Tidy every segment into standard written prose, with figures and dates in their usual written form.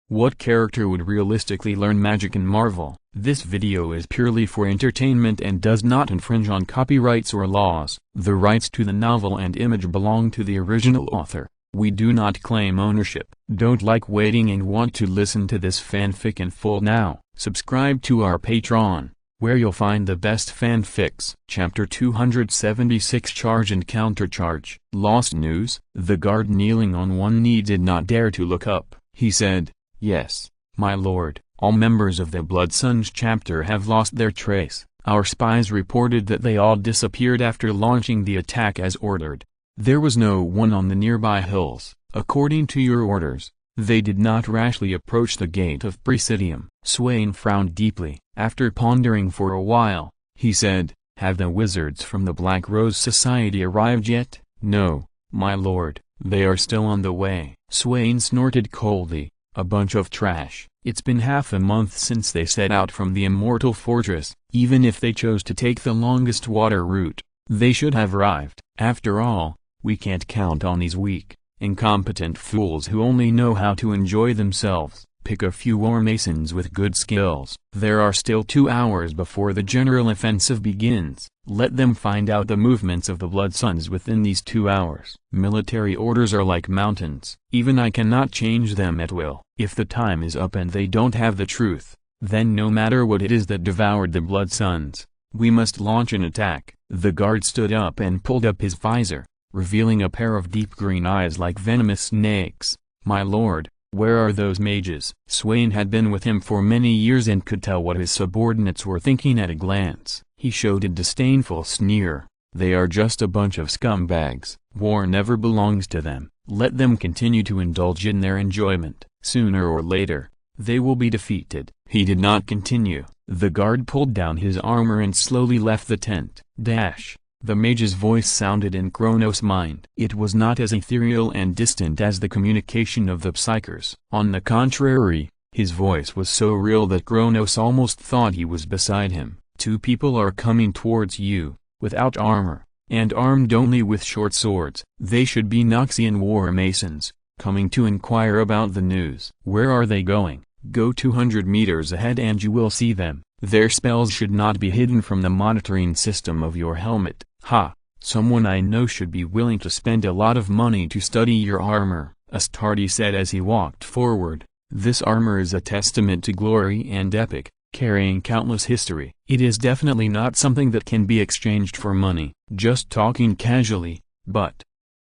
What character would realistically learn magic in Marvel? This video is purely for entertainment and does not infringe on copyrights or laws. The rights to the novel and image belong to the original author. We do not claim ownership. Don't like waiting and want to listen to this fanfic in full now? Subscribe to our Patreon, where you'll find the best fanfics. Chapter 276 Charge and Countercharge. Lost news? The guard kneeling on one knee did not dare to look up. He said, "Yes, my lord, all members of the Blood Suns chapter have lost their trace. Our spies reported that they all disappeared after launching the attack as ordered. There was no one on the nearby hills. According to your orders, they did not rashly approach the gate of Presidium." Swain frowned deeply. After pondering for a while, he said, "Have the wizards from the Black Rose Society arrived yet?" "No, my lord, they are still on the way." Swain snorted coldly. "A bunch of trash. It's been half a month since they set out from the Immortal Fortress. Even if they chose to take the longest water route, they should have arrived. After all, we can't count on these weak, incompetent fools who only know how to enjoy themselves. Pick a few war masons with good skills. There are still 2 hours before the general offensive begins. Let them find out the movements of the Blood Suns within these 2 hours. Military orders are like mountains. Even I cannot change them at will. If the time is up and they don't have the truth, then no matter what it is that devoured the Blood Suns, we must launch an attack." The guard stood up and pulled up his visor, revealing a pair of deep green eyes like venomous snakes. "My lord, where are those mages?" Swain had been with him for many years and could tell what his subordinates were thinking at a glance. He showed a disdainful sneer. "They are just a bunch of scumbags. War never belongs to them. Let them continue to indulge in their enjoyment. Sooner or later, they will be defeated." He did not continue. The guard pulled down his armor and slowly left the tent. The mage's voice sounded in Kronos' mind. It was not as ethereal and distant as the communication of the psychers. On the contrary, his voice was so real that Kronos almost thought he was beside him. "Two people are coming towards you, without armor, and armed only with short swords. They should be Noxian war masons, coming to inquire about the news." "Where are they going?" "Go 200 meters ahead and you will see them. Their spells should not be hidden from the monitoring system of your helmet." "Ha, someone I know should be willing to spend a lot of money to study your armor," Astartes said as he walked forward. "This armor is a testament to glory and epic, carrying countless history. It is definitely not something that can be exchanged for money." Just talking casually, but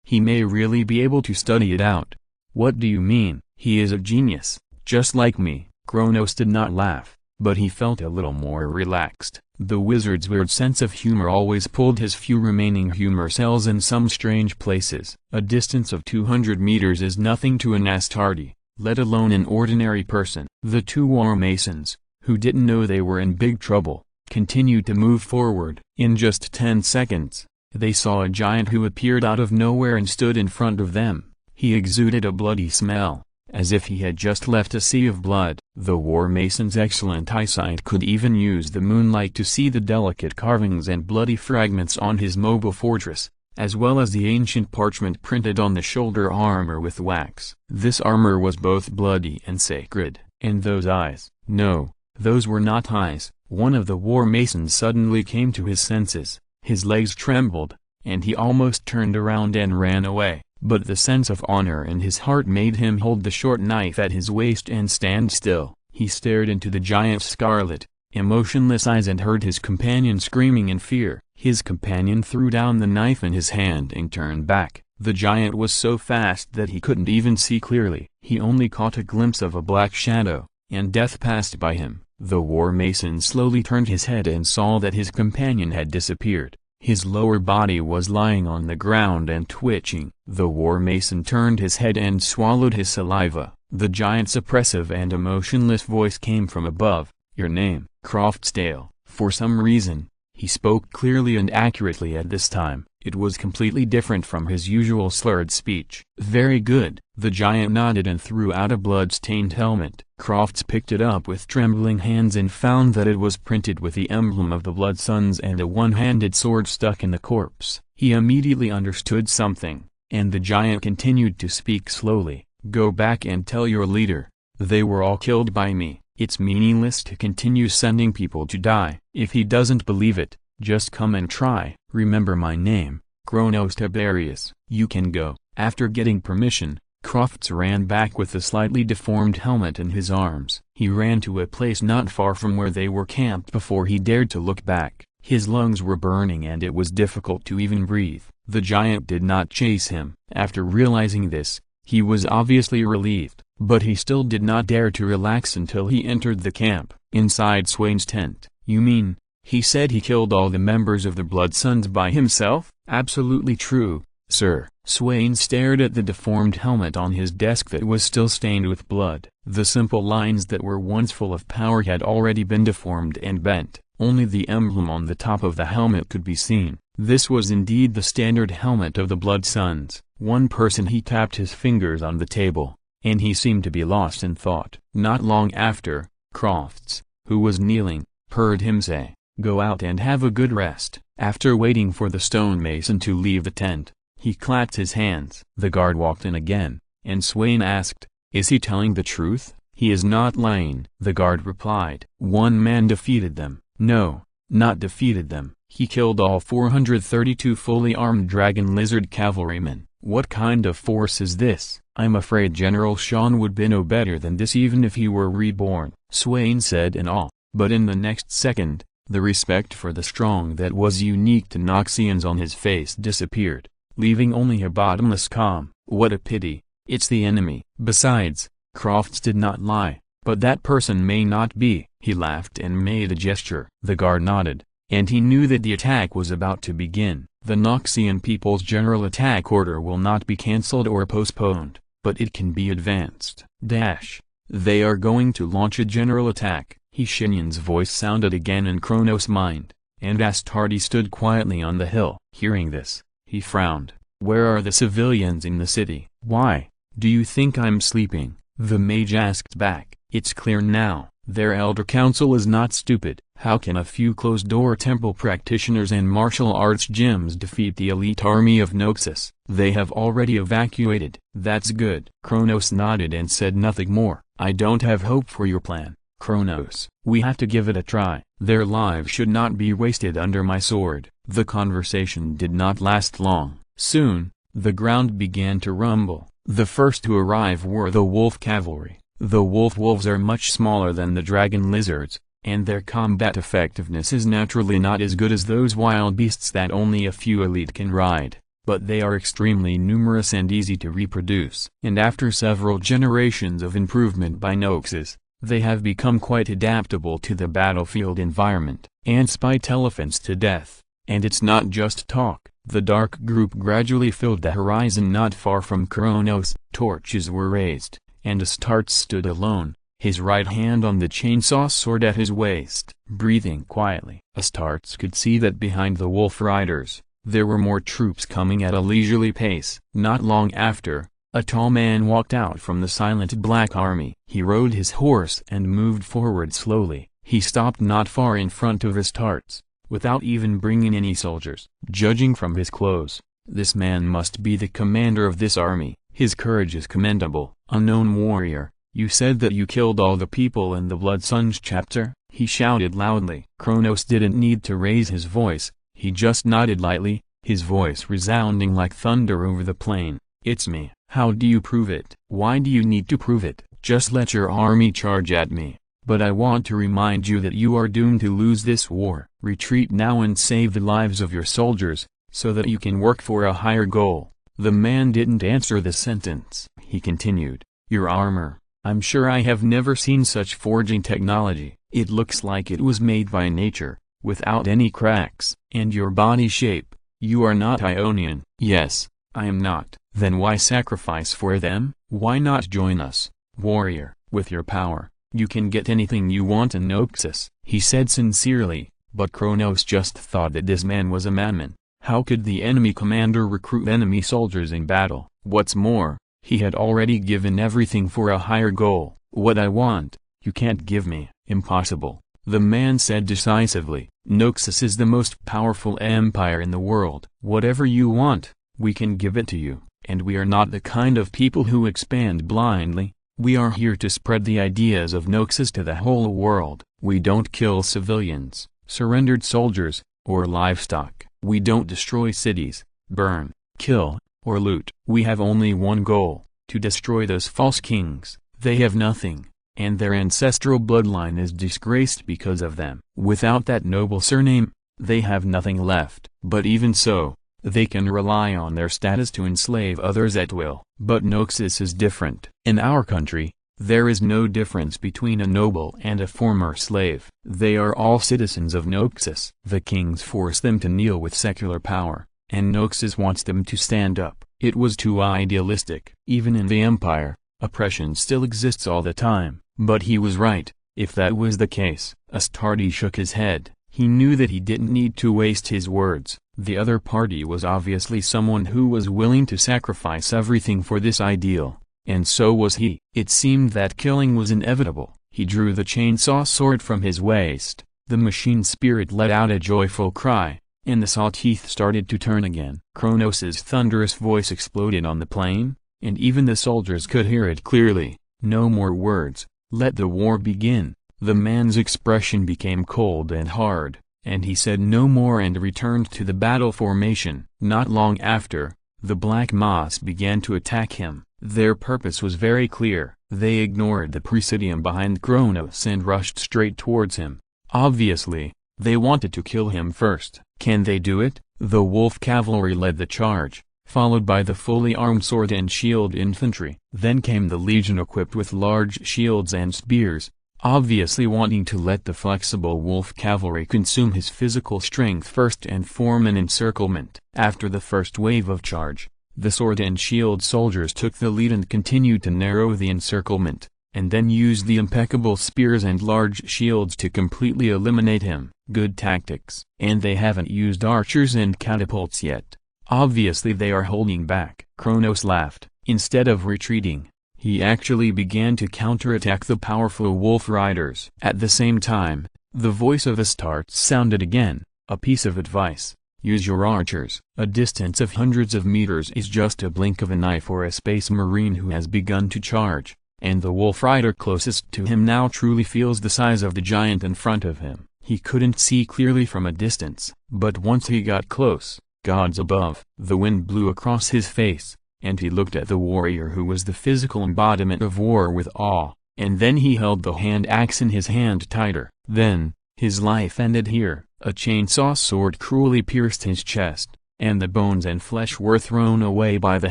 he may really be able to study it out. "What do you mean?" "He is a genius, just like me." Kronos did not laugh, but he felt a little more relaxed. The wizard's weird sense of humor always pulled his few remaining humor cells in some strange places. A distance of 200 meters is nothing to an Astarte, let alone an ordinary person. The two war masons, who didn't know they were in big trouble, continued to move forward. In just 10 seconds, they saw a giant who appeared out of nowhere and stood in front of them. He exuded a bloody smell, as if he had just left a sea of blood. The war mason's excellent eyesight could even use the moonlight to see the delicate carvings and bloody fragments on his mobile fortress, as well as the ancient parchment printed on the shoulder armor with wax. This armor was both bloody and sacred. And those eyes? No, those were not eyes. One of the war masons suddenly came to his senses. His legs trembled, and he almost turned around and ran away. But the sense of honor in his heart made him hold the short knife at his waist and stand still. He stared into the giant's scarlet, emotionless eyes and heard his companion screaming in fear. His companion threw down the knife in his hand and turned back. The giant was so fast that he couldn't even see clearly. He only caught a glimpse of a black shadow, and death passed by him. The war mason slowly turned his head and saw that his companion had disappeared. His lower body was lying on the ground and twitching. The war mason turned his head and swallowed his saliva. The giant's oppressive and emotionless voice came from above. "Your name?" "Croftsdale." For some reason, he spoke clearly and accurately at this time. It was completely different from his usual slurred speech. "Very good." The giant nodded and threw out a blood-stained helmet. Crofts picked it up with trembling hands and found that it was printed with the emblem of the Blood Suns and a one-handed sword stuck in the corpse. He immediately understood something, and the giant continued to speak slowly. "Go back and tell your leader, They were all killed by me. It's meaningless to continue sending people to die. If he doesn't believe it, just come and try. Remember my name, Kronos Tiberius. You can go." After getting permission, Crofts ran back with the slightly deformed helmet in his arms. He ran to a place not far from where they were camped before he dared to look back. His lungs were burning and it was difficult to even breathe. The giant did not chase him. After realizing this, he was obviously relieved, but he still did not dare to relax until he entered the camp. Inside Swain's tent, "You mean, he said he killed all the members of the Blood Sons by himself?" "Absolutely true, sir." Swain stared at the deformed helmet on his desk that was still stained with blood. The simple lines that were once full of power had already been deformed and bent. Only the emblem on the top of the helmet could be seen. This was indeed the standard helmet of the Blood Sons. One person. He tapped his fingers on the table, and he seemed to be lost in thought. Not long after, Crofts, who was kneeling, heard him say, "Go out and have a good rest." After waiting for the stonemason to leave the tent, he clapped his hands. The guard walked in again, and Swain asked, "Is he telling the truth?" "He is not lying," the guard replied. "One man defeated them." "No, not defeated them. He killed all 432 fully armed dragon lizard cavalrymen." "What kind of force is this?" "I'm afraid General Sean would know better than this even if he were reborn," Swain said in awe. But in the next second, the respect for the strong that was unique to Noxians on his face disappeared, leaving only a bottomless calm. "What a pity, it's the enemy." Besides, Crofts did not lie, but that person may not be. He laughed and made a gesture. The guard nodded, and he knew that the attack was about to begin. The Noxian people's general attack order will not be cancelled or postponed, but it can be advanced. They are going to launch a general attack. Shenyan's voice sounded again in Kronos' mind, and Astartes stood quietly on the hill. Hearing this, he frowned. "Where are the civilians in the city?" "Why, do you think I'm sleeping?" the mage asked back. "It's clear now. Their elder council is not stupid. How can a few closed-door temple practitioners and martial arts gyms defeat the elite army of Noxus? They have already evacuated." "That's good." Kronos nodded and said nothing more. "I don't have hope for your plan, Kronos. We have to give it a try. Their lives should not be wasted under my sword." The conversation did not last long. Soon, the ground began to rumble. The first to arrive were the wolf cavalry. The wolves are much smaller than the dragon lizards, and their combat effectiveness is naturally not as good as those wild beasts that only a few elite can ride, but they are extremely numerous and easy to reproduce. And after several generations of improvement by Noxus, they have become quite adaptable to the battlefield environment. Ants bite elephants to death, and it's not just talk. The dark group gradually filled the horizon not far from Kronos. Torches were raised, and Astartes stood alone, his right hand on the chainsaw sword at his waist, breathing quietly. Astartes could see that behind the wolf riders, there were more troops coming at a leisurely pace. Not long after, a tall man walked out from the silent black army. He rode his horse and moved forward slowly. He stopped not far in front of Astartes, without even bringing any soldiers. Judging from his clothes, this man must be the commander of this army. His courage is commendable. "Unknown warrior, you said that you killed all the people in the Blood Sons chapter?" he shouted loudly. Kronos didn't need to raise his voice, he just nodded lightly, his voice resounding like thunder over the plain. "It's me." "How do you prove it?" "Why do you need to prove it? Just let your army charge at me. But I want to remind you that you are doomed to lose this war. Retreat now and save the lives of your soldiers, so that you can work for a higher goal." The man didn't answer the sentence. He continued, "Your armor, I'm sure I have never seen such forging technology. It looks like it was made by nature, without any cracks. And your body shape, you are not Ionian." "Yes, I am not." "Then why sacrifice for them? Why not join us, warrior? With your power, you can get anything you want in Noxus," he said sincerely, but Kronos just thought that this man was a madman. How could the enemy commander recruit enemy soldiers in battle? What's more, he had already given everything for a higher goal. "What I want, you can't give me." "Impossible," the man said decisively. "Noxus is the most powerful empire in the world. Whatever you want, we can give it to you, and we are not the kind of people who expand blindly. We are here to spread the ideas of Noxus to the whole world. We don't kill civilians, surrendered soldiers, or livestock. We don't destroy cities, burn, kill, or loot. We have only one goal, to destroy those false kings. They have nothing, and their ancestral bloodline is disgraced because of them. Without that noble surname, they have nothing left. But even so, they can rely on their status to enslave others at will. But Noxus is different. In our country, there is no difference between a noble and a former slave. They are all citizens of Noxus. The kings force them to kneel with secular power, and Noxus wants them to stand up. It was too idealistic. Even in the Empire, oppression still exists all the time. But he was right. If that was the case, Astartes shook his head. He knew that he didn't need to waste his words. The other party was obviously someone who was willing to sacrifice everything for this ideal, and so was he. It seemed that killing was inevitable. He drew the chainsaw sword from his waist. The machine spirit let out a joyful cry, and the saw teeth started to turn again. Kronos' thunderous voice exploded on the plain, and even the soldiers could hear it clearly. No more words. Let the war begin. The man's expression became cold and hard, and he said no more and returned to the battle formation. Not long after, the Black Moss began to attack him. Their purpose was very clear. They ignored the Presidium behind Kronos and rushed straight towards him. Obviously, they wanted to kill him first. Can they do it? The Wolf Cavalry led the charge, followed by the fully armed sword and shield infantry. Then came the Legion equipped with large shields and spears, obviously wanting to let the flexible Wolf Cavalry consume his physical strength first and form an encirclement. After the first wave of charge, the sword and shield soldiers took the lead and continued to narrow the encirclement, and then used the impeccable spears and large shields to completely eliminate him. Good tactics. And they haven't used archers and catapults yet. Obviously they are holding back. Kronos laughed. Instead of retreating, he actually began to counterattack the powerful wolf riders. At the same time, the voice of Astartes sounded again, a piece of advice: use your archers. A distance of hundreds of meters is just a blink of an eye for a space marine who has begun to charge, and the wolf rider closest to him now truly feels the size of the giant in front of him. He couldn't see clearly from a distance, but once he got close, gods above, the wind blew across his face, and he looked at the warrior who was the physical embodiment of war with awe, and then he held the hand axe in his hand tighter. Then, his life ended here. A chainsaw sword cruelly pierced his chest, and the bones and flesh were thrown away by the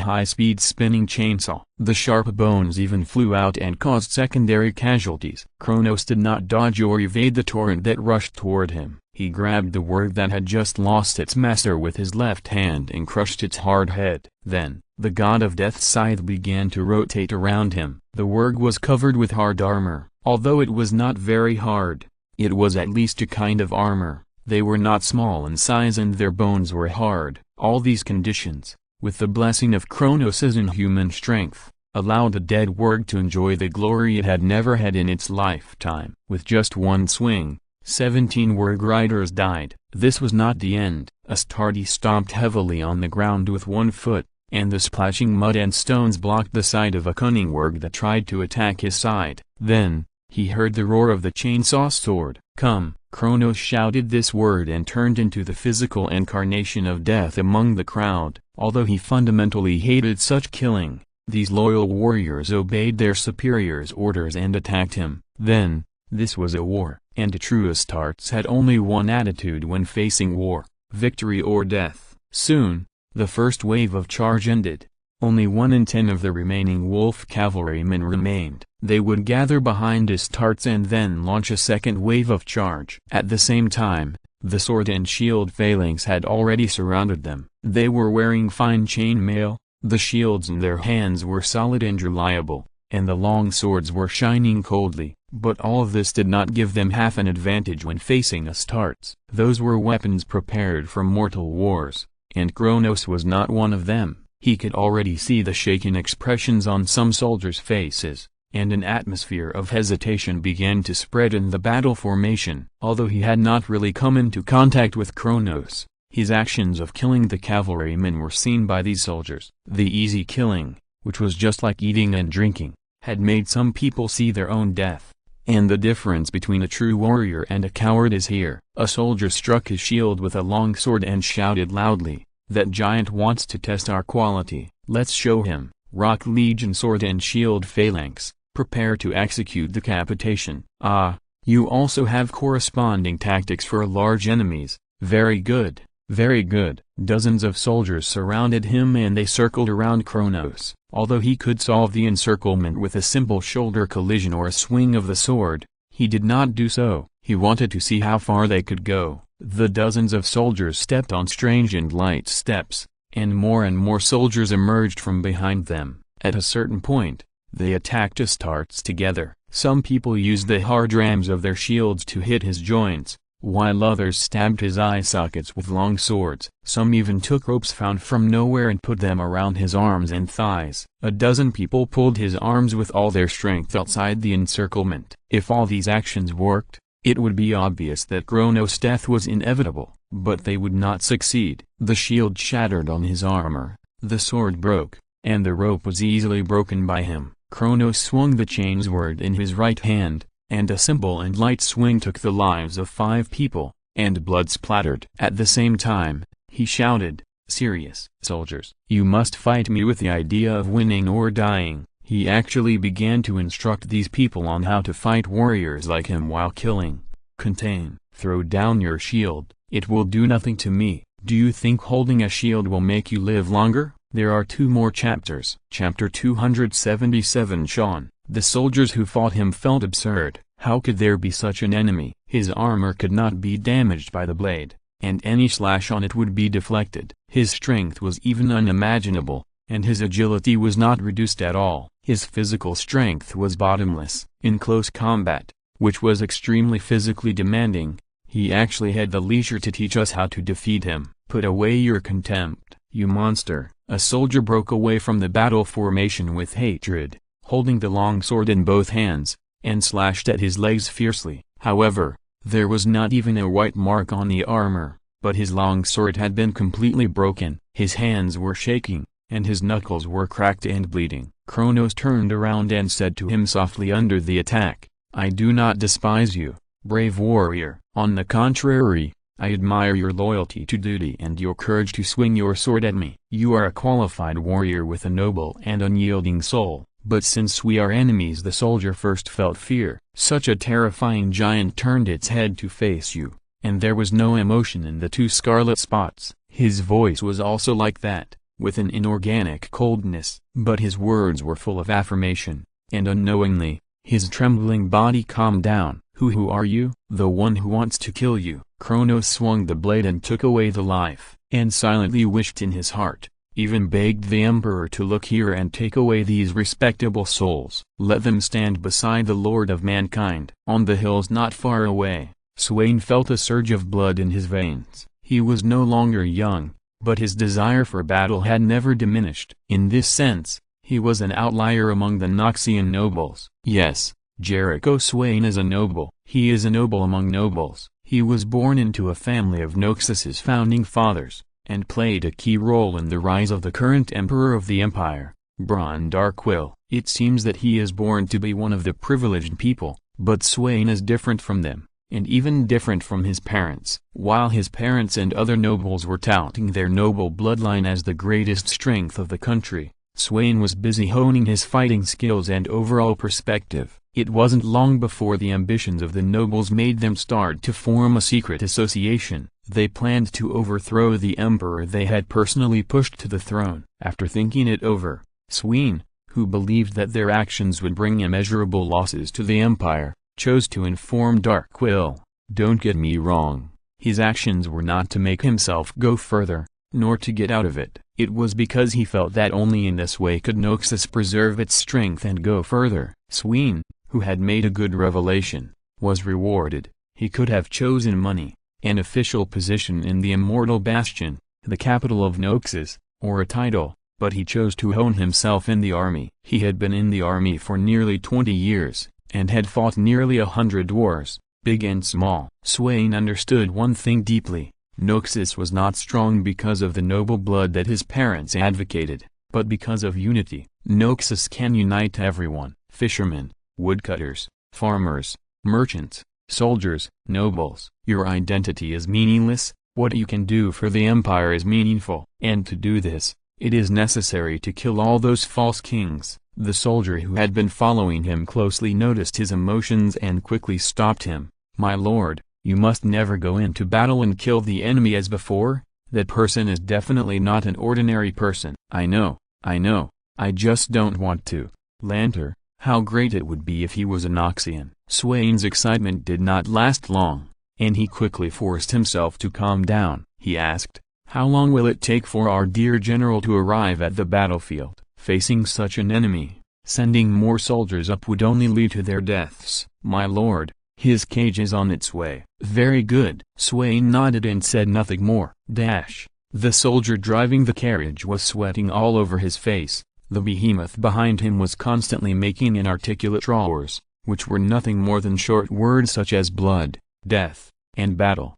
high-speed spinning chainsaw. The sharp bones even flew out and caused secondary casualties. Kronos did not dodge or evade the torrent that rushed toward him. He grabbed the warg that had just lost its master with his left hand and crushed its hard head. Then, the god of death's scythe began to rotate around him. The warg was covered with hard armor. Although it was not very hard, it was at least a kind of armor. They were not small in size and their bones were hard. All these conditions, with the blessing of Kronos' inhuman strength, allowed the dead warg to enjoy the glory it had never had in its lifetime. With just one swing, 17 warg riders died. This was not the end. Astartes stomped heavily on the ground with one foot, and the splashing mud and stones blocked the side of a cunning warg that tried to attack his side. Then, he heard the roar of the chainsaw sword. Come! Kronos shouted this word and turned into the physical incarnation of death among the crowd. Although he fundamentally hated such killing, these loyal warriors obeyed their superiors' orders and attacked him. Then, this was a war, and a true Astartes had only one attitude when facing war: victory or death. Soon, the first wave of charge ended. Only 1 in 10 of the remaining wolf cavalrymen remained. They would gather behind Astartes and then launch a second wave of charge. At the same time, the sword and shield phalanx had already surrounded them. They were wearing fine chain mail, the shields in their hands were solid and reliable, and the long swords were shining coldly. But all of this did not give them half an advantage when facing Astartes. Those were weapons prepared for mortal wars, and Kronos was not one of them. He could already see the shaken expressions on some soldiers' faces, and an atmosphere of hesitation began to spread in the battle formation. Although he had not really come into contact with Kronos, his actions of killing the cavalrymen were seen by these soldiers. The easy killing, which was just like eating and drinking, had made some people see their own death. And the difference between a true warrior and a coward is here. A soldier struck his shield with a long sword and shouted loudly, "That giant wants to test our quality. Let's show him." Rock Legion sword and shield phalanx, prepare to execute decapitation. Ah, you also have corresponding tactics for large enemies. Very good, very good. Dozens of soldiers surrounded him and they circled around Kronos. Although he could solve the encirclement with a simple shoulder collision or a swing of the sword, he did not do so. He wanted to see how far they could go. The dozens of soldiers stepped on strange and light steps, and more soldiers emerged from behind them. At a certain point, they attacked Astartes together. Some people used the hard rams of their shields to hit his joints, while others stabbed his eye sockets with long swords. Some even took ropes found from nowhere and put them around his arms and thighs. A dozen people pulled his arms with all their strength outside the encirclement. If all these actions worked, it would be obvious that Kronos' death was inevitable, but they would not succeed. The shield shattered on his armor, the sword broke, and the rope was easily broken by him. Kronos swung the chainsword in his right hand, and a simple and light swing took the lives of 5 people, and blood splattered. At the same time, he shouted, "Serious soldiers, you must fight me with the idea of winning or dying." He actually began to instruct these people on how to fight warriors like him while killing. "Contain, throw down your shield, it will do nothing to me." Do you think holding a shield will make you live longer? There are 2 more chapters. Chapter 277. Sean. The soldiers who fought him felt absurd. How could there be such an enemy? His armor could not be damaged by the blade, and any slash on it would be deflected. His strength was even unimaginable, and his agility was not reduced at all. His physical strength was bottomless. In close combat, which was extremely physically demanding, he actually had the leisure to teach us how to defeat him. "Put away your contempt, you monster." A soldier broke away from the battle formation with hatred, holding the long sword in both hands, and slashed at his legs fiercely. However, there was not even a white mark on the armor, but his long sword had been completely broken. His hands were shaking, and his knuckles were cracked and bleeding. Kronos turned around and said to him softly under the attack, "I do not despise you, brave warrior. On the contrary, I admire your loyalty to duty and your courage to swing your sword at me. You are a qualified warrior with a noble and unyielding soul." But since we are enemies, the soldier first felt fear. Such a terrifying giant turned its head to face you, and there was no emotion in the 2 scarlet spots. His voice was also like that, with an inorganic coldness, but his words were full of affirmation, and unknowingly, his trembling body calmed down. Who are you?" "The one who wants to kill you." Kronos swung the blade and took away the life, and silently wished in his heart, even begged the emperor to look here and take away these respectable souls. Let them stand beside the Lord of mankind. On the hills not far away, Swain felt a surge of blood in his veins. He was no longer young, but his desire for battle had never diminished. In this sense, he was an outlier among the Noxian nobles. Yes, Jericho Swain is a noble. He is a noble among nobles. He was born into a family of Noxus's founding fathers, and played a key role in the rise of the current emperor of the empire, Bronn Darkwill. It seems that he is born to be one of the privileged people, but Swain is different from them, and even different from his parents. While his parents and other nobles were touting their noble bloodline as the greatest strength of the country, Swain was busy honing his fighting skills and overall perspective. It wasn't long before the ambitions of the nobles made them start to form a secret association. They planned to overthrow the emperor they had personally pushed to the throne. After thinking it over, Swain, who believed that their actions would bring immeasurable losses to the empire, chose to inform Darkwill. Don't get me wrong, his actions were not to make himself go further, nor to get out of it. It was because he felt that only in this way could Noxus preserve its strength and go further. Swain, who had made a good revelation, was rewarded. He could have chosen money, an official position in the Immortal Bastion, the capital of Noxus, or a title, but he chose to hone himself in the army. He had been in the army for nearly 20 years, and had fought nearly 100 wars, big and small. Swain understood one thing deeply: Noxus was not strong because of the noble blood that his parents advocated, but because of unity. Noxus can unite everyone, fishermen, woodcutters, farmers, merchants, soldiers, nobles. Your identity is meaningless, what you can do for the empire is meaningful. And to do this, it is necessary to kill all those false kings. The soldier who had been following him closely noticed his emotions and quickly stopped him. My lord, you must never go into battle and kill the enemy as before. That person is definitely not an ordinary person. I know, I just don't want to. Lanter, how great it would be if he was a Noxian. Swain's excitement did not last long, and he quickly forced himself to calm down. He asked, how long will it take for our dear general to arrive at the battlefield? Facing such an enemy, sending more soldiers up would only lead to their deaths. My lord, his cage is on its way. Very good. Swain nodded and said nothing more. The soldier driving the carriage was sweating all over his face. The behemoth behind him was constantly making inarticulate roars, which were nothing more than short words such as blood, death, and battle.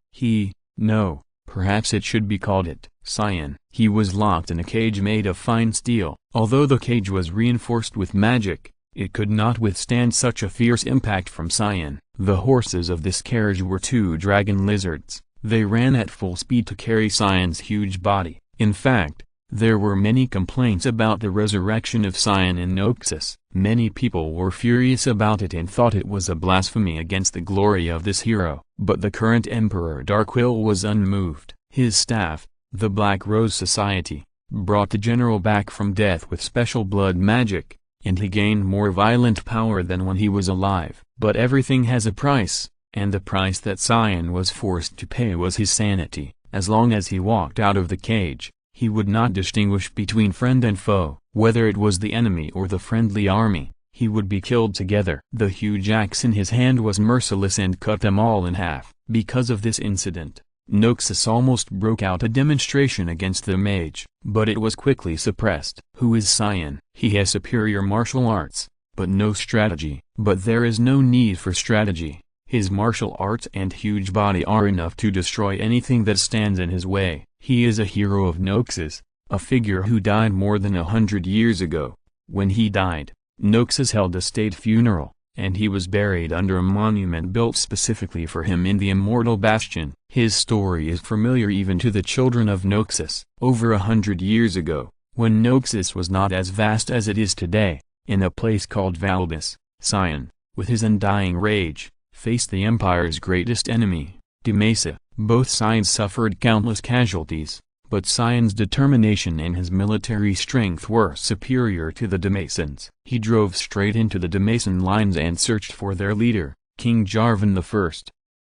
Perhaps it should be called it. Cyan. He was locked in a cage made of fine steel. Although the cage was reinforced with magic, it could not withstand such a fierce impact from Cyan. The horses of this carriage were two dragon lizards. They ran at full speed to carry Cyan's huge body. In fact, there were many complaints about the resurrection of Cyan in Noxus. Many people were furious about it and thought it was a blasphemy against the glory of this hero. But the current Emperor Darkwill was unmoved. His staff, the Black Rose Society, brought the general back from death with special blood magic, and he gained more violent power than when he was alive. But everything has a price, and the price that Cyan was forced to pay was his sanity. As long as he walked out of the cage, he would not distinguish between friend and foe. Whether it was the enemy or the friendly army, he would be killed together. The huge axe in his hand was merciless and cut them all in half. Because of this incident, Noxus almost broke out a demonstration against the mage, but it was quickly suppressed. Who is Cyan? He has superior martial arts, but no strategy. But there is no need for strategy. His martial arts and huge body are enough to destroy anything that stands in his way. He is a hero of Noxus, a figure who died more than 100 years ago. When he died, Noxus held a state funeral, and he was buried under a monument built specifically for him in the Immortal Bastion. His story is familiar even to the children of Noxus. Over 100 years ago, when Noxus was not as vast as it is today, in a place called Valbus, Cyan, with his undying rage, faced the Empire's greatest enemy, Demesa. Both sides suffered countless casualties, but Cyan's determination and his military strength were superior to the Demesans. He drove straight into the Demesan lines and searched for their leader, King Jarvan I.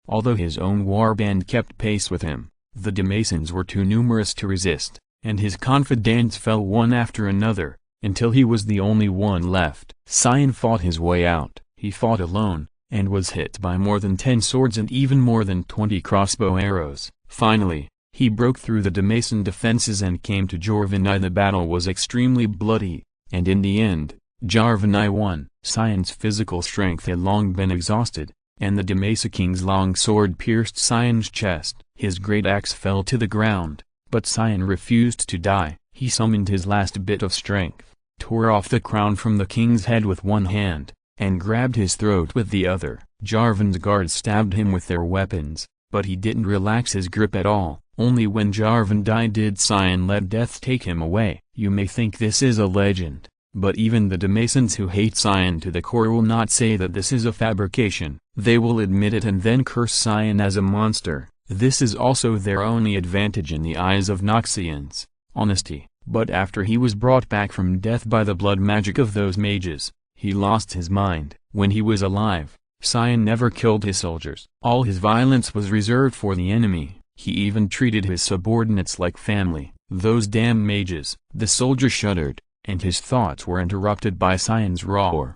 Although his own warband kept pace with him, the Demesans were too numerous to resist, and his confidants fell one after another, until he was the only one left. Cyan fought his way out. He fought alone, and was hit by more than 10 swords and even more than 20 crossbow arrows. Finally, he broke through the Demesan defenses and came to Jarvan I. The battle was extremely bloody, and in the end, Jarvan I won. Cyan's physical strength had long been exhausted, and the Demesa king's long sword pierced Cyan's chest. His great axe fell to the ground, but Cyan refused to die. He summoned his last bit of strength, tore off the crown from the king's head with one hand, and grabbed his throat with the other. Jarvan's guards stabbed him with their weapons, but he didn't relax his grip at all. Only when Jarvan died did Cyan let death take him away. You may think this is a legend, but even the Demesans who hate Cyan to the core will not say that this is a fabrication. They will admit it and then curse Cyan as a monster. This is also their only advantage in the eyes of Noxians, honesty. But after he was brought back from death by the blood magic of those mages, he lost his mind. When he was alive, Cyan never killed his soldiers. All his violence was reserved for the enemy. He even treated his subordinates like family. Those damn mages. The soldier shuddered, and his thoughts were interrupted by Cyan's roar.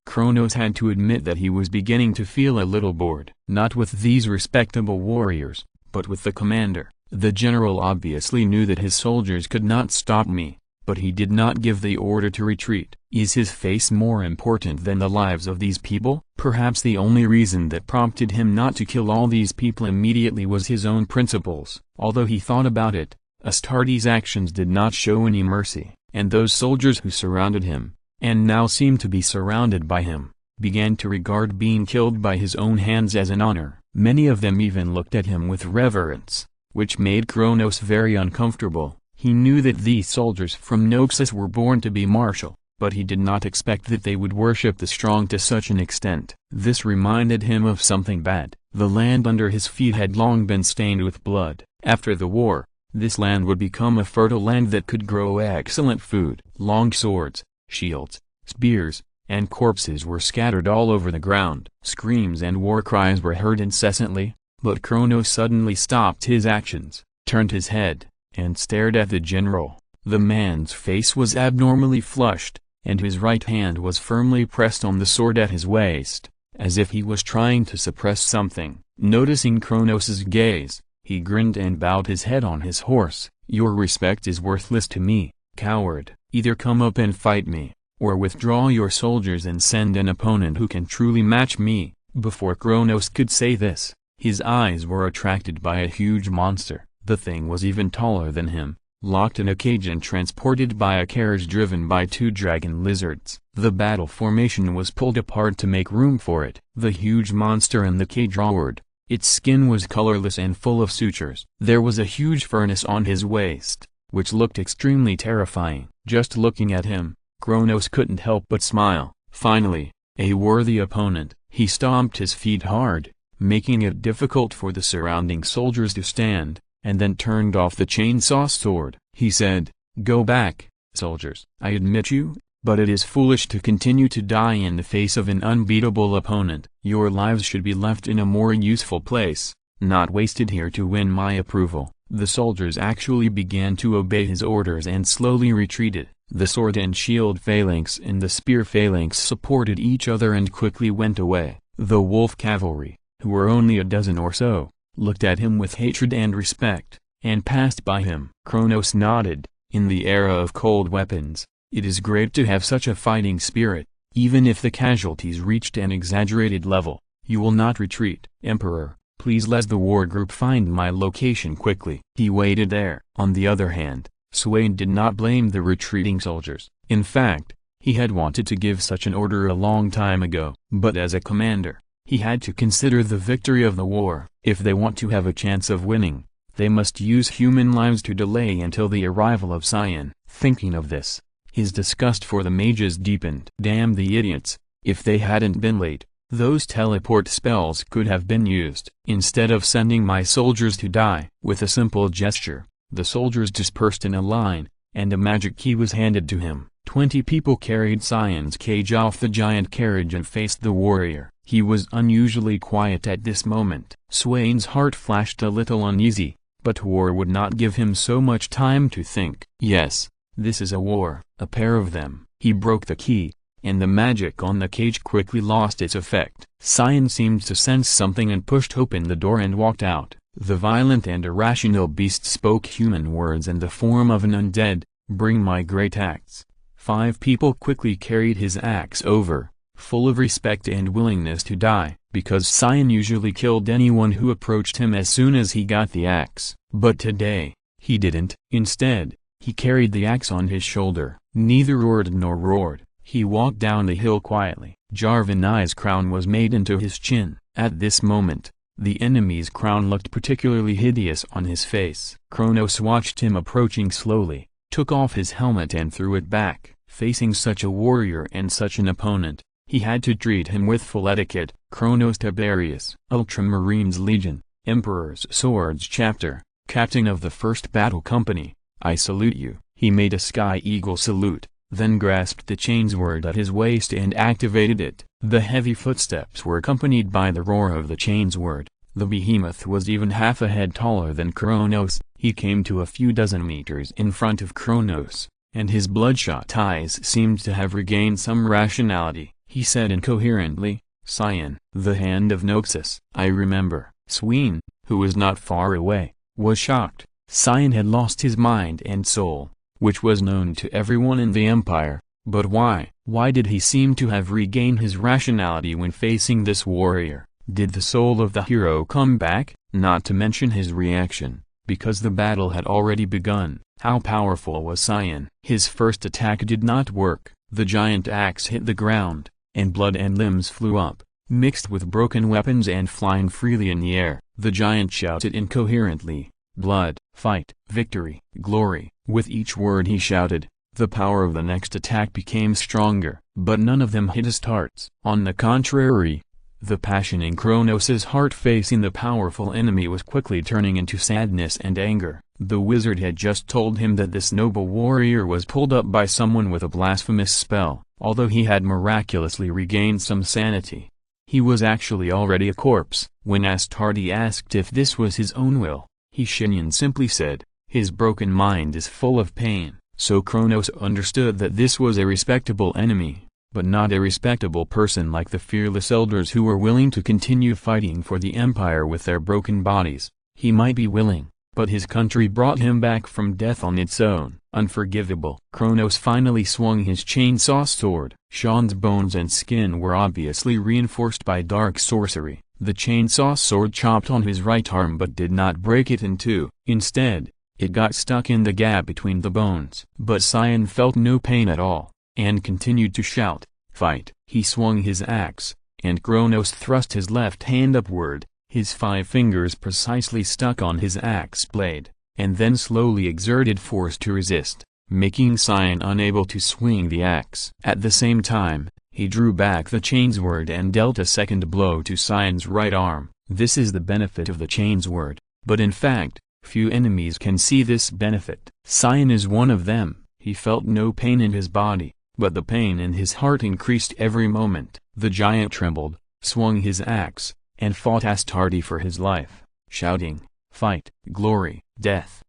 Kronos had to admit that he was beginning to feel a little bored. Not with these respectable warriors, but with the commander. The general obviously knew that his soldiers could not stop me, but he did not give the order to retreat. Is his face more important than the lives of these people? Perhaps the only reason that prompted him not to kill all these people immediately was his own principles. Although he thought about it, Astartes' actions did not show any mercy, and those soldiers who surrounded him, and now seemed to be surrounded by him, began to regard being killed by his own hands as an honor. Many of them even looked at him with reverence, which made Kronos very uncomfortable. He knew that these soldiers from SYNOPSIS were born to be martial, but he did not expect that they would worship the strong to such an extent. This reminded him of something bad. The land under his feet had long been stained with blood. After the war, this land would become a fertile land that could grow excellent food. Long swords, shields, spears, and corpses were scattered all over the ground. Screams and war cries were heard incessantly, but Kronos suddenly stopped his actions, turned his head, and stared at the general. The man's face was abnormally flushed, and his right hand was firmly pressed on the sword at his waist, as if he was trying to suppress something. Noticing Kronos's gaze, he grinned and bowed his head on his horse. "Your respect is worthless to me, coward. Either come up and fight me, or withdraw your soldiers and send an opponent who can truly match me." Before Kronos could say this, his eyes were attracted by a huge monster. The thing was even taller than him, locked in a cage and transported by a carriage driven by 2 dragon lizards. The battle formation was pulled apart to make room for it. The huge monster in the cage roared. Its skin was colorless and full of sutures. There was a huge furnace on his waist, which looked extremely terrifying. Just looking at him, Kronos couldn't help but smile. Finally, a worthy opponent. He stomped his feet hard, making it difficult for the surrounding soldiers to stand, and then turned off the chainsaw sword. He said, "Go back, soldiers. I admit you, but it is foolish to continue to die in the face of an unbeatable opponent. Your lives should be left in a more useful place, not wasted here to win my approval." The soldiers actually began to obey his orders and slowly retreated. The sword and shield phalanx and the spear phalanx supported each other and quickly went away. The wolf cavalry, who were only a dozen or so, looked at him with hatred and respect, and passed by him. Kronos nodded. In the era of cold weapons, it is great to have such a fighting spirit. Even if the casualties reached an exaggerated level, you will not retreat. "Emperor, please let the war group find my location quickly." He waited there. On the other hand, Swain did not blame the retreating soldiers. In fact, he had wanted to give such an order a long time ago. But as a commander, he had to consider the victory of the war. If they want to have a chance of winning, they must use human lives to delay until the arrival of Syan. Thinking of this, his disgust for the mages deepened. Damn the idiots, if they hadn't been late, those teleport spells could have been used. Instead of sending my soldiers to die. With a simple gesture, the soldiers dispersed in a line, and a magic key was handed to him. 20 people carried Syan's cage off the giant carriage and faced the warrior. He was unusually quiet at this moment. Swain's heart flashed a little uneasy, but war would not give him so much time to think. Yes, this is a war. A pair of them. He broke the key, and the magic on the cage quickly lost its effect. Syan seemed to sense something and pushed open the door and walked out. The violent and irrational beast spoke human words in the form of an undead. "Bring my great axe." 5 people quickly carried his axe over, full of respect and willingness to die, because Syan usually killed anyone who approached him as soon as he got the axe. But today, he didn't. Instead, he carried the axe on his shoulder. Neither roared nor roared. He walked down the hill quietly. Jarvanai's crown was made into his chin. At this moment, the enemy's crown looked particularly hideous on his face. Kronos watched him approaching slowly, took off his helmet and threw it back. Facing such a warrior and such an opponent, he had to treat him with full etiquette. Kronos Tiberius, Ultramarines Legion, Emperor's Swords Chapter, Captain of the 1st Battle Company, I salute you. He made a sky eagle salute, then grasped the chainsword at his waist and activated it. The heavy footsteps were accompanied by the roar of the chainsword. The behemoth was even half a head taller than Kronos. He came to a few dozen meters in front of Kronos, and his bloodshot eyes seemed to have regained some rationality. He said incoherently, "Syan." The hand of SYNOPSIS. I remember. Swain, who was not far away, was shocked. Syan had lost his mind and soul, which was known to everyone in the Empire. But why? Why did he seem to have regained his rationality when facing this warrior? Did the soul of the hero come back? Not to mention his reaction, because the battle had already begun. How powerful was Syan? His first attack did not work. The giant axe hit the ground, and blood and limbs flew up, mixed with broken weapons and flying freely in the air. The giant shouted incoherently, "Blood, fight, victory, glory." With each word he shouted, the power of the next attack became stronger, but none of them hit his hearts. On the contrary, the passion in Kronos' heart facing the powerful enemy was quickly turning into sadness and anger. The wizard had just told him that this noble warrior was pulled up by someone with a blasphemous spell. Although he had miraculously regained some sanity, he was actually already a corpse. When Astartes asked if this was his own will, Shenyan simply said, "His broken mind is full of pain." So Kronos understood that this was a respectable enemy, but not a respectable person like the fearless elders who were willing to continue fighting for the empire with their broken bodies. He might be willing, but his country brought him back from death on its own. Unforgivable. Kronos finally swung his chainsaw sword. Sean's bones and skin were obviously reinforced by dark sorcery. The chainsaw sword chopped on his right arm but did not break it in two. Instead, it got stuck in the gap between the bones. But Syan felt no pain at all, and continued to shout, "Fight!" He swung his axe, and Kronos thrust his left hand upward, his 5 fingers precisely stuck on his axe blade, and then slowly exerted force to resist, making Syan unable to swing the axe. At the same time, he drew back the chainsword and dealt a second blow to Syan's right arm. This is the benefit of the chainsword, but in fact, few enemies can see this benefit. Syan is one of them. He felt no pain in his body, but the pain in his heart increased every moment. The giant trembled, swung his axe, and fought Astartes for his life, shouting, "Fight, glory, death!"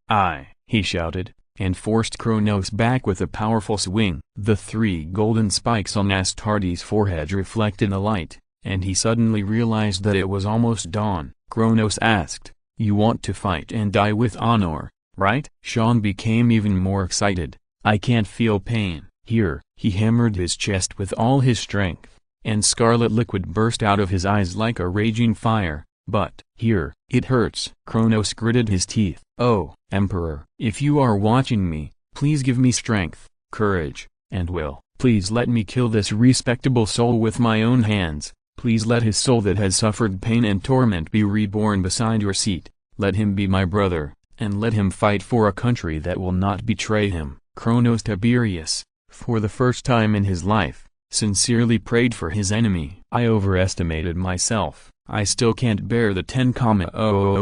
He shouted, and forced Kronos back with a powerful swing. The 3 golden spikes on Astartes' forehead reflected the light, and he suddenly realized that it was almost dawn. Kronos asked, "You want to fight and die with honor, right?" Sean became even more excited. "I can't feel pain." Here, he hammered his chest with all his strength, and scarlet liquid burst out of his eyes like a raging fire. "But, here, it hurts." Kronos gritted his teeth. "Oh, Emperor, if you are watching me, please give me strength, courage, and will. Please let me kill this respectable soul with my own hands. Please let his soul that has suffered pain and torment be reborn beside your seat. Let him be my brother, and let him fight for a country that will not betray him." Kronos Tiberius, for the first time in his life, sincerely prayed for his enemy. "I overestimated myself. I still can't bear the 10,000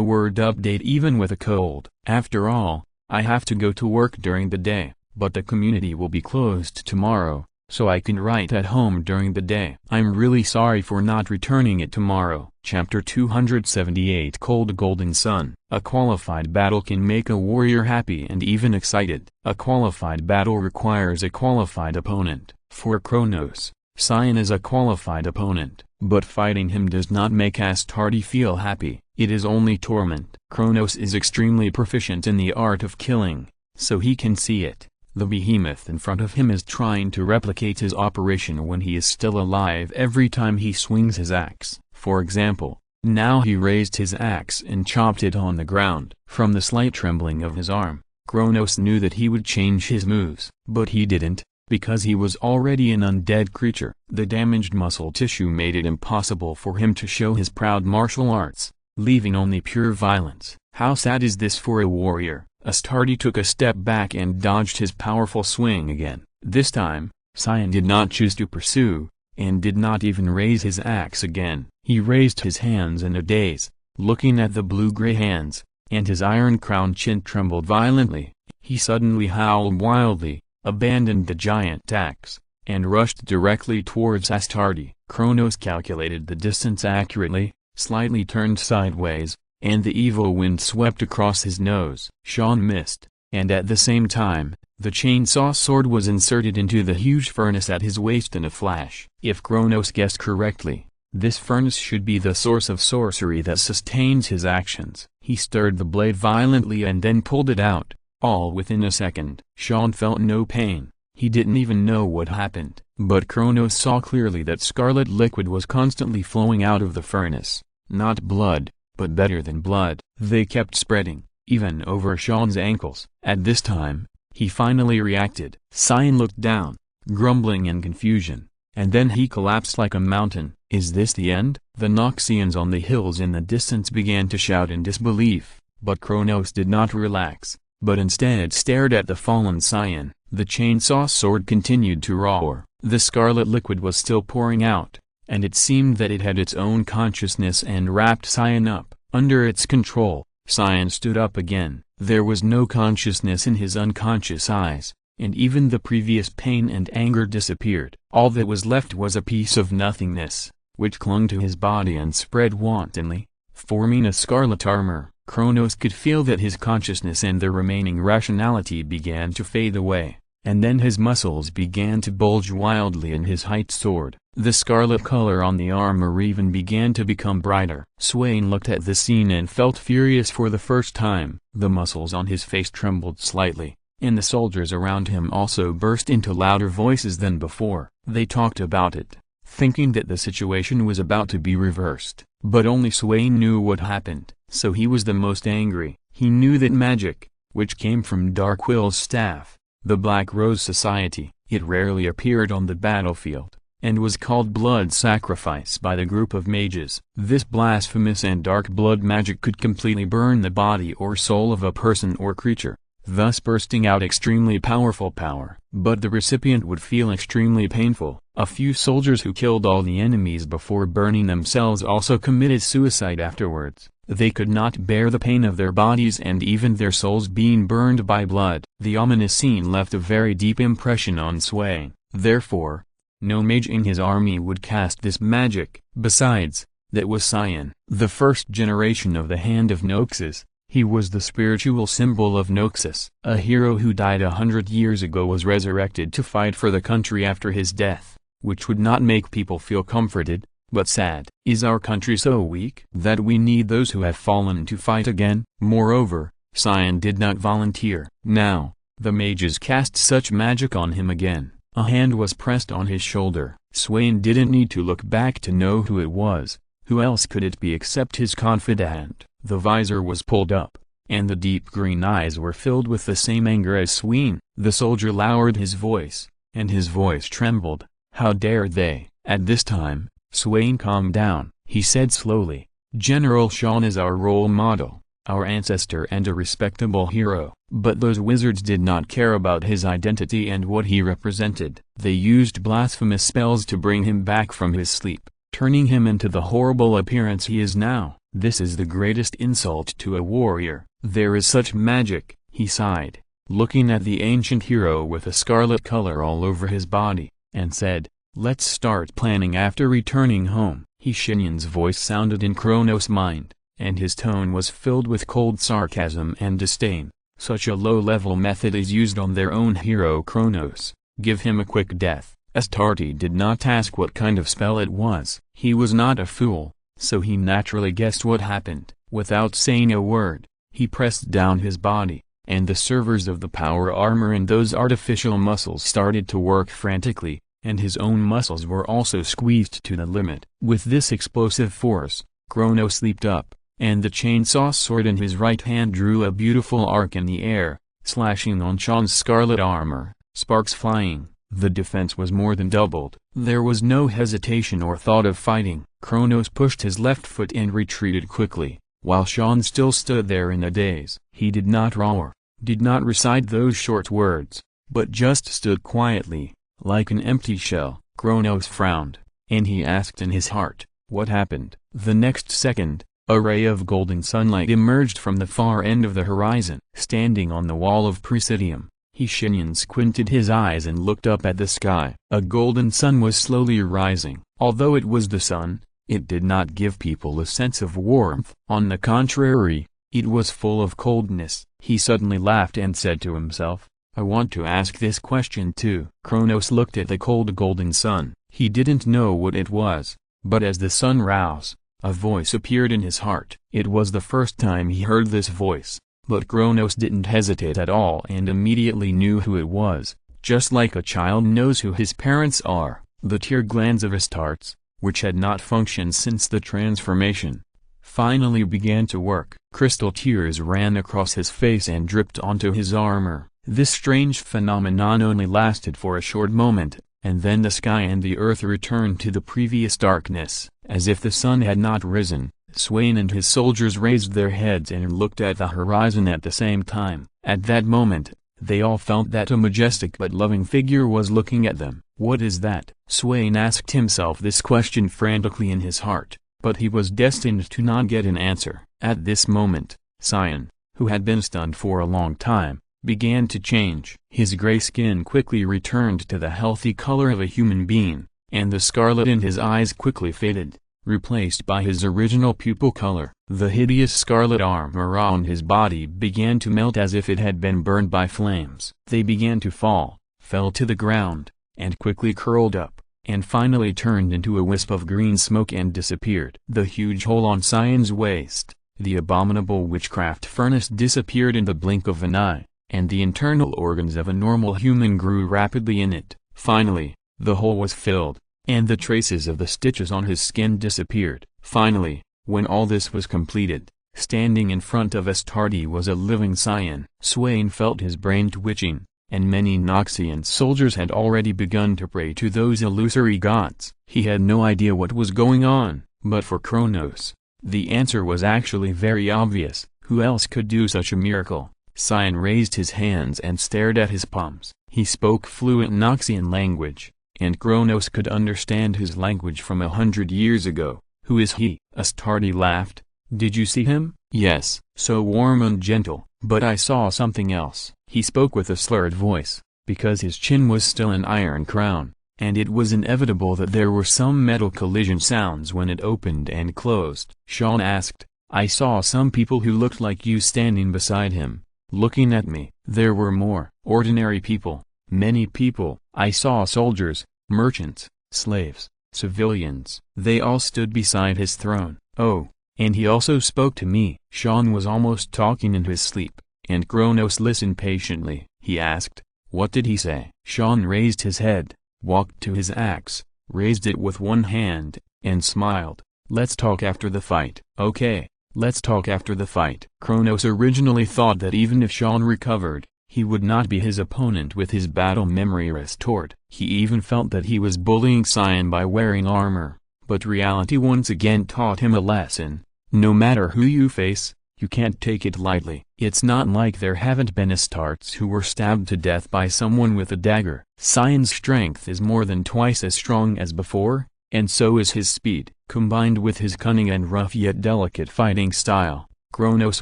word update even with a cold. After all, I have to go to work during the day, but the community will be closed tomorrow, so I can write at home during the day. I'm really sorry for not returning it tomorrow." Chapter 278 Cold Golden Sun. A qualified battle can make a warrior happy and even excited. A qualified battle requires a qualified opponent. For Kronos, Syan is a qualified opponent, but fighting him does not make Astartes feel happy. It is only torment. Kronos is extremely proficient in the art of killing, so he can see it. The behemoth in front of him is trying to replicate his operation when he is still alive every time he swings his axe. For example, now he raised his axe and chopped it on the ground. From the slight trembling of his arm, Kronos knew that he would change his moves. But he didn't, because he was already an undead creature. The damaged muscle tissue made it impossible for him to show his proud martial arts, leaving only pure violence. How sad is this for a warrior? Astartes took a step back and dodged his powerful swing again. This time, Syan did not choose to pursue, and did not even raise his axe again. He raised his hands in a daze, looking at the blue-gray hands, and his iron-crowned chin trembled violently. He suddenly howled wildly, abandoned the giant axe, and rushed directly towards Astartes. Kronos calculated the distance accurately, slightly turned sideways, and the evil wind swept across his nose. Sean missed, and at the same time, the chainsaw sword was inserted into the huge furnace at his waist in a flash. If Kronos guessed correctly, this furnace should be the source of sorcery that sustains his actions. He stirred the blade violently and then pulled it out, all within a second. Sean felt no pain. He didn't even know what happened. But Kronos saw clearly that scarlet liquid was constantly flowing out of the furnace. Not blood, but better than blood. They kept spreading, even over Sean's ankles. At this time, he finally reacted. Syan looked down, grumbling in confusion, and then he collapsed like a mountain. Is this the end? The Noxians on the hills in the distance began to shout in disbelief, but Kronos did not relax, but instead stared at the fallen Scion. The chainsaw sword continued to roar. The scarlet liquid was still pouring out, and it seemed that it had its own consciousness and wrapped Scion up. Under its control, Scion stood up again. There was no consciousness in his unconscious eyes, and even the previous pain and anger disappeared. All that was left was a piece of nothingness, which clung to his body and spread wantonly, forming a scarlet armor. Kronos could feel that his consciousness and the remaining rationality began to fade away, and then his muscles began to bulge wildly in his height sword. The scarlet color on the armor even began to become brighter. Swain looked at the scene and felt furious for the first time. The muscles on his face trembled slightly, and the soldiers around him also burst into louder voices than before. They talked about it, thinking that the situation was about to be reversed. But only Swain knew what happened, so he was the most angry. He knew that magic, which came from Darkwill's staff, the Black Rose Society, it rarely appeared on the battlefield, and was called blood sacrifice by the group of mages. This blasphemous and dark blood magic could completely burn the body or soul of a person or creature, thus bursting out extremely powerful power. But the recipient would feel extremely painful. A few soldiers who killed all the enemies before burning themselves also committed suicide afterwards. They could not bear the pain of their bodies and even their souls being burned by blood. The ominous scene left a very deep impression on Swain. Therefore, no mage in his army would cast this magic. Besides, that was Scion, the first generation of the Hand of Noxus. He was the spiritual symbol of Noxus. A hero who died 100 years ago was resurrected to fight for the country after his death, which would not make people feel comforted, but sad. Is our country so weak that we need those who have fallen to fight again? Moreover, Scion did not volunteer. Now, the mages cast such magic on him again. A hand was pressed on his shoulder. Swain didn't need to look back to know who it was. Who else could it be except his confidant? The visor was pulled up, and the deep green eyes were filled with the same anger as Swain. The soldier lowered his voice, and his voice trembled. How dare they? At this time, Swain calmed down. He said slowly, General Sean is our role model, our ancestor and a respectable hero. But those wizards did not care about his identity and what he represented. They used blasphemous spells to bring him back from his sleep, turning him into the horrible appearance he is now. This is the greatest insult to a warrior. There is such magic, he sighed, looking at the ancient hero with a scarlet color all over his body, and said, let's start planning after returning home. Shenyan's voice sounded in Kronos' mind, and his tone was filled with cold sarcasm and disdain. Such a low-level method is used on their own hero Kronos. Give him a quick death. Astarte did not ask what kind of spell it was. He was not a fool, so he naturally guessed what happened. Without saying a word, he pressed down his body, and the servers of the power armor and those artificial muscles started to work frantically, and his own muscles were also squeezed to the limit. With this explosive force, Kronos leaped up, and the chainsaw sword in his right hand drew a beautiful arc in the air, slashing on Sean's scarlet armor, sparks flying. The defense was more than doubled. There was no hesitation or thought of fighting. Kronos pushed his left foot and retreated quickly, while Sean still stood there in a daze. He did not roar, did not recite those short words, but just stood quietly, like an empty shell. Kronos frowned, and he asked in his heart, what happened? The next second, a ray of golden sunlight emerged from the far end of the horizon. Standing on the wall of Presidium, Shenyan squinted his eyes and looked up at the sky. A golden sun was slowly rising. Although it was the sun, it did not give people a sense of warmth. On the contrary, it was full of coldness. He suddenly laughed and said to himself, I want to ask this question too. Kronos looked at the cold golden sun. He didn't know what it was, but as the sun rose, a voice appeared in his heart. It was the first time he heard this voice, but Kronos didn't hesitate at all and immediately knew who it was, just like a child knows who his parents are. The tear glands of Astartes, which had not functioned since the transformation, finally began to work. Crystal tears ran across his face and dripped onto his armor. This strange phenomenon only lasted for a short moment, and then the sky and the earth returned to the previous darkness. As if the sun had not risen, Swain and his soldiers raised their heads and looked at the horizon at the same time. At that moment, they all felt that a majestic but loving figure was looking at them. "What is that?" Swain asked himself this question frantically in his heart, but he was destined to not get an answer. At this moment, Syan, who had been stunned for a long time, began to change. His gray skin quickly returned to the healthy color of a human being, and the scarlet in his eyes quickly faded, replaced by his original pupil color. The hideous scarlet armor around his body began to melt as if it had been burned by flames. They began to fall, fell to the ground, and quickly curled up, and finally turned into a wisp of green smoke and disappeared. The huge hole on Syan's waist, the abominable witchcraft furnace, disappeared in the blink of an eye, and the internal organs of a normal human grew rapidly in it. Finally, the hole was filled, and the traces of the stitches on his skin disappeared. Finally, when all this was completed, standing in front of Astarte was a living Syan. Swain felt his brain twitching, and many Noxian soldiers had already begun to pray to those illusory gods. He had no idea what was going on, but for Kronos, the answer was actually very obvious. Who else could do such a miracle? Syan raised his hands and stared at his palms. He spoke fluent Noxian language, and Kronos could understand his language from 100 years ago. "Who is he?" Astarte laughed. "Did you see him?" "Yes, so warm and gentle, but I saw something else." He spoke with a slurred voice, because his chin was still an iron crown, and it was inevitable that there were some metal collision sounds when it opened and closed. Sean asked, "I saw some people who looked like you standing beside him, looking at me." "There were more ordinary people, many people. I saw soldiers, merchants, slaves, civilians. They all stood beside his throne. Oh, and he also spoke to me." Sean was almost talking in his sleep, and Kronos listened patiently. He asked, "What did he say?" Sean raised his head, walked to his axe, raised it with one hand, and smiled. "Let's talk after the fight." "Okay, let's talk after the fight." Kronos originally thought that even if Sean recovered, he would not be his opponent with his battle memory restored. He even felt that he was bullying Syan by wearing armor, but reality once again taught him a lesson. No matter who you face, you can't take it lightly. It's not like there haven't been Astartes who were stabbed to death by someone with a dagger. Syan's strength is more than twice as strong as before, and so is his speed. Combined with his cunning and rough yet delicate fighting style, Kronos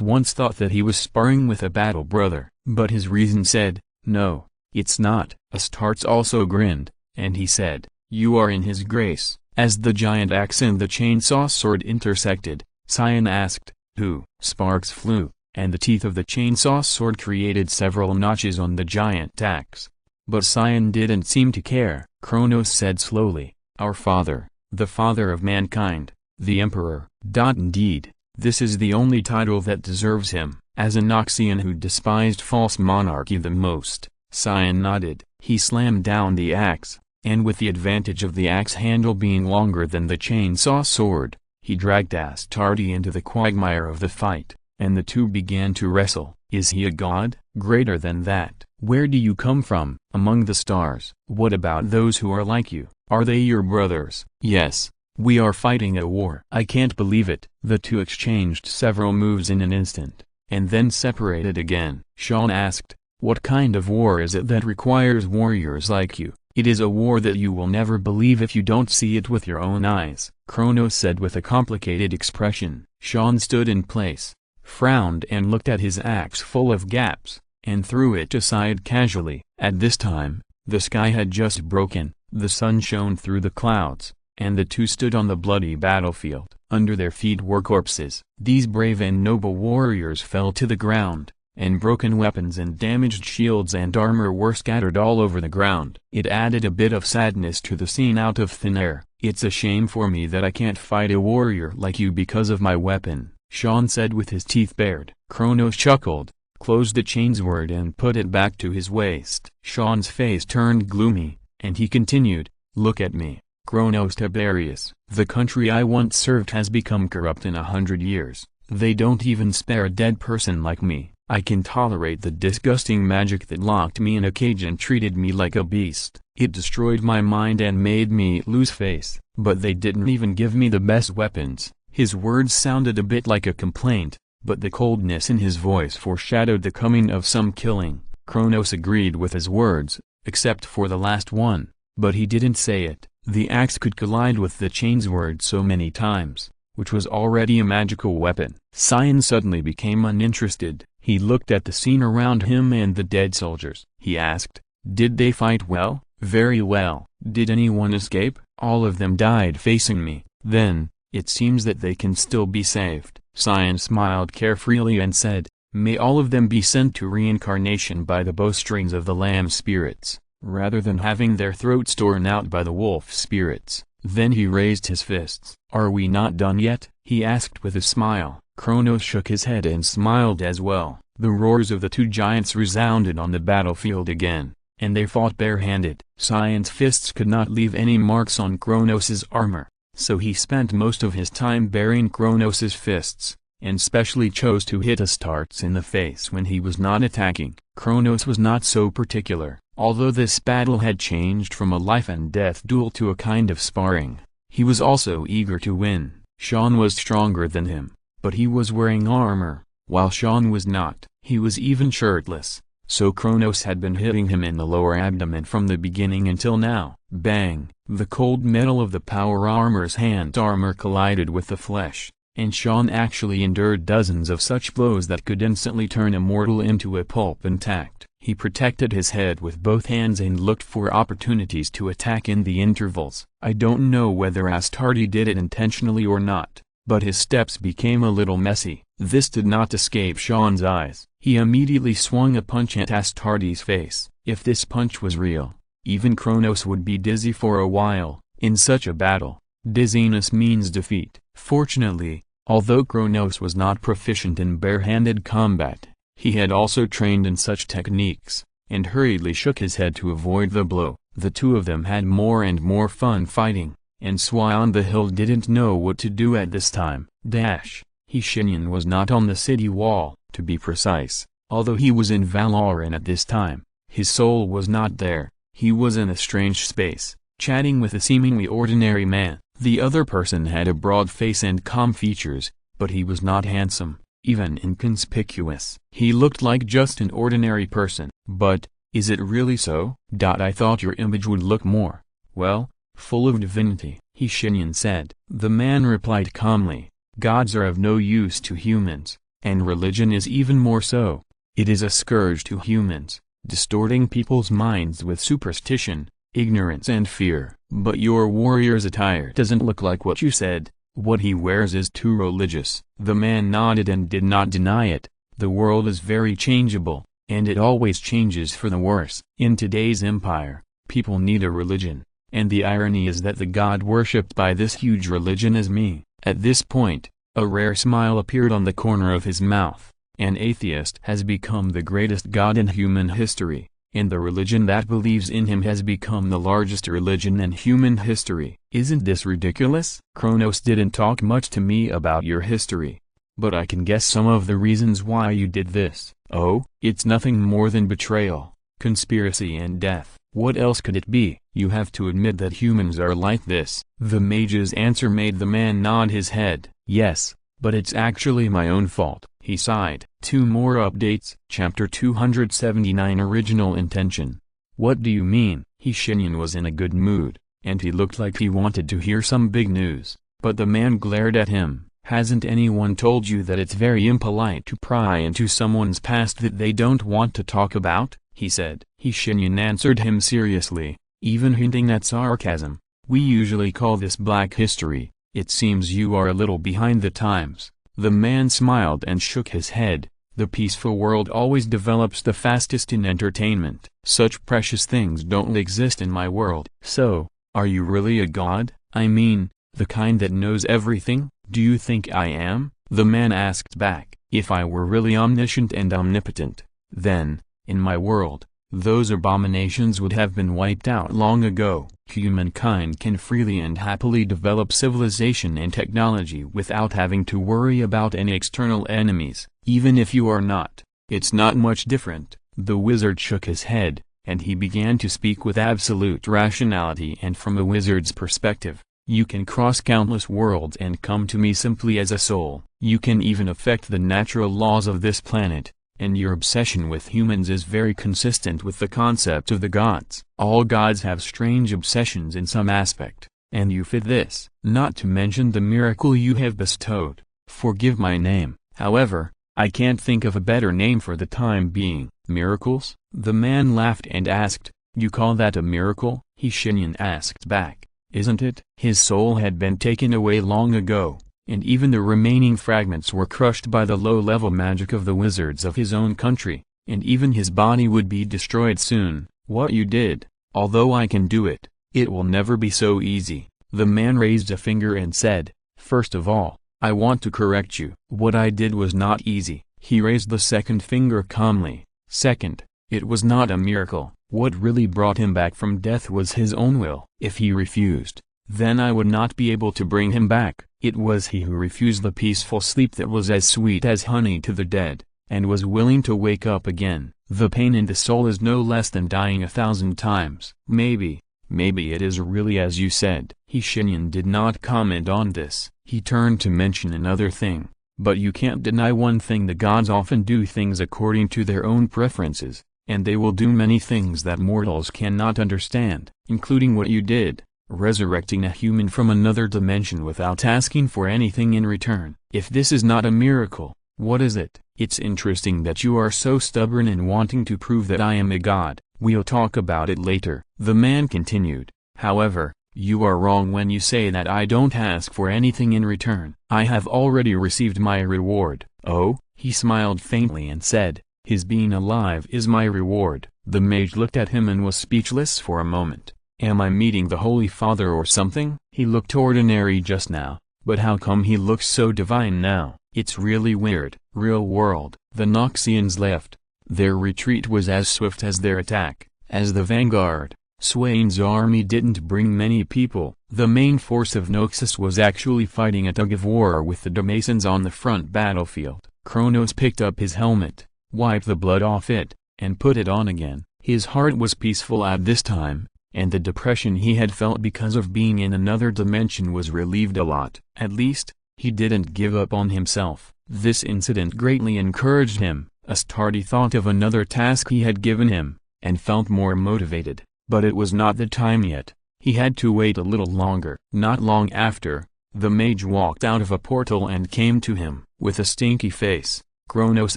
once thought that he was sparring with a battle brother, but his reason said, "No, it's not." Astartes also grinned, and he said, "You are in his grace." As the giant axe and the chainsaw sword intersected, Syan asked, "Who?" Sparks flew, and the teeth of the chainsaw sword created several notches on the giant axe. But Syan didn't seem to care. Kronos said slowly, "Our father, the father of mankind, the emperor." Indeed, this is the only title that deserves him. As a Noxian who despised false monarchy the most, Syan nodded. He slammed down the axe, and with the advantage of the axe handle being longer than the chainsaw sword, he dragged Astarte into the quagmire of the fight, and the two began to wrestle. "Is he a god?" "Greater than that." "Where do you come from?" "Among the stars." "What about those who are like you? Are they your brothers?" "Yes. We are fighting a war." "I can't believe it." The two exchanged several moves in an instant, and then separated again. Sean asked, "What kind of war is it that requires warriors like you?" "It is a war that you will never believe if you don't see it with your own eyes," Kronos said with a complicated expression. Sean stood in place, frowned and looked at his axe full of gaps, and threw it aside casually. At this time, the sky had just broken, the sun shone through the clouds, and the two stood on the bloody battlefield. Under their feet were corpses. These brave and noble warriors fell to the ground, and broken weapons and damaged shields and armor were scattered all over the ground. It added a bit of sadness to the scene out of thin air. "It's a shame for me that I can't fight a warrior like you because of my weapon," Sean said with his teeth bared. Kronos chuckled, closed the chainsword and put it back to his waist. Sean's face turned gloomy, and he continued, "Look at me, Kronos Tiberius. The country I once served has become corrupt in 100 years. They don't even spare a dead person like me. I can tolerate the disgusting magic that locked me in a cage and treated me like a beast. It destroyed my mind and made me lose face. But they didn't even give me the best weapons. His words sounded a bit like a complaint, but the coldness in his voice foreshadowed the coming of some killing. Kronos agreed with his words, except for the last one, but he didn't say it. The axe could collide with the chain's word so many times, which was already a magical weapon. Syan suddenly became uninterested. He looked at the scene around him and the dead soldiers. He asked, "Did they fight well?" "Very well." "Did anyone escape?" "All of them died facing me." "Then, it seems that they can still be saved." Syan smiled carefreely and said, "May all of them be sent to reincarnation by the bowstrings of the lamb spirits, rather than having their throats torn out by the wolf spirits." Then he raised his fists. "Are we not done yet?" he asked with a smile. Kronos shook his head and smiled as well. The roars of the two giants resounded on the battlefield again, and they fought barehanded. Syan's fists could not leave any marks on Kronos's armor, so he spent most of his time burying Kronos's fists, and specially chose to hit Astartes in the face when he was not attacking. Kronos was not so particular. Although this battle had changed from a life-and-death duel to a kind of sparring, he was also eager to win. Sean was stronger than him, but he was wearing armor, while Sean was not. He was even shirtless, so Kronos had been hitting him in the lower abdomen from the beginning until now. Bang! The cold metal of the power armor's hand armor collided with the flesh, and Sean actually endured dozens of such blows that could instantly turn a mortal into a pulp intact. He protected his head with both hands and looked for opportunities to attack in the intervals. I don't know whether Astarte did it intentionally or not, but his steps became a little messy. This did not escape Sean's eyes. He immediately swung a punch at Astarte's face. If this punch was real, even Kronos would be dizzy for a while. In such a battle, dizziness means defeat. Fortunately, although Kronos was not proficient in barehanded combat, he had also trained in such techniques, and hurriedly shook his head to avoid the blow. The two of them had more and more fun fighting, and Syan the Hill didn't know what to do at this time. Shenyan was not on the city wall, to be precise. Although he was in Valoran at this time, his soul was not there. He was in a strange space, chatting with a seemingly ordinary man. The other person had a broad face and calm features, but he was not handsome, even inconspicuous. He looked like just an ordinary person. But, is it really so? I thought your image would look more, well, full of divinity, Shenyan said. The man replied calmly, "Gods are of no use to humans, and religion is even more so. It is a scourge to humans, distorting people's minds with superstition, ignorance and fear. But your warrior's attire doesn't look like what you said. What he wears is too religious." The man nodded and did not deny it. The world is very changeable, and it always changes for the worse. In today's empire, people need a religion, and the irony is that the god worshipped by this huge religion is me. At this point, a rare smile appeared on the corner of his mouth. An atheist has become the greatest god in human history, and the religion that believes in him has become the largest religion in human history. Isn't this ridiculous? Kronos didn't talk much to me about your history, but I can guess some of the reasons why you did this. Oh, it's nothing more than betrayal, conspiracy and death. What else could it be? You have to admit that humans are like this. The mage's answer made the man nod his head. Yes, but it's actually my own fault. He sighed. 2 more updates. Chapter 279 Original Intention. What do you mean? Shenyan was in a good mood, and he looked like he wanted to hear some big news, but the man glared at him. Hasn't anyone told you that it's very impolite to pry into someone's past that they don't want to talk about? He said. Shenyan answered him seriously, even hinting at sarcasm. We usually call this Black History. It seems you are a little behind the times. The man smiled and shook his head. The peaceful world always develops the fastest in entertainment. Such precious things don't exist in my world. So, are you really a god? I mean, the kind that knows everything? Do you think I am? The man asked back. If I were really omniscient and omnipotent, then, in my world, those abominations would have been wiped out long ago. Humankind can freely and happily develop civilization and technology without having to worry about any external enemies. Even if you are not, It's not much different. The wizard shook his head, and he began to speak with absolute rationality and from a wizard's perspective. You can cross countless worlds and come to me simply as a soul. You can even affect the natural laws of this planet, and your obsession with humans is very consistent with the concept of the gods. All gods have strange obsessions in some aspect, and you fit this. Not to mention the miracle you have bestowed. Forgive my name, however, I can't think of a better name for the time being. Miracles? The man laughed and asked, you call that a miracle? Shenyan asked back, isn't it? His soul had been taken away long ago, and even the remaining fragments were crushed by the low-level magic of the wizards of his own country, and even his body would be destroyed soon. What you did, although I can do it, it will never be so easy. The man raised a finger and said, first of all, I want to correct you. What I did was not easy. He raised the second finger calmly. Second, it was not a miracle. What really brought him back from death was his own will. If he refused, then I would not be able to bring him back. It was he who refused the peaceful sleep that was as sweet as honey to the dead, and was willing to wake up again. The pain in the soul is no less than dying 1,000 times. Maybe it is really as you said. Shenyan did not comment on this. He turned to mention another thing. But you can't deny one thing, the gods often do things according to their own preferences, and they will do many things that mortals cannot understand, including what you did, resurrecting a human from another dimension without asking for anything in return. If this is not a miracle, what is it? It's interesting that you are so stubborn in wanting to prove that I am a god. We'll talk about it later. The man continued, however, you are wrong when you say that I don't ask for anything in return. I have already received my reward. Oh? He smiled faintly and said, his being alive is my reward. The mage looked at him and was speechless for a moment. Am I meeting the Holy Father or something? He looked ordinary just now, but how come he looks so divine now? It's really weird. Real world. The Noxians left. Their retreat was as swift as their attack. As the vanguard, Swain's army didn't bring many people. The main force of Noxus was actually fighting a tug-of-war with the Damascens on the front battlefield. Kronos picked up his helmet, wiped the blood off it, and put it on again. His heart was peaceful at this time, and the depression he had felt because of being in another dimension was relieved a lot. At least, he didn't give up on himself. This incident greatly encouraged him. Astarte thought of another task he had given him, and felt more motivated. But it was not the time yet. He had to wait a little longer. Not long after, the mage walked out of a portal and came to him. With a stinky face, Kronos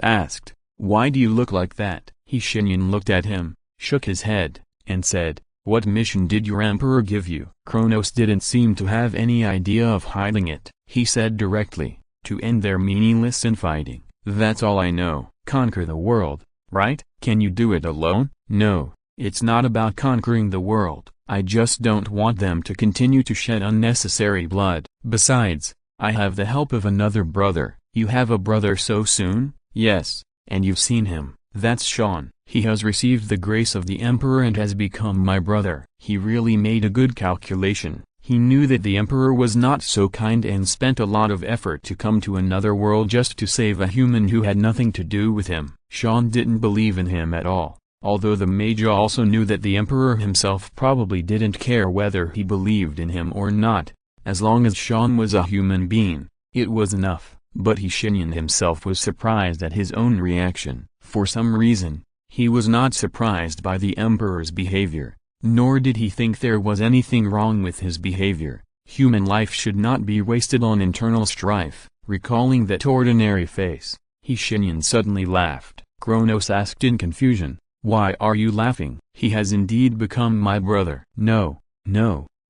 asked, why do you look like that? Shenyan looked at him, shook his head, and said, what mission did your emperor give you? Kronos didn't seem to have any idea of hiding it. He said directly, to end their meaningless infighting. That's all I know. Conquer the world, right? Can you do it alone? No. It's not about conquering the world. I just don't want them to continue to shed unnecessary blood. Besides, I have the help of another brother. You have a brother so soon? Yes, and you've seen him. That's Sean. He has received the grace of the Emperor and has become my brother. He really made a good calculation. He knew that the Emperor was not so kind and spent a lot of effort to come to another world just to save a human who had nothing to do with him. Sean didn't believe in him at all. Although the mage also knew that the Emperor himself probably didn't care whether he believed in him or not, as long as Sean was a human being, it was enough. But Shenyan himself was surprised at his own reaction. For some reason, he was not surprised by the Emperor's behavior, nor did he think there was anything wrong with his behavior. Human life should not be wasted on internal strife. Recalling that ordinary face, Shenyan suddenly laughed. Kronos asked in confusion, why are you laughing? He has indeed become my brother. No,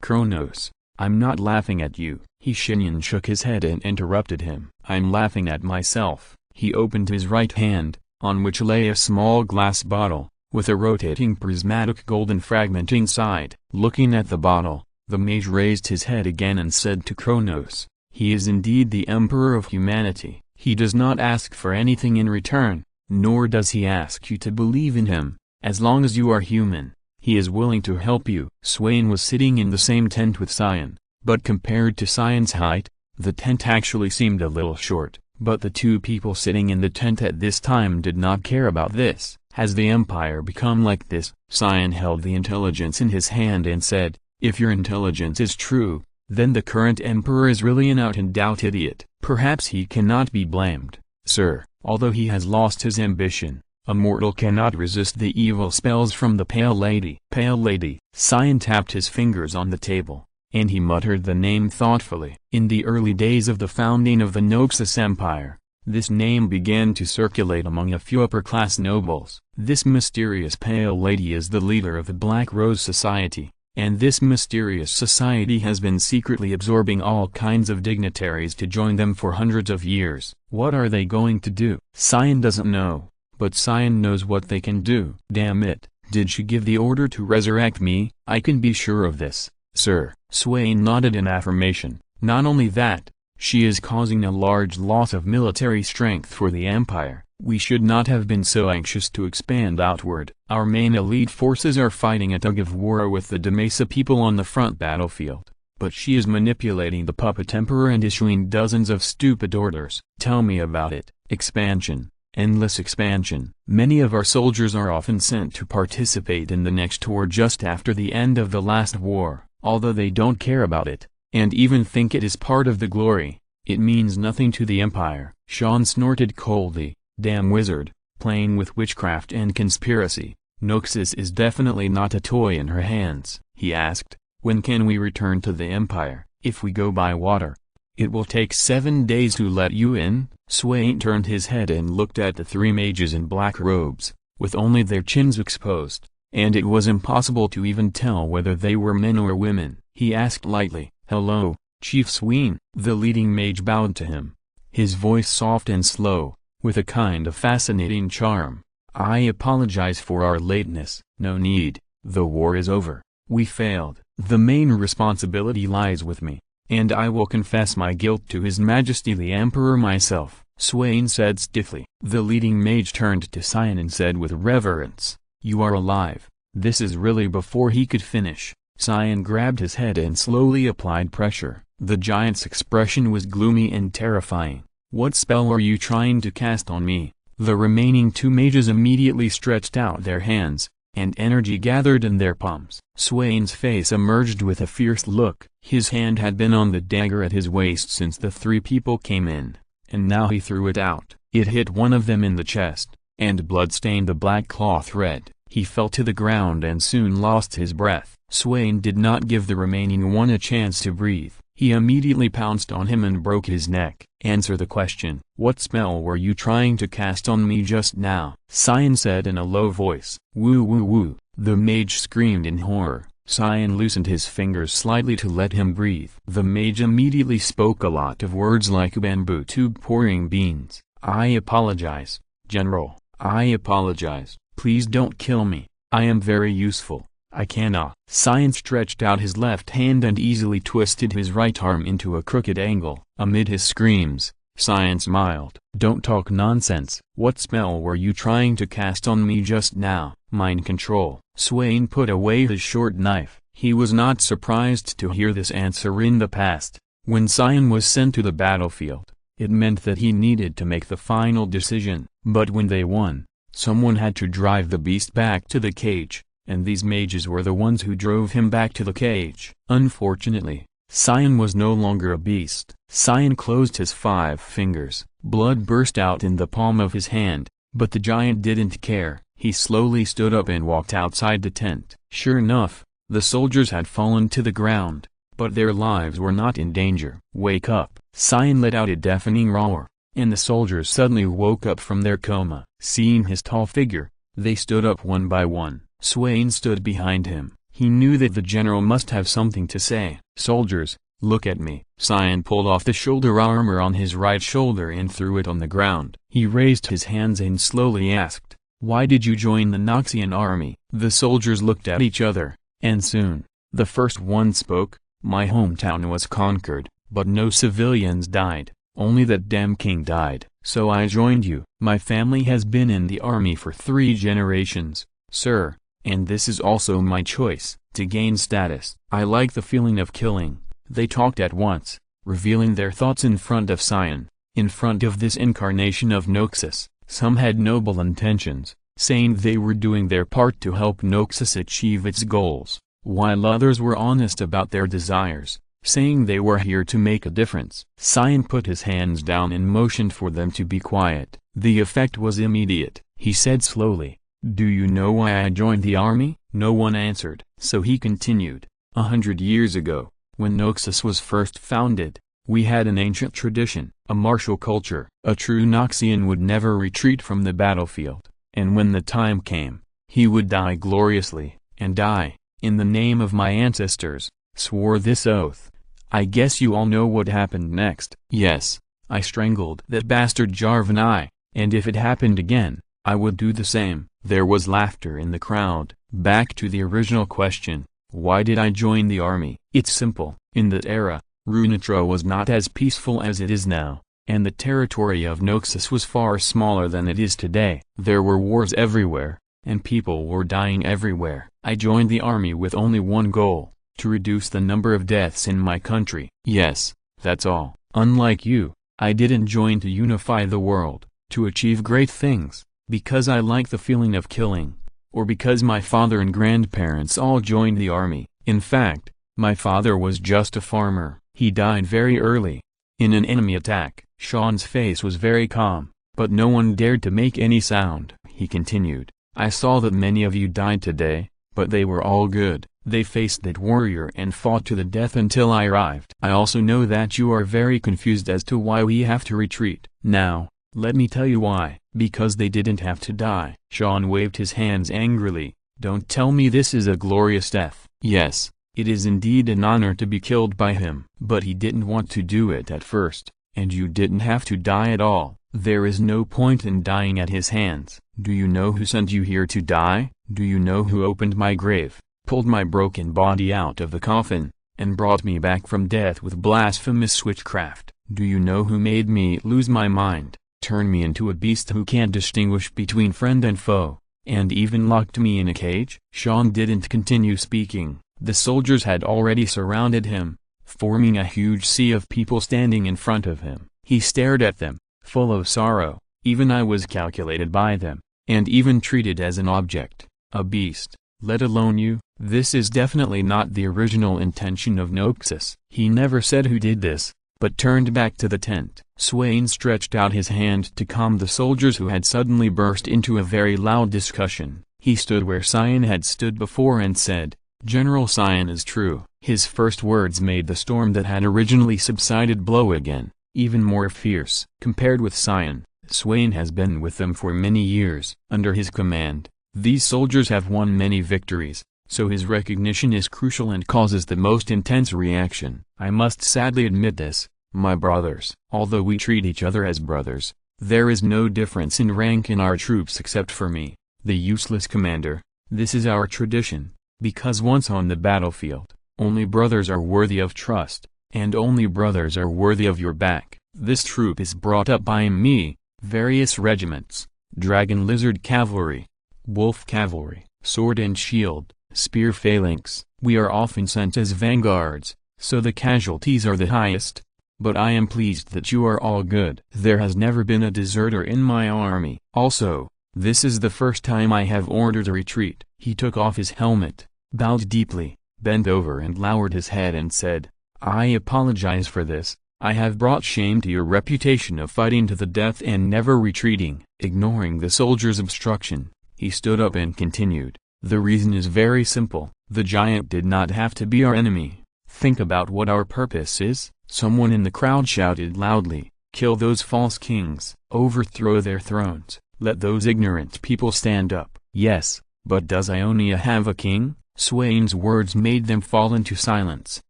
Kronos, I'm not laughing at you. Shenyan shook his head and interrupted him. I'm laughing at myself. He opened his right hand, on which lay a small glass bottle, with a rotating prismatic golden fragment inside. Looking at the bottle, the mage raised his head again and said to Kronos, he is indeed the Emperor of humanity. He does not ask for anything in return, nor does he ask you to believe in him. As long as you are human, he is willing to help you. Swain was sitting in the same tent with Cyan, but compared to Cyan's height, the tent actually seemed a little short. But the two people sitting in the tent at this time did not care about this. Has the Empire become like this? Syan held the intelligence in his hand and said, if your intelligence is true, then the current emperor is really an out-and-out idiot. Perhaps he cannot be blamed, sir. Although he has lost his ambition, a mortal cannot resist the evil spells from the Pale Lady. Pale Lady. Syan tapped his fingers on the table, and he muttered the name thoughtfully. In the early days of the founding of the Synopsis Empire, this name began to circulate among a few upper-class nobles. This mysterious Pale Lady is the leader of the Black Rose Society, and this mysterious society has been secretly absorbing all kinds of dignitaries to join them for hundreds of years. What are they going to do? Syan doesn't know, but Syan knows what they can do. Damn it, did she give the order to resurrect me? I can be sure of this, sir. Swain nodded in affirmation. Not only that, she is causing a large loss of military strength for the Empire. We should not have been so anxious to expand outward. Our main elite forces are fighting a tug-of-war with the Demesa people on the front battlefield, but she is manipulating the puppet emperor and issuing dozens of stupid orders. Tell me about it. Expansion. Endless expansion. Many of our soldiers are often sent to participate in the next war just after the end of the last war, although they don't care about it, and even think it is part of the glory. It means nothing to the Empire. Sean snorted coldly. Damn wizard, playing with witchcraft and conspiracy. Noxus is definitely not a toy in her hands. He asked, when can we return to the Empire? If we go by water, it will take 7 days to let you in. Swain turned his head and looked at the three mages in black robes, with only their chins exposed, and it was impossible to even tell whether they were men or women. He asked lightly, hello, Chief Swain. The leading mage bowed to him, his voice soft and slow, with a kind of fascinating charm. I apologize for our lateness. No need, the war is over. We failed. The main responsibility lies with me, and I will confess my guilt to His Majesty the Emperor myself, Swain said stiffly. The leading mage turned to Syan and said with reverence, you are alive. This is really before he could finish. Syan grabbed his head and slowly applied pressure. The giant's expression was gloomy and terrifying. What spell are you trying to cast on me? The remaining two mages immediately stretched out their hands, and energy gathered in their palms. Swain's face emerged with a fierce look. His hand had been on the dagger at his waist since the three people came in, and now he threw it out. It hit one of them in the chest, and blood stained the black cloth red. He fell to the ground and soon lost his breath. Swain did not give the remaining one a chance to breathe. He immediately pounced on him and broke his neck. Answer the question. What spell were you trying to cast on me just now? Syan said in a low voice. Woo woo woo. The mage screamed in horror. Syan loosened his fingers slightly to let him breathe. The mage immediately spoke a lot of words like a bamboo tube pouring beans. I apologize, General. I apologize. Please don't kill me. I am very useful. I cannot. Syan stretched out his left hand and easily twisted his right arm into a crooked angle. Amid his screams, Syan smiled. Don't talk nonsense. What spell were you trying to cast on me just now? Mind control. Swain put away his short knife. He was not surprised to hear this answer in the past. When Syan was sent to the battlefield, it meant that he needed to make the final decision. But when they won, someone had to drive the beast back to the cage, and these mages were the ones who drove him back to the cage. Unfortunately, Syan was no longer a beast. Syan closed his 5 fingers. Blood burst out in the palm of his hand, but the giant didn't care. He slowly stood up and walked outside the tent. Sure enough, the soldiers had fallen to the ground, but their lives were not in danger. Wake up! Syan let out a deafening roar, and the soldiers suddenly woke up from their coma. Seeing his tall figure, they stood up one by one. Swain stood behind him. He knew that the general must have something to say. Soldiers, look at me. Syan pulled off the shoulder armor on his right shoulder and threw it on the ground. He raised his hands and slowly asked, why did you join the Noxian army? The soldiers looked at each other, and soon, the first one spoke. My hometown was conquered, but no civilians died. Only that damn king died. So I joined you. My family has been in the army for 3 generations, sir. And this is also my choice, to gain status. I like the feeling of killing. They talked at once, revealing their thoughts in front of Syan, In front of this incarnation of Noxus, some had noble intentions, saying they were doing their part to help Noxus achieve its goals, while others were honest about their desires, saying they were here to make a difference. Cyan put his hands down and motioned for them to be quiet. The effect was immediate. He said slowly, "Do you know why I joined the army?" No one answered. So he continued, 100 years ago, when Noxus was first founded, we had an ancient tradition, a martial culture. A true Noxian would never retreat from the battlefield, and when the time came, he would die gloriously, and I, in the name of my ancestors, swore this oath. I guess you all know what happened next. Yes, I strangled that bastard Jarvanai, and if it happened again, I would do the same. There was laughter in the crowd. Back to the original question, why did I join the army? It's simple. In that era, Runeterra was not as peaceful as it is now, and the territory of Noxus was far smaller than it is today. There were wars everywhere, and people were dying everywhere. I joined the army with only one goal, to reduce the number of deaths in my country. Yes, that's all. Unlike you, I didn't join to unify the world, to achieve great things, because I like the feeling of killing, or because my father and grandparents all joined the army. In fact, my father was just a farmer. He died very early, in an enemy attack. Sean's face was very calm, but no one dared to make any sound. He continued, I saw that many of you died today, but they were all good. They faced that warrior and fought to the death until I arrived. I also know that you are very confused as to why we have to retreat. Now, let me tell you why. Because they didn't have to die. Sean waved his hands angrily. Don't tell me this is a glorious death. Yes, it is indeed an honor to be killed by him. But he didn't want to do it at first, and you didn't have to die at all. There is no point in dying at his hands. Do you know who sent you here to die? Do you know who opened my grave, pulled my broken body out of the coffin, and brought me back from death with blasphemous witchcraft? Do you know who made me lose my mind, turn me into a beast who can't distinguish between friend and foe, and even locked me in a cage? Sean didn't continue speaking. The soldiers had already surrounded him, forming a huge sea of people standing in front of him. He stared at them, full of sorrow. Even I was calculated by them, and even treated as an object, a beast, let alone you. This is definitely not the original intention of Noxus. He never said who did this, but turned back to the tent. Swain stretched out his hand to calm the soldiers who had suddenly burst into a very loud discussion. He stood where Cyan had stood before and said, General Cyan is true. His first words made the storm that had originally subsided blow again, even more fierce. Compared with Cyan, Swain has been with them for many years. Under his command, these soldiers have won many victories, so his recognition is crucial and causes the most intense reaction. I must sadly admit this, my brothers. Although we treat each other as brothers, there is no difference in rank in our troops except for me, the useless commander. This is our tradition, because once on the battlefield, only brothers are worthy of trust, and only brothers are worthy of your back. This troop is brought up by me, various regiments, dragon lizard cavalry, wolf cavalry, sword and shield, spear phalanx. We are often sent as vanguards, so the casualties are the highest, but I am pleased that you are all good. There has never been a deserter in my army. Also, this is the first time I have ordered a retreat. He took off his helmet, bowed deeply, bent over and lowered his head and said, I apologize for this. I have brought shame to your reputation of fighting to the death and never retreating. Ignoring the soldier's obstruction, he stood up and continued, the reason is very simple. The giant did not have to be our enemy. Think about what our purpose is. Someone in the crowd shouted loudly, kill those false kings, overthrow their thrones, let those ignorant people stand up. Yes, but does Ionia have a king? Swain's words made them fall into silence.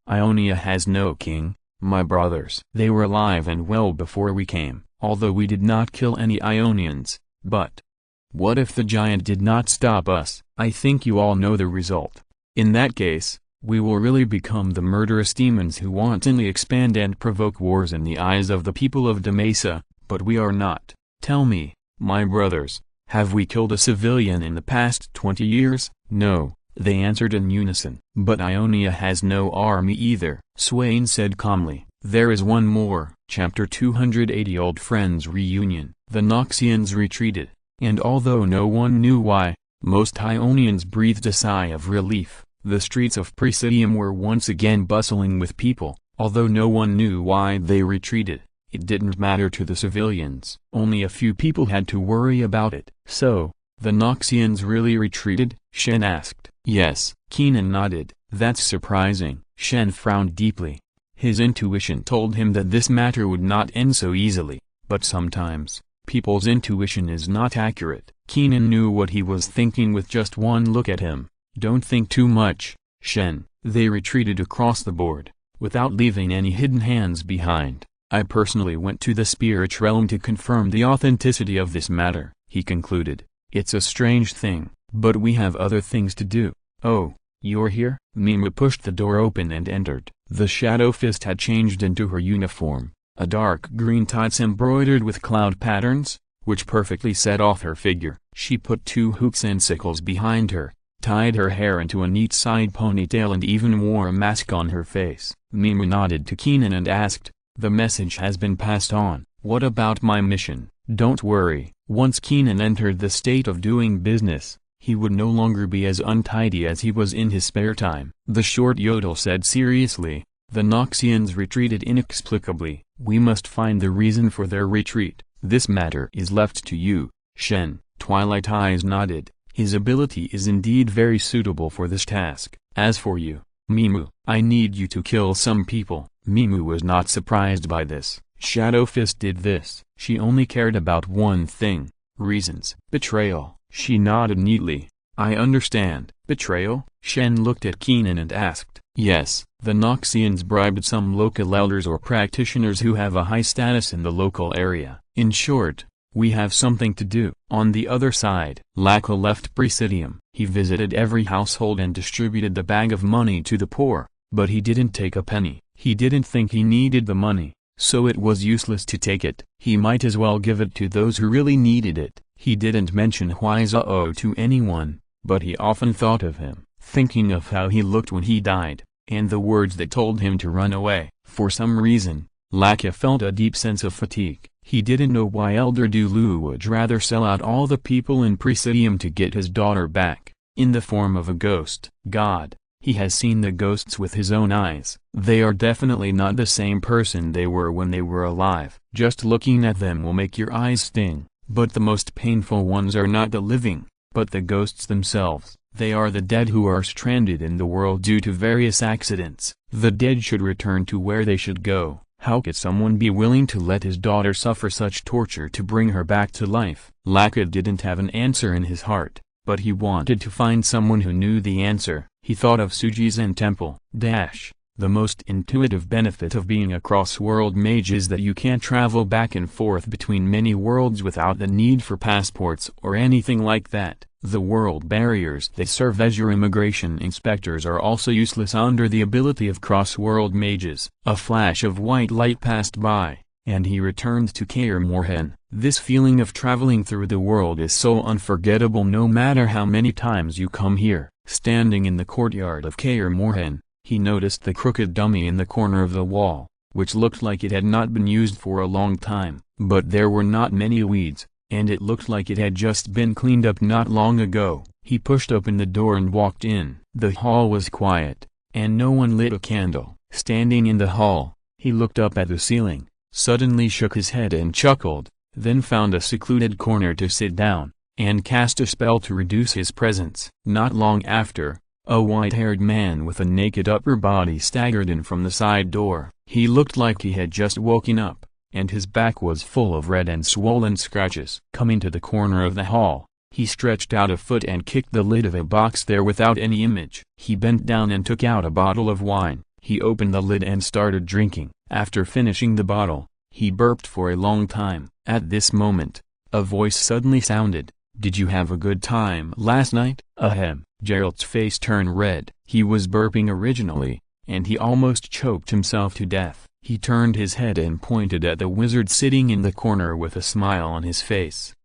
Ionia has no king, my brothers. They were alive and well before we came, although we did not kill any Ionians. But what if the giant did not stop us? I think you all know the result. In that case, we will really become the murderous demons who wantonly expand and provoke wars in the eyes of the people of Demacia, but we are not. Tell me, my brothers, have we killed a civilian in the past 20 years? No, they answered in unison. But Ionia has no army either. Swain said calmly, There is one more. Chapter 280 Old Friends Reunion. The Noxians retreated, and although no one knew why, most Ionians breathed a sigh of relief. The streets of Presidium were once again bustling with people. Although no one knew why they retreated, it didn't matter to the civilians. Only a few people had to worry about it. So, the Noxians really retreated? Shen asked. Yes, Keenan nodded. That's surprising. Shen frowned deeply. His intuition told him that this matter would not end so easily, but sometimes, people's intuition is not accurate. Keenan knew what he was thinking with just one look at him. Don't think too much, Shen. They retreated across the board, without leaving any hidden hands behind. I personally went to the spirit realm to confirm the authenticity of this matter, he concluded. It's a strange thing, but we have other things to do. Oh, you're here? Mima pushed the door open and entered. The Shadow Fist had changed into her uniform, a dark green tights embroidered with cloud patterns, which perfectly set off her figure. She put 2 hooks and sickles behind her, tied her hair into a neat side ponytail and even wore a mask on her face. Mima nodded to Keenan and asked, the message has been passed on. What about my mission? Don't worry. Once Keenan entered the state of doing business, he would no longer be as untidy as he was in his spare time. The short Yodel said seriously, the Noxians retreated inexplicably. We must find the reason for their retreat. This matter is left to you, Shen. Twilight Eyes nodded. His ability is indeed very suitable for this task. As for you, Mimu, I need you to kill some people. Mimu was not surprised by this. Shadow Fist did this. She only cared about one thing. Reasons. Betrayal. She nodded neatly. I understand. Betrayal? Shen looked at Keenan and asked. Yes, the Noxians bribed some local elders or practitioners who have a high status in the local area. In short, we have something to do. On the other side, Laka left Presidium. He visited every household and distributed the bag of money to the poor, but he didn't take a penny. He didn't think he needed the money, so it was useless to take it. He might as well give it to those who really needed it. He didn't mention Huizao to anyone, but he often thought of him, thinking of how he looked when he died, and the words that told him to run away. For some reason, Laka felt a deep sense of fatigue. He didn't know why Elder Dulu would rather sell out all the people in Presidium to get his daughter back, in the form of a ghost. God, he has seen the ghosts with his own eyes. They are definitely not the same person they were when they were alive. Just looking at them will make your eyes sting. But the most painful ones are not the living, but the ghosts themselves. They are the dead who are stranded in the world due to various accidents. The dead should return to where they should go. How could someone be willing to let his daughter suffer such torture to bring her back to life? Laka didn't have an answer in his heart, but he wanted to find someone who knew the answer. He thought of Sujizen Temple. The most intuitive benefit of being a cross-world mage is that you can't travel back and forth between many worlds without the need for passports or anything like that. The world barriers that serve as your immigration inspectors are also useless under the ability of cross-world mages. A flash of white light passed by, and he returned to Kaer Morhen. This feeling of traveling through the world is so unforgettable no matter how many times you come here. Standing in the courtyard of Kaer Morhen, he noticed the crooked dummy in the corner of the wall, which looked like it had not been used for a long time. But there were not many weeds, and it looked like it had just been cleaned up not long ago. He pushed open the door and walked in. The hall was quiet, and no one lit a candle. Standing in the hall, he looked up at the ceiling, suddenly shook his head and chuckled, then found a secluded corner to sit down, and cast a spell to reduce his presence. Not long after, a white-haired man with a naked upper body staggered in from the side door. He looked like he had just woken up, and his back was full of red and swollen scratches. Coming to the corner of the hall, he stretched out a foot and kicked the lid of a box there without any image. He bent down and took out a bottle of wine. He opened the lid and started drinking. After finishing the bottle, he burped for a long time. At this moment, a voice suddenly sounded. Did you have a good time last night? Ahem. Geralt's face turned red. He was burping originally, and he almost choked himself to death. He turned his head and pointed at the wizard sitting in the corner with a smile on his face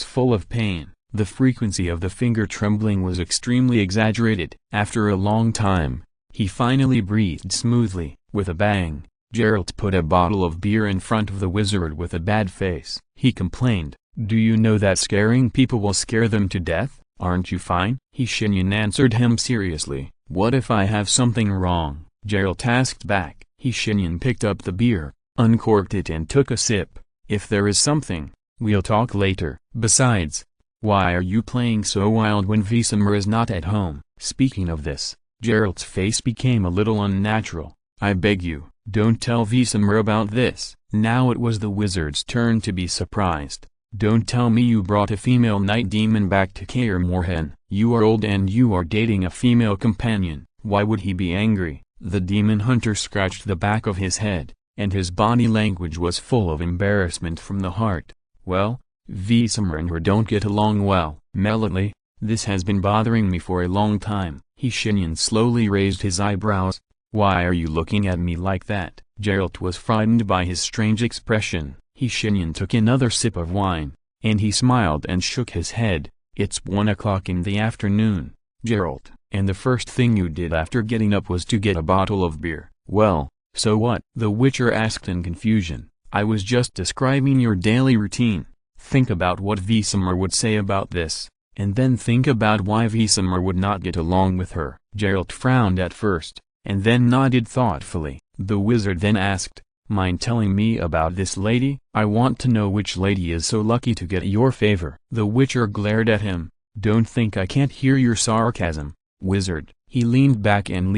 full of pain. The frequency of the finger trembling was extremely exaggerated. After a long time, he finally breathed smoothly. With a bang, Geralt put a bottle of beer in front of the wizard with a bad face. He complained, "Do you know that scaring people will scare them to death? Aren't you fine?" Shenyan answered him seriously, "What if I have something wrong?" Geralt asked back. Shenyan picked up the beer, uncorked it and took a sip. "If there is something, we'll talk later. Besides, why are you playing so wild when Vesemir is not at home?" Speaking of this, Geralt's face became a little unnatural. "I beg you, don't tell Vesemir about this." Now it was the wizard's turn to be surprised. "Don't tell me you brought a female night demon back to Kaer Morhen. You are old and you are dating a female companion. Why would he be angry?" The demon hunter scratched the back of his head, and his body language was full of embarrassment from the heart. "Well, Vesemir and her don't get along well. Melody, this has been bothering me for a long time." Shenyan slowly raised his eyebrows. "Why are you looking at me like that?" Geralt was frightened by his strange expression. Shenyan took another sip of wine, and he smiled and shook his head. "It's 1 o'clock in the afternoon, Geralt, and the first thing you did after getting up was to get a bottle of beer." "Well, so what?" the Witcher asked in confusion. "I was just describing your daily routine. Think about what Vesemir would say about this, and then think about why Vesemir would not get along with her." Geralt frowned at first, and then nodded thoughtfully. The wizard then asked, "Mind telling me about this lady? I want to know which lady is so lucky to get your favor." The Witcher glared at him. "Don't think I can't hear your sarcasm, wizard." He leaned back in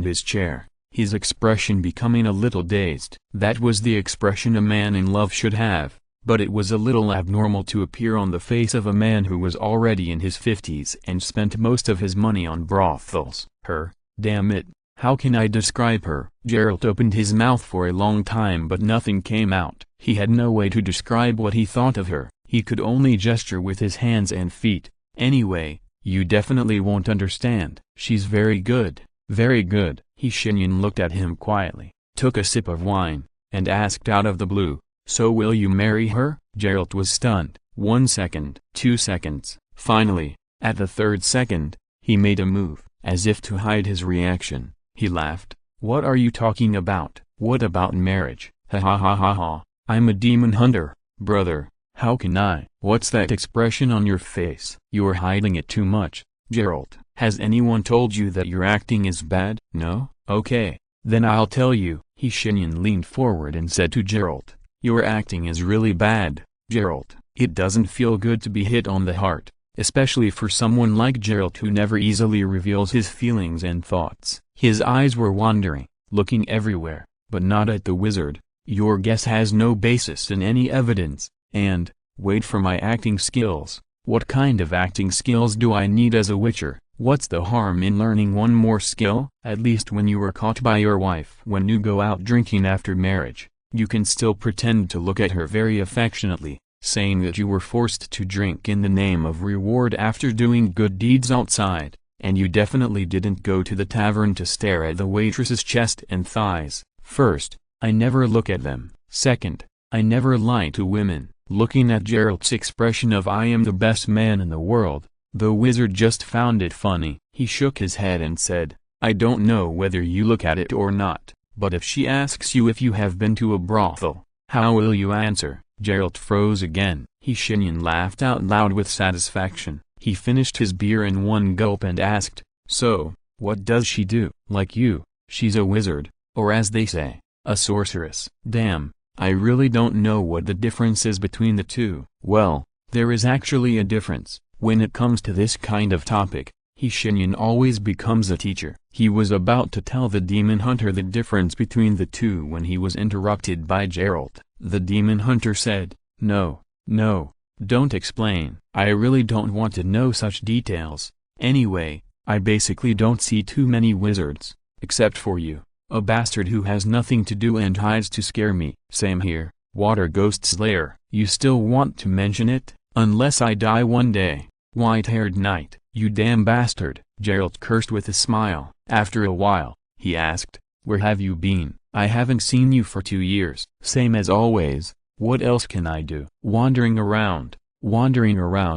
his chair, his expression becoming a little dazed. That was the expression a man in love should have, but it was a little abnormal to appear on the face of a man who was already in his 50s and spent most of his money on brothels. "Her, damn it, how can I describe her?" Geralt opened his mouth for a long time but nothing came out. He had no way to describe what he thought of her. He could only gesture with his hands and feet. "Anyway, you definitely won't understand. She's very good, very good." Shenyan looked at him quietly, took a sip of wine, and asked out of the blue, "So will you marry her?" Geralt was stunned. 1 second, 2 seconds. Finally, at the 3rd second, he made a move, as if to hide his reaction. He laughed. "What are you talking about? What about marriage? Ha ha ha ha ha. I'm a demon hunter, brother. How can I?" "What's that expression on your face?" "You're hiding it too much, Geralt." "Has anyone told you that your acting is bad?" "No?" "Okay, then I'll tell you." Shenyan leaned forward and said to Geralt, "Your acting is really bad, Geralt. It doesn't feel good to be hit on the heart, especially for someone like Geralt who never easily reveals his feelings and thoughts." His eyes were wandering, looking everywhere, but not at the wizard. "Your guess has no basis in any evidence, and, wait for my acting skills. What kind of acting skills do I need as a witcher? What's the harm in learning one more skill? At least when you are caught by your wife. When you go out drinking after marriage, you can still pretend to look at her very affectionately, saying that you were forced to drink in the name of reward after doing good deeds outside, and you definitely didn't go to the tavern to stare at the waitress's chest and thighs. First, I never look at them. Second, I never lie to women." Looking at Geralt's expression of "I am the best man in the world," the wizard just found it funny. He shook his head and said, "I don't know whether you look at it or not, but if she asks you if you have been to a brothel, how will you answer?" Geralt froze again. Shenyan laughed out loud with satisfaction. He finished his beer in one gulp and asked, "So, what does she do?" "Like you, she's a wizard, or as they say, a sorceress." "Damn, I really don't know what the difference is between the two." "Well, there is actually a difference. When it comes to this kind of topic, Shenyan always becomes a teacher." He was about to tell the demon hunter the difference between the two when he was interrupted by Geralt. The demon hunter said, "No, no, don't explain. I really don't want to know such details. Anyway, I basically don't see too many wizards, except for you, a bastard who has nothing to do and hides to scare me." "Same here, Water Ghost Slayer." "You still want to mention it? Unless I die one day, white-haired knight, you damn bastard." Geralt cursed with a smile. After a while, he asked, "Where have you been? I haven't seen you for 2 years." "Same as always. What else can I do?" Wandering around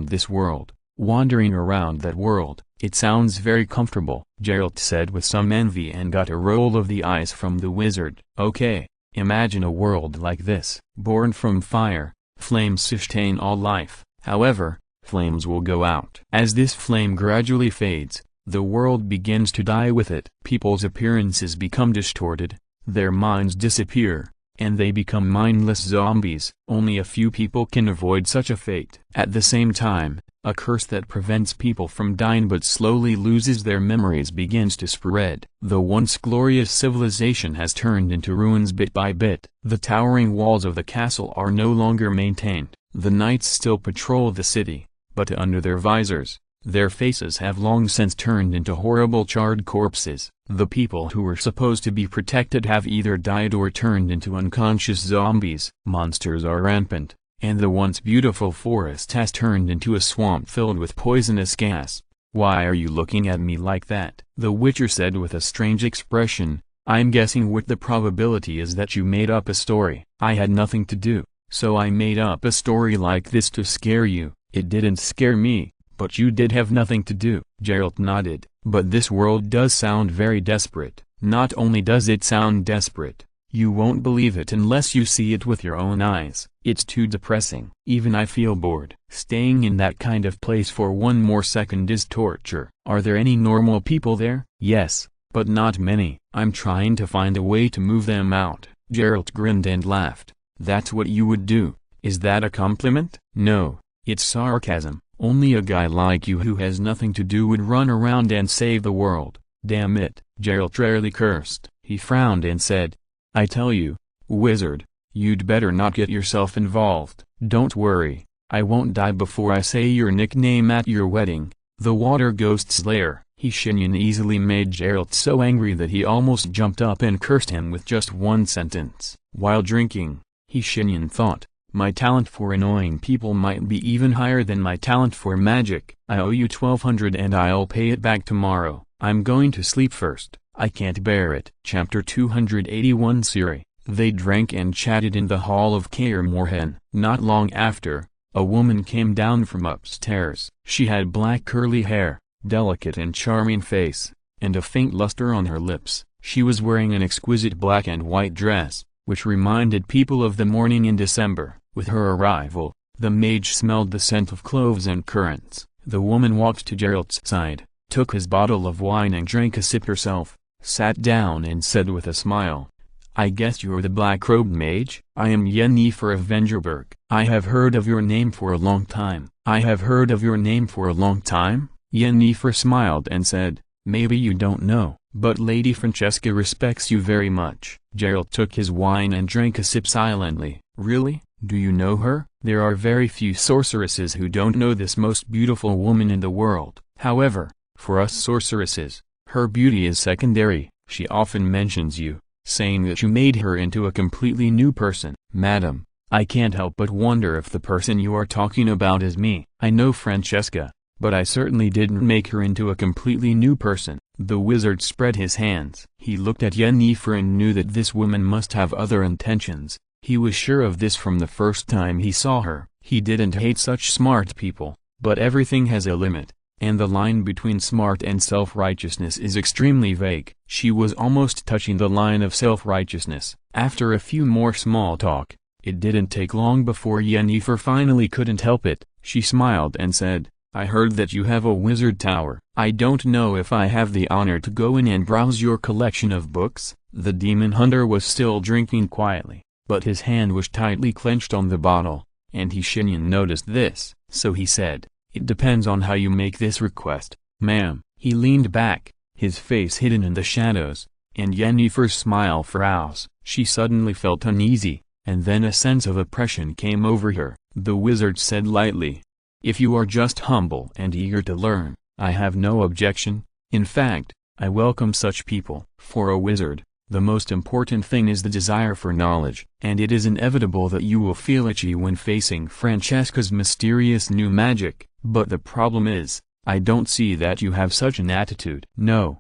this world." wandering around that world. It sounds very comfortable, Geralt said with some envy and got a roll of the eyes from the wizard. Okay, imagine a world like this, born from fire. Flames sustain all life, however, flames will go out. As this flame gradually fades, the world begins to die with it. People's appearances become distorted, their minds disappear, and they become mindless zombies. Only a few people can avoid such a fate. At the same time, a curse that prevents people from dying but slowly loses their memories begins to spread. The once glorious civilization has turned into ruins bit by bit. The towering walls of the castle are no longer maintained. The knights still patrol the city, but under their visors, their faces have long since turned into horrible charred corpses. The people who were supposed to be protected have either died or turned into unconscious zombies. Monsters are rampant, and the once beautiful forest has turned into a swamp filled with poisonous gas. Why are you looking at me like that? The Witcher said with a strange expression. I'm guessing what the probability is that you made up a story. I had nothing to do, so I made up a story like this to scare you. It didn't scare me, but you did have nothing to do. Geralt nodded. But this world does sound very desperate. Not only does it sound desperate, you won't believe it unless you see it with your own eyes. It's too depressing. Even I feel bored. Staying in that kind of place for one more second is torture. Are there any normal people there? Yes, but not many. I'm trying to find a way to move them out. Geralt grinned and laughed. That's what you would do. Is that a compliment? No, it's sarcasm. Only a guy like you who has nothing to do would run around and save the world. Damn it. Geralt rarely cursed. He frowned and said, I tell you, wizard, you'd better not get yourself involved. Don't worry, I won't die before I say your nickname at your wedding, the Water Ghost Slayer. Shenyan easily made Geralt so angry that he almost jumped up and cursed him with just one sentence. While drinking, Shenyan thought, my talent for annoying people might be even higher than my talent for magic. I owe you 1200 and I'll pay it back tomorrow. I'm going to sleep first. I can't bear it. Chapter 281 Ciri. They drank and chatted in the hall of Kaer Morhen. Not long after, a woman came down from upstairs. She had black curly hair, delicate and charming face, and a faint luster on her lips. She was wearing an exquisite black and white dress, which reminded people of the morning in December. With her arrival, the mage smelled the scent of cloves and currants. The woman walked to Geralt's side, took his bottle of wine and drank a sip herself, sat down and said with a smile, I guess you're the black-robed mage? I am Yennefer of Vengerberg. I have heard of your name for a long time. I have heard of your name for a long time? Yennefer smiled and said, maybe you don't know, but Lady Francesca respects you very much. Geralt took his wine and drank a sip silently. Really? Do you know her? There are very few sorceresses who don't know this most beautiful woman in the world. However, for us sorceresses, her beauty is secondary. She often mentions you, saying that you made her into a completely new person. Madam, I can't help but wonder if the person you are talking about is me. I know Francesca, but I certainly didn't make her into a completely new person. The wizard spread his hands. He looked at Yennefer and knew that this woman must have other intentions. He was sure of this from the first time he saw her. He didn't hate such smart people, but everything has a limit, and the line between smart and self-righteousness is extremely vague. She was almost touching the line of self-righteousness. After a few more small talk, it didn't take long before Yennefer finally couldn't help it. She smiled and said, I heard that you have a wizard tower. I don't know if I have the honor to go in and browse your collection of books. The demon hunter was still drinking quietly, but his hand was tightly clenched on the bottle, and Shenyan noticed this, so he said, it depends on how you make this request, ma'am. He leaned back, his face hidden in the shadows, and Yennefer's smile froze. She suddenly felt uneasy, and then a sense of oppression came over her. The wizard said lightly, if you are just humble and eager to learn, I have no objection. In fact, I welcome such people. For a wizard, the most important thing is the desire for knowledge, and it is inevitable that you will feel itchy when facing Francesca's mysterious new magic. But the problem is, I don't see that you have such an attitude. No,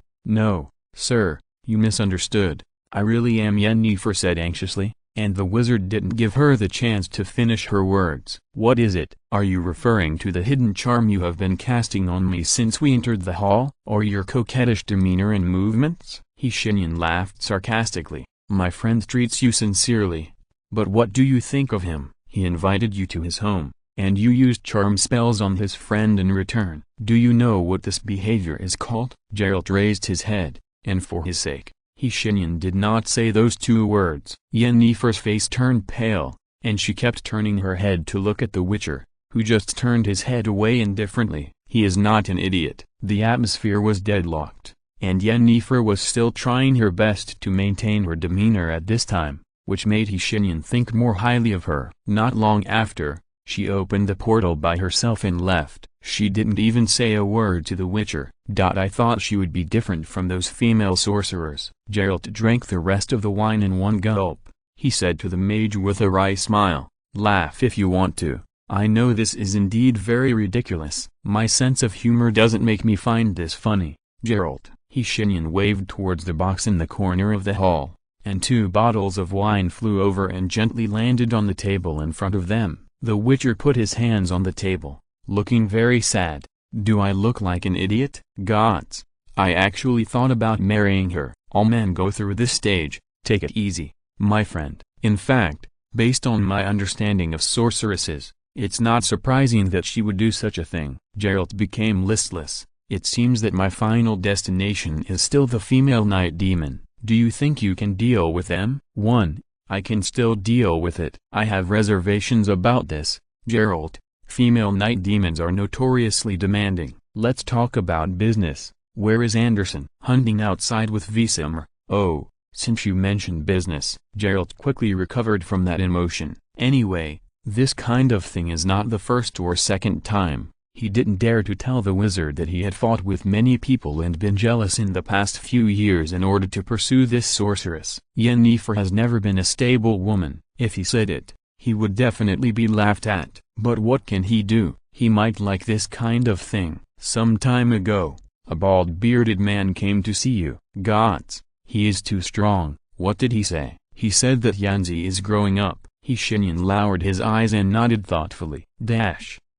sir, you misunderstood. I really am, Yennefer said anxiously. and the wizard didn't give her the chance to finish her words. "What is it? Are you referring to the hidden charm you have been casting on me since we entered the hall, or your coquettish demeanor and movements?" Shenyan laughed sarcastically. "My friend treats you sincerely. But what do you think of him? He invited you to his home, and you used charm spells on his friend in return. Do you know what this behavior is called?" Geralt raised his head, and for his sake, Shenyan did not say those two words. Yennefer's face turned pale, and she kept turning her head to look at the Witcher, who just turned his head away indifferently. "He is not an idiot." The atmosphere was deadlocked, and Yennefer was still trying her best to maintain her demeanor at this time, which made Shenyan think more highly of her. Not long after, she opened the portal by herself and left. She didn't even say a word to the Witcher. "I thought she would be different from those female sorcerers." Geralt drank the rest of the wine in one gulp. He said to the mage with a wry smile, "Laugh if you want to. I know this is indeed very ridiculous. My sense of humor doesn't make me find this funny." "Geralt." Shenyan waved towards the box in the corner of the hall, and 2 bottles of wine flew over and gently landed on the table in front of them. The Witcher put his hands on the table, looking very sad. "Do I look like an idiot? Gods, I actually thought about marrying her." "All men go through this stage, take it easy, my friend. In fact, based on my understanding of sorceresses, it's not surprising that she would do such a thing." Geralt became listless. "It seems that my final destination is still the female night demon. Do you think you can deal with them?" "1. I can still deal with it. I have reservations about this, Geralt. Female night demons are notoriously demanding. Let's talk about business. Where is Anderson?" "Hunting outside with Vesemir." "Oh, since you mentioned business." Geralt quickly recovered from that emotion. "Anyway, this kind of thing is not the first or second time." He didn't dare to tell the wizard that he had fought with many people and been jealous in the past few years in order to pursue this sorceress. Yennefer has never been a stable woman. If he said it, he would definitely be laughed at. But what can he do? He might like this kind of thing. "Some time ago, a bald-bearded man came to see you." "Gods, he is too strong." "What did he say?" "He said that Yanzi is growing up." Shenyan lowered his eyes and nodded thoughtfully.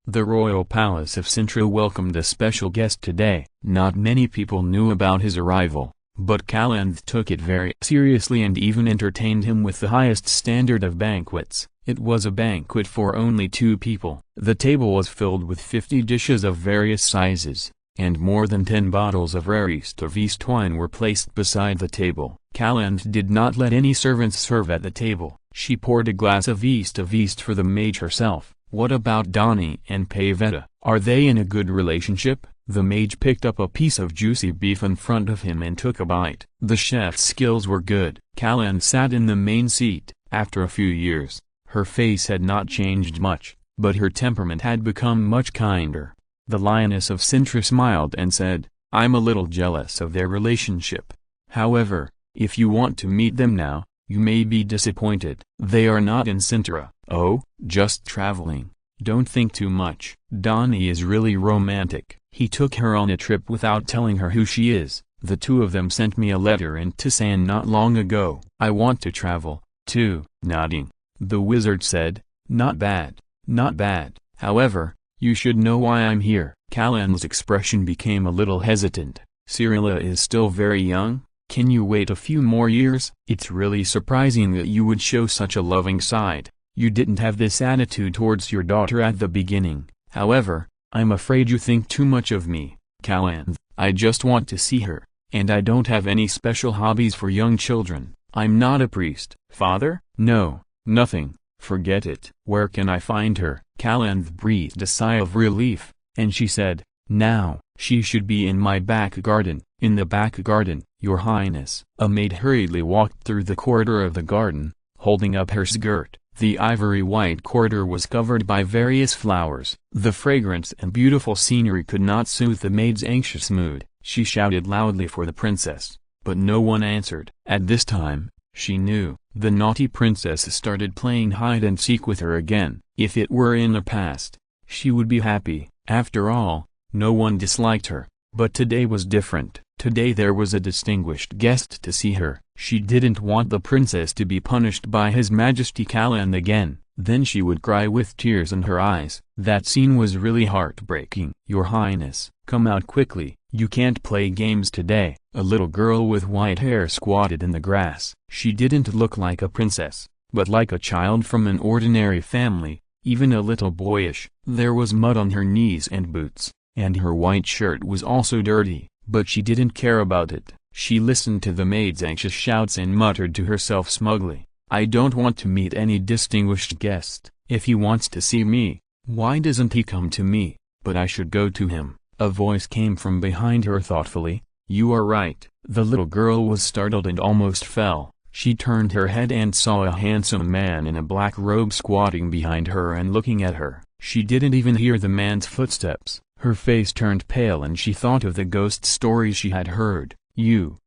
The royal palace of Sintra welcomed a special guest today. Not many people knew about his arrival, but Callanth took it very seriously and even entertained him with the highest standard of banquets. It was a banquet for only 2 people. The table was filled with 50 dishes of various sizes, and more than 10 bottles of rarest of East wine were placed beside the table. Callanth did not let any servants serve at the table. She poured a glass of East for the mage herself. "What about Donnie and Pavetta? Are they in a good relationship?" The mage picked up a piece of juicy beef in front of him and took a bite. The chef's skills were good. Callanth sat in the main seat. After a few years, her face had not changed much, but her temperament had become much kinder. The lioness of Sintra smiled and said, "I'm a little jealous of their relationship. However, if you want to meet them now, you may be disappointed. They are not in Sintra." "Oh, just traveling. Don't think too much." Donnie is really romantic. He took her on a trip without telling her who she is. The 2 of them sent me a letter in Tisan not long ago. "I want to travel, too." Nodding, the wizard said, "Not bad, not bad. However, you should know why I'm here." Callanth's expression became a little hesitant. "Cyrilla is still very young. Can you wait a few more years?" "It's really surprising that you would show such a loving side. You didn't have this attitude towards your daughter at the beginning. However, I'm afraid you think too much of me, Callanth. I just want to see her, and I don't have any special hobbies for young children. I'm not a priest." "Father?" "No, nothing. Forget it." "Where can I find her?" Callanth breathed a sigh of relief, and she said, "Now, she should be in my back garden." "In the back garden, your highness." A maid hurriedly walked through the corridor of the garden, holding up her skirt. The ivory-white corridor was covered by various flowers. The fragrance and beautiful scenery could not soothe the maid's anxious mood. She shouted loudly for the princess, but no one answered. At this time, she knew, the naughty princess started playing hide-and-seek with her again. If it were in the past, she would be happy. After all, no one disliked her. But today was different. Today there was a distinguished guest to see her. She didn't want the princess to be punished by His Majesty Callan again. Then she would cry with tears in her eyes. That scene was really heartbreaking. "Your Highness, come out quickly, you can't play games today." A little girl with white hair squatted in the grass. She didn't look like a princess, but like a child from an ordinary family, even a little boyish. There was mud on her knees and boots, and her white shirt was also dirty, but she didn't care about it. She listened to the maid's anxious shouts and muttered to herself smugly, "I don't want to meet any distinguished guest. If he wants to see me, why doesn't he come to me? But I should go to him." A voice came from behind her thoughtfully. "You are right." The little girl was startled and almost fell. She turned her head and saw a handsome man in a black robe squatting behind her and looking at her. She didn't even hear the man's footsteps. Her face turned pale and she thought of the ghost stories she had heard. You,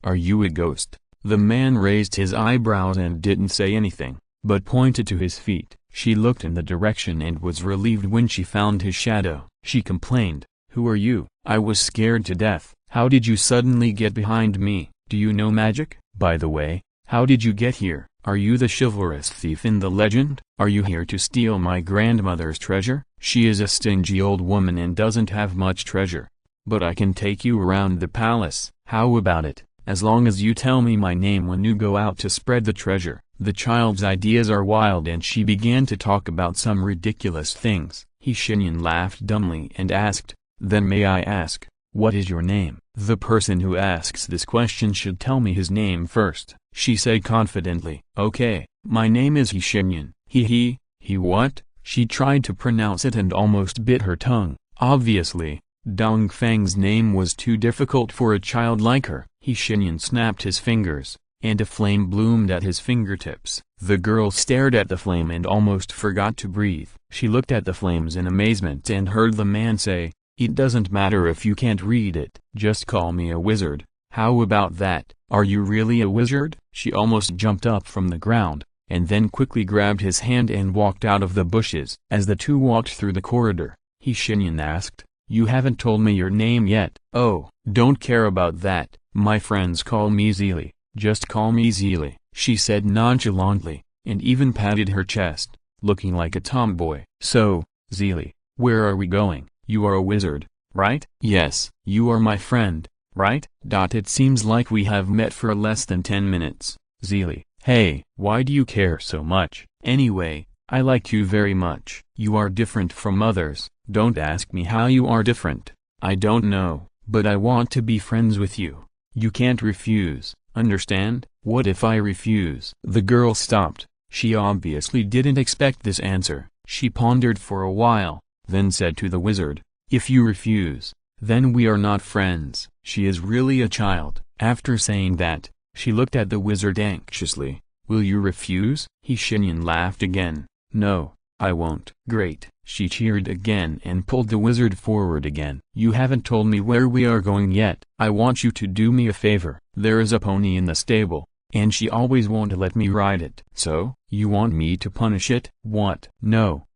are you a ghost?" The man raised his eyebrows and didn't say anything, but pointed to his feet. She looked in the direction and was relieved when she found his shadow. She complained, "Who are you? I was scared to death. How did you suddenly get behind me? Do you know magic? By the way, how did you get here? Are you the chivalrous thief in the legend? Are you here to steal my grandmother's treasure? She is a stingy old woman and doesn't have much treasure. But I can take you around the palace. How about it, as long as you tell me my name when you go out to spread the treasure?" The child's ideas are wild and she began to talk about some ridiculous things. Shenyan laughed dumbly and asked, "Then may I ask, what is your name?" "The person who asks this question should tell me his name first," she said confidently. "Okay, my name is Shenyan." He what?" She tried to pronounce it and almost bit her tongue. Obviously, Dongfang's name was too difficult for a child like her. Shenyan snapped his fingers, and a flame bloomed at his fingertips. The girl stared at the flame and almost forgot to breathe. She looked at the flames in amazement and heard the man say, "It doesn't matter if you can't read it. Just call me a wizard. How about that? Are you really a wizard?" She almost jumped up from the ground, and then quickly grabbed his hand and walked out of the bushes. As the two walked through the corridor, Shenyan asked, "You haven't told me your name yet." "Oh, don't care about that. My friends call me Zili. Just call me Zili," she said nonchalantly, and even patted her chest, looking like a tomboy. "So, Zili, where are we going? You are a wizard, right?" "Yes." "You are my friend, right?" "It seems like we have met for less than 10 minutes, Zili." "Hey, why do you care so much? Anyway, I like you very much. You are different from others. Don't ask me how you are different. I don't know, but I want to be friends with you. You can't refuse, understand?" "What if I refuse?" The girl stopped. She obviously didn't expect this answer. She pondered for a while, then said to the wizard, "If you refuse, then we are not friends." She is really a child. After saying that, she looked at the wizard anxiously. "Will you refuse?" Shenyan laughed again. "No, I won't." "Great." She cheered again and pulled the wizard forward again. "You haven't told me where we are going yet. I want you to do me a favor. There is a pony in the stable, and she always won't let me ride it." "So, you want me to punish it?" "What? No.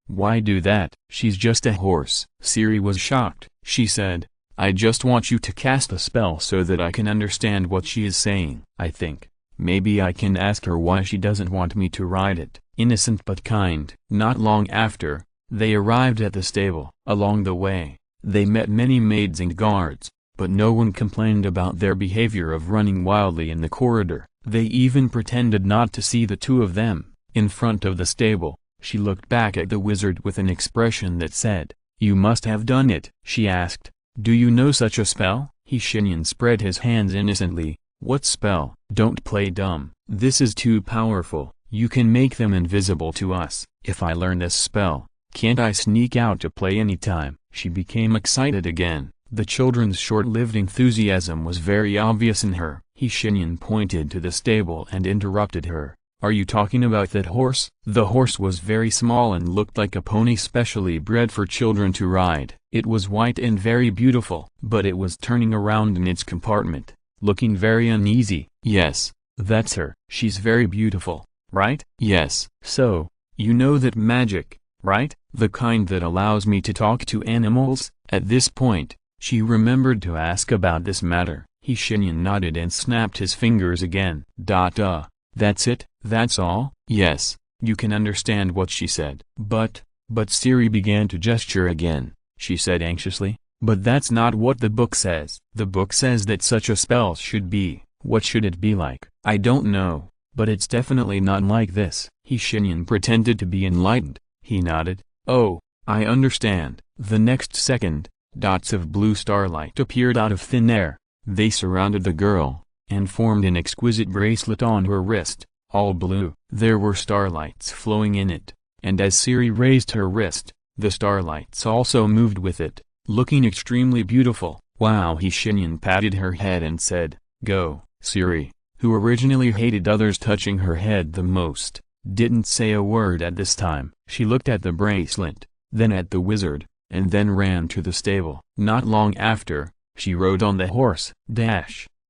Why do that? She's just a horse." Siri was shocked. She said, "I just want you to cast a spell so that I can understand what she is saying. I think, maybe I can ask her why she doesn't want me to ride it." Innocent but kind. Not long after, they arrived at the stable. Along the way, they met many maids and guards, but no one complained about their behavior of running wildly in the corridor. They even pretended not to see the two of them. In front of the stable, she looked back at the wizard with an expression that said, "You must have done it." She asked, "Do you know such a spell?" Shenyan spread his hands innocently. "What spell?" "Don't play dumb. This is too powerful. You can make them invisible to us. If I learn this spell, can't I sneak out to play anytime?" She became excited again. The children's short-lived enthusiasm was very obvious in her. Shenyan pointed to the stable and interrupted her. "Are you talking about that horse?" The horse was very small and looked like a pony specially bred for children to ride. It was white and very beautiful, but it was turning around in its compartment, looking very uneasy. "Yes, that's her. She's very beautiful, right?" "Yes." "So, you know that magic, right? The kind that allows me to talk to animals?" At this point, she remembered to ask about this matter. Shenyan nodded and snapped his fingers again. That's it? That's all?" "Yes." You can understand what she said. But Siri began to gesture again. She said anxiously, "But that's not what the book says." "The book says that such a spell should be. What should it be like?" "I don't know, but it's definitely not like this." Shenyan pretended to be enlightened. He nodded. "Oh, I understand." The next second, dots of blue starlight appeared out of thin air. They surrounded the girl, and formed an exquisite bracelet on her wrist, all blue. There were starlights flowing in it, and as Siri raised her wrist, the starlights also moved with it, looking extremely beautiful. "Wow!" Shenyan patted her head and said, "Go." Siri, who originally hated others touching her head the most, didn't say a word at this time. She looked at the bracelet, then at the wizard, and then ran to the stable. Not long after, she rode on the horse.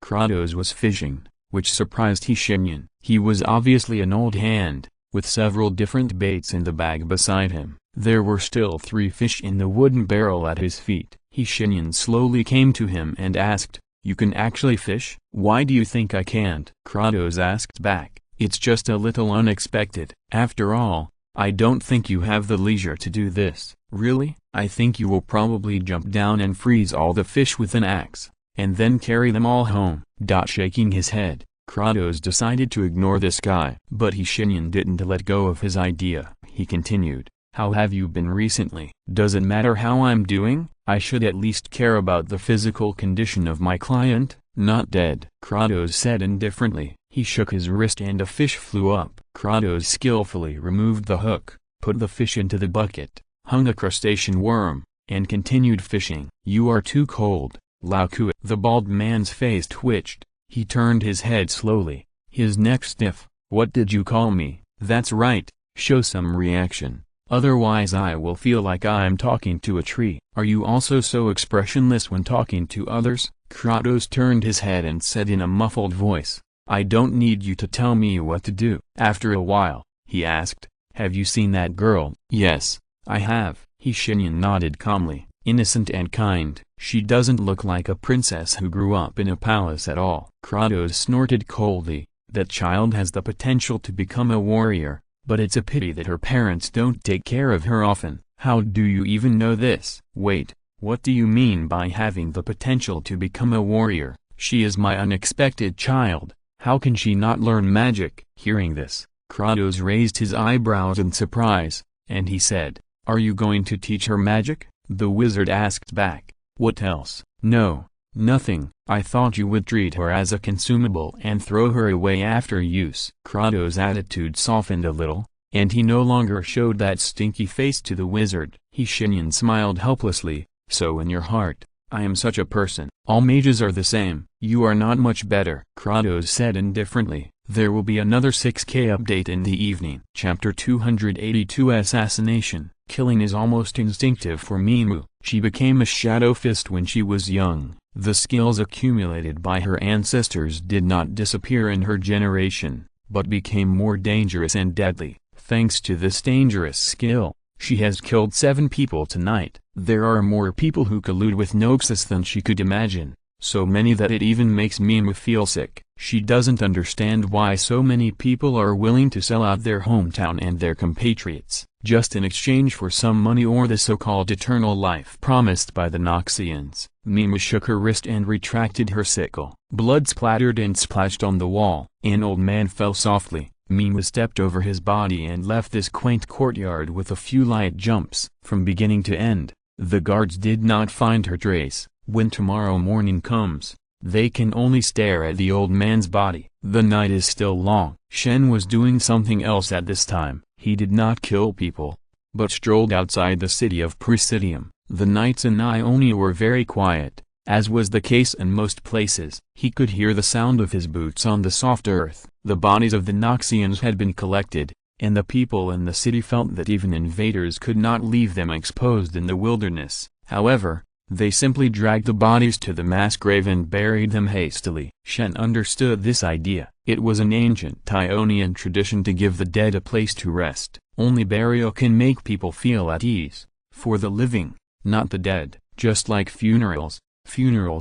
Kratos was fishing, which surprised Shenyan. He was obviously an old hand, with several different baits in the bag beside him. There were still 3 fish in the wooden barrel at his feet. Shenyan slowly came to him and asked, "You can actually fish?" "Why do you think I can't?" Kratos asked back. "It's just a little unexpected. After all, I don't think you have the leisure to do this." "Really? I think you will probably jump down and freeze all the fish with an axe, and then carry them all home." Shaking his head, Kratos decided to ignore this guy. But Shenyan didn't let go of his idea. He continued, "How have you been recently?" "Does it matter how I'm doing? I should at least care about the physical condition of my client, not dead," Kratos said indifferently. He shook his wrist and a fish flew up. Kratos skillfully removed the hook, put the fish into the bucket, hung a crustacean worm, and continued fishing. "You are too cold, Laoku." The bald man's face twitched. He turned his head slowly, his neck stiff. "What did you call me?" "That's right, show some reaction. Otherwise I will feel like I'm talking to a tree." "Are you also so expressionless when talking to others?" Kratos turned his head and said in a muffled voice, "I don't need you to tell me what to do." After a while, he asked, "Have you seen that girl?" "Yes, I have." Shenyan nodded calmly. "Innocent and kind." "She doesn't look like a princess who grew up in a palace at all." Kratos snorted coldly. "That child has the potential to become a warrior, but it's a pity that her parents don't take care of her often." "How do you even know this?" "Wait, what do you mean by having the potential to become a warrior?" "She is my unexpected child. How can she not learn magic?" Hearing this, Kratos raised his eyebrows in surprise, and he said, "Are you going to teach her magic?" The wizard asked back, "What else?" "No, nothing. I thought you would treat her as a consumable and throw her away after use." Kratos' attitude softened a little, and he no longer showed that stinky face to the wizard. Shenyan smiled helplessly. "So in your heart, I am such a person. All mages are the same." "You are not much better," Kratos said indifferently. There will be another 6K update in the evening. Chapter 282 Assassination. Killing is almost instinctive for Mimu. She became a Shadow Fist when she was young. The skills accumulated by her ancestors did not disappear in her generation, but became more dangerous and deadly. Thanks to this dangerous skill, she has killed 7 people tonight. There are more people who collude with SYNOPSIS than she could imagine, so many that it even makes Mimu feel sick. She doesn't understand why so many people are willing to sell out their hometown and their compatriots, just in exchange for some money or the so-called eternal life promised by the Noxians. Mimu shook her wrist and retracted her sickle. Blood splattered and splashed on the wall. An old man fell softly. Mimu stepped over his body and left this quaint courtyard with a few light jumps. From beginning to end, the guards did not find her trace. When tomorrow morning comes, they can only stare at the old man's body. The night is still long. Shen was doing something else at this time. He did not kill people, but strolled outside the city of Presidium. The nights in Ionia were very quiet, as was the case in most places. He could hear the sound of his boots on the soft earth. The bodies of the Noxians had been collected, and the people in the city felt that even invaders could not leave them exposed in the wilderness. However, They simply dragged the bodies to the mass grave and buried them hastily. Shen understood this idea. It was an ancient Ionian tradition to give the dead a place to rest. Only burial can make people feel at ease. For the living, not the dead. Just like funerals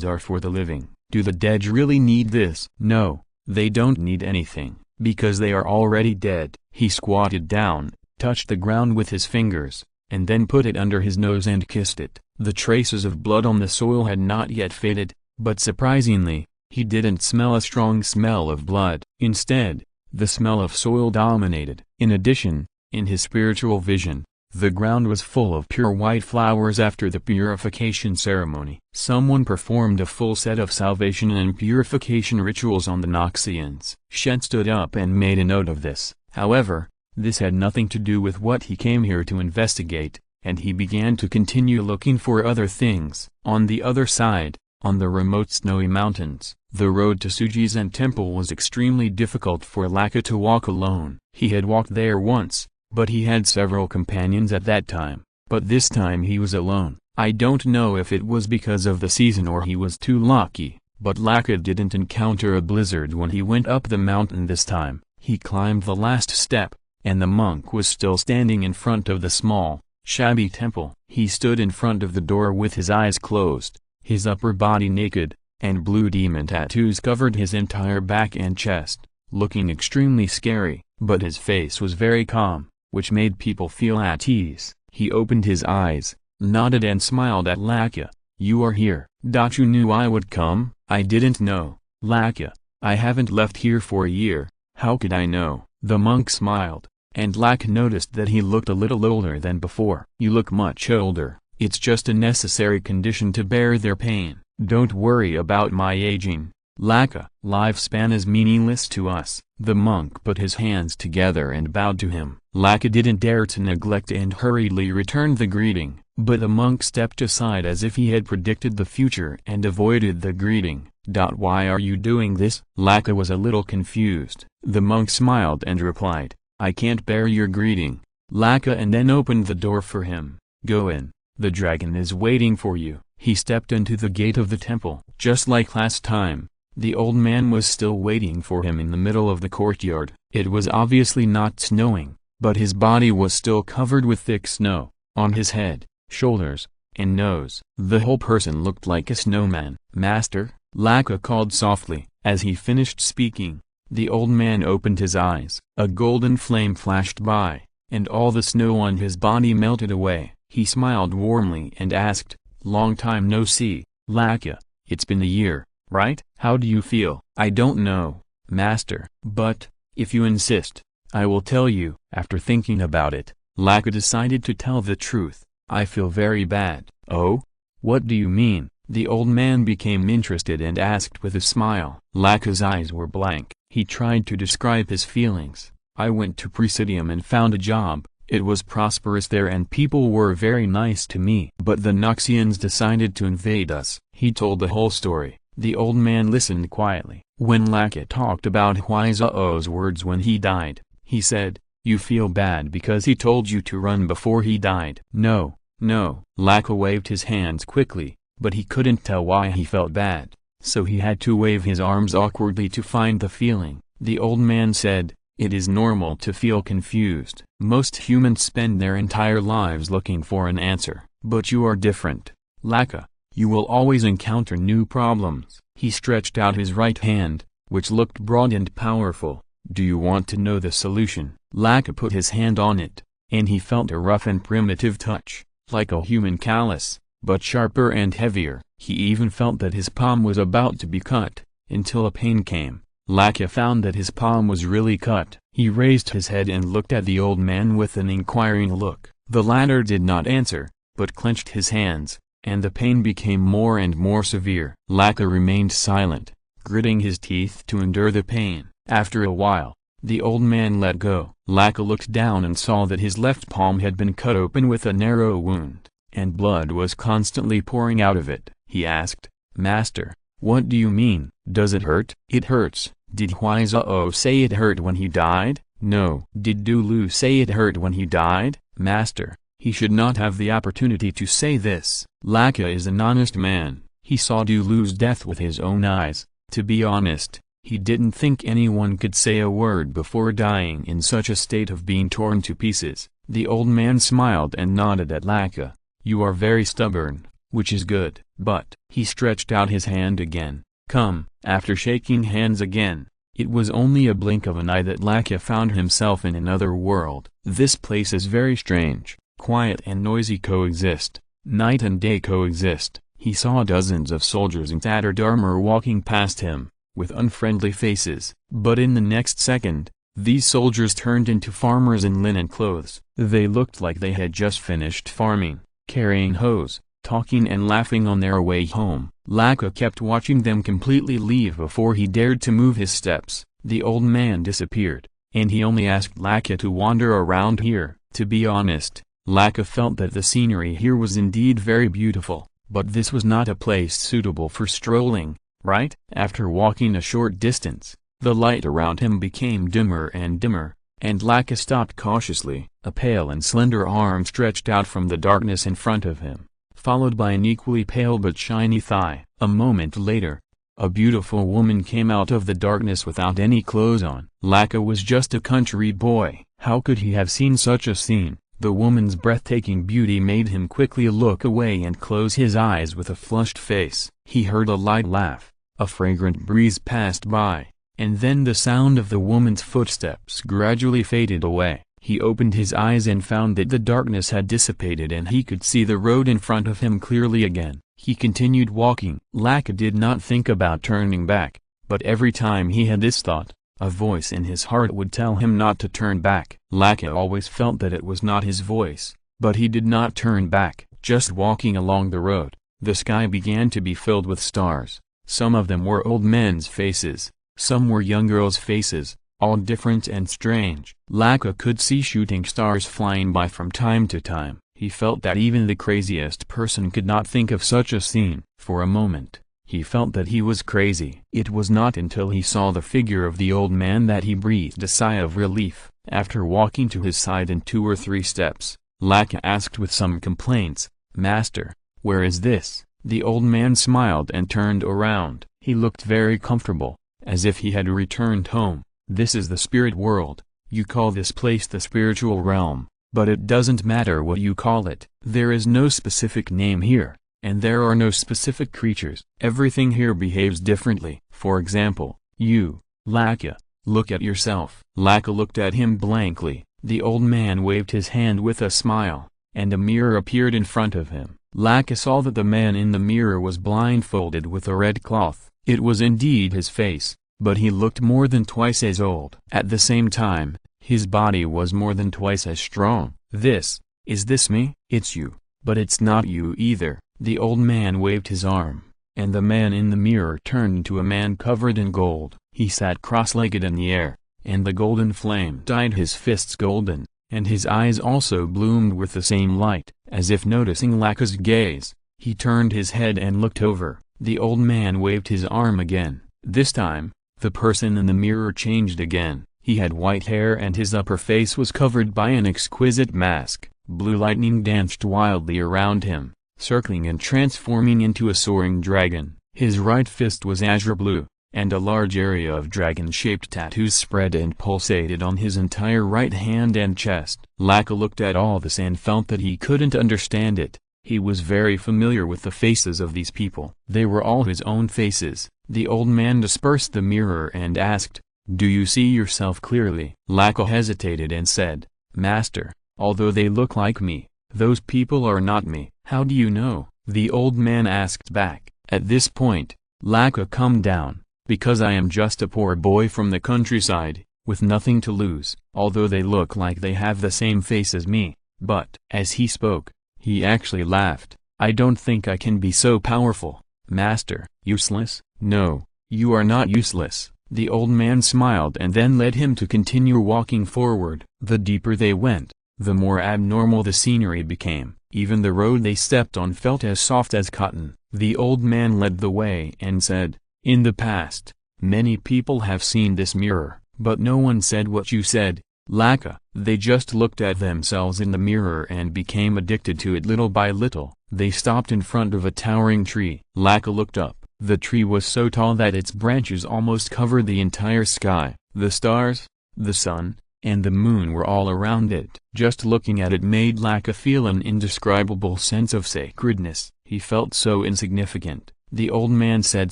are for the living. Do the dead really need this? No, they don't need anything, because they are already dead. He squatted down, touched the ground with his fingers, and then put it under his nose and kissed it. The traces of blood on the soil had not yet faded, but surprisingly, he didn't smell a strong smell of blood. Instead, the smell of soil dominated. In addition, in his spiritual vision, the ground was full of pure white flowers after the purification ceremony. Someone performed a full set of salvation and purification rituals on the Noxians. Shen stood up and made a note of this. However, this had nothing to do with what he came here to investigate, and he began to continue looking for other things. On the other side, on the remote snowy mountains, the road to Suji's temple was extremely difficult for Laka to walk alone. He had walked there once, but he had several companions at that time. But this time he was alone. I don't know if it was because of the season or he was too lucky, but Laka didn't encounter a blizzard when he went up the mountain this time. He climbed the last step, and the monk was still standing in front of the small, shabby temple. He stood in front of the door with his eyes closed, his upper body naked, and blue demon tattoos covered his entire back and chest, looking extremely scary, but his face was very calm, which made people feel at ease. He opened his eyes, nodded and smiled at Laka. "You are here. You knew I would come?" "I didn't know, Laka. I haven't left here for a year. How could I know?" The monk smiled, and Laka noticed that he looked a little older than before. "You look much older. It's just a necessary condition to bear their pain. Don't worry about my aging, Laka. Lifespan is meaningless to us." The monk put his hands together and bowed to him. Laka didn't dare to neglect and hurriedly returned the greeting, but the monk stepped aside as if he had predicted the future and avoided the greeting. "Why are you doing this?" Laka was a little confused. The monk smiled and replied, "I can't bear your greeting, Laka," and then opened the door for him. "Go in, the dragon is waiting for you." He stepped into the gate of the temple. Just like last time, the old man was still waiting for him in the middle of the courtyard. It was obviously not snowing, but his body was still covered with thick snow, on his head, shoulders, and nose. The whole person looked like a snowman. "Master," Laka called softly. As he finished speaking, the old man opened his eyes. A golden flame flashed by, and all the snow on his body melted away. He smiled warmly and asked, "Long time no see, Laka. It's been a year, right? How do you feel?" "I don't know, Master, but, if you insist, I will tell you." After thinking about it, Laka decided to tell the truth. "I feel very bad." "Oh? What do you mean?" The old man became interested and asked with a smile. Laka's eyes were blank. He tried to describe his feelings. "I went to Presidium and found a job. It was prosperous there and people were very nice to me. But the Noxians decided to invade us." He told the whole story. The old man listened quietly. When Laka talked about Huizao's words when he died, he said, "You feel bad because he told you to run before he died?" "No, no." Laka waved his hands quickly, but he couldn't tell why he felt bad, so he had to wave his arms awkwardly to find the feeling. The old man said, "It is normal to feel confused. Most humans spend their entire lives looking for an answer. But you are different, Laka. You will always encounter new problems." He stretched out his right hand, which looked broad and powerful. "Do you want to know the solution?" Laka put his hand on it, and he felt a rough and primitive touch, like a human callus, but sharper and heavier. He even felt that his palm was about to be cut, until a pain came. Laka found that his palm was really cut. He raised his head and looked at the old man with an inquiring look. The latter did not answer, but clenched his hands, and the pain became more and more severe. Laka remained silent, gritting his teeth to endure the pain. After a while, the old man let go. Laka looked down and saw that his left palm had been cut open with a narrow wound, and blood was constantly pouring out of it. He asked, "Master, what do you mean? Does it hurt?" "It hurts." "Did Huizao say it hurt when he died?" "No." "Did Dulu say it hurt when he died?" "Master, He should not have the opportunity to say this. Laka is an honest man. He saw Du lose death with his own eyes. To be honest, he didn't think anyone could say a word before dying in such a state of being torn to pieces. The old man smiled and nodded at Laka. You are very stubborn, which is good. But, he stretched out his hand again. Come. After shaking hands again, it was only a blink of an eye that Laka found himself in another world. This place is very strange. Quiet and noisy coexist. Night and day coexist. He saw dozens of soldiers in tattered armor walking past him, with unfriendly faces. But in the next second, these soldiers turned into farmers in linen clothes. They looked like they had just finished farming, carrying hoes, talking and laughing on their way home. Laka kept watching them completely leave before he dared to move his steps. The old man disappeared, and he only asked Laka to wander around here. To be honest, Laka felt that the scenery here was indeed very beautiful, but this was not a place suitable for strolling, right? After walking a short distance, the light around him became dimmer, and Laka stopped cautiously. A pale and slender arm stretched out from the darkness in front of him, followed by an equally pale but shiny thigh. A moment later, a beautiful woman came out of the darkness without any clothes on. Laka was just a country boy. How could he have seen such a scene? The woman's breathtaking beauty made him quickly look away and close his eyes with a flushed face. He heard a light laugh, a fragrant breeze passed by, and then the sound of the woman's footsteps gradually faded away. He opened his eyes and found that the darkness had dissipated and he could see the road in front of him clearly again. He continued walking. Laka did not think about turning back, but every time he had this thought, a voice in his heart would tell him not to turn back. Laka always felt that it was not his voice, but he did not turn back. Just walking along the road, the sky began to be filled with stars. Some of them were old men's faces, some were young girls' faces, all different and strange. Laka could see shooting stars flying by from time to time. He felt that even the craziest person could not think of such a scene. For a moment, he felt that he was crazy. It was not until he saw the figure of the old man that he breathed a sigh of relief. After walking to his side in 2 or 3 steps, Laka asked with some complaints, "Master, where is this?" The old man smiled and turned around. He looked very comfortable, as if he had returned home. "This is the spirit world. You call this place the spiritual realm, but it doesn't matter what you call it. There is no specific name here, and there are no specific creatures. Everything here behaves differently. For example, you, Laka, look at yourself." Laka looked at him blankly. The old man waved his hand with a smile, and a mirror appeared in front of him. Laka saw that the man in the mirror was blindfolded with a red cloth. It was indeed his face, but he looked more than twice as old. At the same time, his body was more than twice as strong. Is this me?" "It's you, but it's not you either." The old man waved his arm, and the man in the mirror turned into a man covered in gold. He sat cross-legged in the air, and the golden flame dyed his fists golden, and his eyes also bloomed with the same light. As if noticing Laka's gaze, he turned his head and looked over. The old man waved his arm again. This time, the person in the mirror changed again. He had white hair and his upper face was covered by an exquisite mask. Blue lightning danced wildly around him, circling and transforming into a soaring dragon. His right fist was azure blue, and a large area of dragon-shaped tattoos spread and pulsated on his entire right hand and chest. Laka looked at all this and felt that he couldn't understand it. He was very familiar with the faces of these people. They were all his own faces. The old man dispersed the mirror and asked, "Do you see yourself clearly?" Laka hesitated and said, "Master, although they look like me, those people are not me." "How do you know?" the old man asked back. At this point, Laka calmed down. "Because I am just a poor boy from the countryside, with nothing to lose." "Although they look like they have the same face as me, but..." As he spoke, he actually laughed. "I don't think I can be so powerful." "Master, useless?" "No, you are not useless." The old man smiled and then led him to continue walking forward. The deeper they went, the more abnormal the scenery became. Even the road they stepped on felt as soft as cotton. The old man led the way and said, "In the past, many people have seen this mirror, but no one said what you said. Laka. They just looked at themselves in the mirror and became addicted to it little by little. They stopped in front of a towering tree. Laka looked up. The tree was so tall that its branches almost covered the entire sky. The stars, the sun, and the moon were all around it. Just looking at it made Laka feel an indescribable sense of sacredness. He felt so insignificant. The old man said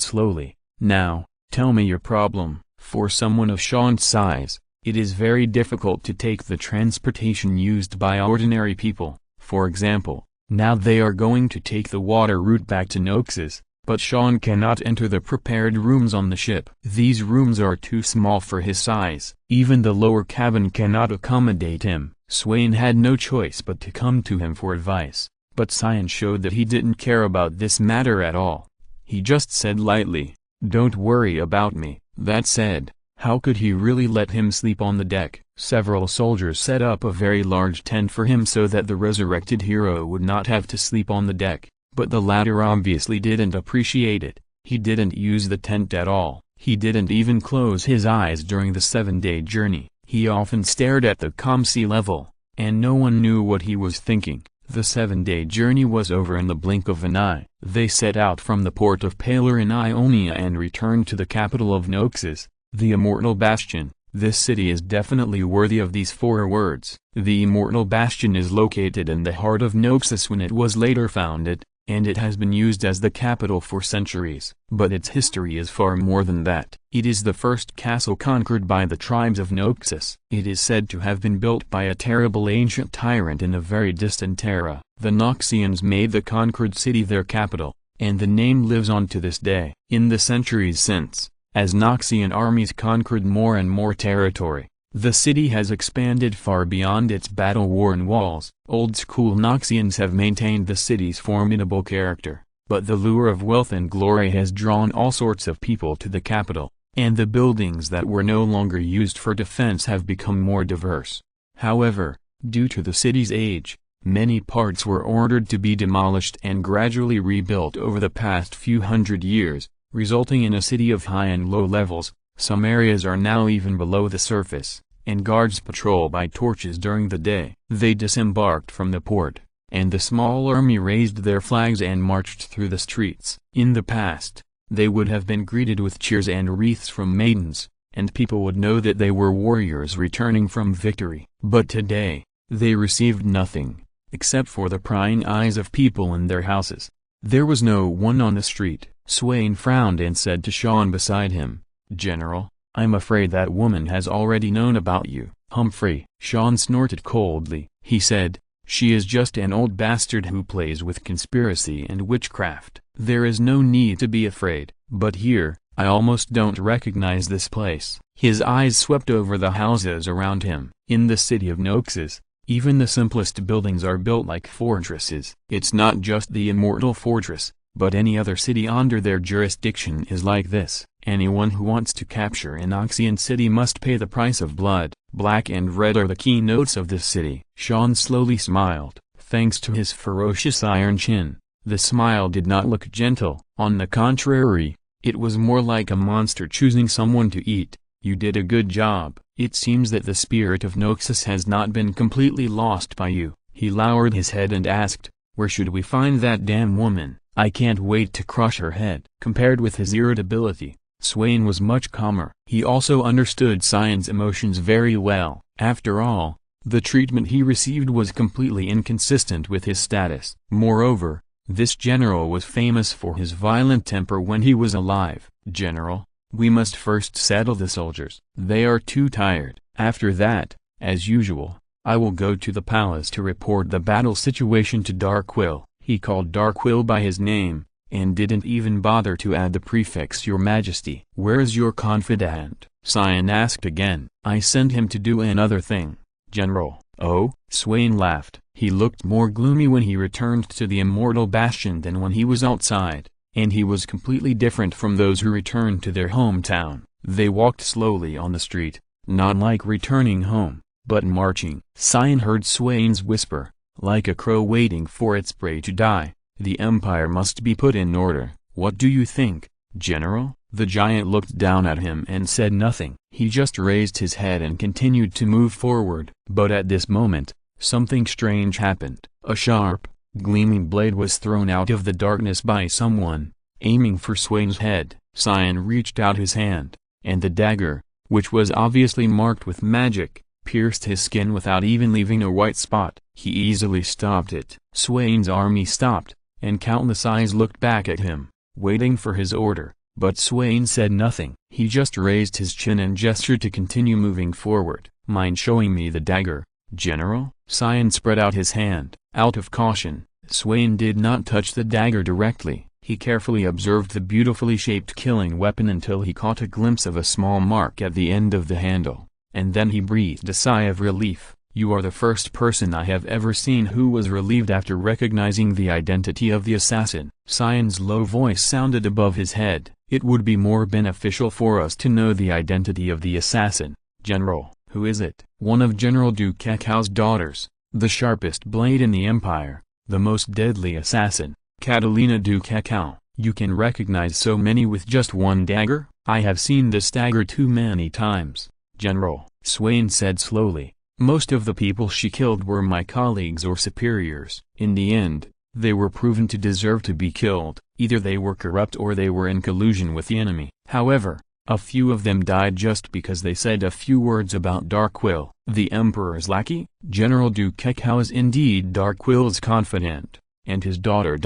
slowly, "Now, tell me your problem." For someone of Sean's size, it is very difficult to take the transportation used by ordinary people. For example, now they are going to take the water route back to Noxus, but Sean cannot enter the prepared rooms on the ship. These rooms are too small for his size. Even the lower cabin cannot accommodate him. Swain had no choice but to come to him for advice, but Cyan showed that he didn't care about this matter at all. He just said lightly, "Don't worry about me." That said, how could he really let him sleep on the deck? Several soldiers set up a very large tent for him so that the resurrected hero would not have to sleep on the deck, but the latter obviously didn't appreciate it. He didn't use the tent at all. He didn't even close his eyes during the 7-day journey. He often stared at the calm sea level, and no one knew what he was thinking. The 7-day journey was over in the blink of an eye. They set out from the port of Paler in Ionia and returned to the capital of Noxus, the Immortal Bastion. This city is definitely worthy of these 4 words. The Immortal Bastion is located in the heart of Noxus when it was later founded, and it has been used as the capital for centuries. But its history is far more than that. It is the first castle conquered by the tribes of Noxus. It is said to have been built by a terrible ancient tyrant in a very distant era. The Noxians made the conquered city their capital, and the name lives on to this day. In the centuries since, as Noxian armies conquered more and more territory, the city has expanded far beyond its battle-worn walls. Old-school Noxians have maintained the city's formidable character, but the lure of wealth and glory has drawn all sorts of people to the capital, and the buildings that were no longer used for defense have become more diverse. However, due to the city's age, many parts were ordered to be demolished and gradually rebuilt over the past few hundred years, resulting in a city of high and low levels. Some areas are now even below the surface, and guards patrol by torches during the day. They disembarked from the port, and the small army raised their flags and marched through the streets. In the past, they would have been greeted with cheers and wreaths from maidens, and people would know that they were warriors returning from victory. But today, they received nothing, except for the prying eyes of people in their houses. There was no one on the street. Swain frowned and said to Sean beside him, "General, I'm afraid that woman has already known about you." Humphrey. Sean snorted coldly. He said, "She is just an old bastard who plays with conspiracy and witchcraft. There is no need to be afraid." But here, I almost don't recognize this place. His eyes swept over the houses around him. In the city of Noxus, even the simplest buildings are built like fortresses. It's not just the Immortal Fortress, but any other city under their jurisdiction is like this. Anyone who wants to capture an Noxian city must pay the price of blood. Black and red are the keynotes of this city. Sean slowly smiled. Thanks to his ferocious iron chin, the smile did not look gentle. On the contrary, it was more like a monster choosing someone to eat. "You did a good job. It seems that the spirit of Noxus has not been completely lost by you." He lowered his head and asked, "Where should we find that damn woman? I can't wait to crush her head." Compared with his irritability, Swain was much calmer. He also understood Cyan's emotions very well. After all, the treatment he received was completely inconsistent with his status. Moreover, this general was famous for his violent temper when he was alive. "General, we must first settle the soldiers. They are too tired. After that, as usual, I will go to the palace to report the battle situation to Darkwill." He called Darkwill by his name, and didn't even bother to add the prefix "Your Majesty." "Where's your confidant?" Cyan asked again. "I sent him to do another thing, General." "Oh?" Swain laughed. He looked more gloomy when he returned to the Immortal Bastion than when he was outside, and he was completely different from those who returned to their hometown. They walked slowly on the street, not like returning home, but marching. Cyan heard Swain's whisper, like a crow waiting for its prey to die, "The Empire must be put in order." "What do you think, General?" The giant looked down at him and said nothing. He just raised his head and continued to move forward. But at this moment, something strange happened. A sharp, gleaming blade was thrown out of the darkness by someone, aiming for Swain's head. Cyan reached out his hand, and the dagger, which was obviously marked with magic, pierced his skin without even leaving a white spot. He easily stopped it. Swain's army stopped, and countless eyes looked back at him, waiting for his order, but Swain said nothing. He just raised his chin and gestured to continue moving forward. "Mind showing me the dagger, General?" Cyan spread out his hand. Out of caution, Swain did not touch the dagger directly. He carefully observed the beautifully shaped killing weapon until he caught a glimpse of a small mark at the end of the handle, and then he breathed a sigh of relief. "You are the first person I have ever seen who was relieved after recognizing the identity of the assassin." Cyan's low voice sounded above his head. "It would be more beneficial for us to know the identity of the assassin, General." "Who is it?" "One of General Du Cacau's daughters, the sharpest blade in the Empire, the most deadly assassin, Catalina Du Cacau." "You can recognize so many with just one dagger?" "I have seen this dagger too many times, General," Swain said slowly. "Most of the people she killed were my colleagues or superiors. In the end, they were proven to deserve to be killed. Either they were corrupt or they were in collusion with the enemy. However, a few of them died just because they said a few words about Darkquill." "The Emperor's lackey?" "General Du Cacau is indeed Darkquill's confidant, and his daughter ...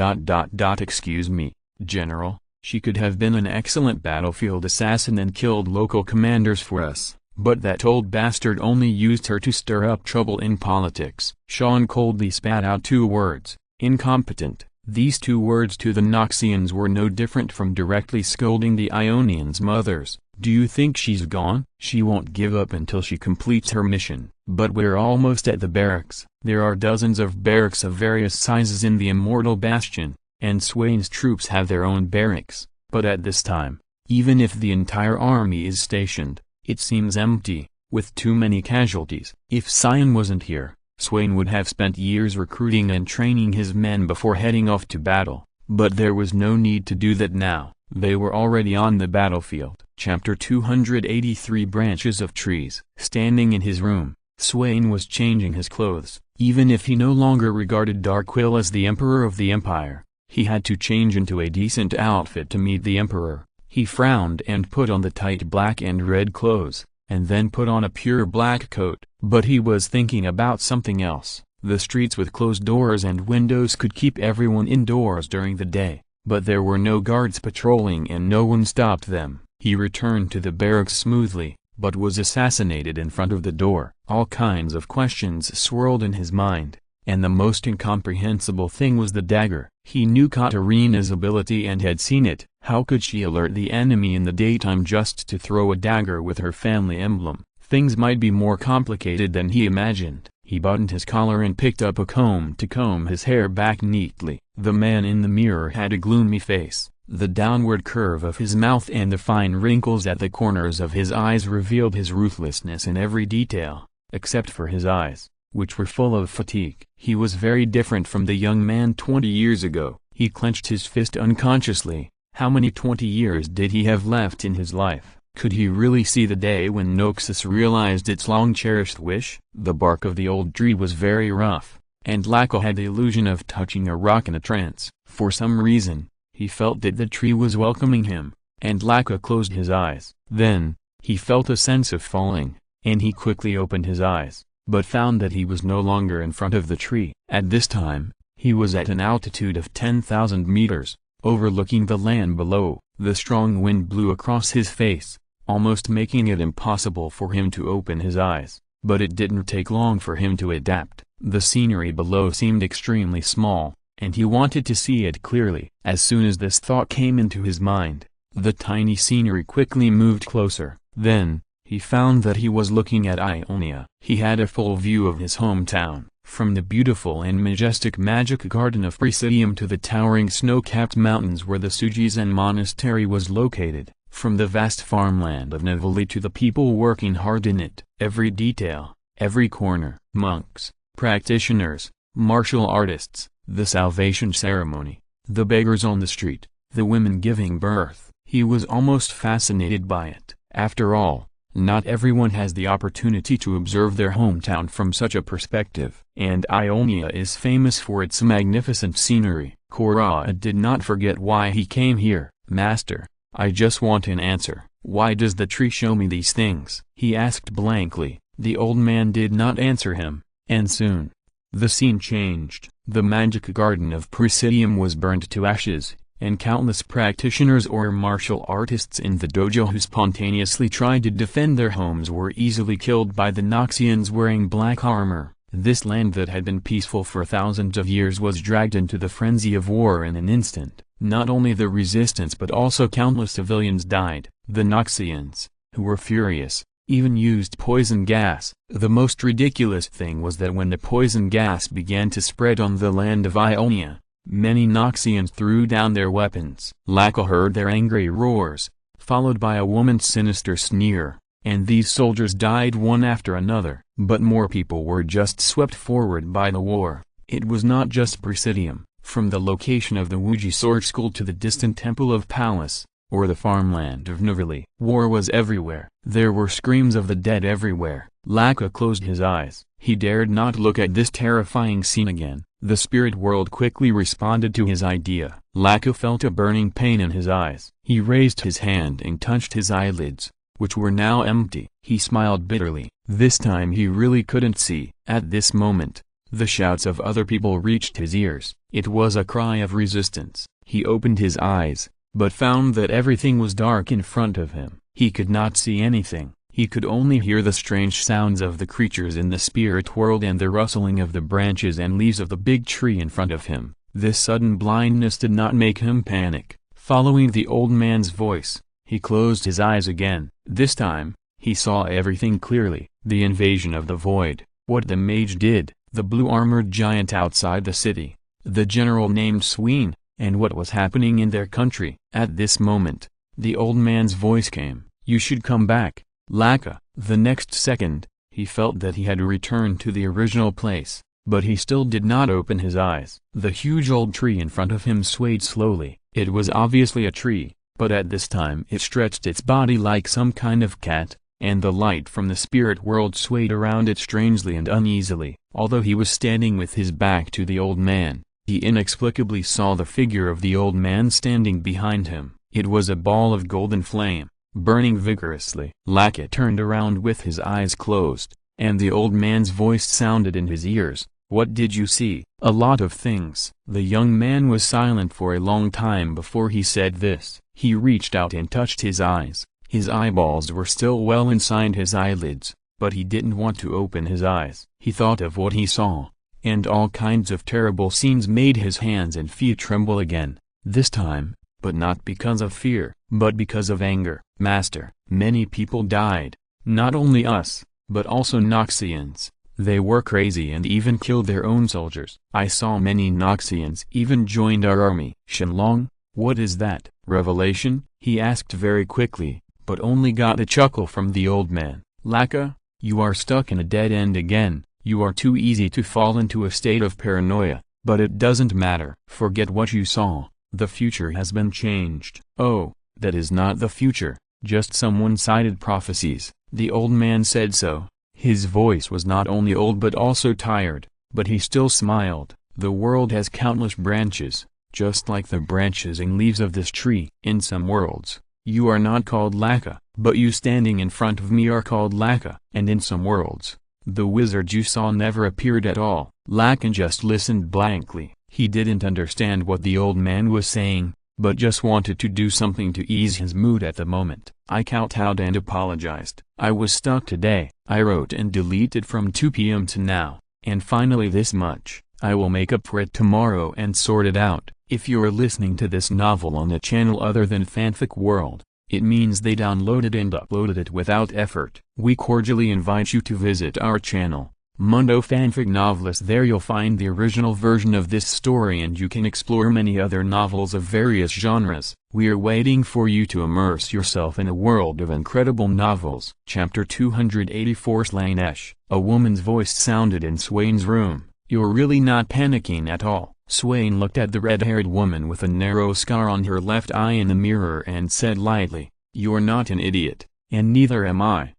Excuse me, General, she could have been an excellent battlefield assassin and killed local commanders for us, but that old bastard only used her to stir up trouble in politics." Sean coldly spat out two words: "incompetent." These two words to the Noxians were no different from directly scolding the Ionians' mothers. "Do you think she's gone?" "She won't give up until she completes her mission." "But we're almost at the barracks." "There are dozens of barracks of various sizes in the Immortal Bastion, and Swain's troops have their own barracks, but at this time, even if the entire army is stationed, it seems empty, with too many casualties." If Cyan wasn't here, Swain would have spent years recruiting and training his men before heading off to battle, but there was no need to do that now. They were already on the battlefield. Chapter 283 Branches of Trees. Standing in his room, Swain was changing his clothes. Even if he no longer regarded Darkquill as the Emperor of the Empire, he had to change into a decent outfit to meet the Emperor. He frowned and put on the tight black and red clothes, and then put on a pure black coat. But he was thinking about something else. The streets with closed doors and windows could keep everyone indoors during the day, but there were no guards patrolling and no one stopped them. He returned to the barracks smoothly, but was assassinated in front of the door. All kinds of questions swirled in his mind, and the most incomprehensible thing was the dagger. He knew Katarina's ability and had seen it. How could she alert the enemy in the daytime just to throw a dagger with her family emblem? Things might be more complicated than he imagined. He buttoned his collar and picked up a comb to comb his hair back neatly. The man in the mirror had a gloomy face. The downward curve of his mouth and the fine wrinkles at the corners of his eyes revealed his ruthlessness in every detail, except for his eyes, which were full of fatigue. He was very different from the young man 20 years ago. He clenched his fist unconsciously. How many 20 years did he have left in his life? Could he really see the day when Noxus realized its long-cherished wish? The bark of the old tree was very rough, and Lacko had the illusion of touching a rock in a trance. For some reason, he felt that the tree was welcoming him, and Lacko closed his eyes. Then, he felt a sense of falling, and he quickly opened his eyes, but found that he was no longer in front of the tree. At this time, he was at an altitude of 10,000 meters, overlooking the land below. The strong wind blew across his face, almost making it impossible for him to open his eyes, but it didn't take long for him to adapt. The scenery below seemed extremely small, and he wanted to see it clearly. As soon as this thought came into his mind, the tiny scenery quickly moved closer. Then, he found that he was looking at Ionia. He had a full view of his hometown, from the beautiful and majestic magic garden of Presidium to the towering snow-capped mountains where the Sujizen monastery was located, from the vast farmland of Nivali to the people working hard in it. Every detail, every corner, monks, practitioners, martial artists, the salvation ceremony, the beggars on the street, the women giving birth. He was almost fascinated by it. After all, not everyone has the opportunity to observe their hometown from such a perspective. And Ionia is famous for its magnificent scenery. Korra did not forget why he came here. Master, I just want an answer. Why does the tree show me these things? He asked blankly. The old man did not answer him, and soon the scene changed. The magic garden of Presidium was burned to ashes, and countless practitioners or martial artists in the dojo who spontaneously tried to defend their homes were easily killed by the Noxians wearing black armor. This land that had been peaceful for thousands of years was dragged into the frenzy of war in an instant. Not only the resistance but also countless civilians died. The Noxians, who were furious, even used poison gas. The most ridiculous thing was that when the poison gas began to spread on the land of Ionia, many Noxians threw down their weapons. Laka heard their angry roars, followed by a woman's sinister sneer, and these soldiers died one after another. But more people were just swept forward by the war. It was not just Presidium. From the location of the Wuji Sword School to the distant Temple of Palace, or the farmland of Nuvali, war was everywhere. There were screams of the dead everywhere. Laka closed his eyes. He dared not look at this terrifying scene again. The spirit world quickly responded to his idea. Laka felt a burning pain in his eyes. He raised his hand and touched his eyelids, which were now empty. He smiled bitterly. This time he really couldn't see. At this moment, the shouts of other people reached his ears. It was a cry of resistance. He opened his eyes, but found that everything was dark in front of him. He could not see anything. He could only hear the strange sounds of the creatures in the spirit world and the rustling of the branches and leaves of the big tree in front of him. This sudden blindness did not make him panic. Following the old man's voice, he closed his eyes again. This time, he saw everything clearly. The invasion of the void, what the mage did, the blue-armored giant outside the city, the general named Sween, and what was happening in their country. At this moment, the old man's voice came. You should come back, Laka. The next second, he felt that he had returned to the original place, but he still did not open his eyes. The huge old tree in front of him swayed slowly. It was obviously a tree, but at this time it stretched its body like some kind of cat, and the light from the spirit world swayed around it strangely and uneasily. Although he was standing with his back to the old man, he inexplicably saw the figure of the old man standing behind him. It was a ball of golden flame, burning vigorously. Laka turned around with his eyes closed, and the old man's voice sounded in his ears. What did you see? A lot of things. The young man was silent for a long time before he said this. He reached out and touched his eyes. His eyeballs were still well inside his eyelids, but he didn't want to open his eyes. He thought of what he saw, and all kinds of terrible scenes made his hands and feet tremble again. This time, but not because of fear, but because of anger. Master, many people died, not only us, but also Noxians. They were crazy and even killed their own soldiers. I saw many Noxians even joined our army. Shenlong, what is that? Revelation? He asked very quickly, but only got a chuckle from the old man. Laka, you are stuck in a dead end again. You are too easy to fall into a state of paranoia, but it doesn't matter. Forget what you saw. The future has been changed. Oh, that is not the future, just some one-sided prophecies. The old man said so. His voice was not only old but also tired, but he still smiled. The world has countless branches, just like the branches and leaves of this tree. In some worlds, you are not called Laka, but you standing in front of me are called Laka. And in some worlds, the wizard you saw never appeared at all. Laka just listened blankly. He didn't understand what the old man was saying, but just wanted to do something to ease his mood at the moment. I kowtowed and apologized. I was stuck today. I wrote and deleted from 2 p.m. to now, and finally this much. I will make up for it tomorrow and sort it out. If you're listening to this novel on a channel other than Fanfic World, it means they downloaded and uploaded it without effort. We cordially invite you to visit our channel, Mundo Fanfic Novelist. There you'll find the original version of this story and you can explore many other novels of various genres. We're waiting for you to immerse yourself in a world of incredible novels. Chapter 284 Slaanesh. A woman's voice sounded in Swain's room. You're really not panicking at all, Swain looked at the red-haired woman with a narrow scar on her left eye in the mirror and said lightly, "You're not an idiot, and neither am I.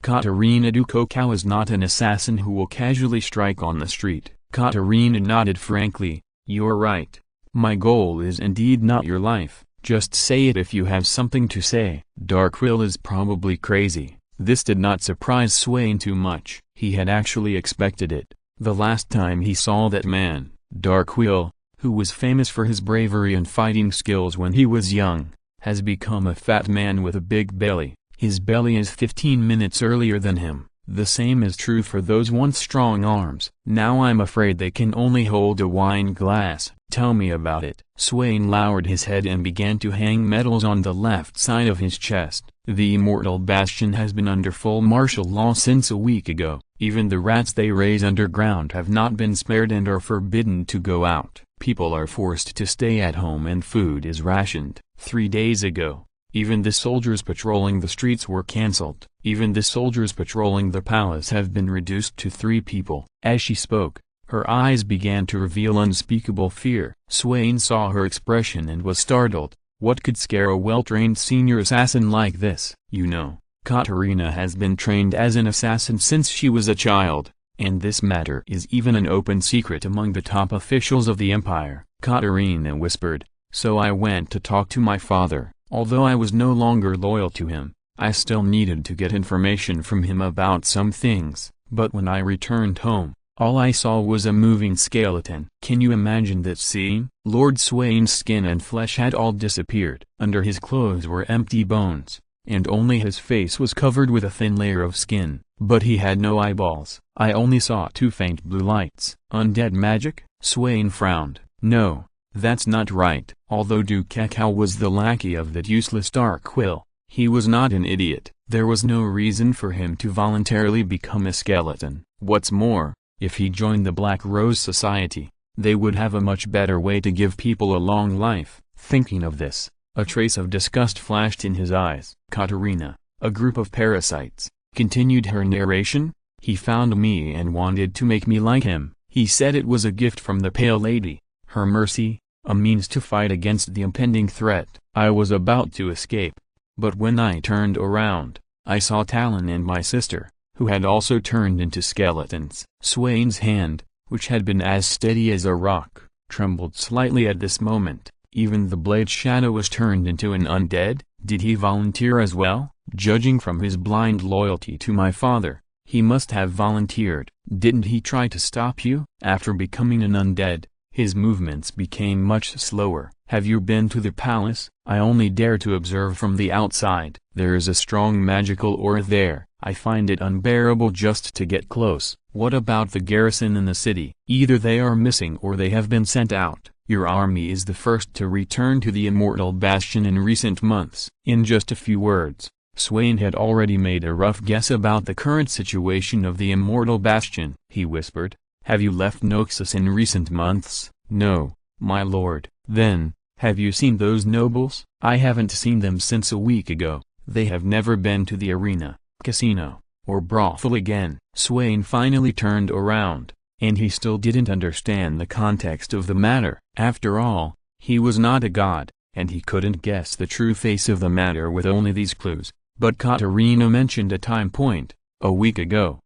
Katerina Dukokau is not an assassin who will casually strike on the street." Katerina nodded frankly, "You're right. My goal is indeed not your life. Just say it if you have something to say." Darkwill is probably crazy. This did not surprise Swain too much. He had actually expected it. The last time he saw that man, Darkwill, who was famous for his bravery and fighting skills when he was young, has become a fat man with a big belly. His belly is 15 minutes earlier than him. The same is true for those once strong arms. Now I'm afraid they can only hold a wine glass. Tell me about it. Swain lowered his head and began to hang medals on the left side of his chest. The Immortal Bastion has been under full martial law since a week ago. Even the rats they raise underground have not been spared and are forbidden to go out. People are forced to stay at home and food is rationed. 3 days ago, even the soldiers patrolling the streets were cancelled. Even the soldiers patrolling the palace have been reduced to 3 people. As she spoke, her eyes began to reveal unspeakable fear. Swain saw her expression and was startled. What could scare a well-trained senior assassin like this? You know, Katerina has been trained as an assassin since she was a child, and this matter is even an open secret among the top officials of the empire. Katerina whispered, "So I went to talk to my father. Although I was no longer loyal to him, I still needed to get information from him about some things, but when I returned home, all I saw was a moving skeleton." Can you imagine that scene? Lord Swain's skin and flesh had all disappeared. Under his clothes were empty bones, and only his face was covered with a thin layer of skin, but he had no eyeballs. "I only saw 2 faint blue lights." Undead magic? Swain frowned. "No, that's not right." Although Dukokau was the lackey of that useless Darkwill, he was not an idiot. There was no reason for him to voluntarily become a skeleton. What's more, if he joined the Black Rose Society, they would have a much better way to give people a long life. Thinking of this, a trace of disgust flashed in his eyes. "Katerina, a group of parasites," continued her narration. "He found me and wanted to make me like him. He said it was a gift from the Pale Lady, her mercy, a means to fight against the impending threat. I was about to escape, but when I turned around, I saw Talon and my sister, who had also turned into skeletons." Swain's hand, which had been as steady as a rock, trembled slightly at this moment. Even the blade's shadow was turned into an undead? Did he volunteer as well? Judging from his blind loyalty to my father, he must have volunteered. Didn't he try to stop you? After becoming an undead, his movements became much slower. "Have you been to the palace?" "I only dare to observe from the outside. There is a strong magical aura there. I find it unbearable just to get close." "What about the garrison in the city?" "Either they are missing or they have been sent out. Your army is the first to return to the Immortal Bastion in recent months." In just a few words, Swain had already made a rough guess about the current situation of the Immortal Bastion. He whispered, "Have you left Noxus in recent months?" "No, my lord." "Then, have you seen those nobles?" "I haven't seen them since a week ago. They have never been to the arena, casino, or brothel again." Swain finally turned around, and he still didn't understand the context of the matter. After all, he was not a god, and he couldn't guess the true face of the matter with only these clues. But Katerina mentioned a time point. A week ago,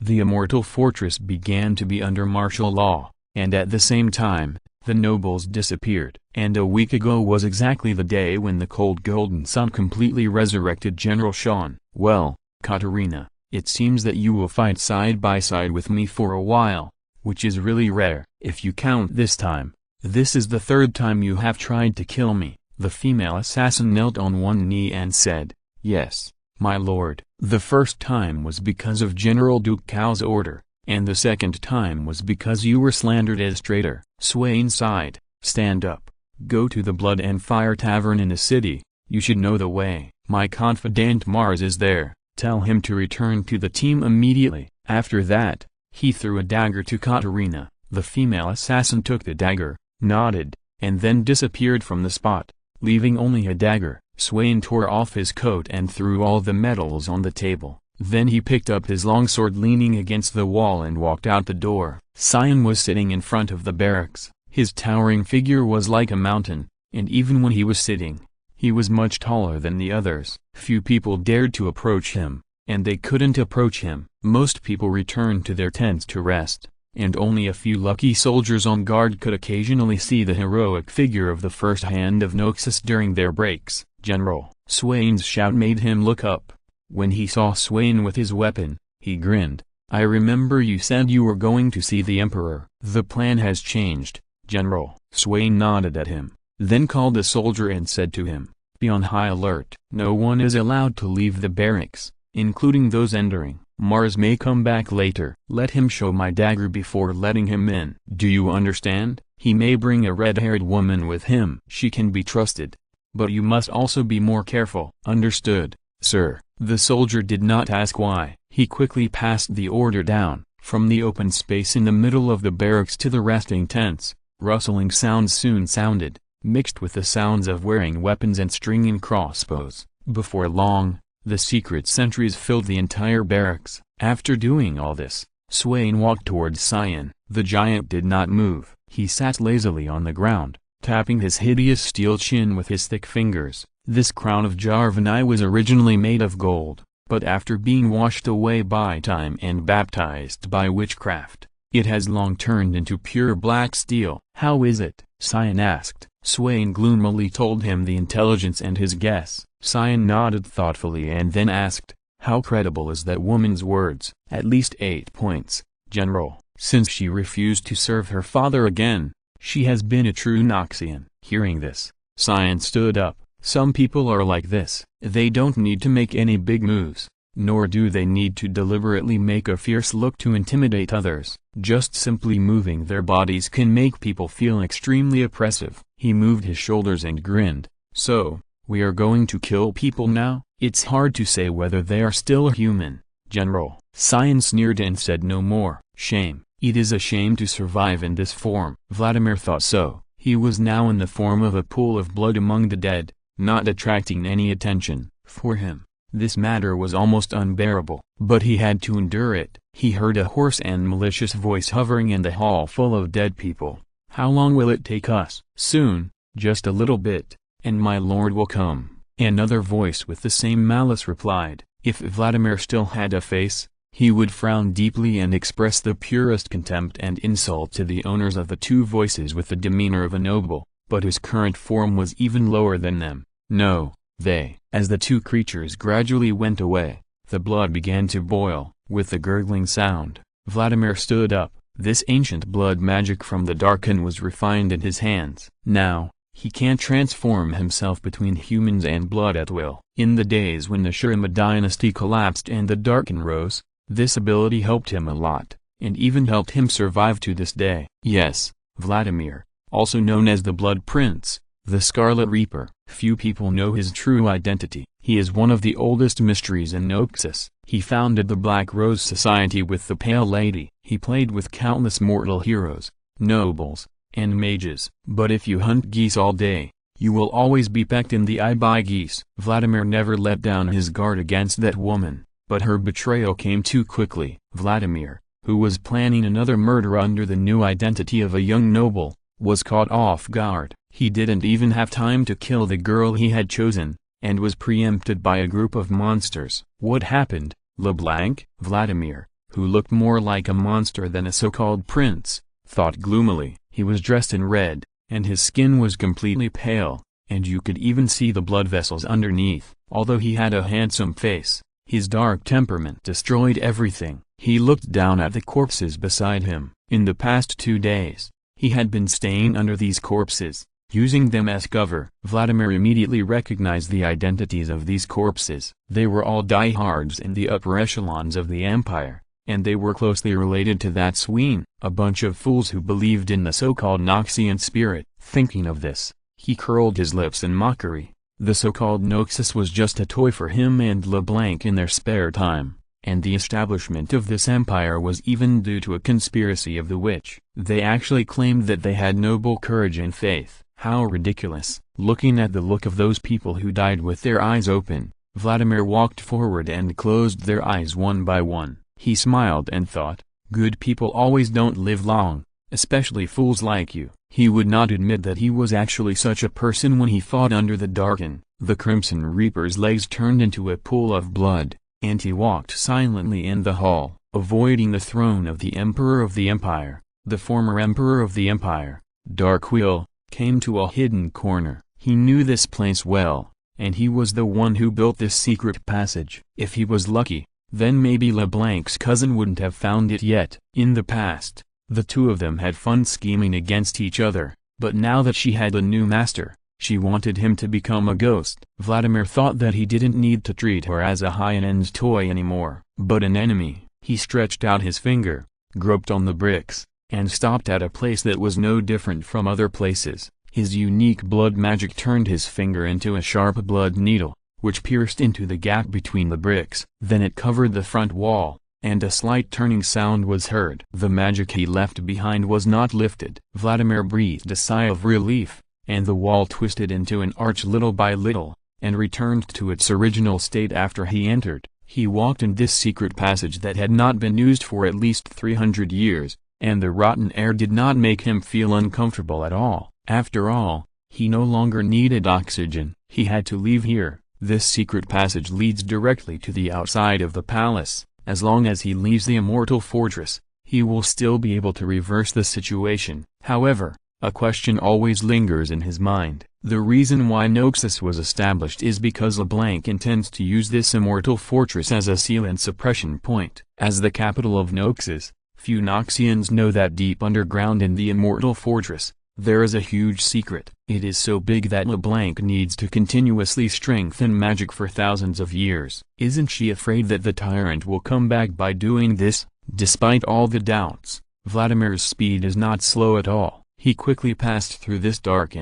the Immortal Fortress began to be under martial law, and at the same time, the nobles disappeared. And a week ago was exactly the day when the cold golden sun completely resurrected General Sean. "Well, Katerina, it seems that you will fight side by side with me for a while, which is really rare. If you count this time, this is the 3rd time you have tried to kill me." The female assassin knelt on one knee and said, "Yes, my lord. The first time was because of General Dukokau's order, and the second time was because you were slandered as traitor." Swain sighed. "Stand up. Go to the Blood and Fire Tavern in the city. You should know the way. My confidant Mars is there. Tell him to return to the team immediately." After that, he threw a dagger to Katerina. The female assassin took the dagger, nodded, and then disappeared from the spot, leaving only a dagger. Swain tore off his coat and threw all the medals on the table. Then he picked up his longsword leaning against the wall and walked out the door. Syan was sitting in front of the barracks. His towering figure was like a mountain, and even when he was sitting, he was much taller than the others. Few people dared to approach him, and they couldn't approach him. Most people returned to their tents to rest, and only a few lucky soldiers on guard could occasionally see the heroic figure of the first hand of Noxus during their breaks. General Swain's shout made him look up. When he saw Swain with his weapon, he grinned. "I remember you said you were going to see the Emperor." "The plan has changed, General." Swain nodded at him, then called a soldier and said to him, "Be on high alert. No one is allowed to leave the barracks, including those entering. Mars may come back later. Let him show my dagger before letting him in. Do you understand? He may bring a red-haired woman with him. She can be trusted. But you must also be more careful." "Understood, sir." The soldier did not ask why. He quickly passed the order down. From the open space in the middle of the barracks to the resting tents, rustling sounds soon sounded, mixed with the sounds of wearing weapons and stringing crossbows. Before long, the secret sentries filled the entire barracks. After doing all this, Swain walked towards Syan. The giant did not move. He sat lazily on the ground, tapping his hideous steel chin with his thick fingers. This crown of Jarvanai was originally made of gold, but after being washed away by time and baptized by witchcraft, it has long turned into pure black steel. "How is it?" Syan asked. Swain gloomily told him the intelligence and his guess. Syan nodded thoughtfully and then asked, "How credible is that woman's words?" "At least 8 points, General. Since she refused to serve her father again, she has been a true Noxian." Hearing this, Syan stood up. "Some people are like this. They don't need to make any big moves, nor do they need to deliberately make a fierce look to intimidate others. Just simply moving their bodies can make people feel extremely oppressive." He moved his shoulders and grinned. "So, we are going to kill people now? It's hard to say whether they are still human, General." Syan sneered and said no more. "Shame. It is a shame to survive in this form." Vladimir thought so. He was now in the form of a pool of blood among the dead, not attracting any attention. For him, this matter was almost unbearable, but he had to endure it. He heard a hoarse and malicious voice hovering in the hall full of dead people. "How long will it take us?" "Soon, just a little bit, and my lord will come." Another voice with the same malice replied. If Vladimir still had a face, he would frown deeply and express the purest contempt and insult to the owners of the two voices with the demeanor of a noble, but his current form was even lower than them. No, they. As the two creatures gradually went away, the blood began to boil. With a gurgling sound, Vladimir stood up. This ancient blood magic from the Darkin was refined in his hands. Now, he can't transform himself between humans and blood at will. In the days when the Shurima dynasty collapsed and the Darkin rose, this ability helped him a lot, and even helped him survive to this day. Yes, Vladimir, also known as the Blood Prince, the Scarlet Reaper. Few people know his true identity. He is one of the oldest mysteries in Noxus. He founded the Black Rose Society with the Pale Lady. He played with countless mortal heroes, nobles, and mages. But if you hunt geese all day, you will always be pecked in the eye by geese. Vladimir never let down his guard against that woman, but her betrayal came too quickly. Vladimir, who was planning another murder under the new identity of a young noble, was caught off guard. He didn't even have time to kill the girl he had chosen, and was preempted by a group of monsters. What happened, LeBlanc? Vladimir, who looked more like a monster than a so-called prince, thought gloomily. He was dressed in red, and his skin was completely pale, and you could even see the blood vessels underneath. Although he had a handsome face, his dark temperament destroyed everything. He looked down at the corpses beside him. In the past 2 days, he had been staying under these corpses, using them as cover. Vladimir immediately recognized the identities of these corpses. They were all diehards in the upper echelons of the Empire, and they were closely related to that Sween, a bunch of fools who believed in the so-called Noxian spirit. Thinking of this, he curled his lips in mockery. The so-called Noxus was just a toy for him and LeBlanc in their spare time, and the establishment of this empire was even due to a conspiracy of the witch. They actually claimed that they had noble courage and faith. How ridiculous. Looking at the look of those people who died with their eyes open, Vladimir walked forward and closed their eyes one by one. He smiled and thought, Good people always don't live long, especially fools like you. He would not admit that he was actually such a person when he fought under the darken. The Crimson Reaper's legs turned into a pool of blood, and he walked silently in the hall, avoiding the throne of the Emperor of the Empire. The former Emperor of the Empire, Darkwill, came to a hidden corner. He knew this place well, and he was the one who built this secret passage. If he was lucky, then maybe LeBlanc's cousin wouldn't have found it yet. In the past, the two of them had fun scheming against each other, but now that she had a new master, she wanted him to become a ghost. Vladimir thought that he didn't need to treat her as a high-end toy anymore, but an enemy. He stretched out his finger, groped on the bricks, and stopped at a place that was no different from other places. His unique blood magic turned his finger into a sharp blood needle, which pierced into the gap between the bricks. Then it covered the front wall, and a slight turning sound was heard. The magic he left behind was not lifted. Vladimir breathed a sigh of relief, and the wall twisted into an arch little by little, and returned to its original state after he entered. He walked in this secret passage that had not been used for at least 300 years, and the rotten air did not make him feel uncomfortable at all. After all, he no longer needed oxygen. He had to leave here. This secret passage leads directly to the outside of the palace. As long as he leaves the Immortal Fortress, he will still be able to reverse the situation. However, a question always lingers in his mind. The reason why Noxus was established is because LeBlanc intends to use this Immortal Fortress as a seal and suppression point. As the capital of Noxus, few Noxians know that deep underground in the Immortal Fortress, there is a huge secret. It is so big that LeBlanc needs to continuously strengthen magic for thousands of years. Isn't she afraid that the tyrant will come back by doing this? Despite all the doubts, Vladimir's speed is not slow at all. He quickly passed through this dark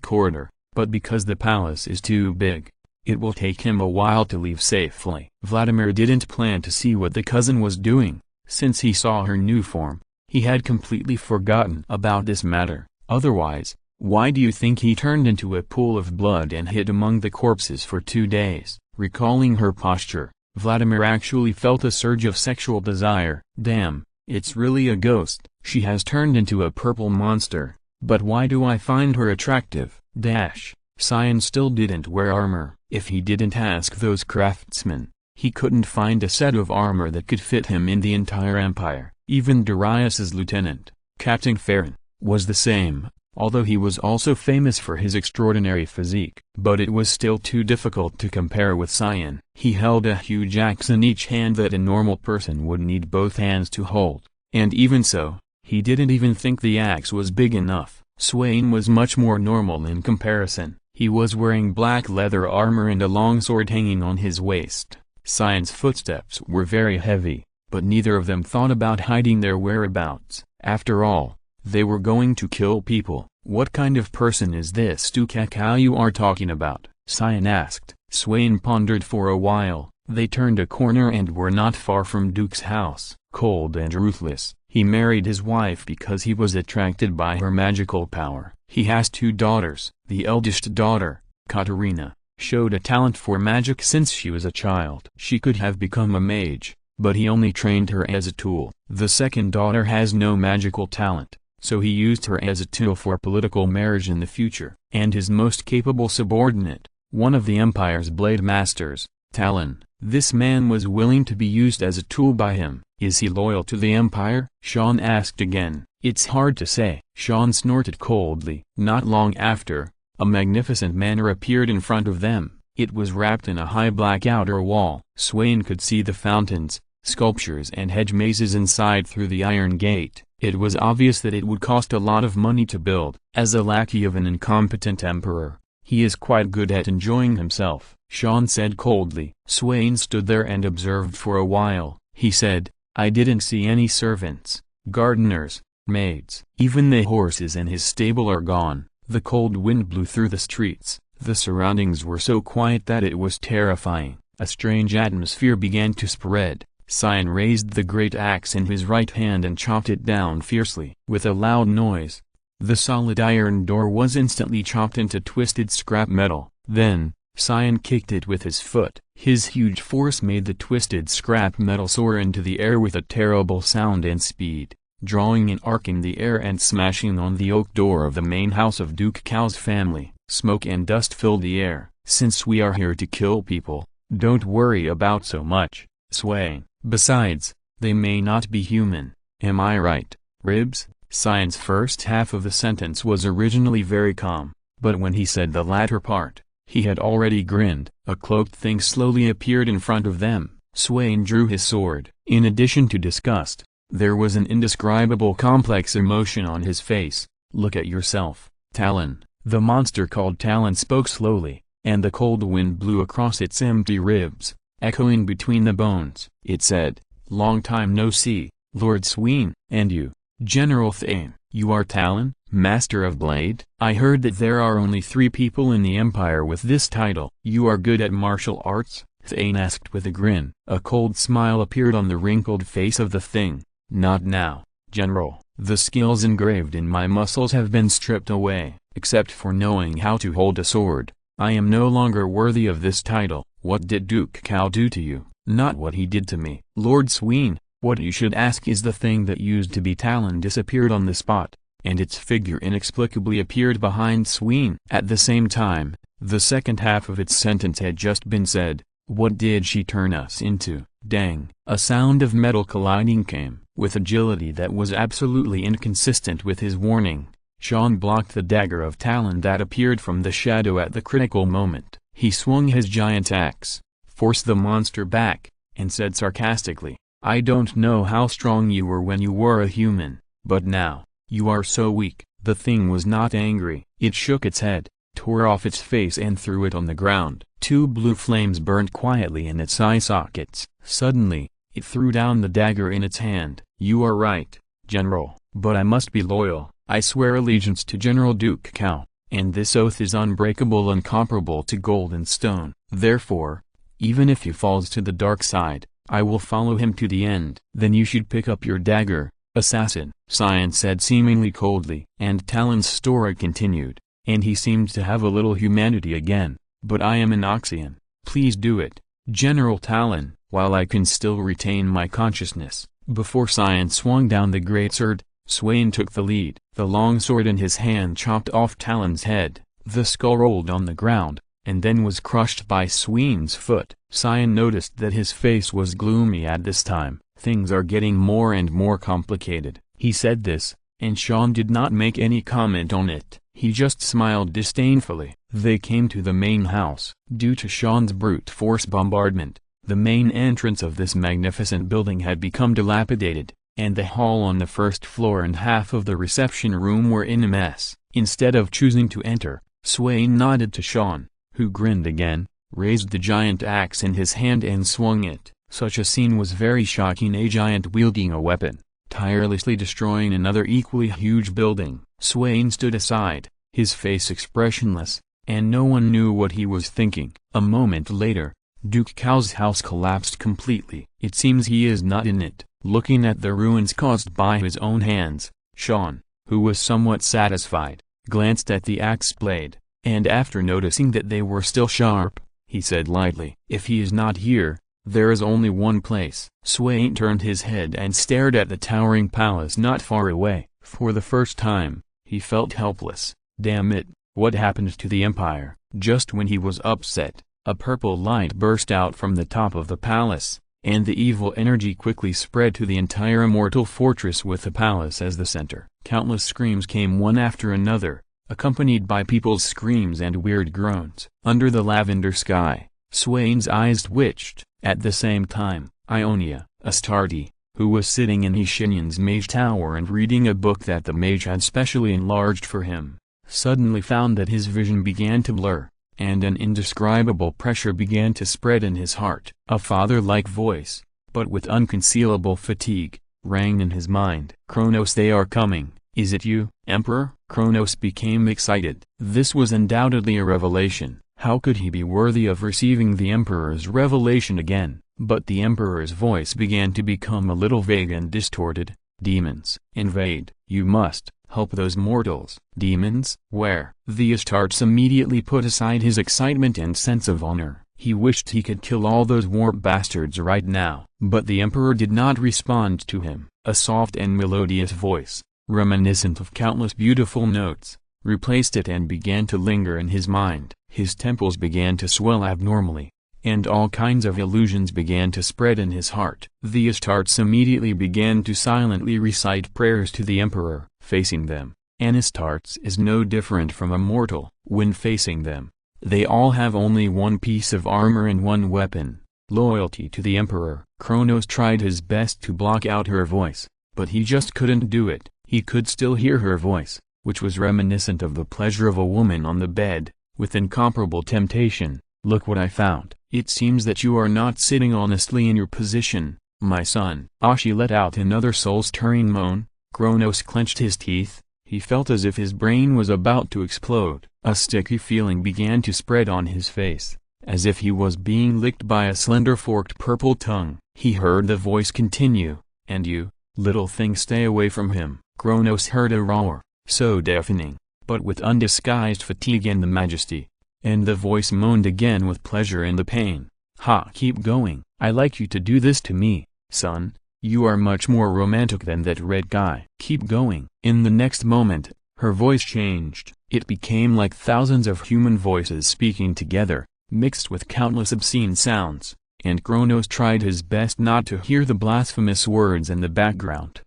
corridor, but because the palace is too big, it will take him a while to leave safely. Vladimir didn't plan to see what the cousin was doing. Since he saw her new form, he had completely forgotten about this matter. Otherwise, why do you think he turned into a pool of blood and hid among the corpses for 2 days? Recalling her posture, Vladimir actually felt a surge of sexual desire. Damn, it's really a ghost. She has turned into a purple monster, but why do I find her attractive? Syan still didn't wear armor. If he didn't ask those craftsmen, he couldn't find a set of armor that could fit him in the entire empire. Even Darius's lieutenant, Captain Farron, was the same, although he was also famous for his extraordinary physique. But it was still too difficult to compare with Syan. He held a huge axe in each hand that a normal person would need both hands to hold, and even so, he didn't even think the axe was big enough. Swain was much more normal in comparison. He was wearing black leather armor and a long sword hanging on his waist. Syan's footsteps were very heavy, but neither of them thought about hiding their whereabouts. After all, they were going to kill people. What kind of person is this Stukak you are talking about? Syan asked. Swain pondered for a while. They turned a corner and were not far from Duke's house. Cold and ruthless, he married his wife because he was attracted by her magical power. He has 2 daughters. The eldest daughter, Katerina, showed a talent for magic since she was a child. She could have become a mage, but he only trained her as a tool. The second daughter has no magical talent, so he used her as a tool for political marriage in the future. And his most capable subordinate, one of the Empire's blade masters, Talon. This man was willing to be used as a tool by him. Is he loyal to the Empire? Sean asked again. It's hard to say. Sean snorted coldly. Not long after, a magnificent manor appeared in front of them. It was wrapped in a high black outer wall. Swain could see the fountains, sculptures and hedge mazes inside through the iron gate. It was obvious that it would cost a lot of money to build. As a lackey of an incompetent emperor, he is quite good at enjoying himself, Sean said coldly. Swain stood there and observed for a while. He said, I didn't see any servants, gardeners, maids. Even the horses in his stable are gone. The cold wind blew through the streets. The surroundings were so quiet that it was terrifying. A strange atmosphere began to spread. Syan raised the great axe in his right hand and chopped it down fiercely. With a loud noise, the solid iron door was instantly chopped into twisted scrap metal. Then, Syan kicked it with his foot. His huge force made the twisted scrap metal soar into the air with a terrible sound and speed, drawing an arc in the air and smashing on the oak door of the main house of Duke Cao's family. Smoke and dust filled the air. Since we are here to kill people, don't worry about so much, Swain. Besides, they may not be human, am I right, Ribs? Syan's first half of the sentence was originally very calm, but when he said the latter part, he had already grinned. A cloaked thing slowly appeared in front of them. Swain drew his sword. In addition to disgust, there was an indescribable complex emotion on his face. Look at yourself, Talon. The monster called Talon spoke slowly, and the cold wind blew across its empty ribs, echoing between the bones. It said, "Long time no see, Lord Swain." "And you, General Thane, you are Talon, Master of Blade?" "I heard that there are only 3 people in the Empire with this title." "You are good at martial arts?" Thane asked with a grin. A cold smile appeared on the wrinkled face of the thing. "Not now, General. The skills engraved in my muscles have been stripped away. Except for knowing how to hold a sword, I am no longer worthy of this title." "What did Duke Cao do to you?" "Not what he did to me, Lord Swain. What you should ask is the thing that used to be Talon disappeared on the spot, and its figure inexplicably appeared behind Swain." At the same time, the second half of its sentence had just been said. "What did she turn us into?" "Dang!" A sound of metal colliding came. With agility that was absolutely inconsistent with his warning, Sean blocked the dagger of Talon that appeared from the shadow at the critical moment. He swung his giant axe, forced the monster back, and said sarcastically, "I don't know how strong you were when you were a human, but now, you are so weak." The thing was not angry. It shook its head, tore off its face and threw it on the ground. 2 blue flames burned quietly in its eye sockets. Suddenly, it threw down the dagger in its hand. "You are right, General, but I must be loyal. I swear allegiance to General Duke Cao, and this oath is unbreakable and comparable to gold and stone. Therefore, even if he falls to the dark side, I will follow him to the end." "Then you should pick up your dagger, assassin," Syan said seemingly coldly. And Talon's story continued, and he seemed to have a little humanity again. "But I am an Oxian. Please do it, General Talon, while I can still retain my consciousness." Before Syan swung down the greatsword, Swain took the lead. The long sword in his hand chopped off Talon's head. The skull rolled on the ground, and then was crushed by Swain's foot. Syan noticed that his face was gloomy at this time. "Things are getting more and more complicated." He said this, and Sean did not make any comment on it. He just smiled disdainfully. They came to the main house. Due to Sean's brute force bombardment, the main entrance of this magnificent building had become dilapidated, and the hall on the first floor and half of the reception room were in a mess. Instead of choosing to enter, Swain nodded to Sean, who grinned again, raised the giant axe in his hand and swung it. Such a scene was very shocking. A giant wielding a weapon, tirelessly destroying another equally huge building. Swain stood aside, his face expressionless, and no one knew what he was thinking. A moment later, Duke Cao's house collapsed completely. "It seems he is not in it." Looking at the ruins caused by his own hands, Sean, who was somewhat satisfied, glanced at the axe blade, and after noticing that they were still sharp, he said lightly, "If he is not here, there is only one place." Swain turned his head and stared at the towering palace not far away. For the first time, he felt helpless. Damn it, what happened to the Empire? Just when he was upset, a purple light burst out from the top of the palace, and the evil energy quickly spread to the entire immortal fortress with the palace as the center. Countless screams came one after another, accompanied by people's screams and weird groans. Under the lavender sky, Swain's eyes twitched. At the same time, Ionia, Astarte, who was sitting in Shenyan's mage tower and reading a book that the mage had specially enlarged for him, suddenly found that his vision began to blur, and an indescribable pressure began to spread in his heart. A father-like voice, but with unconcealable fatigue, rang in his mind. "Kronos, they are coming. Is it you, Emperor?" Kronos became excited. This was undoubtedly a revelation. How could he be worthy of receiving the Emperor's revelation again? But the Emperor's voice began to become a little vague and distorted. "Demons, invade." "You must, help those mortals. Demons? Where? The Astartes immediately put aside his excitement and sense of honor. He wished he could kill all those warp bastards right now. But the Emperor did not respond to him. A soft and melodious voice, reminiscent of countless beautiful notes, replaced it and began to linger in his mind. His temples began to swell abnormally, and all kinds of illusions began to spread in his heart. The Astartes immediately began to silently recite prayers to the Emperor. Facing them, an Astartes is no different from a mortal. When facing them, they all have only one piece of armor and one weapon: loyalty to the Emperor. Kronos tried his best to block out her voice, but he just couldn't do it. He could still hear her voice, which was reminiscent of the pleasure of a woman on the bed, with incomparable temptation. "Look what I found. It seems that you are not sitting honestly in your position, my son." She let out another soul-stirring moan. Kronos clenched his teeth. He felt as if his brain was about to explode. A sticky feeling began to spread on his face, as if he was being licked by a slender forked purple tongue. He heard the voice continue, "And you, little thing, stay away from him." Kronos heard a roar, so deafening, but with undisguised fatigue and the majesty, and the voice moaned again with pleasure in the pain. "Ha! Keep going. I like you to do this to me, son. You are much more romantic than that red guy. Keep going." In the next moment, her voice changed. It became like thousands of human voices speaking together, mixed with countless obscene sounds, and Kronos tried his best not to hear the blasphemous words in the background.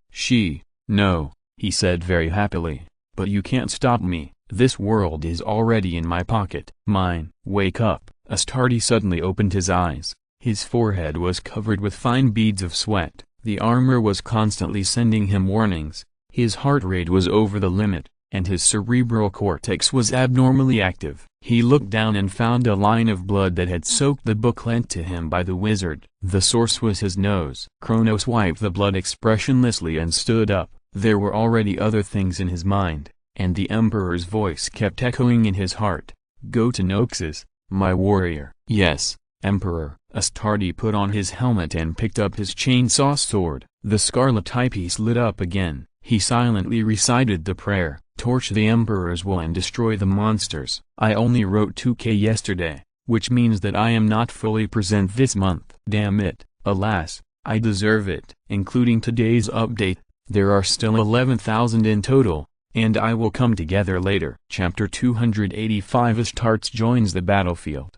"No," he said very happily, "but you can't stop me. This world is already in my pocket. Mine." "Wake up." Astartes suddenly opened his eyes. His forehead was covered with fine beads of sweat. The armor was constantly sending him warnings. His heart rate was over the limit, and his cerebral cortex was abnormally active. He looked down and found a line of blood that had soaked the book lent to him by the wizard. The source was his nose. Kronos wiped the blood expressionlessly and stood up. There were already other things in his mind, and the Emperor's voice kept echoing in his heart. "Go to SYNOPSIS, my warrior." "Yes, Emperor." Astartes put on his helmet and picked up his chainsaw sword. The scarlet eyepiece lit up again. He silently recited the prayer: "Torch the Emperor's will and destroy the monsters." "I only wrote 2K yesterday, which means that I am not fully present this month. Damn it. Alas, I deserve it." Including today's update, there are still 11,000 in total, and I will come together later. Chapter 285. Astartes joins the battlefield.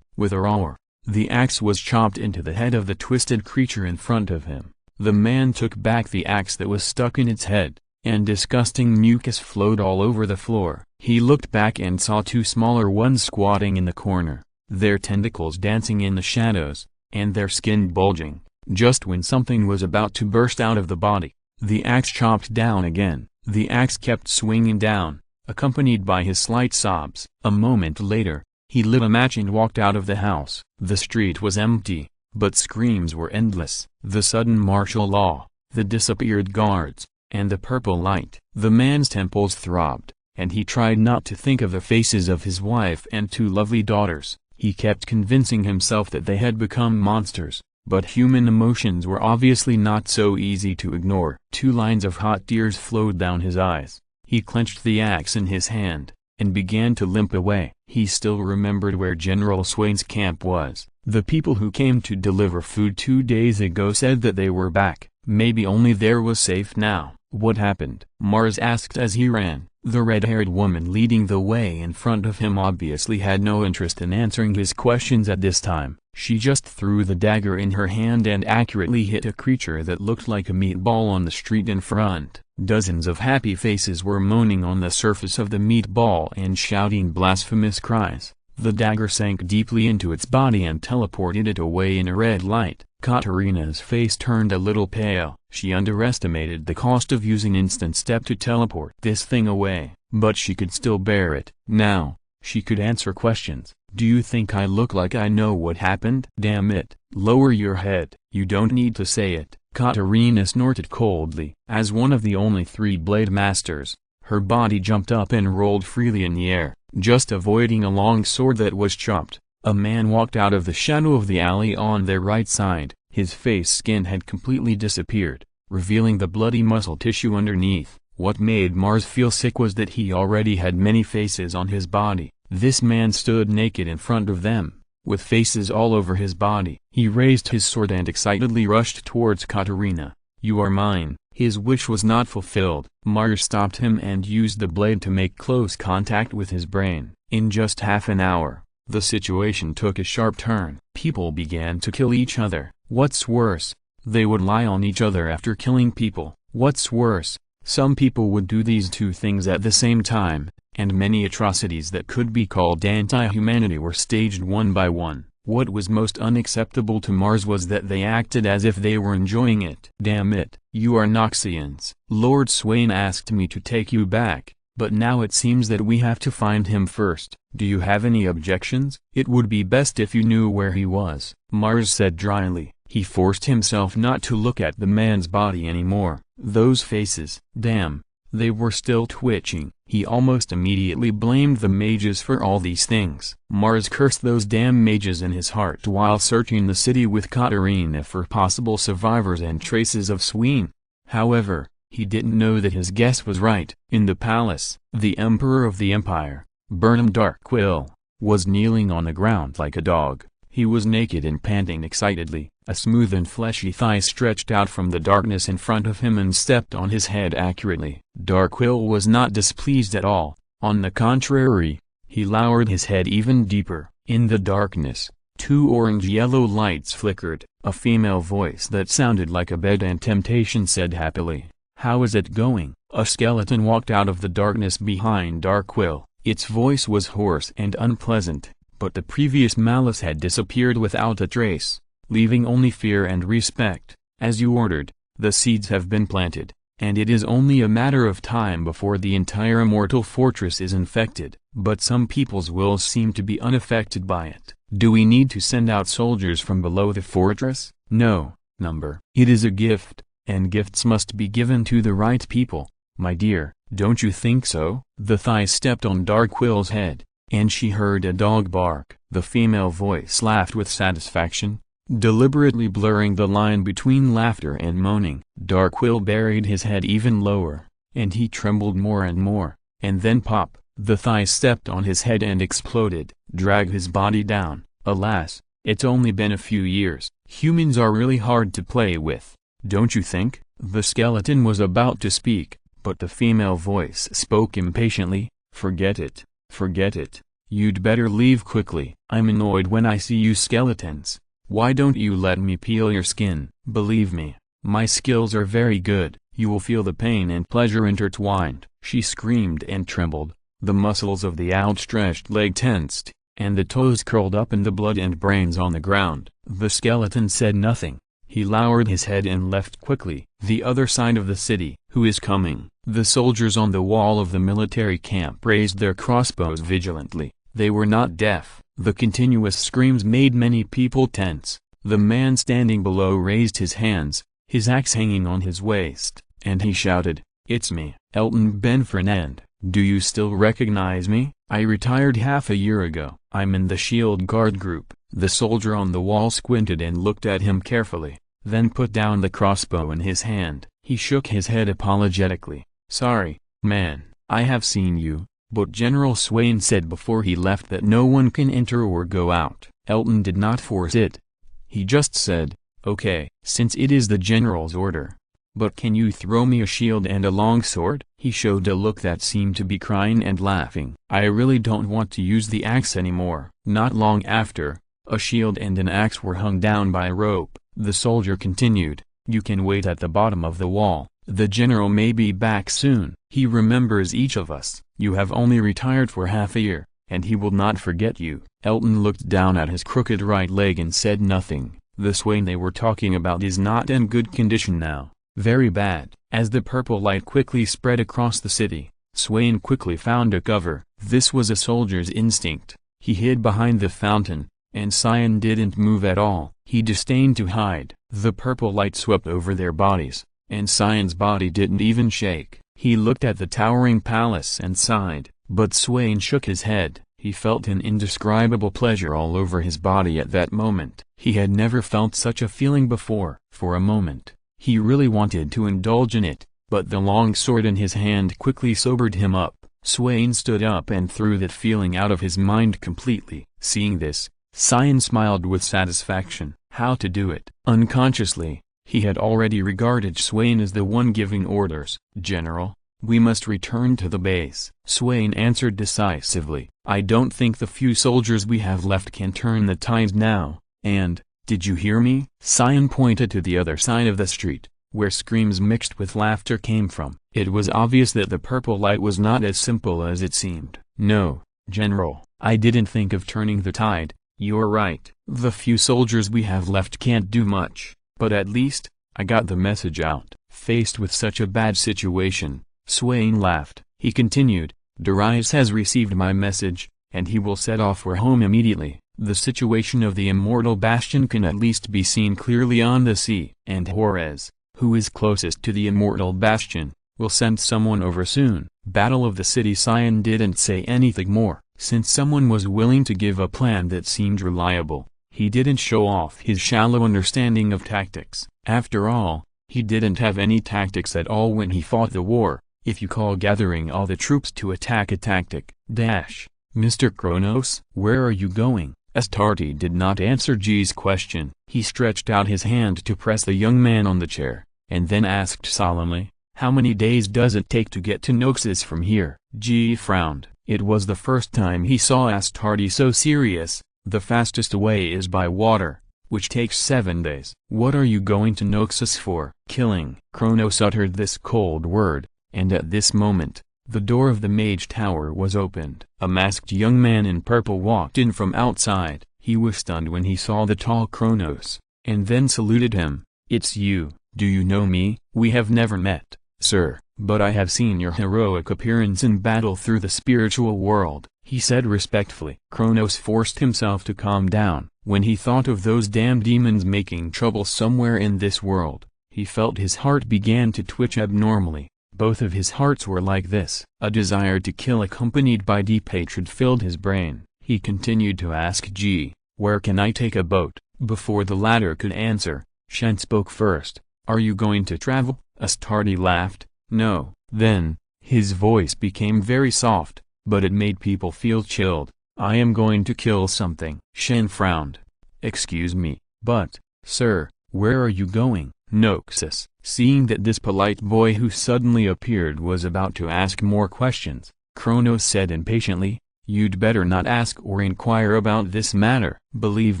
With a roar, the axe was chopped into the head of the twisted creature in front of him. The man took back the axe that was stuck in its head, and disgusting mucus flowed all over the floor. He looked back and saw two smaller ones squatting in the corner, their tentacles dancing in the shadows, and their skin bulging, just when something was about to burst out of the body. The axe chopped down again. The axe kept swinging down, accompanied by his slight sobs. A moment later, he lit a match and walked out of the house. The street was empty, but screams were endless. The sudden martial law, the disappeared guards, and the purple light. The man's temples throbbed, and he tried not to think of the faces of his wife and two lovely daughters. He kept convincing himself that they had become monsters, but human emotions were obviously not so easy to ignore. 2 lines of hot tears flowed down his eyes. He clenched the axe in his hand, and began to limp away. He still remembered where General Swain's camp was. The people who came to deliver food 2 days ago said that they were back. Maybe only there was safe now. What happened? Mars asked as he ran. The red-haired woman leading the way in front of him obviously had no interest in answering his questions at this time. She just threw the dagger in her hand and accurately hit a creature that looked like a meatball on the street in front. Dozens of happy faces were moaning on the surface of the meatball and shouting blasphemous cries. The dagger sank deeply into its body and teleported it away in a red light. Katerina's face turned a little pale. She underestimated the cost of using instant step to teleport this thing away, but she could still bear it. Now, she could answer questions. "Do you think I look like I know what happened?" "Damn it, lower your head." "You don't need to say it." Katerina snorted coldly. As one of the only 3 blade masters, her body jumped up and rolled freely in the air, just avoiding a long sword that was chopped. A man walked out of the shadow of the alley on their right side. His face skin had completely disappeared, revealing the bloody muscle tissue underneath. What made Mars feel sick was that he already had many faces on his body. This man stood naked in front of them, with faces all over his body. He raised his sword and excitedly rushed towards Katarina. "You are mine." His wish was not fulfilled. Mars stopped him and used the blade to make close contact with his brain. In just half an hour, the situation took a sharp turn. People began to kill each other. What's worse, they would lie on each other after killing people. What's worse, some people would do these two things at the same time, and many atrocities that could be called anti-humanity were staged one by one. What was most unacceptable to Mars was that they acted as if they were enjoying it. "Damn it, you are Noxians. Lord Swain asked me to take you back, but now it seems that we have to find him first. Do you have any objections?" "It would be best if you knew where he was," Mars said dryly. He forced himself not to look at the man's body anymore. Those faces, damn, they were still twitching. He almost immediately blamed the mages for all these things. Mars cursed those damn mages in his heart while searching the city with Katarina for possible survivors and traces of Swain. However, he didn't know that his guess was right. In the palace, the Emperor of the Empire, Burnham Darkquill, was kneeling on the ground like a dog. He was naked and panting excitedly. A smooth and fleshy thigh stretched out from the darkness in front of him and stepped on his head accurately. Darkquill was not displeased at all. On the contrary, he lowered his head even deeper. In the darkness, two orange-yellow lights flickered. A female voice that sounded like a bed and temptation said happily, "How is it going?" A skeleton walked out of the darkness behind Darkquill. Its voice was hoarse and unpleasant, but the previous malice had disappeared without a trace, leaving only fear and respect. "As you ordered, the seeds have been planted, and it is only a matter of time before the entire immortal fortress is infected. But some people's wills seem to be unaffected by it. Do we need to send out soldiers from below the fortress?" "No, Number. It is a gift, and gifts must be given to the right people, my dear. Don't you think so?" The thigh stepped on Darkquill's head, and she heard a dog bark. The female voice laughed with satisfaction, deliberately blurring the line between laughter and moaning. Darkquill buried his head even lower, and he trembled more and more, and then pop, the thigh stepped on his head and exploded, dragged his body down. "Alas, it's only been a few years. Humans are really hard to play with, don't you think?" The skeleton was about to speak, but the female voice spoke impatiently, "Forget it, forget it. You'd better leave quickly. I'm annoyed when I see you skeletons. Why don't you let me peel your skin?" "Believe me, my skills are very good. You will feel the pain and pleasure intertwined." She screamed and trembled, the muscles of the outstretched leg tensed, and the toes curled up in the blood and brains on the ground. The skeleton said nothing. He lowered his head and left quickly. "The other side of the city." "Who is coming?" The soldiers on the wall of the military camp raised their crossbows vigilantly. They were not deaf. The continuous screams made many people tense. The man standing below raised his hands, his axe hanging on his waist, and he shouted, "It's me, Elton Ben Fernand. Do you still recognize me? I retired half a year ago. I'm in the Shield Guard group." The soldier on the wall squinted and looked at him carefully, then put down the crossbow in his hand. He shook his head apologetically. "Sorry, man, I have seen you, but General Swain said before he left that no one can enter or go out." Elton did not force it. He just said, "Okay, since it is the general's order. But can you throw me a shield and a long sword?" He showed a look that seemed to be crying and laughing. "I really don't want to use the axe anymore." Not long after, a shield and an axe were hung down by a rope. The soldier continued, "You can wait at the bottom of the wall. The general may be back soon. He remembers each of us. You have only retired for half a year, and he will not forget you." Elton looked down at his crooked right leg and said nothing. "The Swain they were talking about is not in good condition now. Very bad." As the purple light quickly spread across the city, Swain quickly found a cover. This was a soldier's instinct. He hid behind the fountain, and Cyan didn't move at all. He disdained to hide. The purple light swept over their bodies, and Cyan's body didn't even shake. He looked at the towering palace and sighed, but Swain shook his head. He felt an indescribable pleasure all over his body at that moment. He had never felt such a feeling before. For a moment, he really wanted to indulge in it. but the long sword in his hand quickly sobered him up. Swain stood up and threw that feeling out of his mind completely. Seeing this, Syan smiled with satisfaction. How to do it? Unconsciously, he had already regarded Swain as the one giving orders. General, we must return to the base. Swain answered decisively. I don't think the few soldiers we have left can turn the tides now, and, did you hear me? Syan pointed to the other side of the street, where screams mixed with laughter came from. It was obvious that the purple light was not as simple as it seemed. No, General, I didn't think of turning the tide. You're right. The few soldiers we have left can't do much, but at least, I got the message out. Faced with such a bad situation, Swain laughed. He continued, Darius has received my message, and he will set off for home immediately. The situation of the Immortal Bastion can at least be seen clearly on the sea. And Horez, who is closest to the Immortal Bastion, will send someone over soon. Battle of the City. Syan didn't say anything more. Since someone was willing to give a plan that seemed reliable, he didn't show off his shallow understanding of tactics. After all, he didn't have any tactics at all when he fought the war, if you call gathering all the troops to attack a tactic. Mr. Kronos, where are you going? Astarte did not answer G's question. He stretched out his hand to press the young man on the chair, and then asked solemnly, how many days does it take to get to Noxus from here? G frowned. It was the first time he saw Astarte so serious. The fastest way is by water, which takes 7 days. What are you going to Noxus for? Killing. Kronos uttered this cold word, and at this moment, the door of the mage tower was opened. A masked young man in purple walked in from outside. He was stunned when he saw the tall Kronos, and then saluted him. It's you. Do you know me? We have never met, sir, but I have seen your heroic appearance in battle through the spiritual world, he said respectfully. Kronos forced himself to calm down. When he thought of those damn demons making trouble somewhere in this world, he felt his heart began to twitch abnormally. Both of his hearts were like this. A desire to kill accompanied by deep hatred filled his brain. He continued to ask G, where can I take a boat? Before the latter could answer, Shen spoke first. Are you going to travel? Astarte laughed. No. Then, his voice became very soft, but it made people feel chilled. I am going to kill something. Shen frowned. Excuse me, but, sir, where are you going? Noxus. Seeing that this polite boy who suddenly appeared was about to ask more questions, Kronos said impatiently, you'd better not ask or inquire about this matter. Believe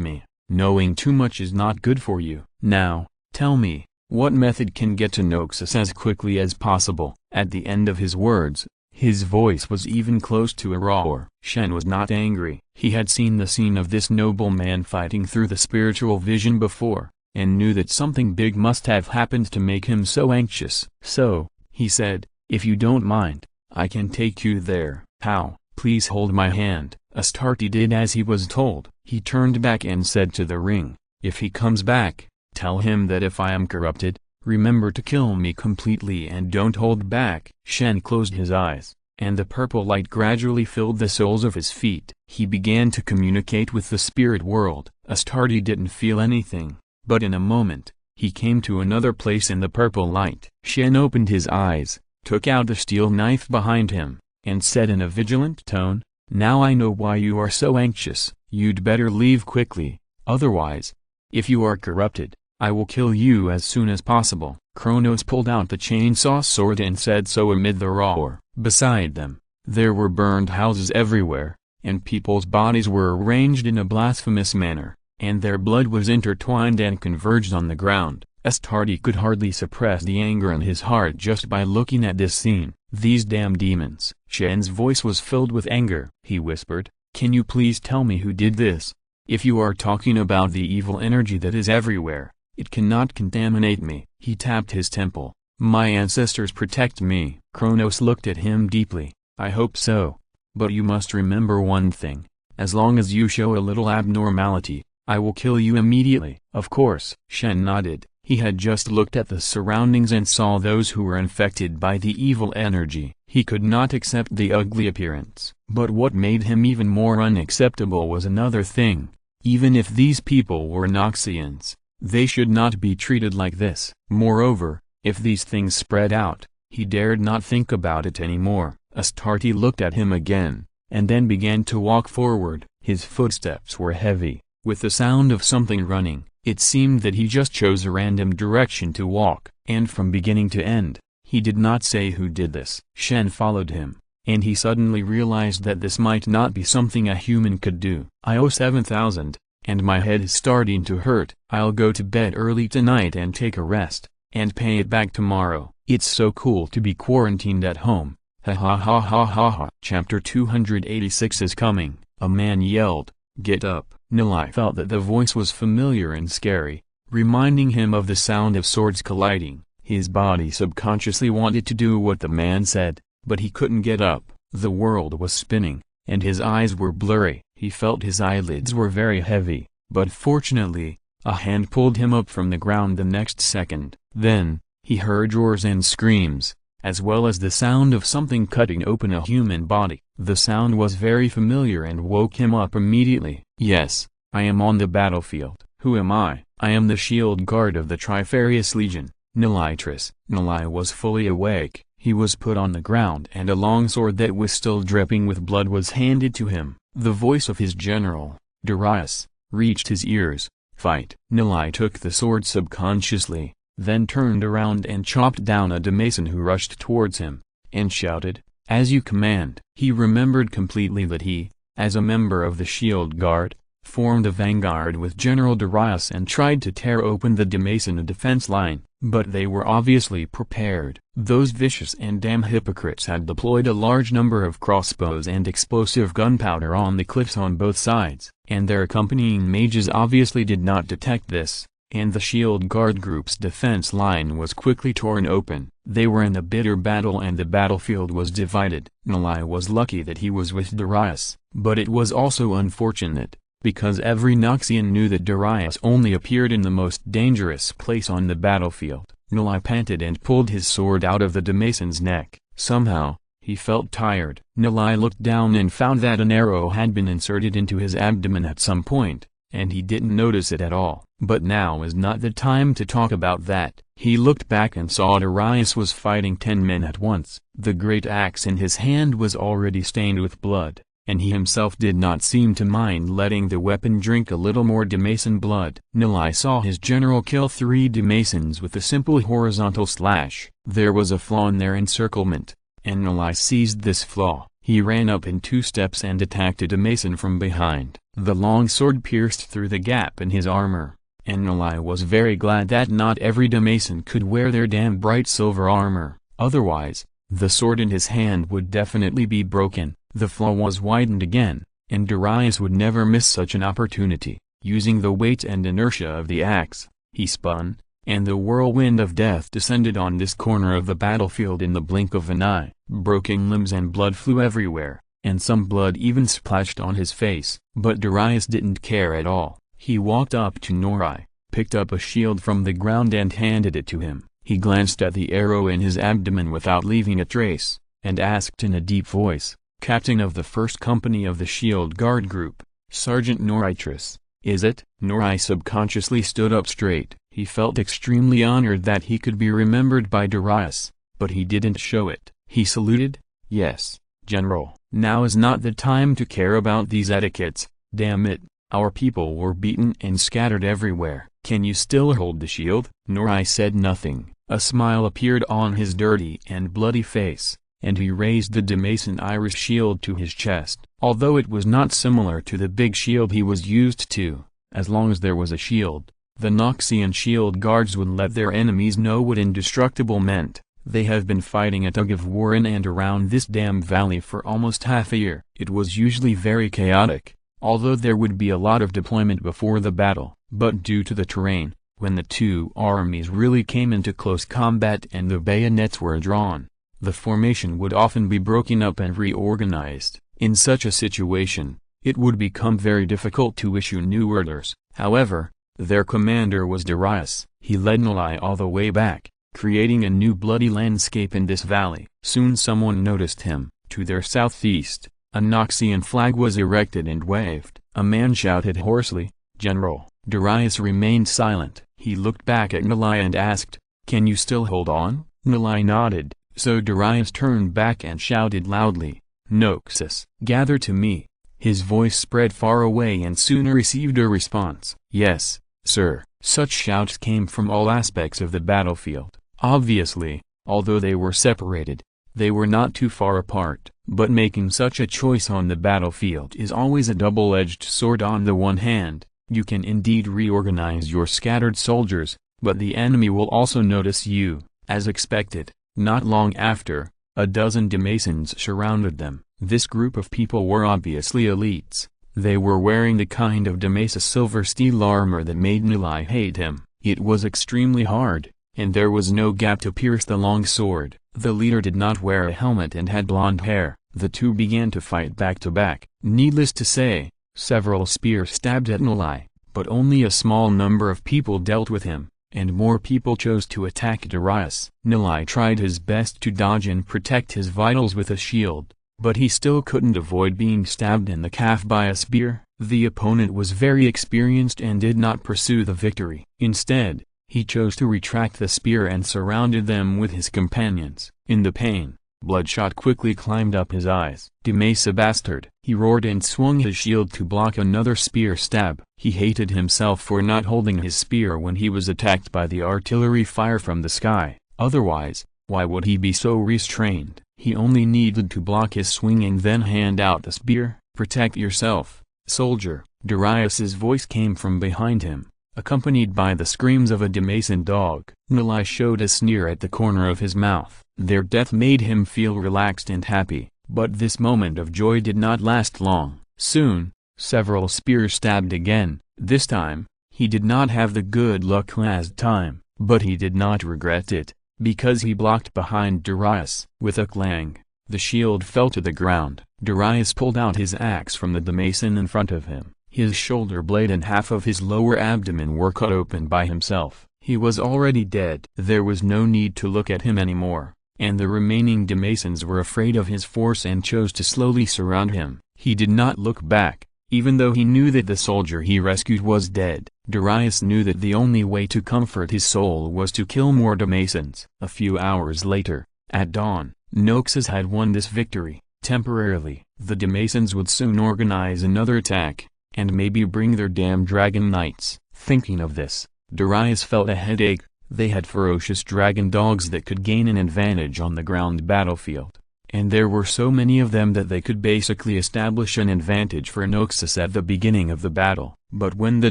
me, knowing too much is not good for you. Now, tell me, what method can get to Noxus as quickly as possible? At the end of his words, his voice was even close to a roar. Shen was not angry. He had seen the scene of this noble man fighting through the spiritual vision before, and knew that something big must have happened to make him so anxious. So, he said, if you don't mind, I can take you there. How? Please hold my hand. Astarte did as he was told. He turned back and said to the ring, if he comes back, tell him that if I am corrupted, remember to kill me completely and don't hold back. Shen closed his eyes, and the purple light gradually filled the soles of his feet. He began to communicate with the spirit world. Astarte didn't feel anything, but in a moment, he came to another place in the purple light. Shen opened his eyes, took out the steel knife behind him, and said in a vigilant tone, now I know why you are so anxious. You'd better leave quickly, otherwise, if you are corrupted, I will kill you as soon as possible. Kronos pulled out the chainsaw sword and said so amid the roar. Beside them, there were burned houses everywhere, and people's bodies were arranged in a blasphemous manner, and their blood was intertwined and converged on the ground. Astarte could hardly suppress the anger in his heart just by looking at this scene. These damn demons. Shen's voice was filled with anger. He whispered, can you please tell me who did this? If you are talking about the evil energy that is everywhere, it cannot contaminate me. He tapped his temple. My ancestors protect me. Kronos looked at him deeply. I hope so. But you must remember one thing. As long as you show a little abnormality, I will kill you immediately. Of course. Shen nodded. He had just looked at the surroundings and saw those who were infected by the evil energy. He could not accept the ugly appearance. But what made him even more unacceptable was another thing. Even if these people were Noxians, they should not be treated like this. Moreover, if these things spread out, He dared not think about it anymore. Astarte looked at him again, and then began to walk forward. His footsteps were heavy, with the sound of something running. It seemed that he just chose a random direction to walk, and from beginning to end, he did not say who did this. Shen followed him, and he suddenly realized that this might not be something a human could do. I owe 7,000, and my head is starting to hurt. I'll go to bed early tonight and take a rest, and pay it back tomorrow. It's so cool to be quarantined at home. Ha ha ha ha ha ha. Chapter 286 is coming. A man yelled, "Get up!" Nilai felt that the voice was familiar and scary, reminding him of the sound of swords colliding. His body subconsciously wanted to do what the man said, but he couldn't get up. The world was spinning, and his eyes were blurry. He felt his eyelids were very heavy, but fortunately, a hand pulled him up from the ground the next second. Then, he heard roars and screams, as well as the sound of something cutting open a human body. The sound was very familiar and woke him up immediately. Yes, I am on the battlefield. Who am I? I am the shield guard of the Trifarious Legion, Nilitris. Nilai was fully awake. He was put on the ground and a long sword that was still dripping with blood was handed to him. The voice of his general, Darius, reached his ears. Fight. Nilai took the sword subconsciously, then turned around and chopped down a Demason who rushed towards him, and shouted, "As you command." He remembered completely that he, as a member of the Shield Guard, formed a vanguard with General Darius and tried to tear open the Demason defense line, but they were obviously prepared. Those vicious and damn hypocrites had deployed a large number of crossbows and explosive gunpowder on the cliffs on both sides, and their accompanying mages obviously did not detect this, and the Shield Guard group's defense line was quickly torn open. They were in a bitter battle and the battlefield was divided. Nilai was lucky that he was with Darius, but it was also unfortunate, because every Noxian knew that Darius only appeared in the most dangerous place on the battlefield. Nilai panted and pulled his sword out of the Demason's neck. Somehow, he felt tired. Nilai looked down and found that an arrow had been inserted into his abdomen at some point, and he didn't notice it at all. But now is not the time to talk about that. He looked back and saw Darius was fighting 10 men at once. The great axe in his hand was already stained with blood, and he himself did not seem to mind letting the weapon drink a little more Demason blood. Nilai saw his general kill 3 Demasons with a simple horizontal slash. There was a flaw in their encirclement, and Nilai seized this flaw. He ran up in 2 steps and attacked a Demason from behind. The long sword pierced through the gap in his armor, and Nilai was very glad that not every Demason could wear their damn bright silver armor. Otherwise, the sword in his hand would definitely be broken. The flaw was widened again, and Darius would never miss such an opportunity. Using the weight and inertia of the axe, he spun, and the whirlwind of death descended on this corner of the battlefield in the blink of an eye. Broken limbs and blood flew everywhere, and some blood even splashed on his face. But Darius didn't care at all. He walked up to Norai, picked up a shield from the ground and handed it to him. He glanced at the arrow in his abdomen without leaving a trace, and asked in a deep voice, "Captain of the 1st Company of the Shield Guard Group, Sergeant Noritris, is it?" Norai subconsciously stood up straight. He felt extremely honored that he could be remembered by Darius, but he didn't show it. He saluted, "Yes, General." Now is not the time to care about these etiquettes. Damn it, our people were beaten and scattered everywhere. Can you still hold the shield? Norai said nothing. A smile appeared on his dirty and bloody face, and he raised the Demason iris shield to his chest. Although it was not similar to the big shield he was used to, as long as there was a shield, the Noxian shield guards would let their enemies know what indestructible meant. They have been fighting a tug of war in and around this damn valley for almost half a year. It was usually very chaotic, although there would be a lot of deployment before the battle. But due to the terrain, when the 2 armies really came into close combat and the bayonets were drawn, the formation would often be broken up and reorganized. In such a situation, it would become very difficult to issue new orders. However, their commander was Darius. He led Nilai all the way back, creating a new bloody landscape in this valley. Soon someone noticed him. To their southeast, a Noxian flag was erected and waved. A man shouted hoarsely, "General." Darius remained silent. He looked back at Nilai and asked, "Can you still hold on?" Nilai nodded, So Darius turned back and shouted loudly, "Noxus, gather to me." His voice spread far away and soon received a response. "Yes, sir." Such shouts came from all aspects of the battlefield. Obviously, although they were separated, they were not too far apart. But making such a choice on the battlefield is always a double-edged sword. On the one hand, you can indeed reorganize your scattered soldiers, but the enemy will also notice you. As expected, not long after, a dozen Damascens surrounded them. This group of people were obviously elites. They were wearing the kind of Damascus silver steel armor that made Nili hate him. It was extremely hard, and there was no gap to pierce the long sword. The leader did not wear a helmet and had blonde hair. The two began to fight back to back. Needless to say, several spears stabbed at Nili, but only a small number of people dealt with him, and more people chose to attack Darius. Nili tried his best to dodge and protect his vitals with a shield, but he still couldn't avoid being stabbed in the calf by a spear. The opponent was very experienced and did not pursue the victory. Instead, he chose to retract the spear and surrounded them with his companions. In the pain, bloodshot quickly climbed up his eyes. "Damasa bastard!" He roared and swung his shield to block another spear stab. He hated himself for not holding his spear when he was attacked by the artillery fire from the sky. Otherwise, why would he be so restrained? He only needed to block his swing and then hand out the spear. "Protect yourself, soldier!" Darius's voice came from behind him, accompanied by the screams of a Damascen dog. Nili showed a sneer at the corner of his mouth. Their death made him feel relaxed and happy, but this moment of joy did not last long. Soon, several spears stabbed again. This time, he did not have the good luck last time, but he did not regret it, because he blocked behind Darius. With a clang, the shield fell to the ground. Darius pulled out his axe from the Damascen in front of him. His shoulder blade and half of his lower abdomen were cut open by himself. He was already dead. There was no need to look at him anymore, and the remaining Damascens were afraid of his force and chose to slowly surround him. He did not look back, even though he knew that the soldier he rescued was dead. Darius knew that the only way to comfort his soul was to kill more Damascens. A few hours later, at dawn, Noxus had won this victory. Temporarily, the Damascens would soon organize another attack, and maybe bring their damn dragon knights. Thinking of this, Darius felt a headache. They had ferocious dragon dogs that could gain an advantage on the ground battlefield, and there were so many of them that they could basically establish an advantage for Noxus at the beginning of the battle. But when the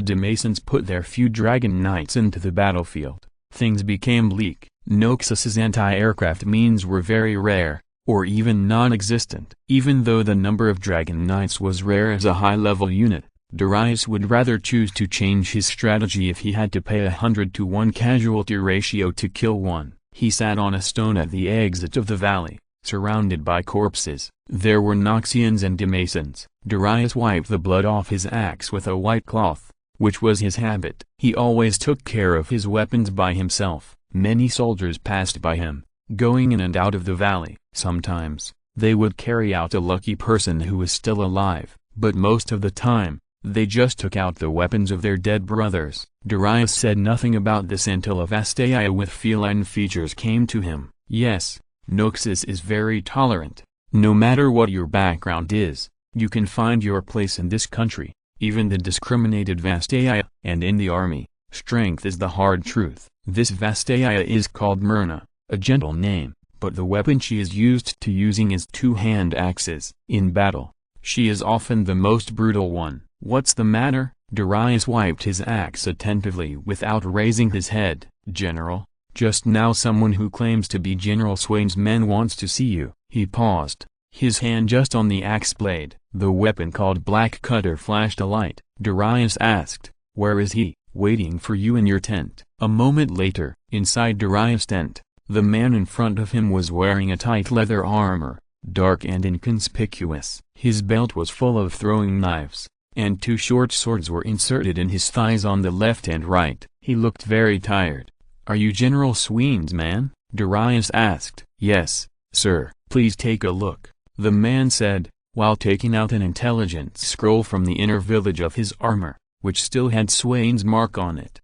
Damascens put their few dragon knights into the battlefield, things became bleak. Noxus's anti-aircraft means were very rare, or even non-existent. Even though the number of dragon knights was rare as a high-level unit, Darius would rather choose to change his strategy if he had to pay 100-to-1 casualty ratio to kill one. He sat on a stone at the exit of the valley, surrounded by corpses. There were Noxians and Damascens. Darius wiped the blood off his axe with a white cloth, which was his habit. He always took care of his weapons by himself. Many soldiers passed by him, going in and out of the valley. Sometimes, they would carry out a lucky person who was still alive, but most of the time, they just took out the weapons of their dead brothers. Darius said nothing about this until a Vastaya with feline features came to him. Yes, Noxus is very tolerant. No matter what your background is, you can find your place in this country, even the discriminated Vastaya. And in the army, strength is the hard truth. This Vastaya is called Myrna, a gentle name, but the weapon she is used to using is two-hand axes. In battle, she is often the most brutal one. What's the matter? Darius wiped his axe attentively without raising his head. General, just now someone who claims to be General Swain's men wants to see you. He paused, his hand just on the axe blade. The weapon called Black Cutter flashed a light. Darius asked, "Where is he?" "Waiting for you in your tent." A moment later, inside Darius' tent, the man in front of him was wearing a tight leather armor, dark and inconspicuous. His belt was full of throwing knives, and two short swords were inserted in his thighs on the left and right. He looked very tired. "Are you General Swain's man?" Darius asked. "Yes, sir." "Please take a look," the man said, while taking out an intelligence scroll from the inner village of his armor, which still had Swain's mark on it.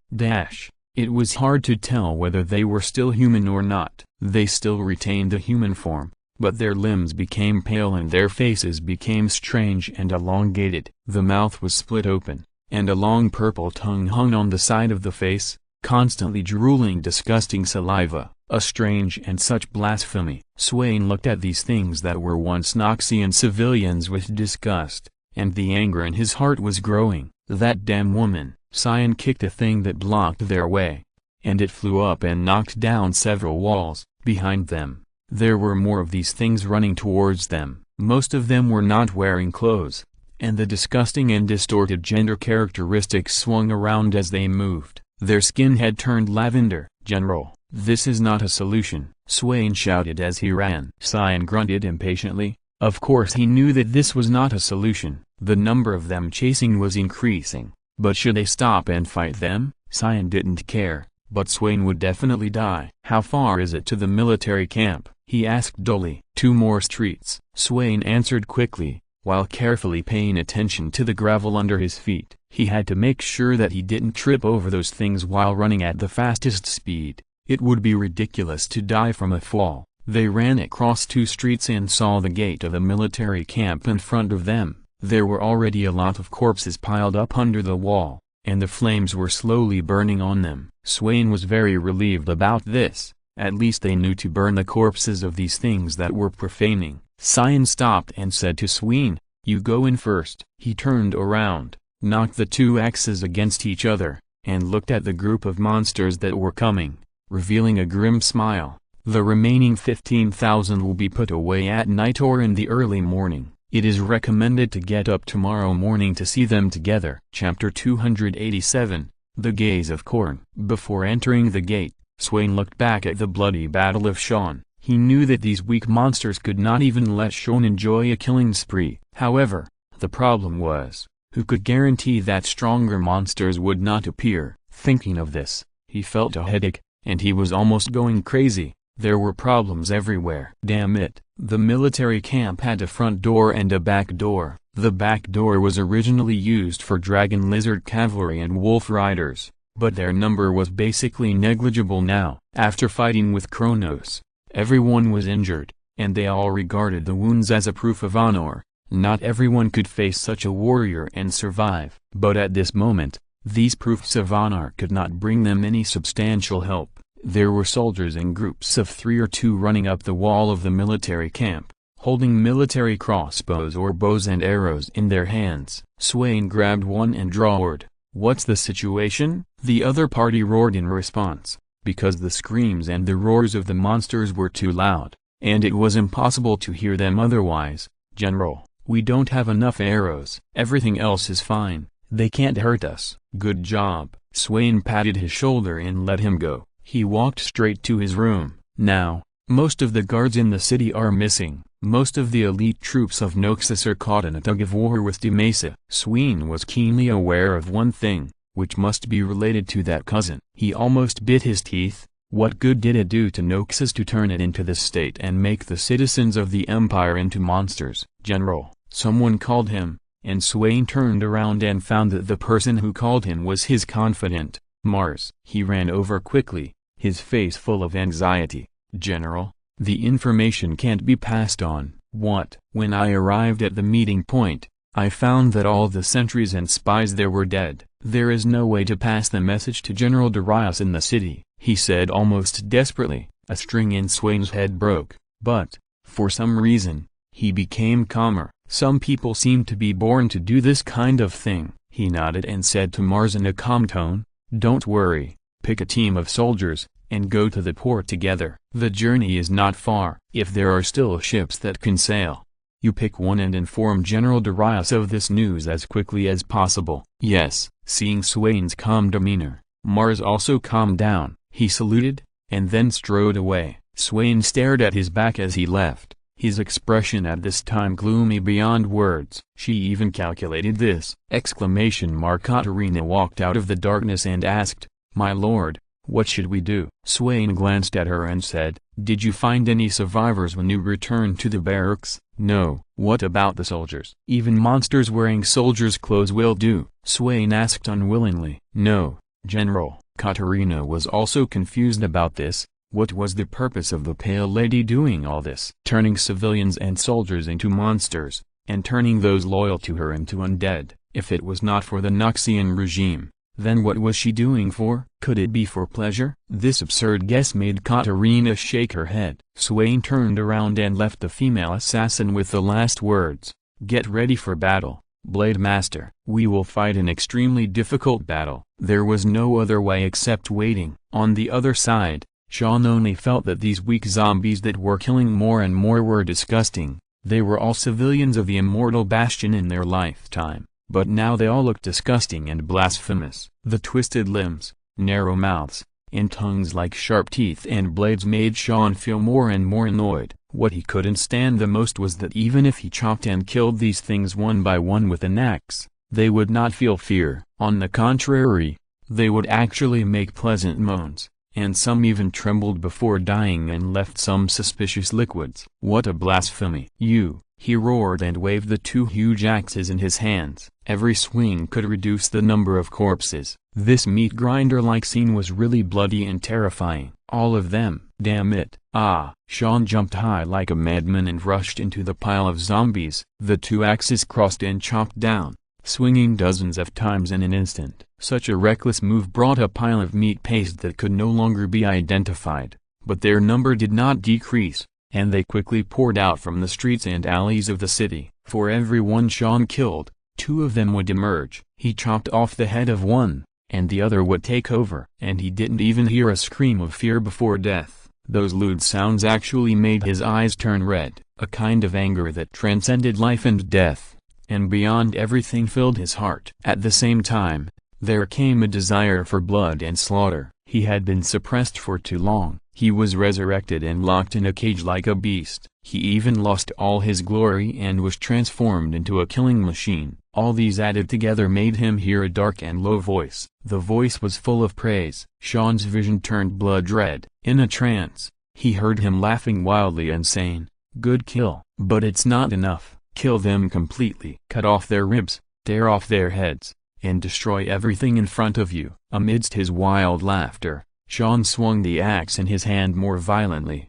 It was hard to tell whether they were still human or not. They still retained the human form, but their limbs became pale and their faces became strange and elongated. The mouth was split open, and a long purple tongue hung on the side of the face, constantly drooling disgusting saliva. A strange and such blasphemy. Swain looked at these things that were once Noxian civilians with disgust, and the anger in his heart was growing. That damn woman. Cyan kicked a thing that blocked their way, and it flew up and knocked down several walls. Behind them, there were more of these things running towards them. Most of them were not wearing clothes, and the disgusting and distorted gender characteristics swung around as they moved. Their skin had turned lavender. General, this is not a solution, Swain shouted as he ran. Cyan grunted impatiently. Of course he knew that this was not a solution. The number of them chasing was increasing, but should they stop and fight them? Cyan didn't care, but Swain would definitely die. How far is it to the military camp? He asked dully. 2 more streets, Swain answered quickly, while carefully paying attention to the gravel under his feet. He had to make sure that he didn't trip over those things while running at the fastest speed. It would be ridiculous to die from a fall. They ran across 2 streets and saw the gate of the military camp in front of them. There were already a lot of corpses piled up under the wall, and the flames were slowly burning on them. Swain was very relieved about this. At least they knew to burn the corpses of these things that were profaning. Cyan stopped and said to Swain, "You go in first." He turned around, knocked the 2 axes against each other, and looked at the group of monsters that were coming, revealing a grim smile. The remaining 15,000 will be put away at night or in the early morning. It is recommended to get up tomorrow morning to see them together. Chapter 287, The Gaze of Khorne. Before entering the gate, Swain looked back at the bloody battle of Shan. He knew that these weak monsters could not even let Shan enjoy a killing spree. However, the problem was, who could guarantee that stronger monsters would not appear? Thinking of this, he felt a headache, and he was almost going crazy. There were problems everywhere. Damn it. The military camp had a front door and a back door. The back door was originally used for dragon lizard cavalry and wolf riders, but their number was basically negligible now. After fighting with Kronos, everyone was injured, and they all regarded the wounds as a proof of honor. Not everyone could face such a warrior and survive. But at this moment, these proofs of honor could not bring them any substantial help. There were soldiers in groups of 3 or 2 running up the wall of the military camp, holding military crossbows or bows and arrows in their hands. Swain grabbed one and roared, "What's the situation?" The other party roared in response, because the screams and the roars of the monsters were too loud, and it was impossible to hear them otherwise. "General, we don't have enough arrows. Everything else is fine. They can't hurt us." "Good job." Swain patted his shoulder and let him go. He walked straight to his room. Now, most of the guards in the city are missing. Most of the elite troops of Noxus are caught in a tug-of-war with Demesa. Swain was keenly aware of one thing, which must be related to that cousin. He almost bit his teeth. What good did it do to Noxus to turn it into this state and make the citizens of the Empire into monsters? "General," someone called him, and Swain turned around and found that the person who called him was his confidant, Mars. He ran over quickly, his face full of anxiety. "General, the information can't be passed on." "What?" "When I arrived at the meeting point, I found that all the sentries and spies there were dead. There is no way to pass the message to General Darius in the city," he said almost desperately. A string in Swain's head broke, but, for some reason, he became calmer. "Some people seem to be born to do this kind of thing." He nodded and said to Mars in a calm tone, "Don't worry, pick a team of soldiers, and go to the port together. The journey is not far. If there are still ships that can sail, you pick one and inform General Darius of this news as quickly as possible." "Yes." Seeing Swain's calm demeanor, Mars also calmed down. He saluted, and then strode away. Swain stared at his back as he left, his expression at this time gloomy beyond words. "She even calculated this!" Katarina walked out of the darkness and asked, "My lord, what should we do?" Swain glanced at her and said, "Did you find any survivors when you returned to the barracks?" "No." "What about the soldiers?" "Even monsters wearing soldiers' clothes will do." Swain asked unwillingly. "No, General, Katerina was also confused about this. What was the purpose of the Pale Lady doing all this? Turning civilians and soldiers into monsters, and turning those loyal to her into undead. If it was not for the Noxian regime, then what was she doing for? Could it be for pleasure? This absurd guess made Katerina shake her head. Swain turned around and left the female assassin with the last words. Get ready for battle, Blade Master. We will fight an extremely difficult battle. There was no other way except waiting. On the other side, Sean only felt that these weak zombies that were killing more and more were disgusting. They were all civilians of the Immortal Bastion in their lifetime, but now they all looked disgusting and blasphemous. The twisted limbs, narrow mouths, and tongues like sharp teeth and blades made Sean feel more and more annoyed. What he couldn't stand the most was that even if he chopped and killed these things one by one with an axe, they would not feel fear. On the contrary, they would actually make pleasant moans, and some even trembled before dying and left some suspicious liquids. What a blasphemy! You! He roared and waved the two huge axes in his hands. Every swing could reduce the number of corpses. This meat grinder-like scene was really bloody and terrifying. All of them. Damn it. Ah! Sean jumped high like a madman and rushed into the pile of zombies. The two axes crossed and chopped down, swinging dozens of times in an instant. Such a reckless move brought a pile of meat paste that could no longer be identified, but their number did not decrease, and they quickly poured out from the streets and alleys of the city. For every one Sean killed, two of them would emerge. He chopped off the head of one, and the other would take over. And he didn't even hear a scream of fear before death. Those lewd sounds actually made his eyes turn red. A kind of anger that transcended life and death, and beyond everything filled his heart. At the same time, there came a desire for blood and slaughter. He had been suppressed for too long. He was resurrected and locked in a cage like a beast. He even lost all his glory and was transformed into a killing machine. All these added together made him hear a dark and low voice. The voice was full of praise. Sean's vision turned blood red. In a trance, he heard him laughing wildly and saying, "Good kill. But it's not enough. Kill them completely. Cut off their ribs, tear off their heads, and destroy everything in front of you." Amidst his wild laughter, Sean swung the axe in his hand more violently.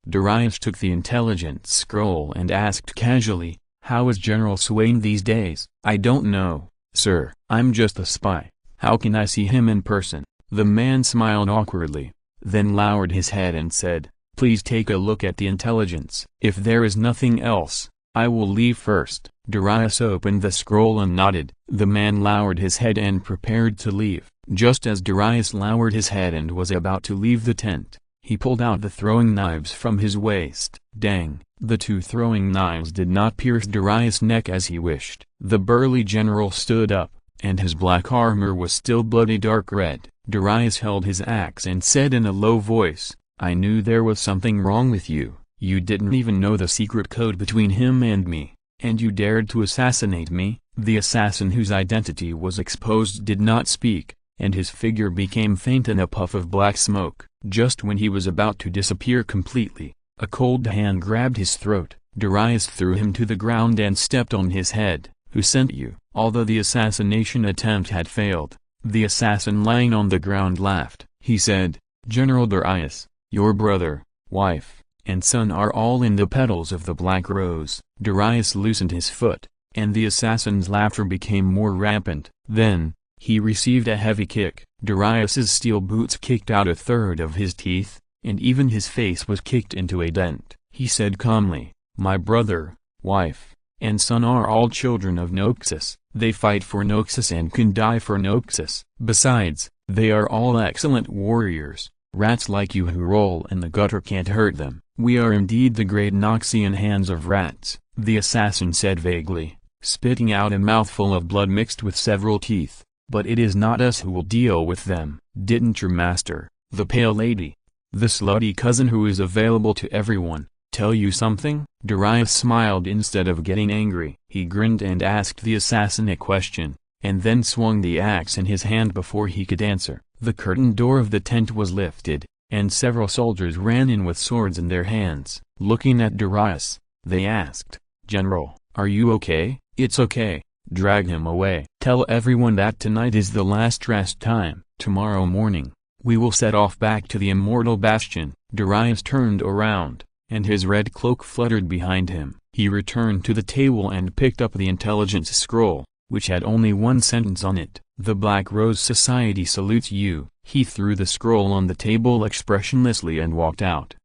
Darius took the intelligence scroll and asked casually, "How is General Swain these days?" "I don't know, sir. I'm just a spy. How can I see him in person?" The man smiled awkwardly, then lowered his head and said, "Please take a look at the intelligence. If there is nothing else, I will leave first." Darius opened the scroll and nodded. The man lowered his head and prepared to leave. Just as Darius lowered his head and was about to leave the tent, he pulled out the throwing knives from his waist. Dang! The two throwing knives did not pierce Darius' neck as he wished. The burly general stood up, and his black armor was still bloody dark red. Darius held his axe and said in a low voice, "I knew there was something wrong with you. You didn't even know the secret code between him and me, and you dared to assassinate me." The assassin whose identity was exposed did not speak, and his figure became faint in a puff of black smoke. Just when he was about to disappear completely, a cold hand grabbed his throat. Darius threw him to the ground and stepped on his head. "Who sent you?" Although the assassination attempt had failed, the assassin lying on the ground laughed. He said, "General Darius, your brother, wife, and son are all in the petals of the black rose." Darius loosened his foot, and the assassin's laughter became more rampant. Then, he received a heavy kick. Darius's steel boots kicked out a third of his teeth, and even his face was kicked into a dent. He said calmly, "My brother, wife, and son are all children of Noxus. They fight for Noxus and can die for Noxus. Besides, they are all excellent warriors. Rats like you who roll in the gutter can't hurt them." "We are indeed the great Noxian hands of rats," the assassin said vaguely, spitting out a mouthful of blood mixed with several teeth. "But it is not us who will deal with them." "Didn't your master, the Pale Lady, the slutty cousin who is available to everyone, tell you something?" Darius smiled instead of getting angry. He grinned and asked the assassin a question, and then swung the axe in his hand before he could answer. The curtain door of the tent was lifted, and several soldiers ran in with swords in their hands. Looking at Darius, they asked, "General, are you okay?" "It's okay. Drag him away. Tell everyone that tonight is the last rest time. Tomorrow morning, we will set off back to the immortal bastion." Darius turned around, and his red cloak fluttered behind him. He returned to the table and picked up the intelligence scroll, which had only one sentence on it. "The Black Rose Society salutes you." He threw the scroll on the table expressionlessly and walked out.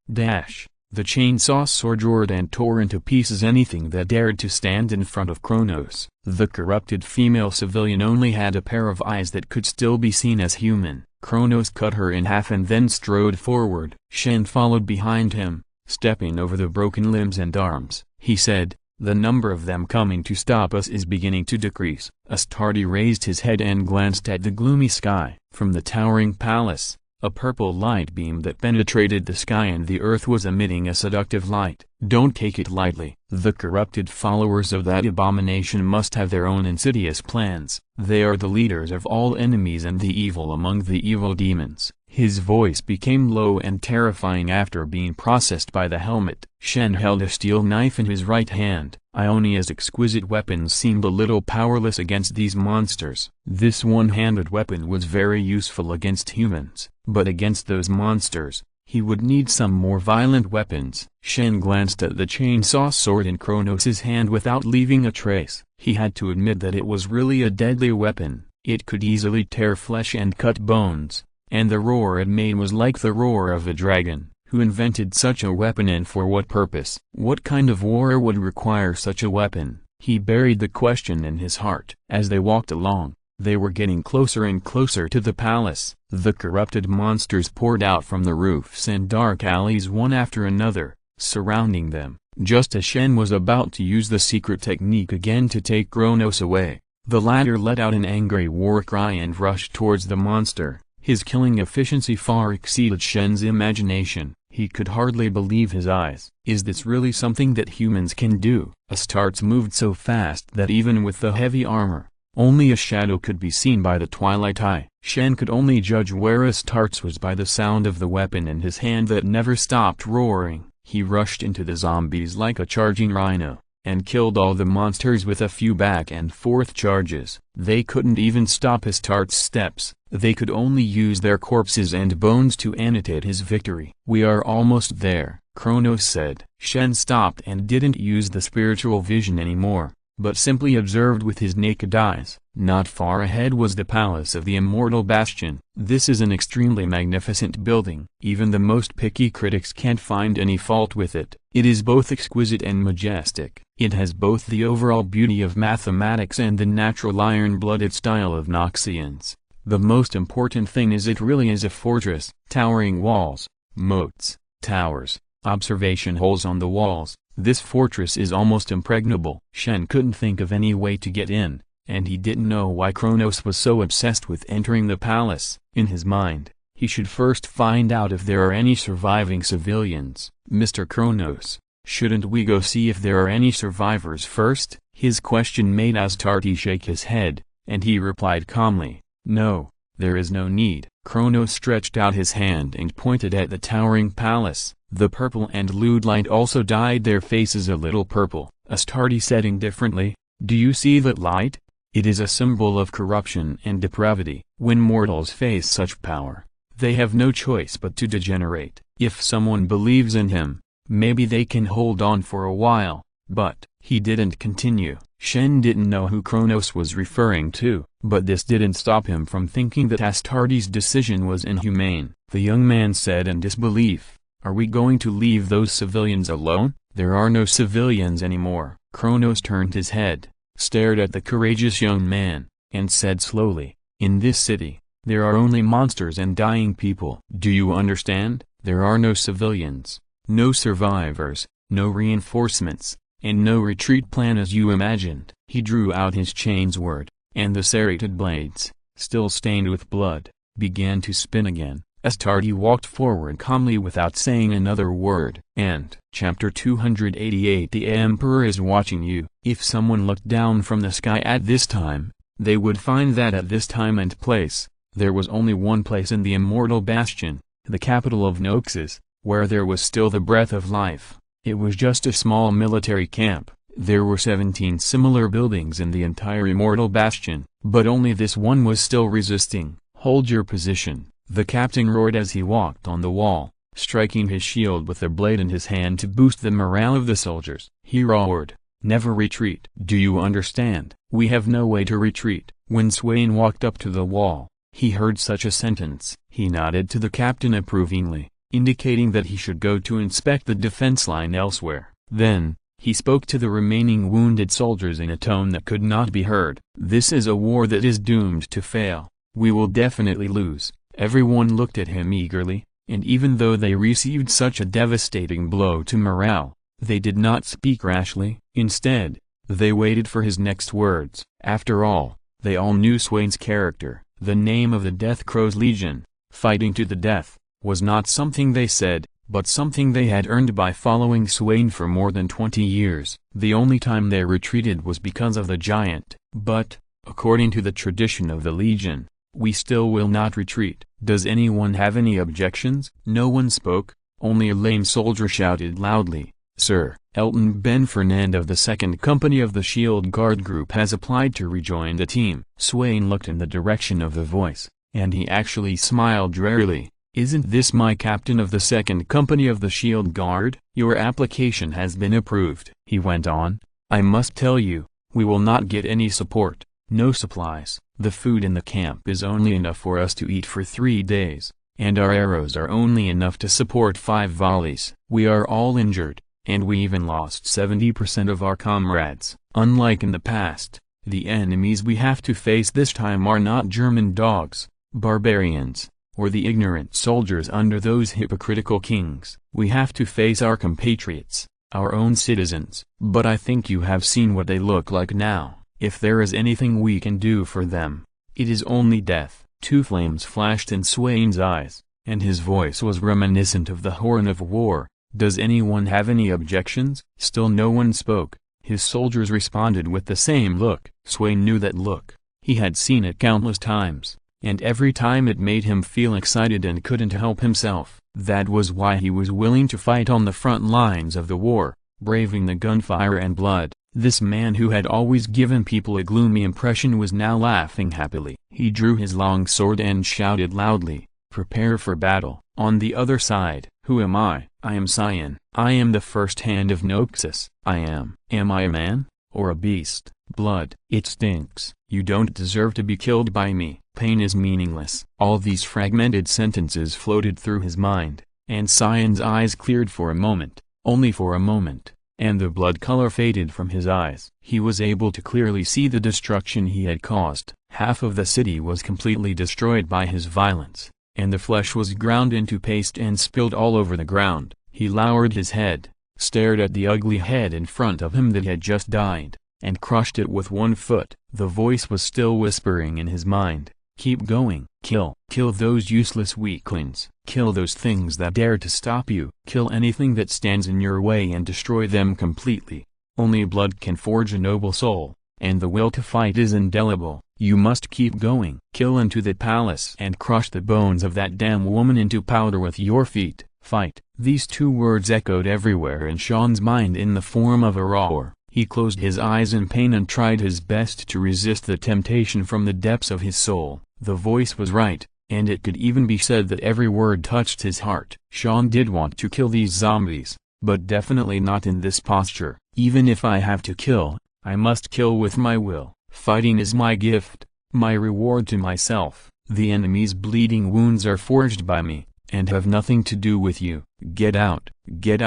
The chainsaw sword roared and tore into pieces anything that dared to stand in front of Kronos. The corrupted female civilian only had a pair of eyes that could still be seen as human. Kronos cut her in half and then strode forward. Shen followed behind him, stepping over the broken limbs and arms. He said, "The number of them coming to stop us is beginning to decrease." Astartes raised his head and glanced at the gloomy sky. From the towering palace, a purple light beam that penetrated the sky and the earth was emitting a seductive light. "Don't take it lightly. The corrupted followers of that abomination must have their own insidious plans. They are the leaders of all enemies and the evil among the evil demons." His voice became low and terrifying after being processed by the helmet. Shen held a steel knife in his right hand. Ionia's exquisite weapons seemed a little powerless against these monsters. This one-handed weapon was very useful against humans, but against those monsters, he would need some more violent weapons. Shen glanced at the chainsaw sword in Kronos' hand without leaving a trace. He had to admit that it was really a deadly weapon. It could easily tear flesh and cut bones, and the roar it made was like the roar of a dragon. Who invented such a weapon and for what purpose? What kind of war would require such a weapon? He buried the question in his heart. As they walked along, they were getting closer and closer to the palace. The corrupted monsters poured out from the roofs and dark alleys one after another, surrounding them. Just as Shen was about to use the secret technique again to take Kronos away, the latter let out an angry war cry and rushed towards the monster. His killing efficiency far exceeded Shen's imagination. He could hardly believe his eyes. Is this really something that humans can do? Astartes moved so fast that even with the heavy armor, only a shadow could be seen by the twilight eye. Shen could only judge where Astartes was by the sound of the weapon in his hand that never stopped roaring. He rushed into the zombies like a charging rhino, and killed all the monsters with a few back and forth charges. They couldn't even stop Astartes' steps. They could only use their corpses and bones to annotate his victory. "We are almost there," Kronos said. Shen stopped and didn't use the spiritual vision anymore, but simply observed with his naked eyes. Not far ahead was the palace of the immortal bastion. This is an extremely magnificent building. Even the most picky critics can't find any fault with it. It is both exquisite and majestic. It has both the overall beauty of mathematics and the natural iron-blooded style of Noxians. The most important thing is it really is a fortress. Towering walls, moats, towers, observation holes on the walls. This fortress is almost impregnable. Shen couldn't think of any way to get in, and he didn't know why Kronos was so obsessed with entering the palace. In his mind, he should first find out if there are any surviving civilians. "Mr. Kronos, shouldn't we go see if there are any survivors first?" His question made Astartes shake his head, and he replied calmly, "No, there is no need." Kronos stretched out his hand and pointed at the towering palace. The purple and lewd light also dyed their faces a little purple. Astartes said indifferently, "Do you see that light? It is a symbol of corruption and depravity. When mortals face such power, they have no choice but to degenerate. If someone believes in him, maybe they can hold on for a while." But he didn't continue. Shen didn't know who Kronos was referring to, but this didn't stop him from thinking that Astartes' decision was inhumane. The young man said in disbelief, "Are we going to leave those civilians alone?" "There are no civilians anymore." Kronos turned his head, stared at the courageous young man, and said slowly, "In this city, there are only monsters and dying people. Do you understand? There are no civilians, no survivors, no reinforcements, and no retreat plan as you imagined." He drew out his chain sword, and the serrated blades, still stained with blood, began to spin again. Astartes walked forward calmly without saying another word. And Chapter 288 The Emperor is watching you. If someone looked down from the sky at this time, they would find that at this time and place, there was only one place in the immortal bastion, the capital of Noxus, where there was still the breath of life. It was just a small military camp, There were 17 similar buildings in the entire Immortal Bastion, but only this one was still resisting. "Hold your position," the captain roared as he walked on the wall, striking his shield with a blade in his hand to boost the morale of the soldiers. He roared, "Never retreat. Do you understand? We have no way to retreat." When Swain walked up to the wall, he heard such a sentence. He nodded to the captain approvingly, indicating that he should go to inspect the defense line elsewhere. Then, he spoke to the remaining wounded soldiers in a tone that could not be heard. "This is a war that is doomed to fail. We will definitely lose." Everyone looked at him eagerly, and even though they received such a devastating blow to morale, they did not speak rashly. Instead, they waited for his next words. After all, they all knew Swain's character. The name of the Death Crow's Legion, fighting to the death, was not something they said, but something they had earned by following Swain for more than 20 years. The only time they retreated was because of the giant. "But, according to the tradition of the Legion, we still will not retreat. Does anyone have any objections?" No one spoke, only a lame soldier shouted loudly, "Sir, Elton Ben Fernand of the 2nd Company of the Shield Guard Group has applied to rejoin the team." Swain looked in the direction of the voice, and he actually smiled drearily. "Isn't this my captain of the 2nd Company of the Shield Guard? Your application has been approved," he went on. "I must tell you, we will not get any support, no supplies. The food in the camp is only enough for us to eat for 3 days, and our arrows are only enough to support 5 volleys. We are all injured, and we even lost 70% of our comrades. Unlike in the past, the enemies we have to face this time are not German dogs, barbarians, or the ignorant soldiers under those hypocritical kings. We have to face our compatriots, our own citizens. But I think you have seen what they look like now. If there is anything we can do for them, it is only death." 2 flames flashed in Swain's eyes, and his voice was reminiscent of the horn of war. "Does anyone have any objections?" Still no one spoke. His soldiers responded with the same look. Swain knew that look. He had seen it countless times, and every time it made him feel excited and couldn't help himself. That was why he was willing to fight on the front lines of the war, braving the gunfire and blood. This man who had always given people a gloomy impression was now laughing happily. He drew his long sword and shouted loudly, "Prepare for battle." On the other side, "Who am I? I am Cyan. I am the first hand of SYNOPSIS. Am I a man, or a beast? Blood. It stinks. You don't deserve to be killed by me. Pain is meaningless." All these fragmented sentences floated through his mind, and Cyan's eyes cleared for a moment, only for a moment, and the blood color faded from his eyes. He was able to clearly see the destruction he had caused. Half of the city was completely destroyed by his violence, and the flesh was ground into paste and spilled all over the ground. He lowered his head, stared at the ugly head in front of him that had just died, and crushed it with one foot. The voice was still whispering in his mind, "Keep going. Kill those useless weaklings. Kill those things that dare to stop you. Kill anything that stands in your way and destroy them completely. Only blood can forge a noble soul, and the will to fight is indelible. You must keep going. Kill into the palace and crush the bones of that damn woman into powder with your feet. Fight." These 2 words echoed everywhere in Sean's mind in the form of a roar. He closed his eyes in pain and tried his best to resist the temptation from the depths of his soul. The voice was right, and it could even be said that every word touched his heart. Sean did want to kill these zombies, but definitely not in this posture. "Even if I have to kill, I must kill with my will. Fighting is my gift, my reward to myself. The enemy's bleeding wounds are forged by me, and have nothing to do with you. Get out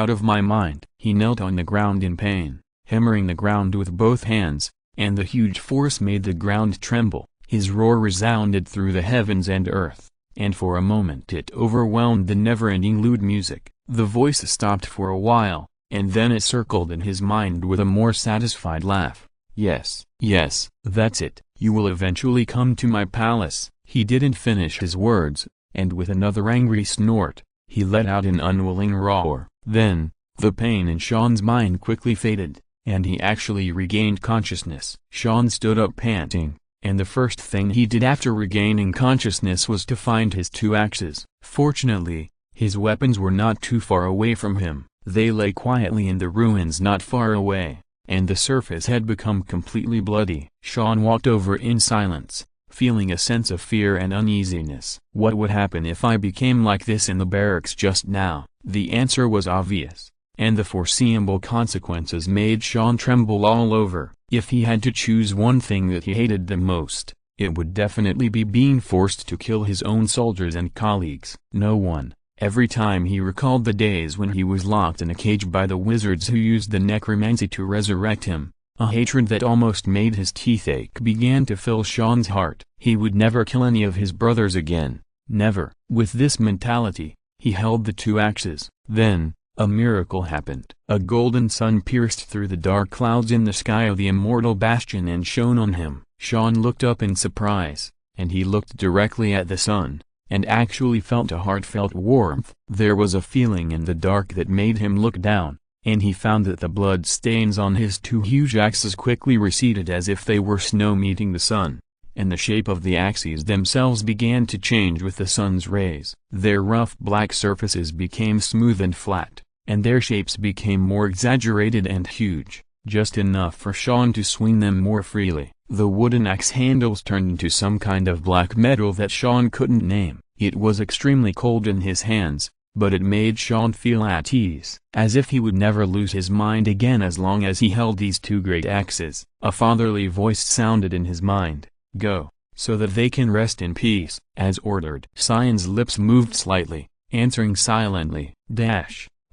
of my mind." He knelt on the ground in pain, hammering the ground with both hands, and the huge force made the ground tremble. His roar resounded through the heavens and earth, and for a moment it overwhelmed the never-ending lute music. The voice stopped for a while, and then it circled in his mind with a more satisfied laugh. Yes, that's it. You will eventually come to my palace." He didn't finish his words, and with another angry snort, he let out an unwilling roar. Then, the pain in Sean's mind quickly faded, and he actually regained consciousness. Sean stood up panting, and the first thing he did after regaining consciousness was to find his 2 axes. Fortunately, his weapons were not too far away from him. They lay quietly in the ruins not far away, and the surface had become completely bloody. Sean walked over in silence, feeling a sense of fear and uneasiness. What would happen if I became like this in the barracks just now? The answer was obvious, and the foreseeable consequences made Sean tremble all over. If he had to choose one thing that he hated the most, it would definitely be being forced to kill his own soldiers and colleagues. No one. Every time he recalled the days when he was locked in a cage by the wizards who used the necromancy to resurrect him, a hatred that almost made his teeth ache began to fill Sean's heart. He would never kill any of his brothers again. Never. With this mentality, he held the two axes. Then, a miracle happened. A golden sun pierced through the dark clouds in the sky of the immortal bastion and shone on him. Sean looked up in surprise, and he looked directly at the sun, and actually felt a heartfelt warmth. There was a feeling in the dark that made him look down, and he found that the blood stains on his two huge axes quickly receded as if they were snow meeting the sun, and the shape of the axes themselves began to change with the sun's rays. Their rough black surfaces became smooth and flat, and their shapes became more exaggerated and huge, just enough for Sean to swing them more freely. The wooden axe handles turned into some kind of black metal that Sean couldn't name. It was extremely cold in his hands, but it made Sean feel at ease, as if he would never lose his mind again as long as he held these two great axes. A fatherly voice sounded in his mind, "Go, so that they can rest in peace," as ordered. Cyan's lips moved slightly, answering silently.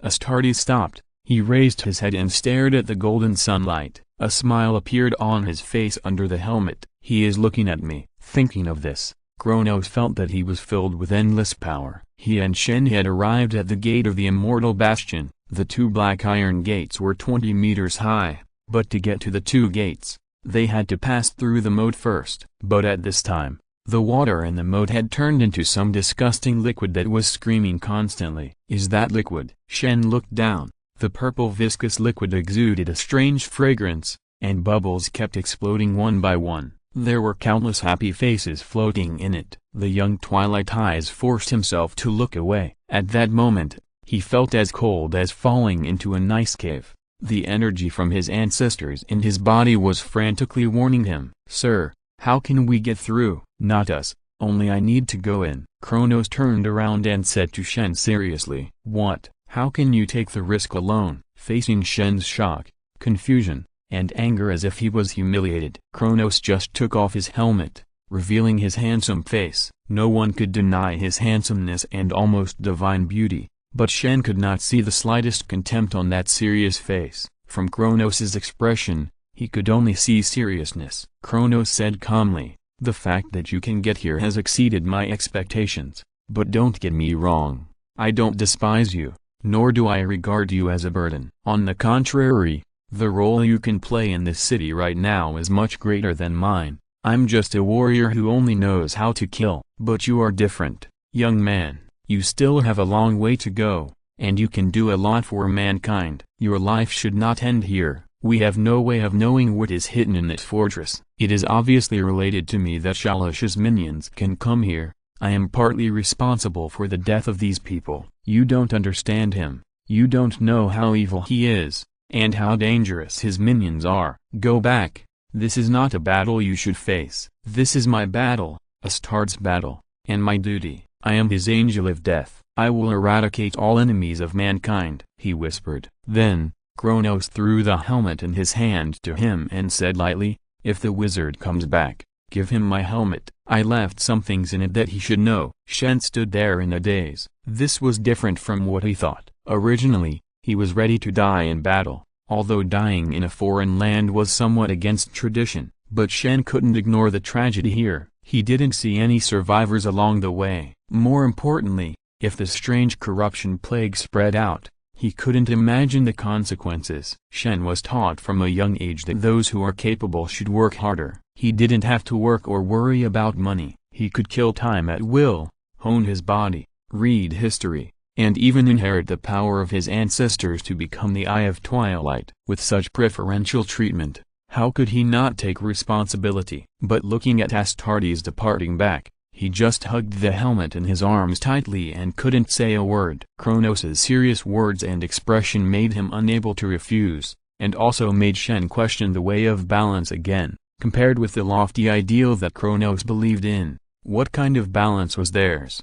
Astartes stopped. He raised his head and stared at the golden sunlight. A smile appeared on his face under the helmet. "He is looking at me." Thinking of this, Kronos felt that he was filled with endless power. He and Shen had arrived at the gate of the immortal bastion. The two black iron gates were 20 meters high, but to get to the two gates, they had to pass through the moat first. But at this time, the water in the moat had turned into some disgusting liquid that was screaming constantly. "Is that liquid?" Shen looked down. The purple viscous liquid exuded a strange fragrance, and bubbles kept exploding one by one. There were countless happy faces floating in it. The young Twilight Eyes forced himself to look away. At that moment, he felt as cold as falling into an ice cave. The energy from his ancestors in his body was frantically warning him. "Sir, how can we get through?" "Not us, only I need to go in." Kronos turned around and said to Shen seriously. "What? How can you take the risk alone?" Facing Shen's shock, confusion, and anger as if he was humiliated, Kronos just took off his helmet, revealing his handsome face. No one could deny his handsomeness and almost divine beauty, but Shen could not see the slightest contempt on that serious face. From Kronos's expression, he could only see seriousness. Kronos said calmly, "The fact that you can get here has exceeded my expectations, but don't get me wrong, I don't despise you, nor do I regard you as a burden. On the contrary, the role you can play in this city right now is much greater than mine. I'm just a warrior who only knows how to kill. But you are different, young man. You still have a long way to go, and you can do a lot for mankind. Your life should not end here. We have no way of knowing what is hidden in this fortress. It is obviously related to me that Shalash's minions can come here. I am partly responsible for the death of these people. You don't understand him. You don't know how evil he is, and how dangerous his minions are. Go back. This is not a battle you should face. This is my battle, Astartes' battle, and my duty. I am his angel of death. I will eradicate all enemies of mankind," he whispered. Then, Kronos threw the helmet in his hand to him and said lightly, "If the wizard comes back, give him my helmet. I left some things in it that he should know." Shen stood there in a daze. This was different from what he thought. Originally, he was ready to die in battle, although dying in a foreign land was somewhat against tradition. But Shen couldn't ignore the tragedy here. He didn't see any survivors along the way. More importantly, if the strange corruption plague spread out, he couldn't imagine the consequences. Shen was taught from a young age that those who are capable should work harder. He didn't have to work or worry about money. He could kill time at will, hone his body, read history, and even inherit the power of his ancestors to become the Eye of Twilight. With such preferential treatment, how could he not take responsibility? But looking at Astartes departing back, he just hugged the helmet in his arms tightly and couldn't say a word. Kronos's serious words and expression made him unable to refuse. and also made Shen question the way of balance again, compared with the lofty ideal that Kronos believed in. What kind of balance was theirs?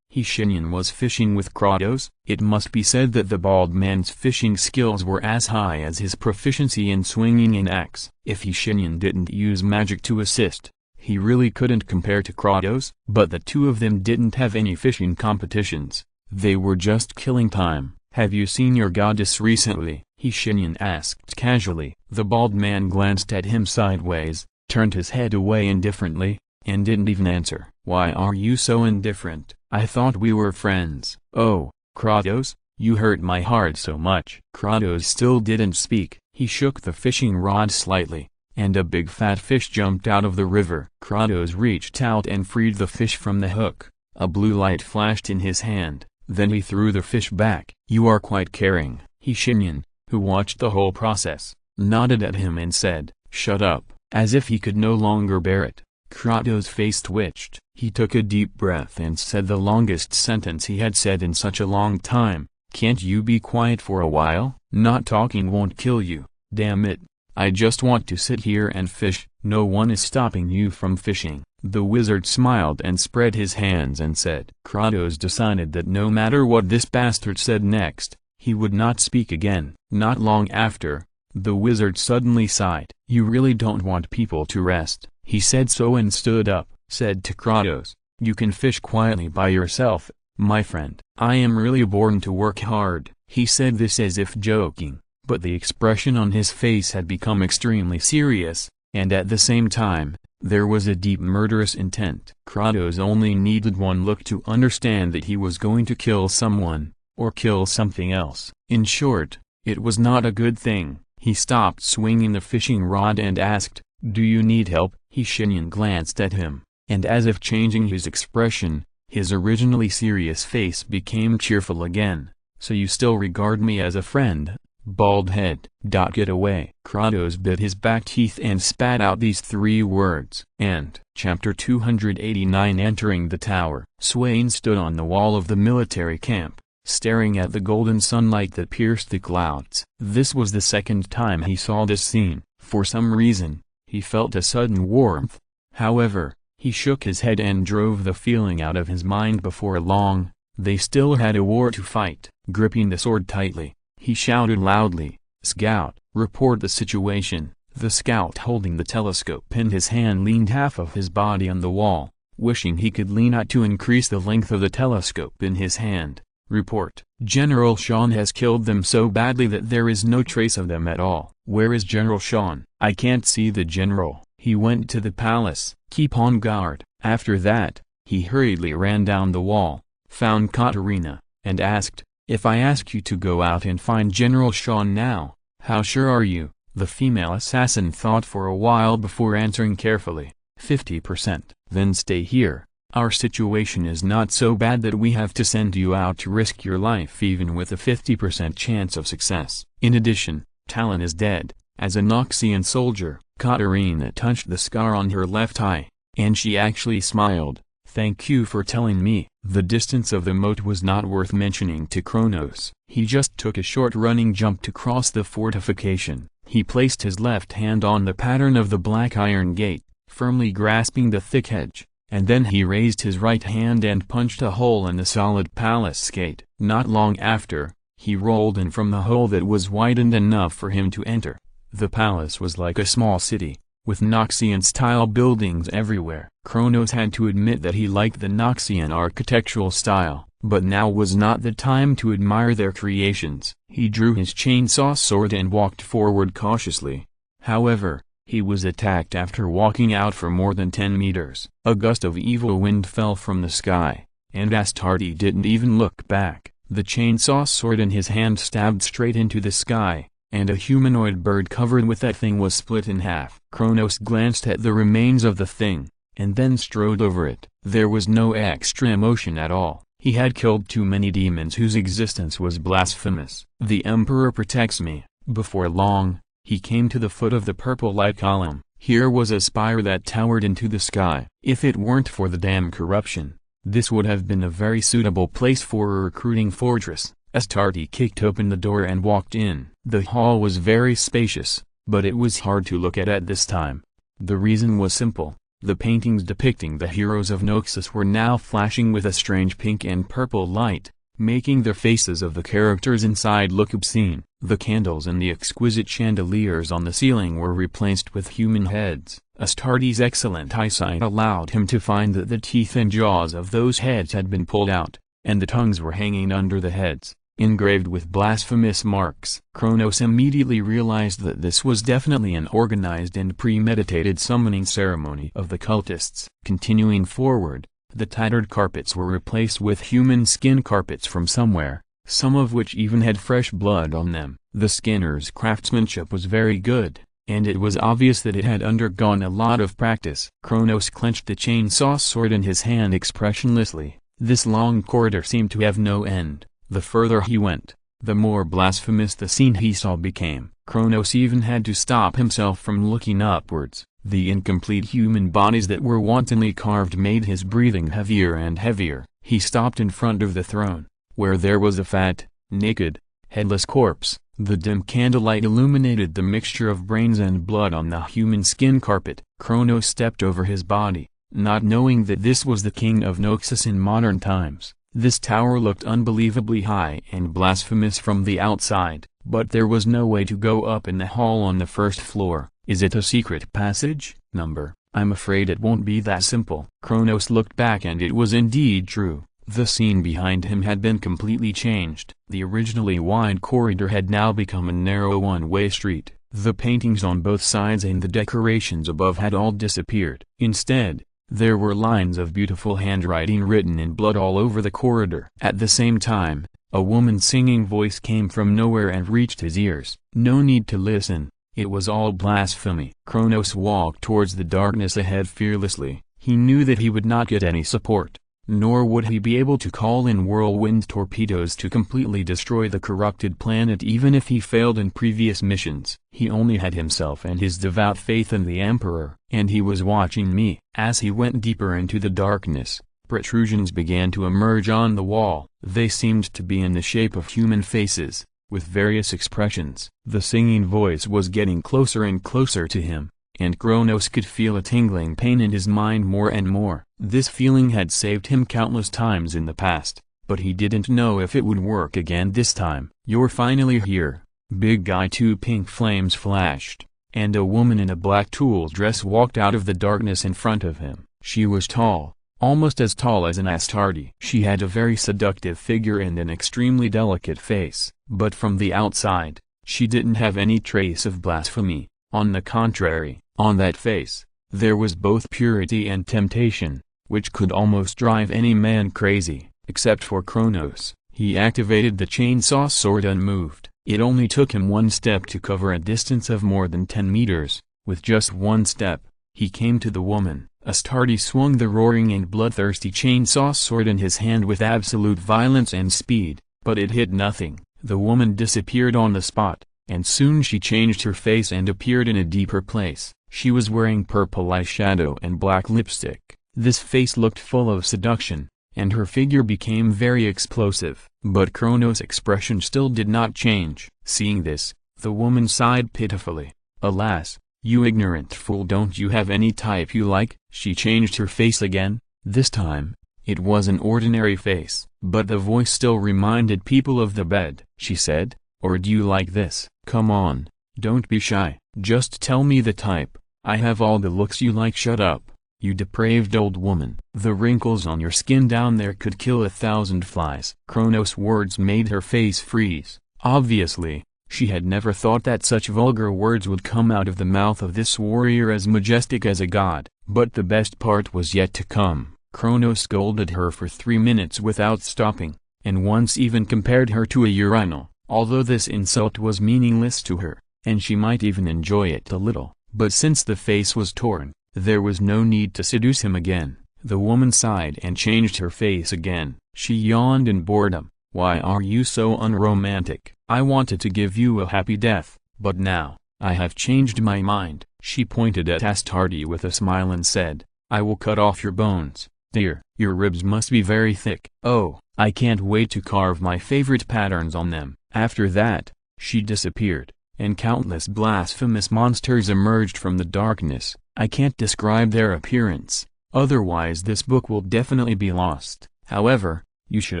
Shenyan was fishing with Kronos? It must be said that the bald man's fishing skills were as high as his proficiency in swinging an axe. If Shenyan didn't use magic to assist, he really couldn't compare to Kronos. But the two of them didn't have any fishing competitions. They were just killing time. "Have you seen your goddess recently?" Shenyan asked casually. The bald man glanced at him sideways, turned his head away indifferently, and didn't even answer. "Why are you so indifferent? I thought we were friends." "Oh, Kronos, you hurt my heart so much." Kronos still didn't speak. He shook the fishing rod slightly, and a big fat fish jumped out of the river. Kronos reached out and freed the fish from the hook. A blue light flashed in his hand, then he threw the fish back. "You are quite caring." Shenyan, who watched the whole process, nodded at him and said, "Shut up," as if he could no longer bear it. Kronos' face twitched. He took a deep breath and said the longest sentence he had said in such a long time. "Can't you be quiet for a while? Not talking won't kill you, damn it. I just want to sit here and fish." "No one is stopping you from fishing." The wizard smiled and spread his hands and said. Kronos decided that no matter what this bastard said next, he would not speak again. Not long after, the wizard suddenly sighed. "You really don't want people to rest." He said so and stood up, said to Kronos, "You can fish quietly by yourself, my friend." "I am really born to work hard." He said this as if joking, but the expression on his face had become extremely serious, and at the same time, there was a deep murderous intent. Kronos only needed one look to understand that he was going to kill someone, or kill something else. In short, it was not a good thing. He stopped swinging the fishing rod and asked, "Do you need help?" Shenyan glanced at him, and as if changing his expression, his originally serious face became cheerful again. "So you still regard me as a friend, bald head. Get away." Kronos bit his back teeth and spat out these 3 words. And Chapter 289. Entering the tower. Swain stood on the wall of the military camp, staring at the golden sunlight that pierced the clouds. This was the second time he saw this scene. For some reason, he felt a sudden warmth. However, he shook his head and drove the feeling out of his mind. Before long, they still had a war to fight. Gripping the sword tightly, he shouted loudly, "Scout, report the situation." The scout holding the telescope in his hand leaned half of his body on the wall, wishing he could lean out to increase the length of the telescope in his hand. "Report. General Sean has killed them so badly that there is no trace of them at all." "Where is General Sean?" "I can't see the general. He went to the palace." "Keep on guard." After that, he hurriedly ran down the wall, found Katerina, and asked, "If I ask you to go out and find General Sean now, how sure are you?" The female assassin thought for a while before answering carefully, 50%. "Then stay here. Our situation is not so bad that we have to send you out to risk your life even with a 50% chance of success. In addition, Talon is dead." As a Noxian soldier, Katerina touched the scar on her left eye, and she actually smiled. "Thank you for telling me." The distance of the moat was not worth mentioning to Kronos. He just took a short running jump to cross the fortification. He placed his left hand on the pattern of the black iron gate, firmly grasping the thick edge, and then he raised his right hand and punched a hole in the solid palace gate. Not long after, he rolled in from the hole that was widened enough for him to enter. The palace was like a small city, with Noxian-style buildings everywhere. Kronos had to admit that he liked the Noxian architectural style, but now was not the time to admire their creations. He drew his chainsaw sword and walked forward cautiously. However, he was attacked after walking out for more than 10 meters. A gust of evil wind fell from the sky, and Astartes didn't even look back. The chainsaw sword in his hand stabbed straight into the sky, and a humanoid bird covered with that thing was split in half. Kronos glanced at the remains of the thing, and then strode over it. There was no extra emotion at all. He had killed too many demons whose existence was blasphemous. "The Emperor protects me." Before long, he came to the foot of the purple light column. Here was a spire that towered into the sky. If it weren't for the damn corruption, this would have been a very suitable place for a recruiting fortress. Astarte kicked open the door and walked in. The hall was very spacious, but it was hard to look at this time. The reason was simple. The paintings depicting the heroes of Noxus were now flashing with a strange pink and purple light, making the faces of the characters inside look obscene. The candles and the exquisite chandeliers on the ceiling were replaced with human heads. Astarte's excellent eyesight allowed him to find that the teeth and jaws of those heads had been pulled out, and the tongues were hanging under the heads, engraved with blasphemous marks. Kronos immediately realized that this was definitely an organized and premeditated summoning ceremony of the cultists. Continuing forward, the tattered carpets were replaced with human skin carpets from somewhere, some of which even had fresh blood on them. The skinner's craftsmanship was very good, and it was obvious that it had undergone a lot of practice. Kronos clenched the chainsaw sword in his hand expressionlessly. This long corridor seemed to have no end. The further he went, the more blasphemous the scene he saw became. Kronos even had to stop himself from looking upwards. The incomplete human bodies that were wantonly carved made his breathing heavier and heavier. He stopped in front of the throne, where there was a fat, naked, headless corpse. The dim candlelight illuminated the mixture of brains and blood on the human skin carpet. Kronos stepped over his body, not knowing that this was the king of Noxus in modern times. This tower looked unbelievably high and blasphemous from the outside, but there was no way to go up in the hall on the first floor. Is it a secret passage? I'm afraid it won't be that simple. Kronos looked back and it was indeed true. The scene behind him had been completely changed. The originally wide corridor had now become a narrow one-way street. The paintings on both sides and the decorations above had all disappeared. Instead, there were lines of beautiful handwriting written in blood all over the corridor. At the same time, a woman's singing voice came from nowhere and reached his ears. No need to listen. It was all blasphemy. Kronos walked towards the darkness ahead fearlessly. He knew that he would not get any support, nor would he be able to call in whirlwind torpedoes to completely destroy the corrupted planet even if he failed in previous missions. He only had himself and his devout faith in the Emperor. And he was watching me. As he went deeper into the darkness, protrusions began to emerge on the wall. They seemed to be in the shape of human faces, with various expressions. The singing voice was getting closer and closer to him, and Kronos could feel a tingling pain in his mind more and more. This feeling had saved him countless times in the past, but he didn't know if it would work again this time. You're finally here, big guy. Two pink flames flashed, and a woman in a black tulle dress walked out of the darkness in front of him. She was tall, almost as tall as an Astarte. She had a very seductive figure and an extremely delicate face, but from the outside, she didn't have any trace of blasphemy. On the contrary, on that face, there was both purity and temptation, which could almost drive any man crazy. Except for Kronos, he activated the chainsaw sword unmoved. It only took him one step to cover a distance of more than 10 meters. With just one step, he came to the woman. Astarte swung the roaring and bloodthirsty chainsaw sword in his hand with absolute violence and speed, but it hit nothing. The woman disappeared on the spot, and soon she changed her face and appeared in a deeper place. She was wearing purple eyeshadow and black lipstick. This face looked full of seduction, and her figure became very explosive. But Kronos' expression still did not change. Seeing this, the woman sighed pitifully. Alas, you ignorant fool, don't you have any type you like? She changed her face again. This time, it was an ordinary face, but the voice still reminded people of the bed. She said, or do you like this? Come on, don't be shy, just tell me the type. I have all the looks you like. Shut up, you depraved old woman. The wrinkles on your skin down there could kill 1,000 flies. Kronos' words made her face freeze. Obviously, she had never thought that such vulgar words would come out of the mouth of this warrior as majestic as a god. But the best part was yet to come. Kronos scolded her for 3 minutes without stopping, and once even compared her to a urinal. Although this insult was meaningless to her, and she might even enjoy it a little, but since the face was torn, there was no need to seduce him again. The woman sighed and changed her face again. She yawned in boredom. Why are you so unromantic? I wanted to give you a happy death, but now, I have changed my mind. She pointed at Astarte with a smile and said, I will cut off your bones. Dear, your ribs must be very thick. Oh, I can't wait to carve my favorite patterns on them." After that, she disappeared, and countless blasphemous monsters emerged from the darkness. I can't describe their appearance, otherwise this book will definitely be lost. However, you should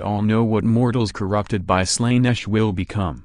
all know what mortals corrupted by Slanesh will become.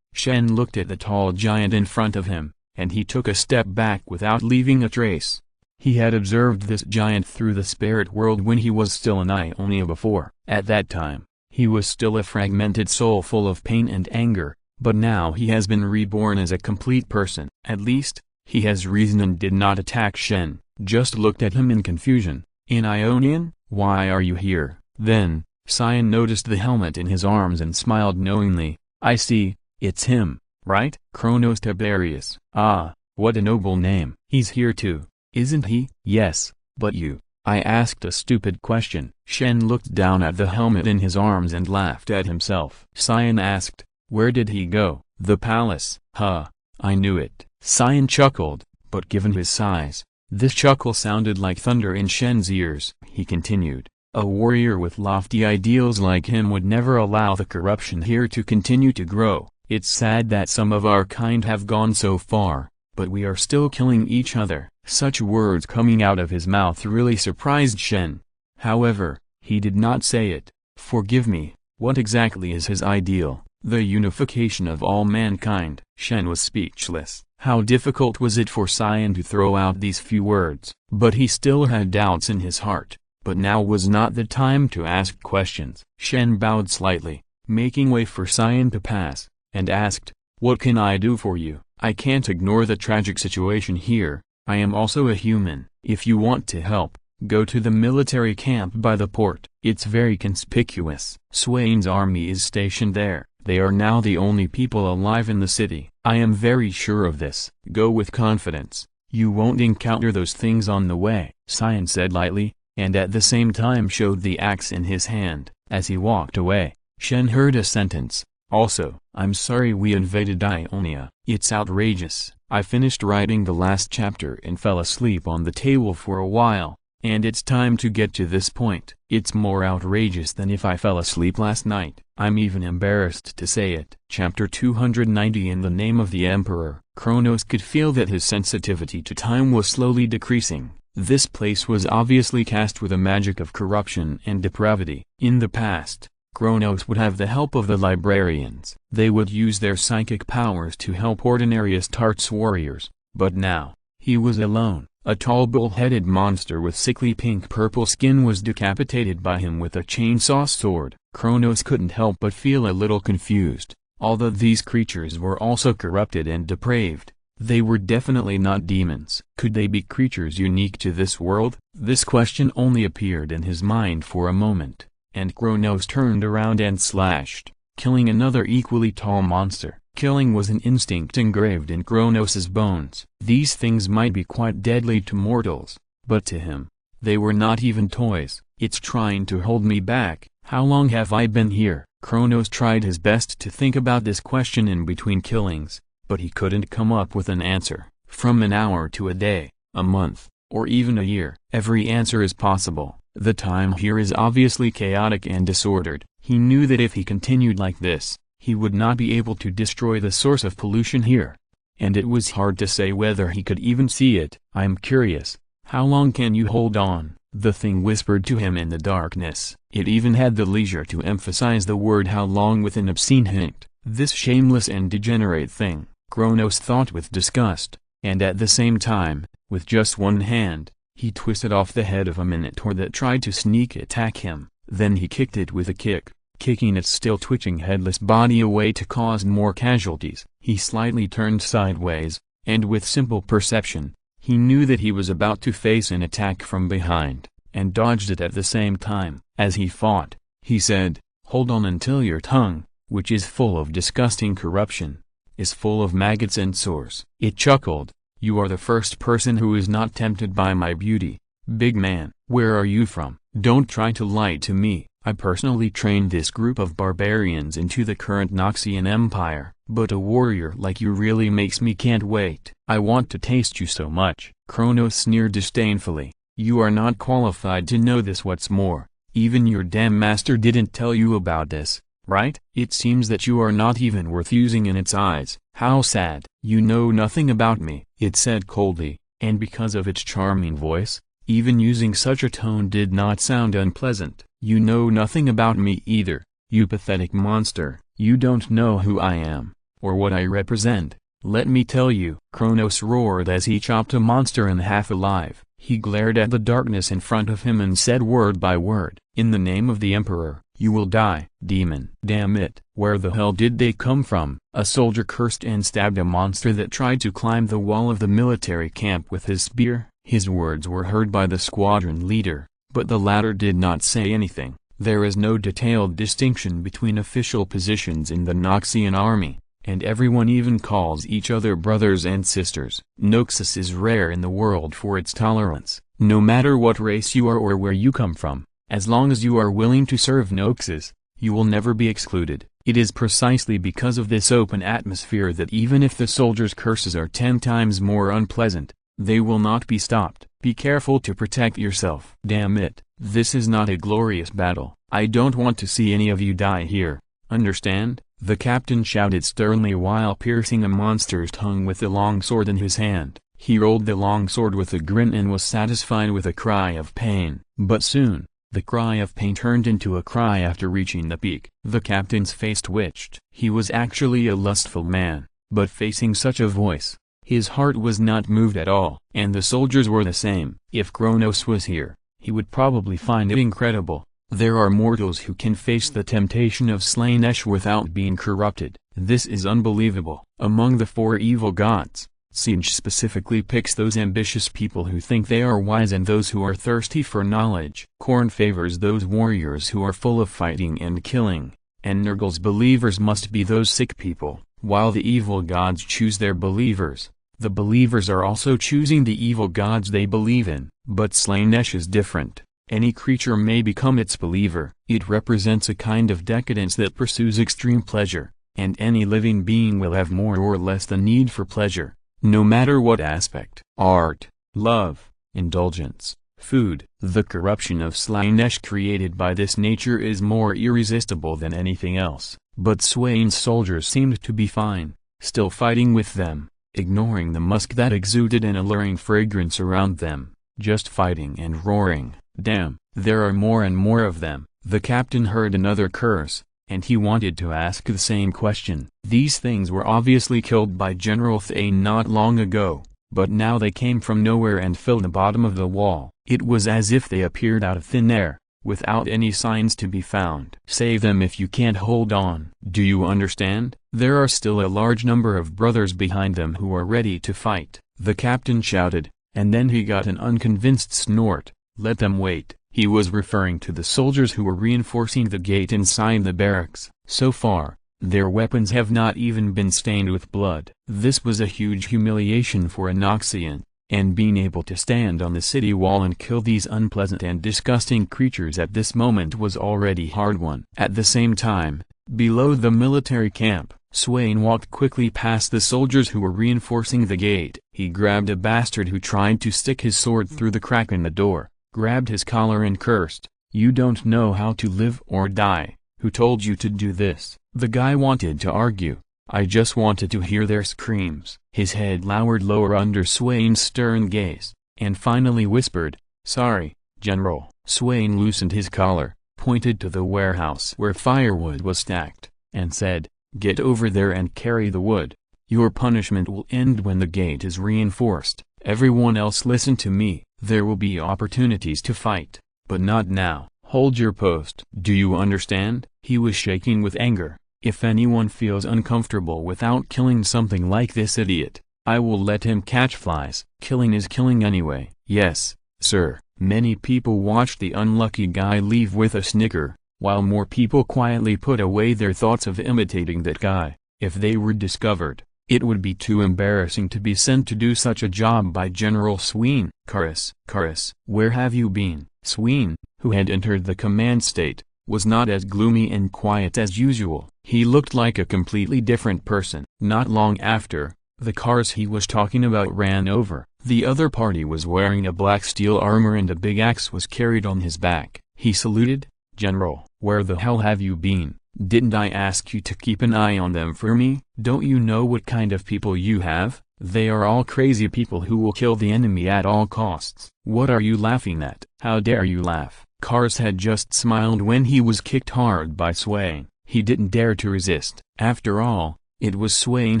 Shen looked at the tall giant in front of him, and he took a step back without leaving a trace. He had observed this giant through the spirit world when he was still an Ionia before. At that time, he was still a fragmented soul full of pain and anger, but now he has been reborn as a complete person. At least, he has reason and did not attack Shen, just looked at him in confusion. "In Ionian? Why are you here?" Then, Syan noticed the helmet in his arms and smiled knowingly. "I see, it's him, right? Chronos Tiberius. Ah, what a noble name. He's here too, isn't he?" "Yes, but you." "I asked a stupid question." Shen looked down at the helmet in his arms and laughed at himself. Syan asked, "Where did he go?" "The palace." "Huh, I knew it." Syan chuckled, but given his size, this chuckle sounded like thunder in Shen's ears. He continued, "A warrior with lofty ideals like him would never allow the corruption here to continue to grow. It's sad that some of our kind have gone so far, but we are still killing each other." Such words coming out of his mouth really surprised Shen. However, he did not say it. "Forgive me, what exactly is his ideal?" "The unification of all mankind." Shen was speechless. How difficult was it for Syan to throw out these few words? But he still had doubts in his heart. But now was not the time to ask questions. Shen bowed slightly, making way for Syan to pass, and asked, "What can I do for you?" "I can't ignore the tragic situation here. I am also a human. If you want to help, go to the military camp by the port. It's very conspicuous. Swain's army is stationed there. They are now the only people alive in the city. I am very sure of this. Go with confidence. You won't encounter those things on the way," Syan said lightly, and at the same time showed the axe in his hand. As he walked away, Shen heard a sentence. "Also, I'm sorry we invaded Ionia. It's outrageous. I finished writing the last chapter and fell asleep on the table for a while, and it's time to get to this point. It's more outrageous than if I fell asleep last night. I'm even embarrassed to say it." Chapter 290 In the name of the Emperor. Kronos could feel that his sensitivity to time was slowly decreasing. This place was obviously cast with a magic of corruption and depravity. In the past, Kronos would have the help of the librarians. They would use their psychic powers to help ordinary Astartes warriors, but now, he was alone. A tall bull-headed monster with sickly pink-purple skin was decapitated by him with a chainsaw sword. Kronos couldn't help but feel a little confused. Although these creatures were also corrupted and depraved, they were definitely not demons. Could they be creatures unique to this world? This question only appeared in his mind for a moment, and Kronos turned around and slashed, killing another equally tall monster. Killing was an instinct engraved in Kronos's bones. These things might be quite deadly to mortals, but to him, they were not even toys. "It's trying to hold me back. How long have I been here?" Kronos tried his best to think about this question in between killings, but he couldn't come up with an answer. From an hour to a day, a month, or even a year. Every answer is possible. The time here is obviously chaotic and disordered. He knew that if he continued like this, he would not be able to destroy the source of pollution here. And it was hard to say whether he could even see it. "I'm curious, how long can you hold on?" the thing whispered to him in the darkness. It even had the leisure to emphasize the word "how long" with an obscene hint. This shameless and degenerate thing, Kronos thought with disgust, and at the same time, with just one hand, he twisted off the head of a minotaur that tried to sneak attack him. Then he kicked it with a kick, kicking its still twitching headless body away to cause more casualties. He slightly turned sideways, and with simple perception, he knew that he was about to face an attack from behind, and dodged it at the same time. As he fought, he said, "Hold on until your tongue, which is full of disgusting corruption, is full of maggots and sores." It chuckled, "You are the first person who is not tempted by my beauty. Big man, where are you from? Don't try to lie to me. I personally trained this group of barbarians into the current Noxian Empire, but a warrior like you really makes me can't wait. I want to taste you so much." Kronos sneered disdainfully, "You are not qualified to know this. What's more, Even your damn master didn't tell you about this, right? It seems that you are not even worth using in its eyes. How sad. You know nothing about me, it said coldly, and because of its charming voice, even using such a tone did not sound unpleasant. You know nothing about me either, you pathetic monster. You don't know who I am, or what I represent. Let me tell you. Kronos roared as he chopped a monster in half alive. He glared at the darkness in front of him and said word by word, "In the name of the Emperor, you will die." Demon. Damn it. Where the hell did they come from? A soldier cursed and stabbed a monster that tried to climb the wall of the military camp with his spear. His words were heard by the squadron leader, but the latter did not say anything. There is no detailed distinction between official positions in the Noxian army, and everyone even calls each other brothers and sisters. Noxus is rare in the world for its tolerance, no matter what race you are or where you come from. As long as you are willing to serve Noxus, you will never be excluded. It is precisely because of this open atmosphere that even if the soldiers' curses are 10 times more unpleasant, they will not be stopped. Be careful to protect yourself. Damn it, this is not a glorious battle. I don't want to see any of you die here. Understand? The captain shouted sternly while piercing a monster's tongue with the long sword in his hand. He rolled the long sword with a grin and was satisfied with a cry of pain. But soon, the cry of pain turned into a cry after reaching the peak. The captain's face twitched. He was actually a lustful man, but facing such a voice, his heart was not moved at all. And the soldiers were the same. If Kronos was here, he would probably find it incredible. There are mortals who can face the temptation of Slaanesh without being corrupted. This is unbelievable. Among the 4 evil gods, Sinj specifically picks those ambitious people who think they are wise and those who are thirsty for knowledge. Khorne favors those warriors who are full of fighting and killing, and Nurgle's believers must be those sick people. While the evil gods choose their believers, the believers are also choosing the evil gods they believe in. But Slaanesh is different. Any creature may become its believer. It represents a kind of decadence that pursues extreme pleasure, and any living being will have more or less the need for pleasure, no matter what aspect. Art, love, indulgence, food. The corruption of Slaanesh created by this nature is more irresistible than anything else. But Swain's soldiers seemed to be fine, still fighting with them, ignoring the musk that exuded an alluring fragrance around them, just fighting and roaring. Damn, there are more and more of them. The captain heard another curse, and he wanted to ask the same question. These things were obviously killed by General Thane not long ago, but now they came from nowhere and filled the bottom of the wall. It was as if they appeared out of thin air, without any signs to be found. Save them if you can't hold on. Do you understand? There are still a large number of brothers behind them who are ready to fight. The captain shouted, and then he got an unconvinced snort. Let them wait. He was referring to the soldiers who were reinforcing the gate inside the barracks. So far, their weapons have not even been stained with blood. This was a huge humiliation for a Noxian, and being able to stand on the city wall and kill these unpleasant and disgusting creatures at this moment was already hard won. At the same time, below the military camp, Swain walked quickly past the soldiers who were reinforcing the gate. He grabbed a bastard who tried to stick his sword through the crack in the door, grabbed his collar and cursed, "You don't know how to live or die. Who told you to do this?" The guy wanted to argue. "I just wanted to hear their screams." His head lowered lower under Swain's stern gaze, and finally whispered, "Sorry, General." Swain loosened his collar, pointed to the warehouse where firewood was stacked, and said, "Get over there and carry the wood. Your punishment will end when the gate is reinforced. Everyone else listen to me. There will be opportunities to fight, but not now. Hold your post. Do you understand?" He was shaking with anger. "If anyone feels uncomfortable without killing something like this idiot, I will let him catch flies. Killing is killing anyway." "Yes, sir." Many people watched the unlucky guy leave with a snicker, while more people quietly put away their thoughts of imitating that guy. If they were discovered, it would be too embarrassing to be sent to do such a job by General Swain. Karis, where have you been?" Swain, who had entered the command state, was not as gloomy and quiet as usual. He looked like a completely different person. Not long after, the cars he was talking about ran over. The other party was wearing a black steel armor and a big axe was carried on his back. He saluted. "General, where the hell have you been? Didn't I ask you to keep an eye on them for me? Don't you know what kind of people you have? They are all crazy people who will kill the enemy at all costs." "What are you laughing at? How dare you laugh?" Kars had just smiled when he was kicked hard by Swain. He didn't dare to resist. After all, it was Swain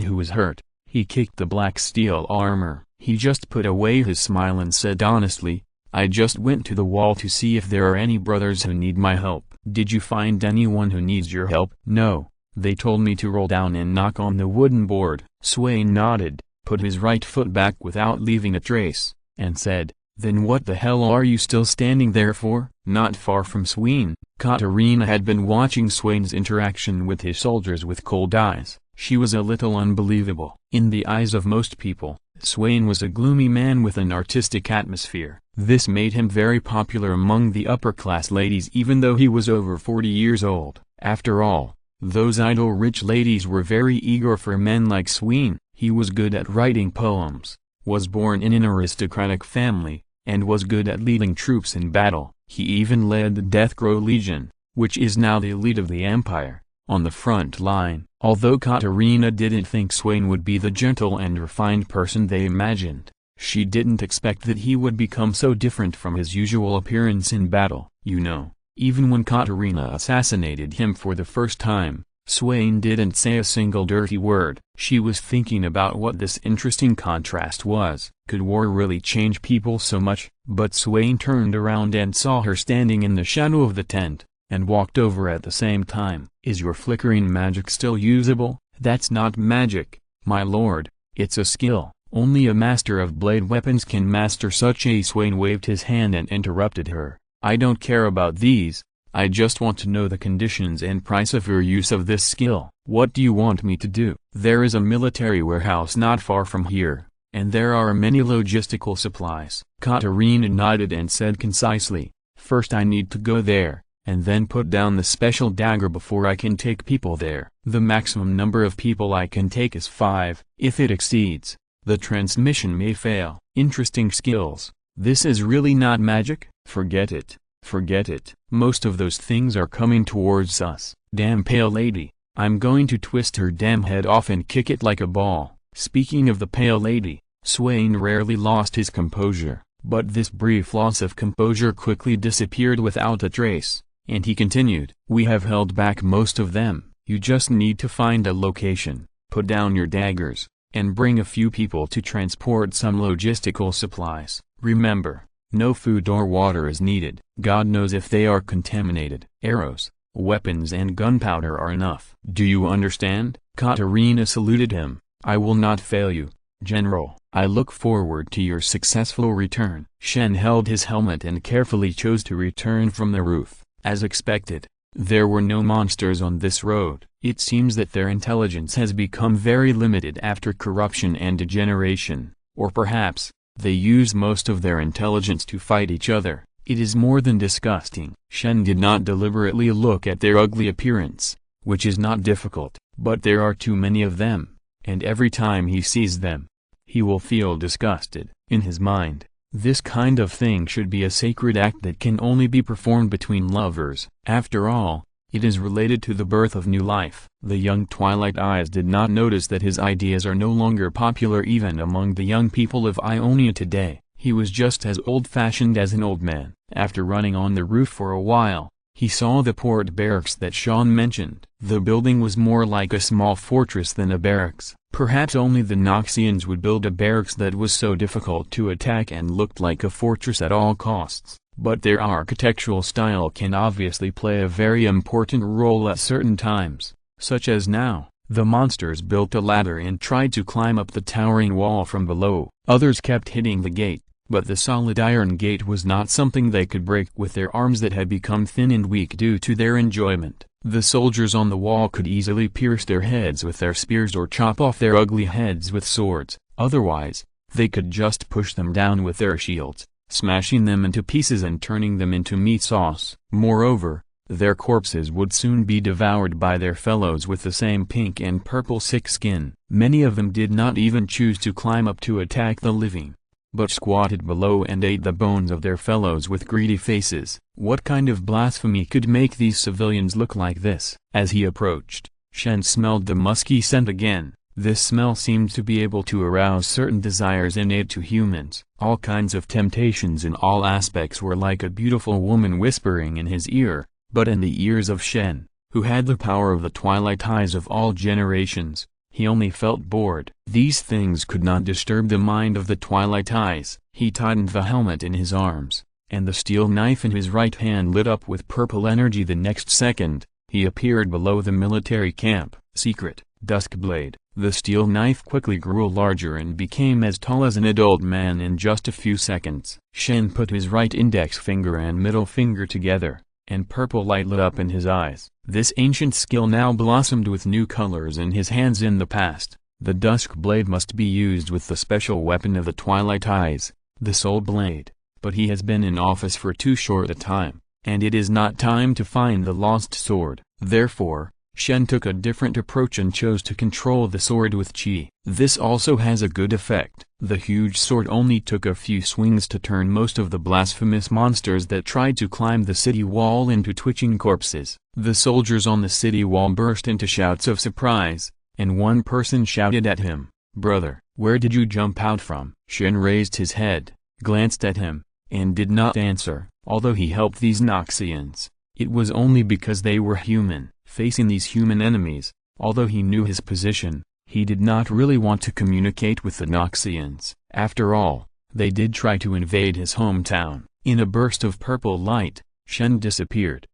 who was hurt. He kicked the black steel armor. He just put away his smile and said honestly, "I just went to the wall to see if there are any brothers who need my help." "Did you find anyone who needs your help?" "No, they told me to roll down and knock on the wooden board." Swain nodded, put his right foot back without leaving a trace, and said, "Then what the hell are you still standing there for?" Not far from Swain, Katarina had been watching Swain's interaction with his soldiers with cold eyes. She was a little unbelievable. In the eyes of most people, Swain was a gloomy man with an artistic atmosphere. This made him very popular among the upper-class ladies even though he was over 40 years old. After all, those idle rich ladies were very eager for men like Swain. He was good at writing poems, was born in an aristocratic family, and was good at leading troops in battle. He even led the Deathcrow Legion, which is now the elite of the Empire, on the front line. Although Katarina didn't think Swain would be the gentle and refined person they imagined, she didn't expect that he would become so different from his usual appearance in battle. You know, even when Katarina assassinated him for the first time, Swain didn't say a single dirty word. She was thinking about what this interesting contrast was. Could war really change people so much? But Swain turned around and saw her standing in the shadow of the tent, and walked over at the same time. "Is your flickering magic still usable?" "That's not magic, my lord, it's a skill. Only a master of blade weapons can master such a..." Swain waved his hand and interrupted her. "I don't care about these. I just want to know the conditions and price of your use of this skill." "What do you want me to do?" "There is a military warehouse not far from here, and there are many logistical supplies." Katarina nodded and said concisely, "First I need to go there, and then put down the special dagger before I can take people there. The maximum number of people I can take is 5. If it exceeds, the transmission may fail." "Interesting skills. This is really not magic?" "Forget it. Forget it. Most of those things are coming towards us." "Damn pale lady, I'm going to twist her damn head off and kick it like a ball." Speaking of the pale lady, Swain rarely lost his composure, but this brief loss of composure quickly disappeared without a trace, and he continued, "We have held back most of them. You just need to find a location, put down your daggers, and bring a few people to transport some logistical supplies. Remember, no food or water is needed. God knows if they are contaminated. Arrows, weapons and gunpowder are enough. Do you understand?" Katarina saluted him. "I will not fail you, General. I look forward to your successful return." Shen held his helmet and carefully chose to return from the roof. As expected, there were no monsters on this road. It seems that their intelligence has become very limited after corruption and degeneration, or perhaps, they use most of their intelligence to fight each other. It is more than disgusting. Shen did not deliberately look at their ugly appearance, which is not difficult, but there are too many of them, and every time he sees them, he will feel disgusted. In his mind, this kind of thing should be a sacred act that can only be performed between lovers. After all, it is related to the birth of new life. The young Twilight Eyes did not notice that his ideas are no longer popular even among the young people of Ionia today. He was just as old-fashioned as an old man. After running on the roof for a while, he saw the port barracks that Sean mentioned. The building was more like a small fortress than a barracks. Perhaps only the Noxians would build a barracks that was so difficult to attack and looked like a fortress at all costs. But their architectural style can obviously play a very important role at certain times, such as now. The monsters built a ladder and tried to climb up the towering wall from below. Others kept hitting the gate, but the solid iron gate was not something they could break with their arms that had become thin and weak due to their enjoyment. The soldiers on the wall could easily pierce their heads with their spears or chop off their ugly heads with swords. Otherwise, they could just push them down with their shields, smashing them into pieces and turning them into meat sauce. Moreover, their corpses would soon be devoured by their fellows with the same pink and purple sick skin. Many of them did not even choose to climb up to attack the living, but squatted below and ate the bones of their fellows with greedy faces. What kind of blasphemy could make these civilians look like this? As he approached, Shen smelled the musky scent again. This smell seemed to be able to arouse certain desires innate to humans. All kinds of temptations in all aspects were like a beautiful woman whispering in his ear, but in the ears of Shen, who had the power of the twilight eyes of all generations, he only felt bored. These things could not disturb the mind of the twilight eyes. He tightened the helmet in his arms, and the steel knife in his right hand lit up with purple energy. The next second, he appeared below the military camp. Secret, Duskblade. The steel knife quickly grew larger and became as tall as an adult man in just a few seconds. Shen put his right index finger and middle finger together, and purple light lit up in his eyes. This ancient skill now blossomed with new colors in his hands. In the past, the Dusk Blade must be used with the special weapon of the Twilight Eyes, the Soul Blade, but he has been in office for too short a time, and it is not time to find the lost sword. Therefore, Shen took a different approach and chose to control the sword with chi. This also has a good effect. The huge sword only took a few swings to turn most of the blasphemous monsters that tried to climb the city wall into twitching corpses. The soldiers on the city wall burst into shouts of surprise, and one person shouted at him, "Brother, where did you jump out from?" Shen raised his head, glanced at him, and did not answer. Although he helped these Noxians, it was only because they were human. Facing these human enemies, although he knew his position, he did not really want to communicate with the Noxians. After all, they did try to invade his hometown. In a burst of purple light, Shen disappeared.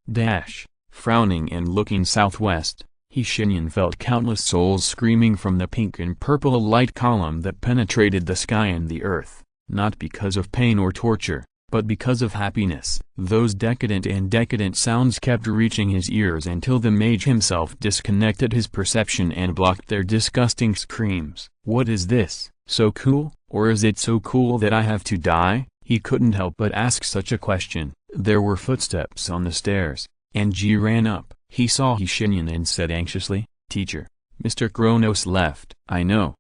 Frowning and looking southwest, Shenyan felt countless souls screaming from the pink and purple light column that penetrated the sky and the earth, not because of pain or torture, but because of happiness. Those decadent sounds kept reaching his ears until the mage himself disconnected his perception and blocked their disgusting screams. What is this? So cool? Or is it so cool that I have to die? He couldn't help but ask such a question. There were footsteps on the stairs, and Ji ran up. He saw Shenyan and said anxiously, "Teacher, Mr. Kronos left." I know.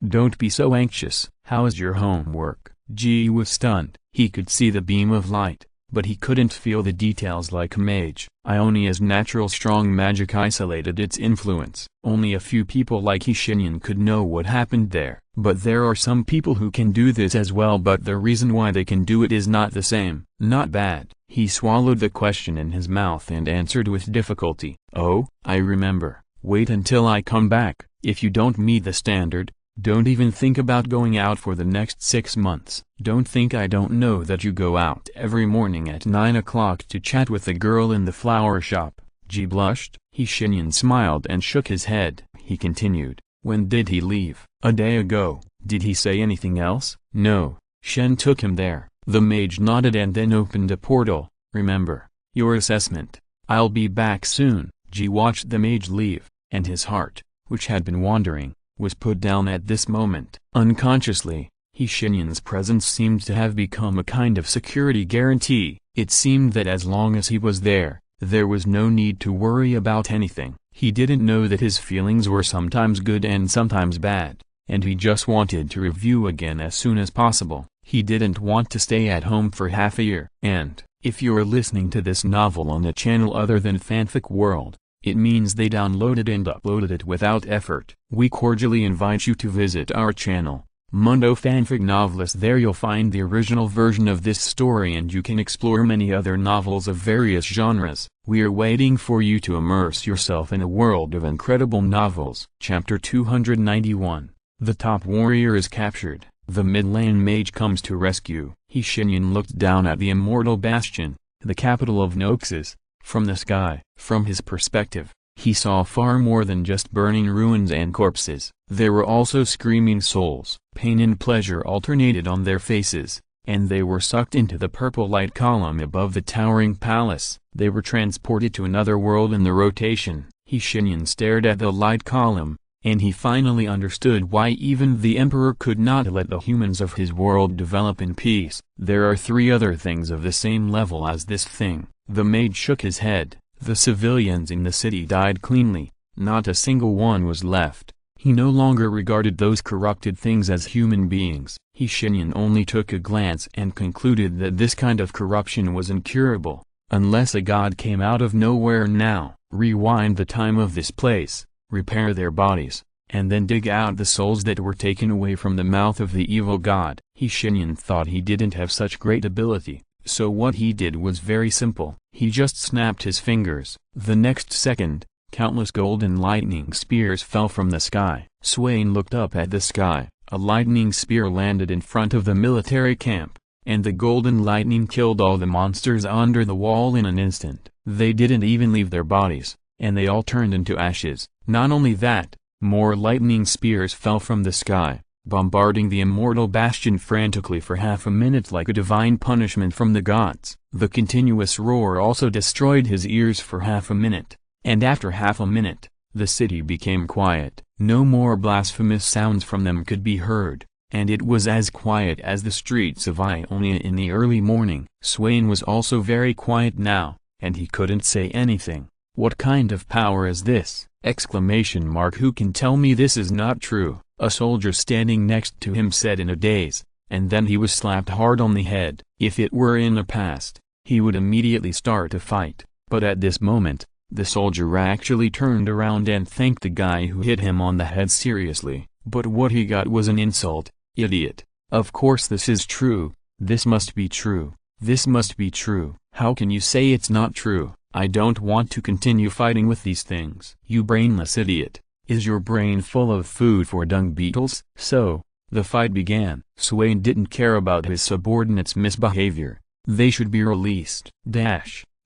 Don't be so anxious. How is your homework?" Ji was stunned. He could see the beam of light, but he couldn't feel the details like a mage. Ionia's natural strong magic isolated its influence. Only a few people like Shenyan could know what happened there. But there are some people who can do this as well, but the reason why they can do it is not the same. Not bad. He swallowed the question in his mouth and answered with difficulty. "Oh, I remember. Wait until I come back. If you don't meet the standard, don't even think about going out for the next 6 months. Don't think I don't know that you go out every morning at 9 o'clock to chat with the girl in the flower shop." Ji blushed. Shenyan smiled and shook his head. He continued, "When did he leave?" "A day ago." "Did he say anything else?" "No. Shen took him there." The mage nodded and then opened a portal. "Remember your assessment. I'll be back soon." Ji watched the mage leave, and his heart, which had been wandering, was put down at this moment. Unconsciously, Shenyan's presence seemed to have become a kind of security guarantee. It seemed that as long as he was there, there was no need to worry about anything. He didn't know that his feelings were sometimes good and sometimes bad, and he just wanted to review again as soon as possible. He didn't want to stay at home for half a year. And, if you're listening to this novel on a channel other than Fanfic World, it means they downloaded and uploaded it without effort. We cordially invite you to visit our channel, Mundo Fanfic Novelist. There you'll find the original version of this story and you can explore many other novels of various genres. We're waiting for you to immerse yourself in a world of incredible novels. Chapter 291. The top warrior is captured. The mid-lane mage comes to rescue. Shenyan looked down at the immortal bastion, the capital of Noxus, from the sky. From his perspective, he saw far more than just burning ruins and corpses. There were also screaming souls. Pain and pleasure alternated on their faces, and they were sucked into the purple light column above the towering palace. They were transported to another world in the rotation. Shenyan stared at the light column, and he finally understood why even the Emperor could not let the humans of his world develop in peace. There are 3 other things of the same level as this thing. The mage shook his head. The civilians in the city died cleanly, not a single one was left. He no longer regarded those corrupted things as human beings. Shenyan only took a glance and concluded that this kind of corruption was incurable, unless a god came out of nowhere now. Rewind the time of this place, repair their bodies, and then dig out the souls that were taken away from the mouth of the evil god. Shenyan thought he didn't have such great ability, so what he did was very simple. He just snapped his fingers. The next second, countless golden lightning spears fell from the sky. Swain looked up at the sky. A lightning spear landed in front of the military camp, and the golden lightning killed all the monsters under the wall in an instant. They didn't even leave their bodies, and they all turned into ashes. Not only that, more lightning spears fell from the sky, bombarding the immortal bastion frantically for half a minute like a divine punishment from the gods. The continuous roar also destroyed his ears for half a minute, and after half a minute, the city became quiet. No more blasphemous sounds from them could be heard, and it was as quiet as the streets of Ionia in the early morning. Swain was also very quiet now, and he couldn't say anything. "What kind of power is this?" Who can tell me this is not true? A soldier standing next to him said in a daze, and then he was slapped hard on the head. If it were in the past, he would immediately start a fight, but at this moment, the soldier actually turned around and thanked the guy who hit him on the head seriously. But what he got was an insult. "Idiot. Of course this is true. This must be true. This must be true. How can you say it's not true? I don't want to continue fighting with these things." "You brainless idiot. Is your brain full of food for dung beetles?" So, the fight began. Swain didn't care about his subordinates' misbehavior. They should be released.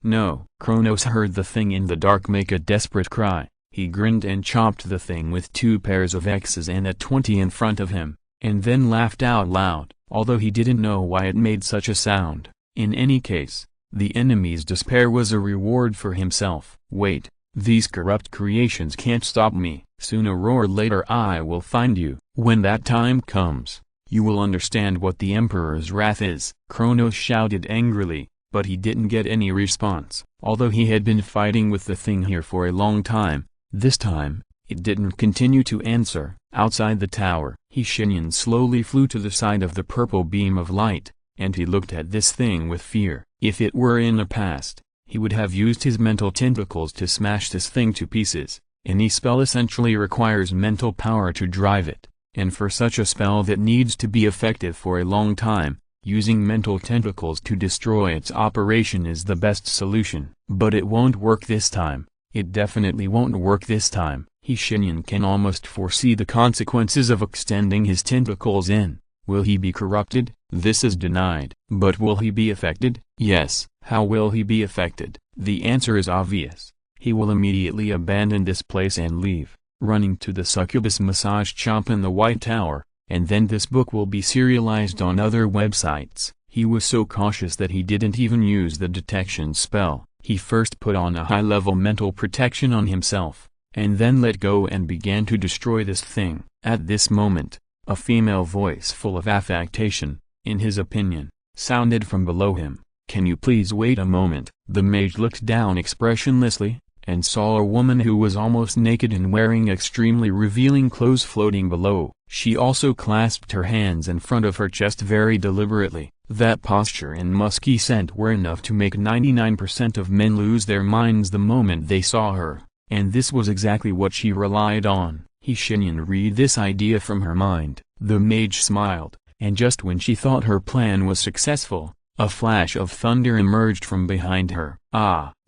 No. Kronos heard the thing in the dark make a desperate cry. He grinned and chopped the thing with 2 pairs of X's and a 20 in front of him, and then laughed out loud, although he didn't know why it made such a sound. In any case, the enemy's despair was a reward for himself. "Wait, these corrupt creations can't stop me. Sooner or later I will find you. When that time comes, you will understand what the Emperor's wrath is." Kronos shouted angrily, but he didn't get any response. Although he had been fighting with the thing here for a long time, this time, it didn't continue to answer. Outside the tower, Shenyan slowly flew to the side of the purple beam of light, and he looked at this thing with fear. If it were in the past, he would have used his mental tentacles to smash this thing to pieces. Any spell essentially requires mental power to drive it, and for such a spell that needs to be effective for a long time, using mental tentacles to destroy its operation is the best solution. But it won't work this time. It definitely won't work this time. Shenyan can almost foresee the consequences of extending his tentacles in. Will he be corrupted? This is denied. But will he be affected? Yes. How will he be affected? The answer is obvious. He will immediately abandon this place and leave, running to the succubus massage shop in the White Tower, and then this book will be serialized on other websites. He was so cautious that he didn't even use the detection spell. He first put on a high-level mental protection on himself, and then let go and began to destroy this thing. At this moment, a female voice full of affectation, in his opinion, sounded from below him. "Can you please wait a moment?" The mage looked down expressionlessly, and saw a woman who was almost naked and wearing extremely revealing clothes floating below. She also clasped her hands in front of her chest very deliberately. That posture and musky scent were enough to make 99% of men lose their minds the moment they saw her, and this was exactly what she relied on. Shenyan read this idea from her mind. The mage smiled, and just when she thought her plan was successful, a flash of thunder emerged from behind her.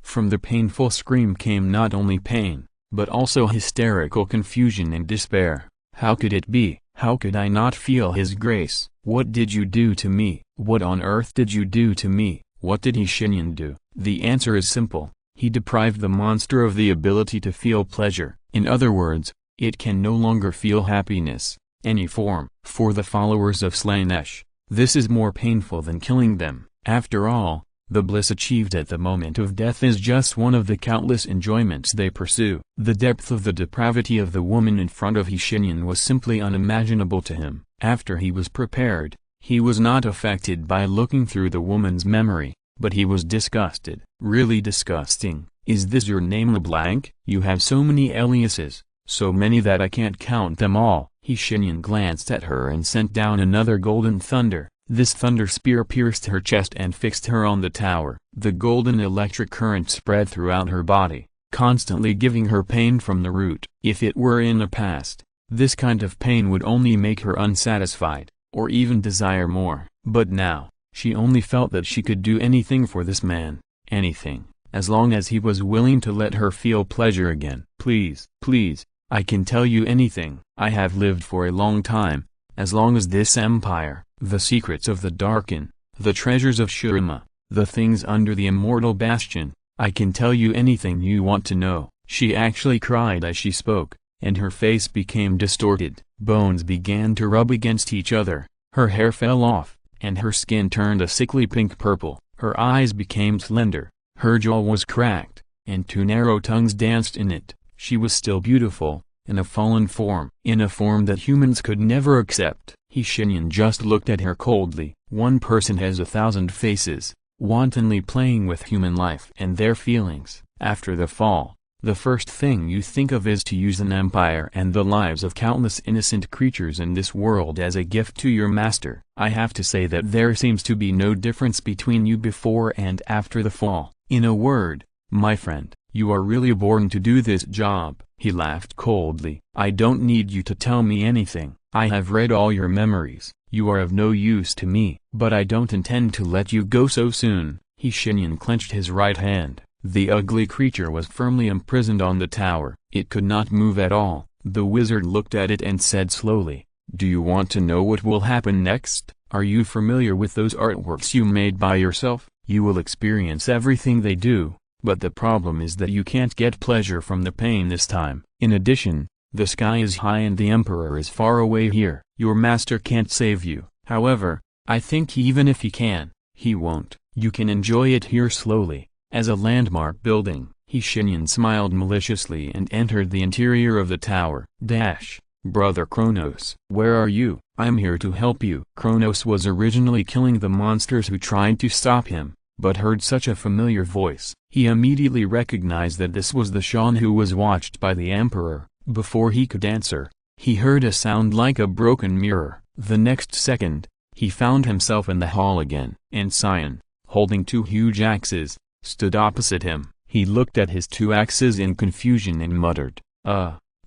From the painful scream came not only pain, but also hysterical confusion and despair. How could it be? How could I not feel his grace? What did you do to me? What on earth did you do to me? What did Shenyan do? The answer is simple. He deprived the monster of the ability to feel pleasure. In other words, it can no longer feel happiness, any form. For the followers of Slaanesh, this is more painful than killing them. After all, the bliss achieved at the moment of death is just one of the countless enjoyments they pursue. The depth of the depravity of the woman in front of Shenyan was simply unimaginable to him. After he was prepared, he was not affected by looking through the woman's memory, but he was disgusted. Really disgusting. "Is this your name LeBlanc? You have so many aliases, so many that I can't count them all." Shenyan glanced at her and sent down another golden thunder. This thunder spear pierced her chest and fixed her on the tower. The golden electric current spread throughout her body, constantly giving her pain from the root. If it were in the past, this kind of pain would only make her unsatisfied, or even desire more. But now, she only felt that she could do anything for this man, anything, as long as he was willing to let her feel pleasure again. Please, please, I can tell you anything. I have lived for a long time, as long as this empire, the secrets of the Darken, the treasures of Shurima, the things under the immortal bastion. I can tell you anything you want to know. She actually cried as she spoke, and her face became distorted. Bones began to rub against each other, her hair fell off, and her skin turned a sickly pink-purple. Her eyes became slender, her jaw was cracked, and two narrow tongues danced in it. She was still beautiful, in a fallen form, in a form that humans could never accept. Shenyan just looked at her coldly. One person has 1,000 faces, wantonly playing with human life and their feelings. After the fall, the first thing you think of is to use an empire and the lives of countless innocent creatures in this world as a gift to your master. I have to say that there seems to be no difference between you before and after the fall. In a word, my friend, you are really born to do this job. He laughed coldly. I don't need you to tell me anything. I have read all your memories. You are of no use to me. But I don't intend to let you go so soon. Shenyan clenched his right hand. The ugly creature was firmly imprisoned on the tower. It could not move at all. The wizard looked at it and said slowly, "Do you want to know what will happen next? Are you familiar with those artworks you made by yourself? You will experience everything they do, but the problem is that you can't get pleasure from the pain this time. In addition, the sky is high and the Emperor is far away here. Your master can't save you. However, I think even if he can, he won't. You can enjoy it here slowly, as a landmark building." Shenyan smiled maliciously and entered the interior of the tower. Brother Kronos, where are you? I'm here to help you. Kronos was originally killing the monsters who tried to stop him, but heard such a familiar voice. He immediately recognized that this was the Shan who was watched by the Emperor. Before he could answer, he heard a sound like a broken mirror. The next second, he found himself in the hall again. And Cyan, holding two huge axes, stood opposite him. He looked at his two axes in confusion and muttered,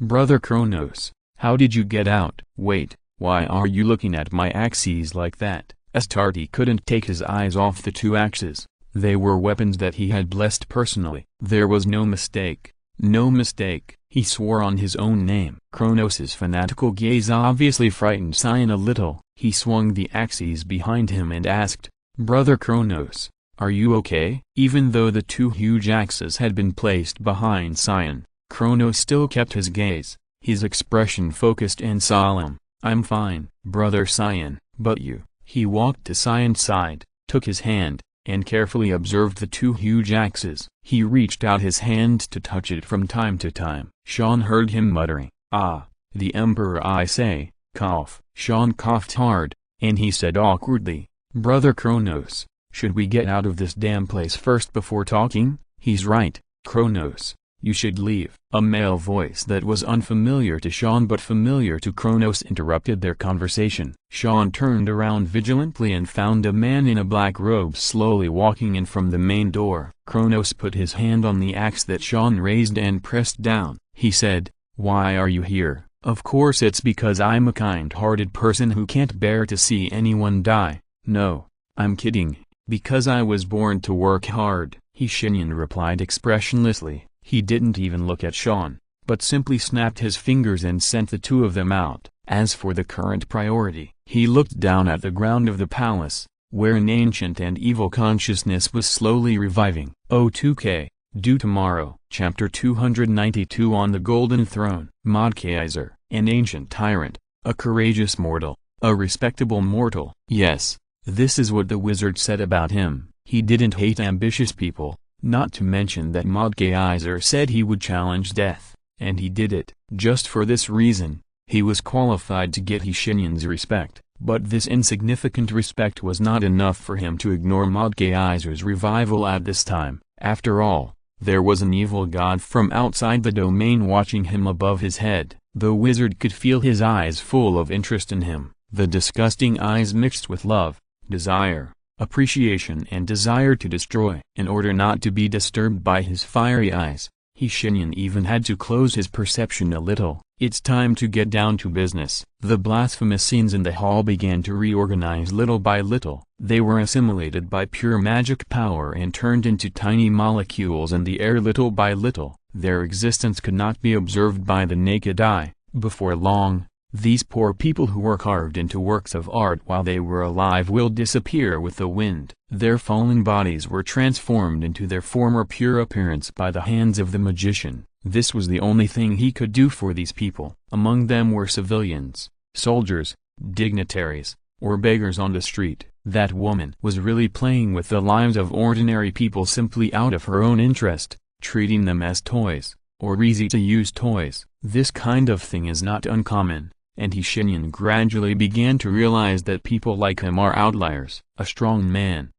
Brother Kronos, how did you get out? Wait, why are you looking at my axes like that? Astarte couldn't take his eyes off the two axes. They were weapons that he had blessed personally. There was no mistake. No mistake. He swore on his own name. Kronos's fanatical gaze obviously frightened Cyan a little. He swung the axes behind him and asked, Brother Kronos, are you okay? Even though the two huge axes had been placed behind Cyan, Kronos still kept his gaze, his expression focused and solemn. I'm fine, Brother Cyan, but you. He walked to Cyan's side, took his hand, and carefully observed the two huge axes. He reached out his hand to touch it from time to time. Shan heard him muttering, the Emperor, I say. Cough. Shan coughed hard, and he said awkwardly, Brother Kronos, should we get out of this damn place first before talking? He's right, Kronos, you should leave. A male voice that was unfamiliar to Shan but familiar to Kronos interrupted their conversation. Shan turned around vigilantly and found a man in a black robe slowly walking in from the main door. Kronos put his hand on the axe that Shan raised and pressed down. He said, Why are you here? Of course it's because I'm a kind-hearted person who can't bear to see anyone die. No, I'm kidding. Because I was born to work hard. Shenyan replied expressionlessly. He didn't even look at Shan, but simply snapped his fingers and sent the two of them out. As for the current priority, he looked down at the ground of the palace, where an ancient and evil consciousness was slowly reviving. O2K, due tomorrow. Chapter 292. On the Golden Throne. Modkaiser, an ancient tyrant, a courageous mortal, a respectable mortal. Yes, this is what the wizard said about him. He didn't hate ambitious people. Not to mention that Modkaiser said he would challenge death, and he did it. Just for this reason, he was qualified to get Shenyan's respect. But this insignificant respect was not enough for him to ignore Modkaiser's revival at this time. After all, there was an evil god from outside the domain watching him above his head. The wizard could feel his eyes full of interest in him, the disgusting eyes mixed with love, desire, appreciation and desire to destroy. In order not to be disturbed by his fiery eyes, Shenyan even had to close his perception a little. It's time to get down to business. The blasphemous scenes in the hall began to reorganize little by little. They were assimilated by pure magic power and turned into tiny molecules in the air little by little. Their existence could not be observed by the naked eye. Before long, these poor people who were carved into works of art while they were alive will disappear with the wind. Their fallen bodies were transformed into their former pure appearance by the hands of the magician. This was the only thing he could do for these people. Among them were civilians, soldiers, dignitaries, or beggars on the street. That woman was really playing with the lives of ordinary people simply out of her own interest, treating them as toys, or easy-to-use toys. This kind of thing is not uncommon, and Shenyan gradually began to realize that people like him are outliers. A strong man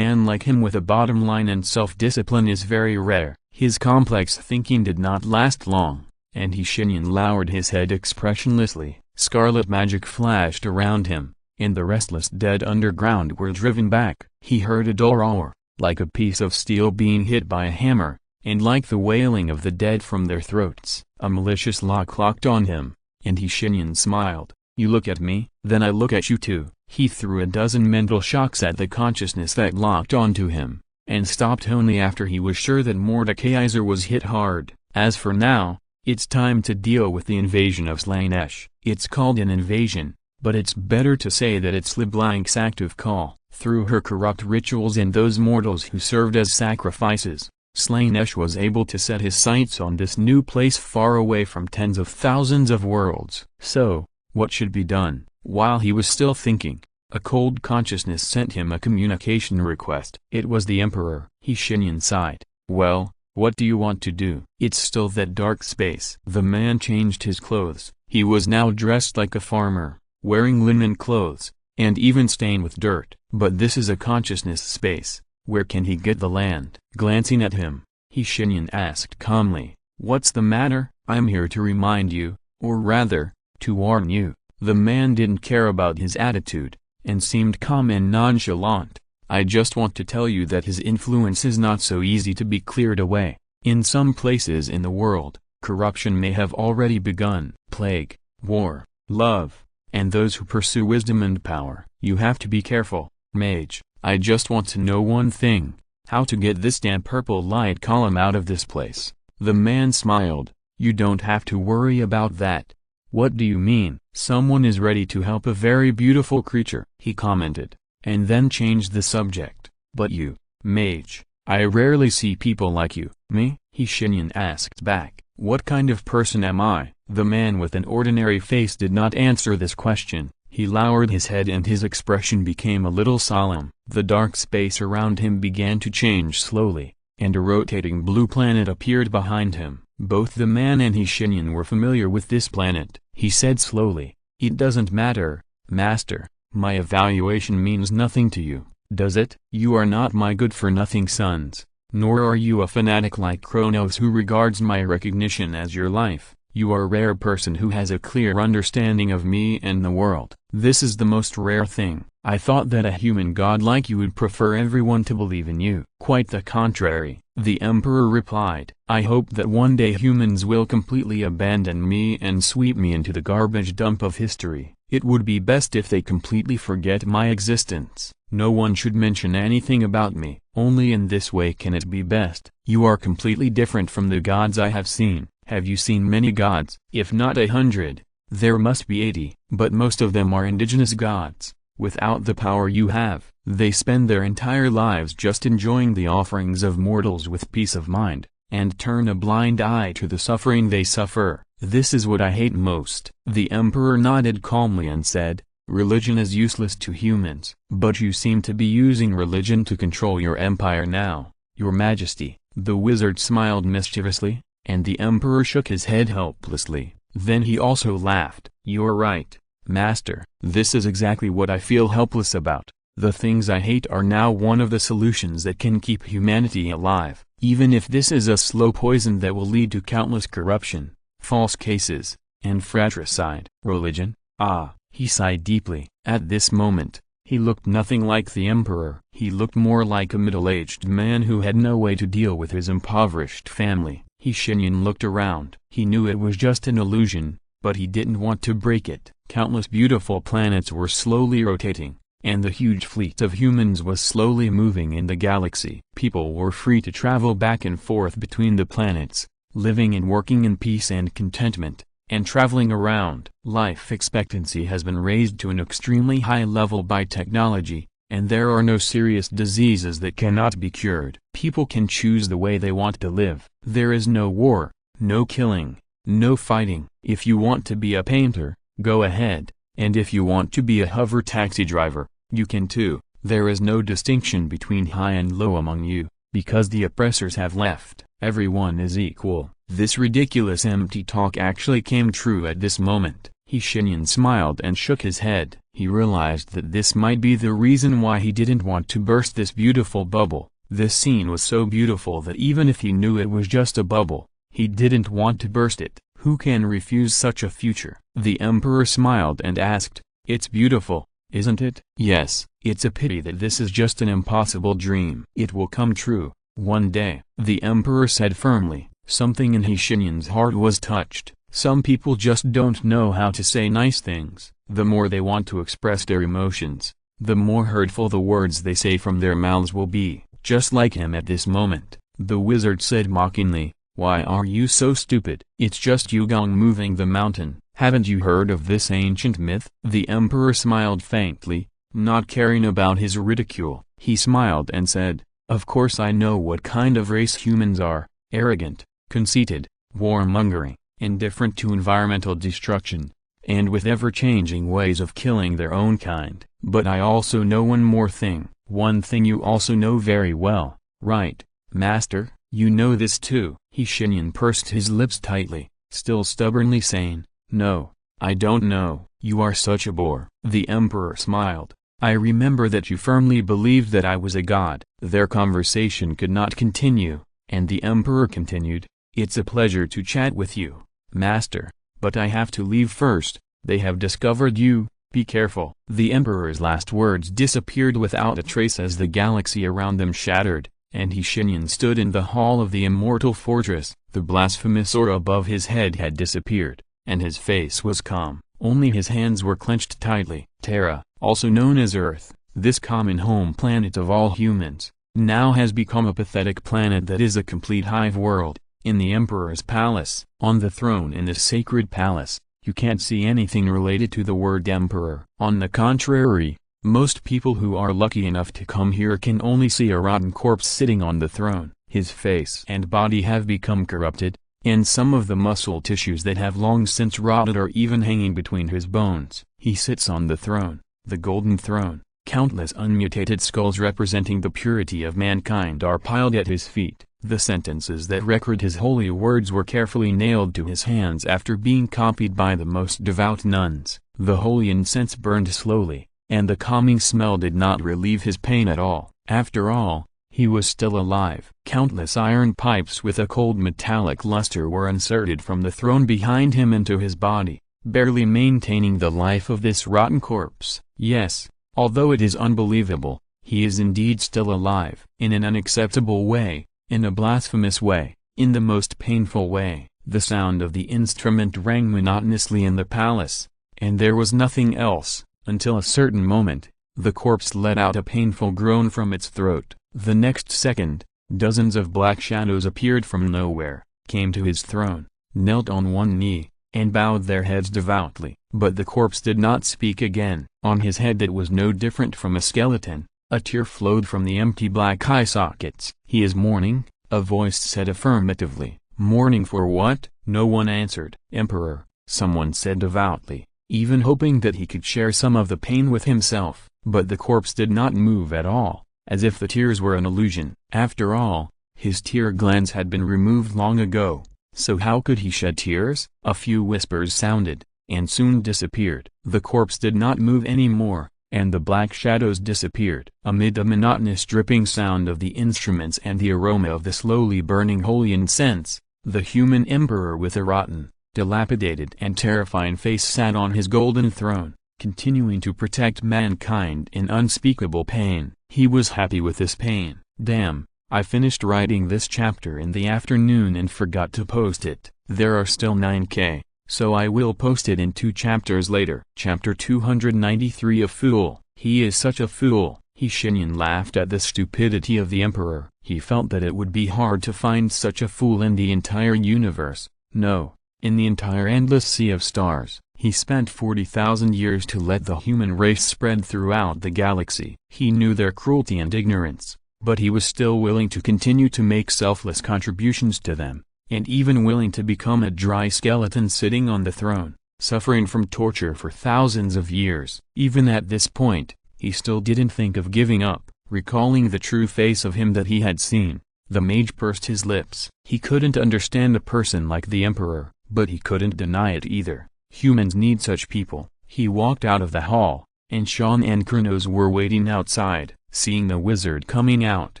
like him with a bottom line and self-discipline is very rare. His complex thinking did not last long, and Shenyan lowered his head expressionlessly. Scarlet magic flashed around him, and the restless dead underground were driven back. He heard a dull roar, like a piece of steel being hit by a hammer, and like the wailing of the dead from their throats. A malicious look locked on him, and Shenyan smiled. "You look at me, then I look at you too." He threw a dozen mental shocks at the consciousness that locked onto him, and stopped only after he was sure that Mordekaiser was hit hard. As for now, it's time to deal with the invasion of Slaanesh. It's called an invasion, but it's better to say that it's LeBlanc's active call. Through her corrupt rituals and those mortals who served as sacrifices, Slaanesh was able to set his sights on this new place far away from tens of thousands of worlds. So, what should be done? While he was still thinking, a cold consciousness sent him a communication request. It was the Emperor. Shenyan sighed. "Well, what do you want to do?" "It's still that dark space." The man changed his clothes. He was now dressed like a farmer, wearing linen clothes, and even stained with dirt. "But this is a consciousness space. Where can he get the land?" Glancing at him, Shenyan asked calmly, "What's the matter?" "I'm here to remind you, or rather, to warn you." The man didn't care about his attitude, and seemed calm and nonchalant. "I just want to tell you that his influence is not so easy to be cleared away. In some places in the world, corruption may have already begun. Plague, war, love, and those who pursue wisdom and power. You have to be careful, mage. I just want to know one thing, how to get this damn purple light column out of this place." The man smiled. "You don't have to worry about that." "What do you mean?" "Someone is ready to help a very beautiful creature," he commented, and then changed the subject. "But you, mage, I rarely see people like you." "Me?" Shenyan asked back. "What kind of person am I?" The man with an ordinary face did not answer this question. He lowered his head and his expression became a little solemn. The dark space around him began to change slowly, and a rotating blue planet appeared behind him. Both the man and Shenyan were familiar with this planet. He said slowly, "It doesn't matter, Master. My evaluation means nothing to you, does it? You are not my good-for-nothing sons, nor are you a fanatic like Kronos who regards my recognition as your life. You are a rare person who has a clear understanding of me and the world. This is the most rare thing. I thought that a human god like you would prefer everyone to believe in you." "Quite the contrary," the Emperor replied. "I hope that one day humans will completely abandon me and sweep me into the garbage dump of history. It would be best if they completely forget my existence. No one should mention anything about me. Only in this way can it be best. You are completely different from the gods I have seen. Have you seen many gods? If not 100, there must be 80. But most of them are indigenous gods, without the power you have. They spend their entire lives just enjoying the offerings of mortals with peace of mind, and turn a blind eye to the suffering they suffer. This is what I hate most." The Emperor nodded calmly and said, "Religion is useless to humans. But you seem to be using religion to control your empire now, Your Majesty." The wizard smiled mischievously, and the Emperor shook his head helplessly. Then he also laughed. "You're right, Master. This is exactly what I feel helpless about. The things I hate are now one of the solutions that can keep humanity alive, even if this is a slow poison that will lead to countless corruption, false cases, And fratricide. Religion? Ah, he sighed deeply. At this moment, he looked nothing like the emperor. He looked more like a middle-aged man who had no way to deal with his impoverished family. Shenyan looked around. He knew it was just an illusion, but he didn't want to break it. Countless beautiful planets were slowly rotating, and the huge fleet of humans was slowly moving in the galaxy. People were free to travel back and forth between the planets, living and working in peace and contentment, and traveling around. Life expectancy has been raised to an extremely high level by technology, and there are no serious diseases that cannot be cured. People can choose the way they want to live. There is no war, no killing, no fighting. If you want to be a painter, go ahead, and if you want to be a hover taxi driver, you can too. There is no distinction between high and low among you, because the oppressors have left. Everyone is equal. This ridiculous empty talk actually came true at this moment. Shenyan smiled and shook his head. He realized that this might be the reason why he didn't want to burst this beautiful bubble. This scene was so beautiful that even if he knew it was just a bubble, he didn't want to burst it. Who can refuse such a future? The emperor smiled and asked, "It's beautiful, isn't it?" "Yes, it's a pity that this is just an impossible dream. It will come true, one day," the emperor said firmly. Something in Shenyan's heart was touched. Some people just don't know how to say nice things. The more they want to express their emotions, the more hurtful the words they say from their mouths will be. Just like him at this moment, the wizard said mockingly, "Why are you so stupid? It's just Yugong moving the mountain. Haven't you heard of this ancient myth?" The emperor smiled faintly, not caring about his ridicule. He smiled and said, "Of course I know what kind of race humans are: arrogant, conceited, warmongering, indifferent to environmental destruction, and with ever-changing ways of killing their own kind. But I also know one more thing, one thing you also know very well, right, Master? You know this too." Shenyan pursed his lips tightly, still stubbornly saying, "No, I don't know." "You are such a bore." The emperor smiled. "I remember that you firmly believed that I was a god." Their conversation could not continue, and the emperor continued, "It's a pleasure to chat with you, Master, but I have to leave first. They have discovered you, be careful." The emperor's last words disappeared without a trace as the galaxy around them shattered, and Shenyan stood in the hall of the immortal fortress. The blasphemous aura above his head had disappeared, and his face was calm. Only his hands were clenched tightly. Terra, also known as Earth, this common home planet of all humans, now has become a pathetic planet that is a complete hive world. In the emperor's palace, on the throne in this sacred palace, you can't see anything related to the word emperor. On the contrary, most people who are lucky enough to come here can only see a rotten corpse sitting on the throne. His face and body have become corrupted, and some of the muscle tissues that have long since rotted are even hanging between his bones. He sits on the throne, the golden throne. Countless unmutated skulls representing the purity of mankind are piled at his feet. The sentences that record his holy words were carefully nailed to his hands after being copied by the most devout nuns. The holy incense burned slowly, and the calming smell did not relieve his pain at all. After all, he was still alive. Countless iron pipes with a cold metallic luster were inserted from the throne behind him into his body, barely maintaining the life of this rotten corpse. Yes, although it is unbelievable, he is indeed still alive. In an unacceptable way, in a blasphemous way, in the most painful way. The sound of the instrument rang monotonously in the palace, and there was nothing else, until a certain moment, the corpse let out a painful groan from its throat. The next second, dozens of black shadows appeared from nowhere, came to his throne, knelt on one knee, and bowed their heads devoutly. But the corpse did not speak again. On his head that was no different from a skeleton, a tear flowed from the empty black eye sockets. "He is mourning," a voice said affirmatively. "Mourning for what?" No one answered. "Emperor," someone said devoutly, even hoping that he could share some of the pain with himself. But the corpse did not move at all, as if the tears were an illusion. After all, his tear glands had been removed long ago, so how could he shed tears? A few whispers sounded, and soon disappeared. The corpse did not move any more, and the black shadows disappeared. Amid the monotonous dripping sound of the instruments and the aroma of the slowly burning holy incense, the human emperor with a rotten, dilapidated and terrifying face sat on his golden throne, continuing to protect mankind in unspeakable pain. He was happy with this pain. Damn, I finished writing this chapter in the afternoon and forgot to post it. There are still 9k, so I will post it in 2 chapters later. Chapter 293. A fool. He is such a fool. Shenyan laughed at the stupidity of the emperor. He felt that it would be hard to find such a fool in the entire universe. No, in the entire endless sea of stars. He spent 40,000 years to let the human race spread throughout the galaxy. He knew their cruelty and ignorance, but he was still willing to continue to make selfless contributions to them, and even willing to become a dry skeleton sitting on the throne, suffering from torture for thousands of years. Even at this point, he still didn't think of giving up. Recalling the true face of him that he had seen, the mage pursed his lips. He couldn't understand a person like the emperor, but he couldn't deny it either. Humans need such people. He walked out of the hall, and Sean and Kronos were waiting outside. Seeing the wizard coming out,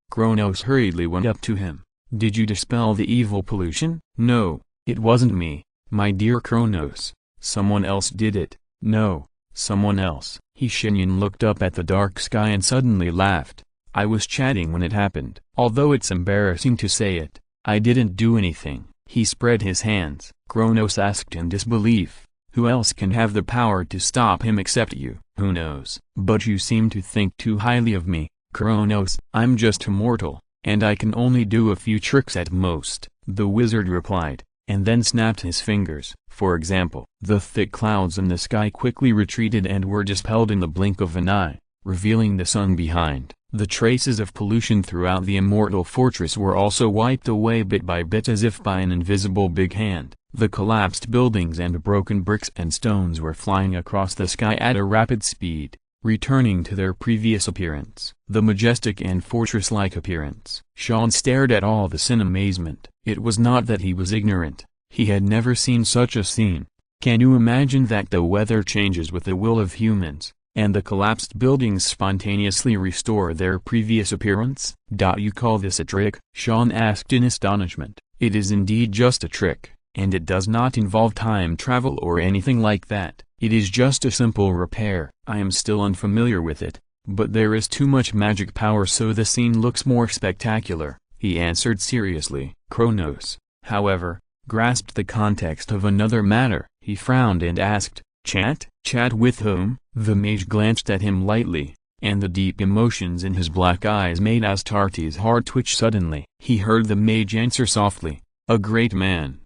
Kronos hurriedly went up to him. "Did you dispel the evil pollution?" "No, it wasn't me, my dear Kronos. Someone else did it." "No, someone else." Shenyan looked up at the dark sky and suddenly laughed. "I was chatting when it happened. Although it's embarrassing to say it, I didn't do anything." He spread his hands. Kronos asked in disbelief, "Who else can have the power to stop him except you?" "Who knows? But you seem to think too highly of me, Kronos." "I'm just a mortal, and I can only do a few tricks at most," the wizard replied, and then snapped his fingers. For example, the thick clouds in the sky quickly retreated and were dispelled in the blink of an eye, revealing the sun behind. The traces of pollution throughout the immortal fortress were also wiped away bit by bit as if by an invisible big hand. The collapsed buildings and broken bricks and stones were flying across the sky at a rapid speed, returning to their previous appearance. The majestic and fortress-like appearance. Sean stared at all this in amazement. It was not that he was ignorant. He had never seen such a scene. Can you imagine that the weather changes with the will of humans, and the collapsed buildings spontaneously restore their previous appearance? You call this a trick? Sean asked in astonishment. It is indeed just a trick, and it does not involve time travel or anything like that. It is just a simple repair. I am still unfamiliar with it, but there is too much magic power so the scene looks more spectacular, he answered seriously. Kronos, however, grasped the context of another matter. He frowned and asked, "Chat? Chat with whom?" The mage glanced at him lightly, and the deep emotions in his black eyes made Astarte's heart twitch suddenly. He heard the mage answer softly, "A great man."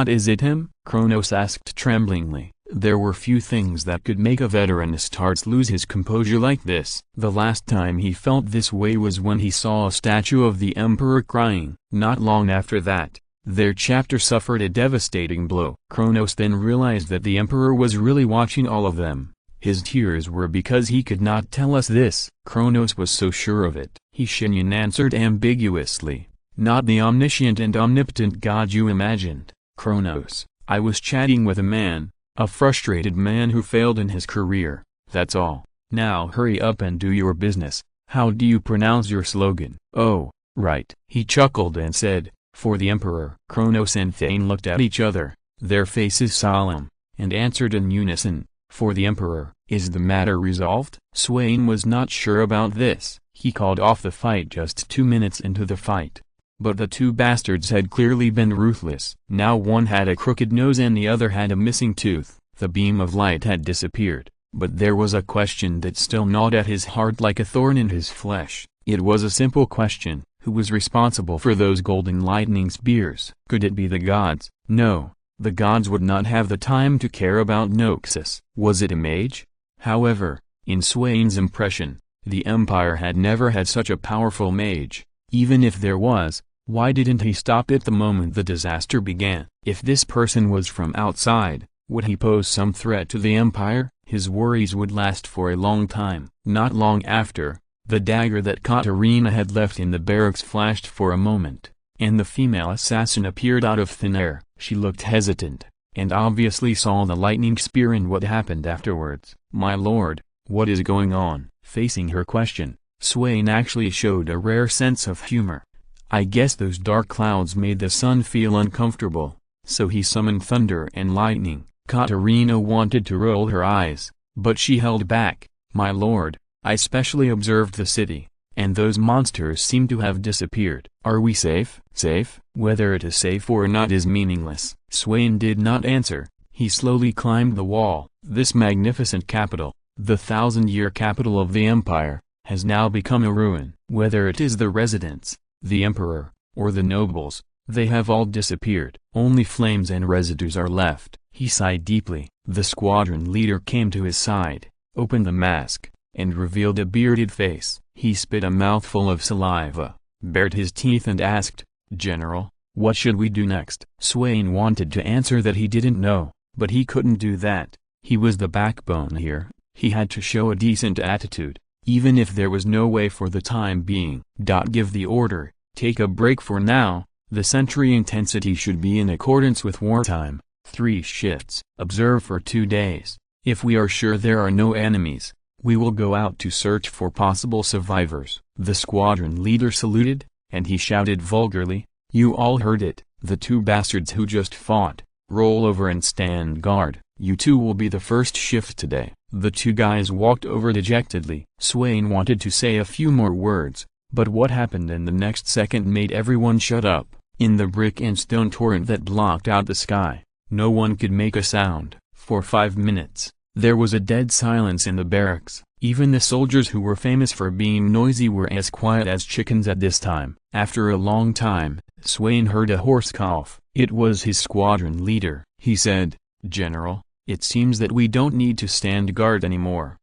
Is it him?" Kronos asked tremblingly. There were few things that could make a veteran Astartes lose his composure like this. The last time he felt this way was when he saw a statue of the emperor crying. Not long after that, their chapter suffered a devastating blow. Kronos then realized that the emperor was really watching all of them. His tears were because he could not tell us this. Kronos was so sure of it. Shenyan answered ambiguously, "Not the omniscient and omnipotent god you imagined, Kronos. I was chatting with a man, a frustrated man who failed in his career, that's all. Now hurry up and do your business. How do you pronounce your slogan?" "Oh, right." He chuckled and said, "For the emperor." Kronos and Thane looked at each other, their faces solemn, and answered in unison, "For the emperor." "Is the matter resolved?" Swain was not sure about this. He called off the fight just 2 minutes into the fight. But the two bastards had clearly been ruthless. Now one had a crooked nose and the other had a missing tooth. The beam of light had disappeared, but there was a question that still gnawed at his heart like a thorn in his flesh. It was a simple question: who was responsible for those golden lightning spears? Could it be the gods? No, the gods would not have the time to care about Noxus. Was it a mage? However, in Swain's impression, the Empire had never had such a powerful mage. Even if there was, why didn't he stop it the moment the disaster began? If this person was from outside, would he pose some threat to the Empire? His worries would last for a long time. Not long after, the dagger that Katerina had left in the barracks flashed for a moment, and the female assassin appeared out of thin air. She looked hesitant, and obviously saw the lightning spear and what happened afterwards. "My lord, what is going on?" Facing her question, Swain actually showed a rare sense of humor. "I guess those dark clouds made the sun feel uncomfortable. so he summoned thunder and lightning. Katerina wanted to roll her eyes, but she held back. My lord, I specially observed the city, and those monsters seem to have disappeared. Are we safe? Safe? Whether it is safe or not is meaningless. Swain did not answer. He slowly climbed the wall. This magnificent capital, the 1,000-year capital of the empire, has now become a ruin. Whether it is the residents, the emperor, or the nobles, they have all disappeared. Only flames and residues are left. He sighed deeply. The squadron leader came to his side, opened the mask, and revealed a bearded face. He spit a mouthful of saliva, bared his teeth and asked, "General, what should we do next?" Swain wanted to answer that he didn't know, but he couldn't do that. He was the backbone here. He had to show a decent attitude, even if there was no way for the time being. Give the order, take a break for now. The sentry intensity should be in accordance with wartime. 3 shifts. Observe for 2 days. If we are sure there are no enemies, we will go out to search for possible survivors. The squadron leader saluted, and he shouted vulgarly, "You all heard it, the 2 bastards who just fought. Roll over and stand guard. You 2 will be the first shift today." The 2 guys walked over dejectedly. Swain wanted to say a few more words, but what happened in the next second made everyone shut up. In the brick and stone torrent that blocked out the sky, no one could make a sound. For 5 minutes, there was a dead silence in the barracks. Even the soldiers who were famous for being noisy were as quiet as chickens at this time. After a long time, Swain heard a hoarse cough. It was his squadron leader. He said, "General, it seems that we don't need to stand guard anymore.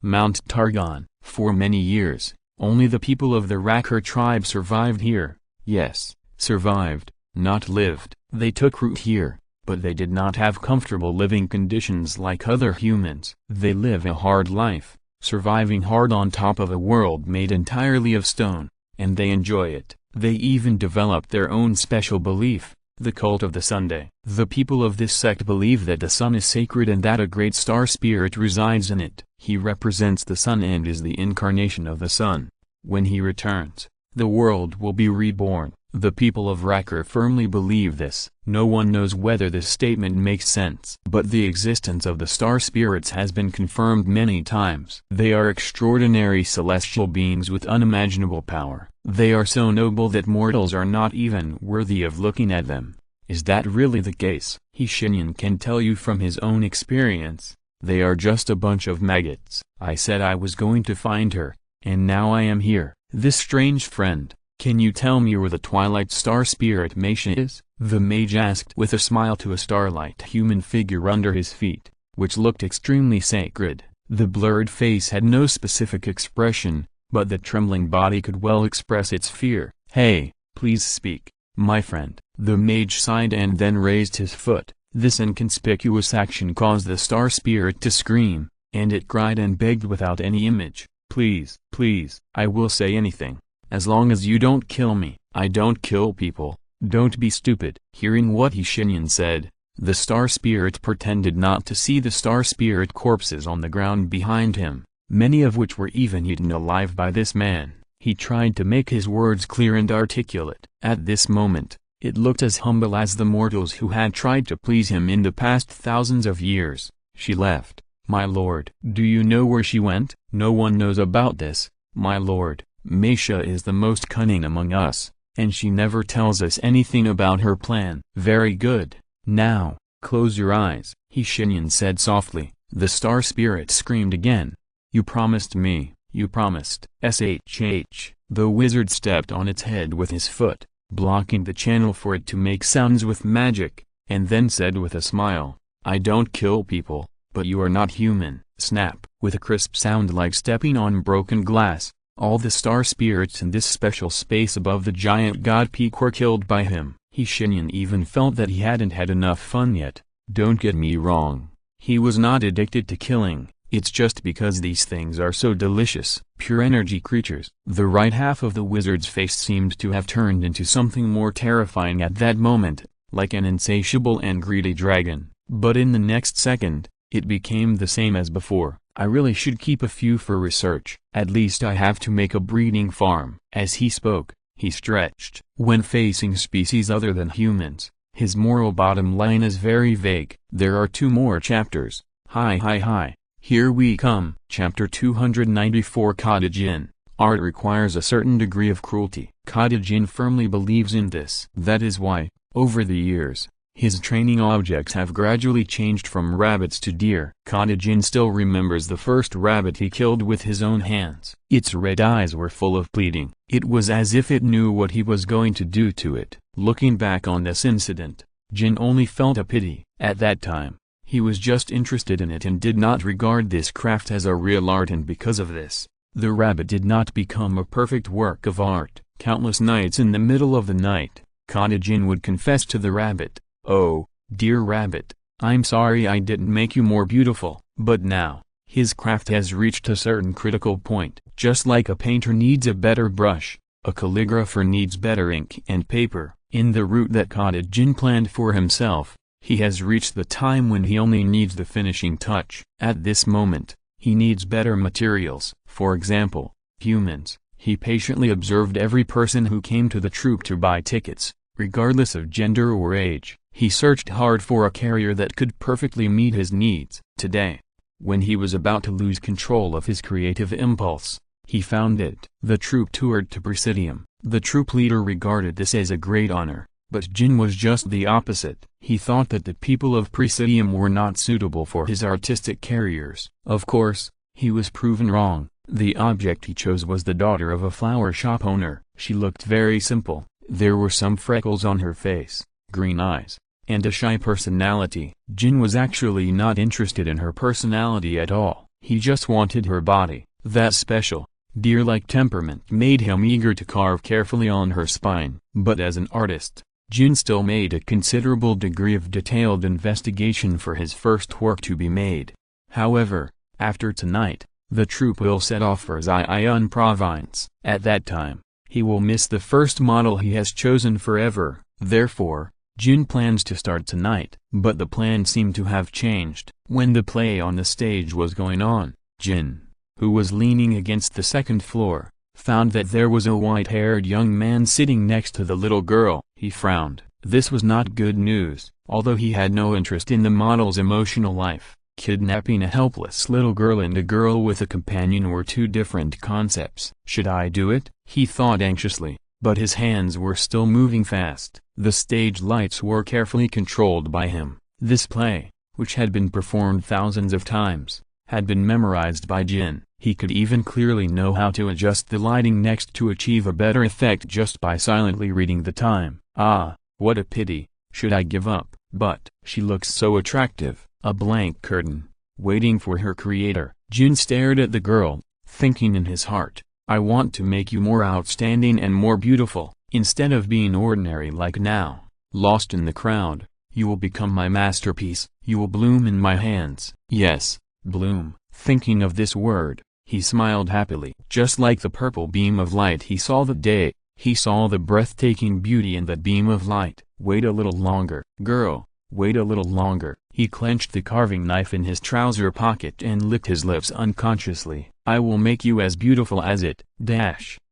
Mount Targon. For many years, only the people of the Raker tribe survived here. Yes, survived, not lived. They took root here, but they did not have comfortable living conditions like other humans. They live a hard life, surviving hard on top of a world made entirely of stone, and they enjoy it. They even developed their own special belief, the cult of the Sunday. The people of this sect believe that the sun is sacred and that a great star spirit resides in it. He represents the sun and is the incarnation of the sun. When he returns, the world will be reborn. The people of Raker firmly believe this. No one knows whether this statement makes sense. But the existence of the star spirits has been confirmed many times. They are extraordinary celestial beings with unimaginable power. They are so noble that mortals are not even worthy of looking at them. Is that really the case? Shenyan can tell you from his own experience. They are just a bunch of maggots. I said I was going to find her, and now I am here. This strange friend. Can you tell me where the Twilight Star Spirit mage is? The mage asked with a smile to a starlight human figure under his feet, which looked extremely sacred. The blurred face had no specific expression, but the trembling body could well express its fear. "Hey, please speak, my friend." The mage sighed and then raised his foot. This inconspicuous action caused the star spirit to scream, and it cried and begged without any image. "Please, please, I will say anything. As long as you don't kill me." "I don't kill people, don't be stupid." Hearing what Shenyan said, the star spirit pretended not to see the star spirit corpses on the ground behind him, many of which were even eaten alive by this man. He tried to make his words clear and articulate. At this moment, it looked as humble as the mortals who had tried to please him in the past thousands of years. "She left, my lord." "Do you know where she went?" "No one knows about this, my lord. Mesha is the most cunning among us, and she never tells us anything about her plan." "Very good. Now, close your eyes," Shenyan said softly. The star spirit screamed again. "You promised me, you promised." SHH. The wizard stepped on its head with his foot, blocking the channel for it to make sounds with magic, and then said with a smile, "I don't kill people, but you are not human." Snap. With a crisp sound like stepping on broken glass, all the star spirits in this special space above the giant god peak were killed by him. Shenyan even felt that he hadn't had enough fun yet. Don't get me wrong. He was not addicted to killing, it's just because these things are so delicious. Pure energy creatures. The right half of the wizard's face seemed to have turned into something more terrifying at that moment, like an insatiable and greedy dragon. But in the next second, it became the same as before. "I really should keep a few for research. At least I have to make a breeding farm." As he spoke, he stretched. When facing species other than humans, His moral bottom line is very vague. There are 2 more chapters. Hi. Here we come. Chapter 294 Cottage Inn. Art requires a certain degree of cruelty. Cottage Inn firmly believes in this. That is why, over the years, his training objects have gradually changed from rabbits to deer. Cottage Inn still remembers the first rabbit he killed with his own hands. Its red eyes were full of pleading. It was as if it knew what he was going to do to it. Looking back on this incident, Jin only felt a pity. At that time, he was just interested in it and did not regard this craft as a real art, and because of this, the rabbit did not become a perfect work of art. Countless nights in the middle of the night, Cottage Inn would confess to the rabbit, "Oh, dear rabbit, I'm sorry I didn't make you more beautiful." But now, his craft has reached a certain critical point. Just like a painter needs a better brush, a calligrapher needs better ink and paper. In the route that Cottage Inn planned for himself, he has reached the time when he only needs the finishing touch. At this moment, he needs better materials. For example, humans. He patiently observed every person who came to the troupe to buy tickets, regardless of gender or age. He searched hard for a carrier that could perfectly meet his needs. Today, when he was about to lose control of his creative impulse, he found it. The troupe toured to Presidium. The troupe leader regarded this as a great honor, but Jin was just the opposite. He thought that the people of Presidium were not suitable for his artistic carriers. Of course, he was proven wrong. The object he chose was the daughter of a flower shop owner. She looked very simple. There were some freckles on her face, green eyes, and a shy personality. Jin was actually not interested in her personality at all. He just wanted her body. That special, deer-like temperament made him eager to carve carefully on her spine. But as an artist, Jin still made a considerable degree of detailed investigation for his first work to be made. However, after tonight, the troupe will set off for Syen's province. At that time, he will miss the first model he has chosen forever. Therefore, Jin plans to start tonight. But the plan seemed to have changed. When the play on the stage was going on, Jin, who was leaning against the second floor, found that there was a white-haired young man sitting next to the little girl. He frowned. This was not good news. Although he had no interest in the model's emotional life, kidnapping a helpless little girl and a girl with a companion were 2 different concepts. Should I do it? He thought anxiously, but his hands were still moving fast. The stage lights were carefully controlled by him. This play, which had been performed thousands of times, had been memorized by Jin. He could even clearly know how to adjust the lighting next to achieve a better effect just by silently reading the time. Ah, what a pity. Should I give up? But she looks so attractive. A blank curtain, waiting for her creator. Jin stared at the girl, thinking in his heart, I want to make you more outstanding and more beautiful. Instead of being ordinary like now, lost in the crowd, you will become my masterpiece. You will bloom in my hands. Yes, bloom. Thinking of this word, he smiled happily. Just like the purple beam of light he saw that day, he saw the breathtaking beauty in that beam of light. Wait a little longer, girl. Wait a little longer. He clenched the carving knife in his trouser pocket and licked his lips unconsciously. I will make you as beautiful as it.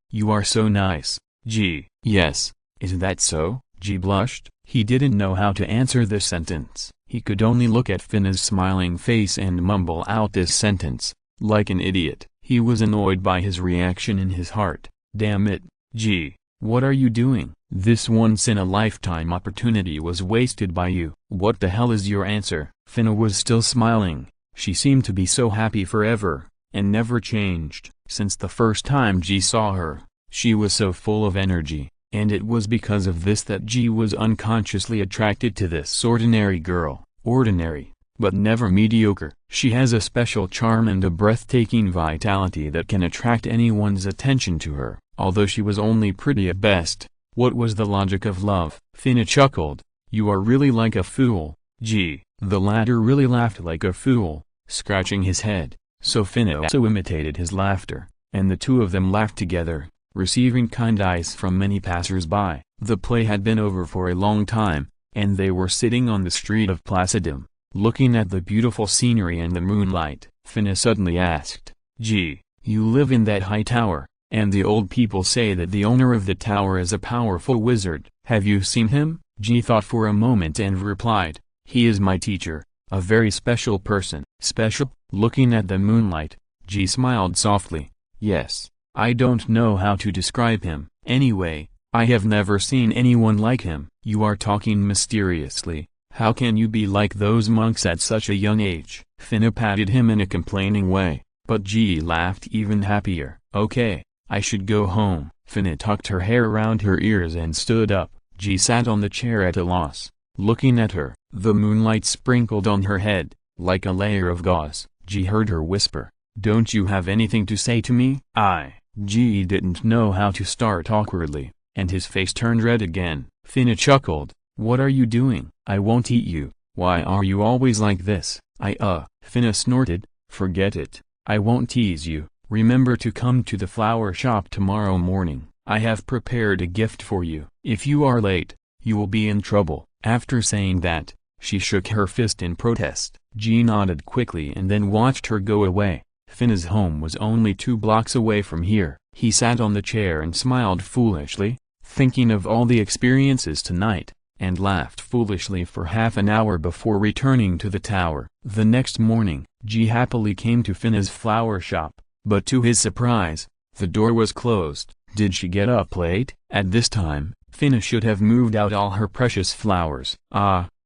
You are so nice. Gee. Yes, is that so? G blushed. He didn't know how to answer this sentence. He could only look at Finna's smiling face and mumble out this sentence, like an idiot. He was annoyed by his reaction in his heart. Damn it, G, what are you doing? This once-in-a-lifetime opportunity was wasted by you. What the hell is your answer? Finna was still smiling. She seemed to be so happy forever, and never changed. Since the first time G saw her, she was so full of energy, and it was because of this that G was unconsciously attracted to this ordinary girl. Ordinary, but never mediocre. She has a special charm and a breathtaking vitality that can attract anyone's attention to her. Although she was only pretty at best, what was the logic of love? Finna chuckled. You are really like a fool, G. The latter really laughed like a fool, scratching his head. So Finna also imitated his laughter, and the 2 of them laughed together, receiving kind eyes from many passers-by. The play had been over for a long time, and they were sitting on the street of Placidum, looking at the beautiful scenery and the moonlight. Finna suddenly asked, Gee, you live in that high tower, and the old people say that the owner of the tower is a powerful wizard. Have you seen him? Ji thought for a moment and replied, "He is my teacher, a very special person." "Special?" Looking at the moonlight, Ji smiled softly. "Yes. I don't know how to describe him. Anyway, I have never seen anyone like him." "You are talking mysteriously. How can you be like those monks at such a young age?" Finna patted him in a complaining way, but Ji laughed even happier. "Okay, I should go home." Finna tucked her hair around her ears and stood up. Ji sat on the chair at a loss, looking at her. The moonlight sprinkled on her head, like a layer of gauze. Ji heard her whisper, "Don't you have anything to say to me?" Ji didn't know how to start awkwardly, and his face turned red again. Finna chuckled, "What are you doing?" "I won't eat you. Why are you always like this?" Finna snorted, "Forget it. I won't tease you. Remember to come to the flower shop tomorrow morning. I have prepared a gift for you. If you are late, you will be in trouble." After saying that, she shook her fist in protest. Ji nodded quickly and then watched her go away. Finna's home was only 2 blocks away from here. He sat on the chair and smiled foolishly, thinking of all the experiences tonight, and laughed foolishly for half an hour before returning to the tower. The next morning, Ji happily came to Finna's flower shop, but to his surprise, the door was closed. Did she get up late? At this time, Finna should have moved out all her precious flowers.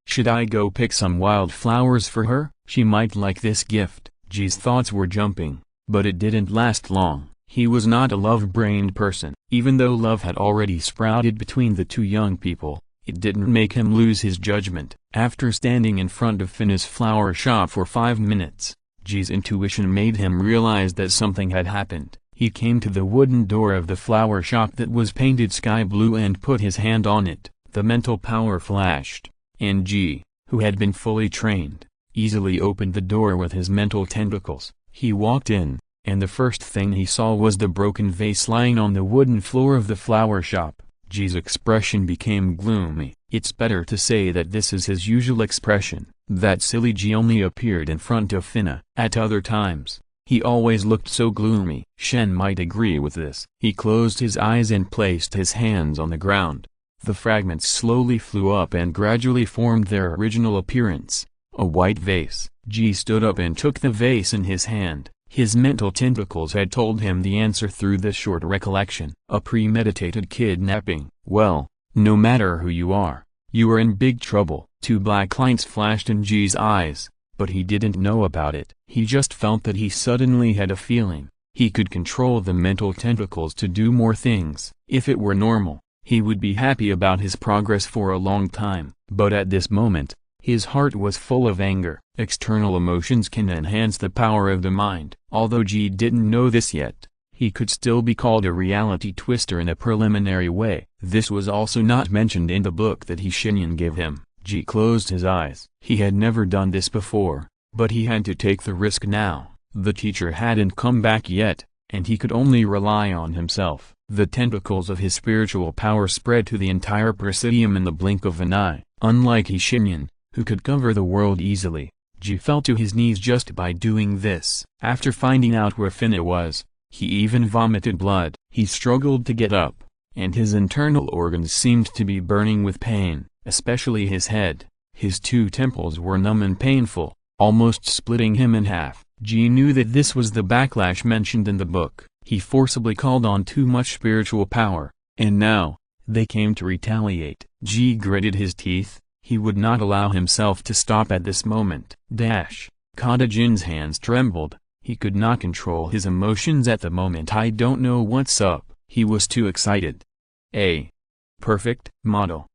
Should I go pick some wild flowers for her? She might like this gift. Ji's thoughts were jumping, but it didn't last long. He was not a love-brained person. Even though love had already sprouted between the two young people, it didn't make him lose his judgment. After standing in front of Finna's flower shop for 5 minutes, Ji's intuition made him realize that something had happened. He came to the wooden door of the flower shop that was painted sky blue and put his hand on it. The mental power flashed, and Ji, who had been fully trained, easily opened the door with his mental tentacles. He walked in, and the first thing he saw was the broken vase lying on the wooden floor of the flower shop. Ji's expression became gloomy. It's better to say that this is his usual expression. That silly Ji only appeared in front of Finna. At other times, he always looked so gloomy. Shen might agree with this. He closed his eyes and placed his hands on the ground. The fragments slowly flew up and gradually formed their original appearance, a white vase. Ji stood up and took the vase in his hand. His mental tentacles had told him the answer through this short recollection. A premeditated kidnapping. Well, no matter who you are in big trouble. 2 black lights flashed in Ji's eyes, but he didn't know about it. He just felt that he suddenly had a feeling. He could control the mental tentacles to do more things. If it were normal, he would be happy about his progress for a long time. But at this moment, his heart was full of anger. External emotions can enhance the power of the mind. Although Ji didn't know this yet, he could still be called a reality twister in a preliminary way. This was also not mentioned in the book that Shenyan gave him. Ji closed his eyes. He had never done this before, but he had to take the risk now. The teacher hadn't come back yet, and he could only rely on himself. The tentacles of his spiritual power spread to the entire Presidium in the blink of an eye. Unlike Shenyan, who could cover the world easily, Ji fell to his knees just by doing this. After finding out where Finna was, he even vomited blood. He struggled to get up, and his internal organs seemed to be burning with pain, especially his head. His 2 temples were numb and painful, almost splitting him in half. Ji knew that this was the backlash mentioned in the book. He forcibly called on too much spiritual power, and now, they came to retaliate. Ji gritted his teeth. He would not allow himself to stop at this moment. Kata Jin's hands trembled. He could not control his emotions at the moment. "I don't know what's up." He was too excited. A perfect model.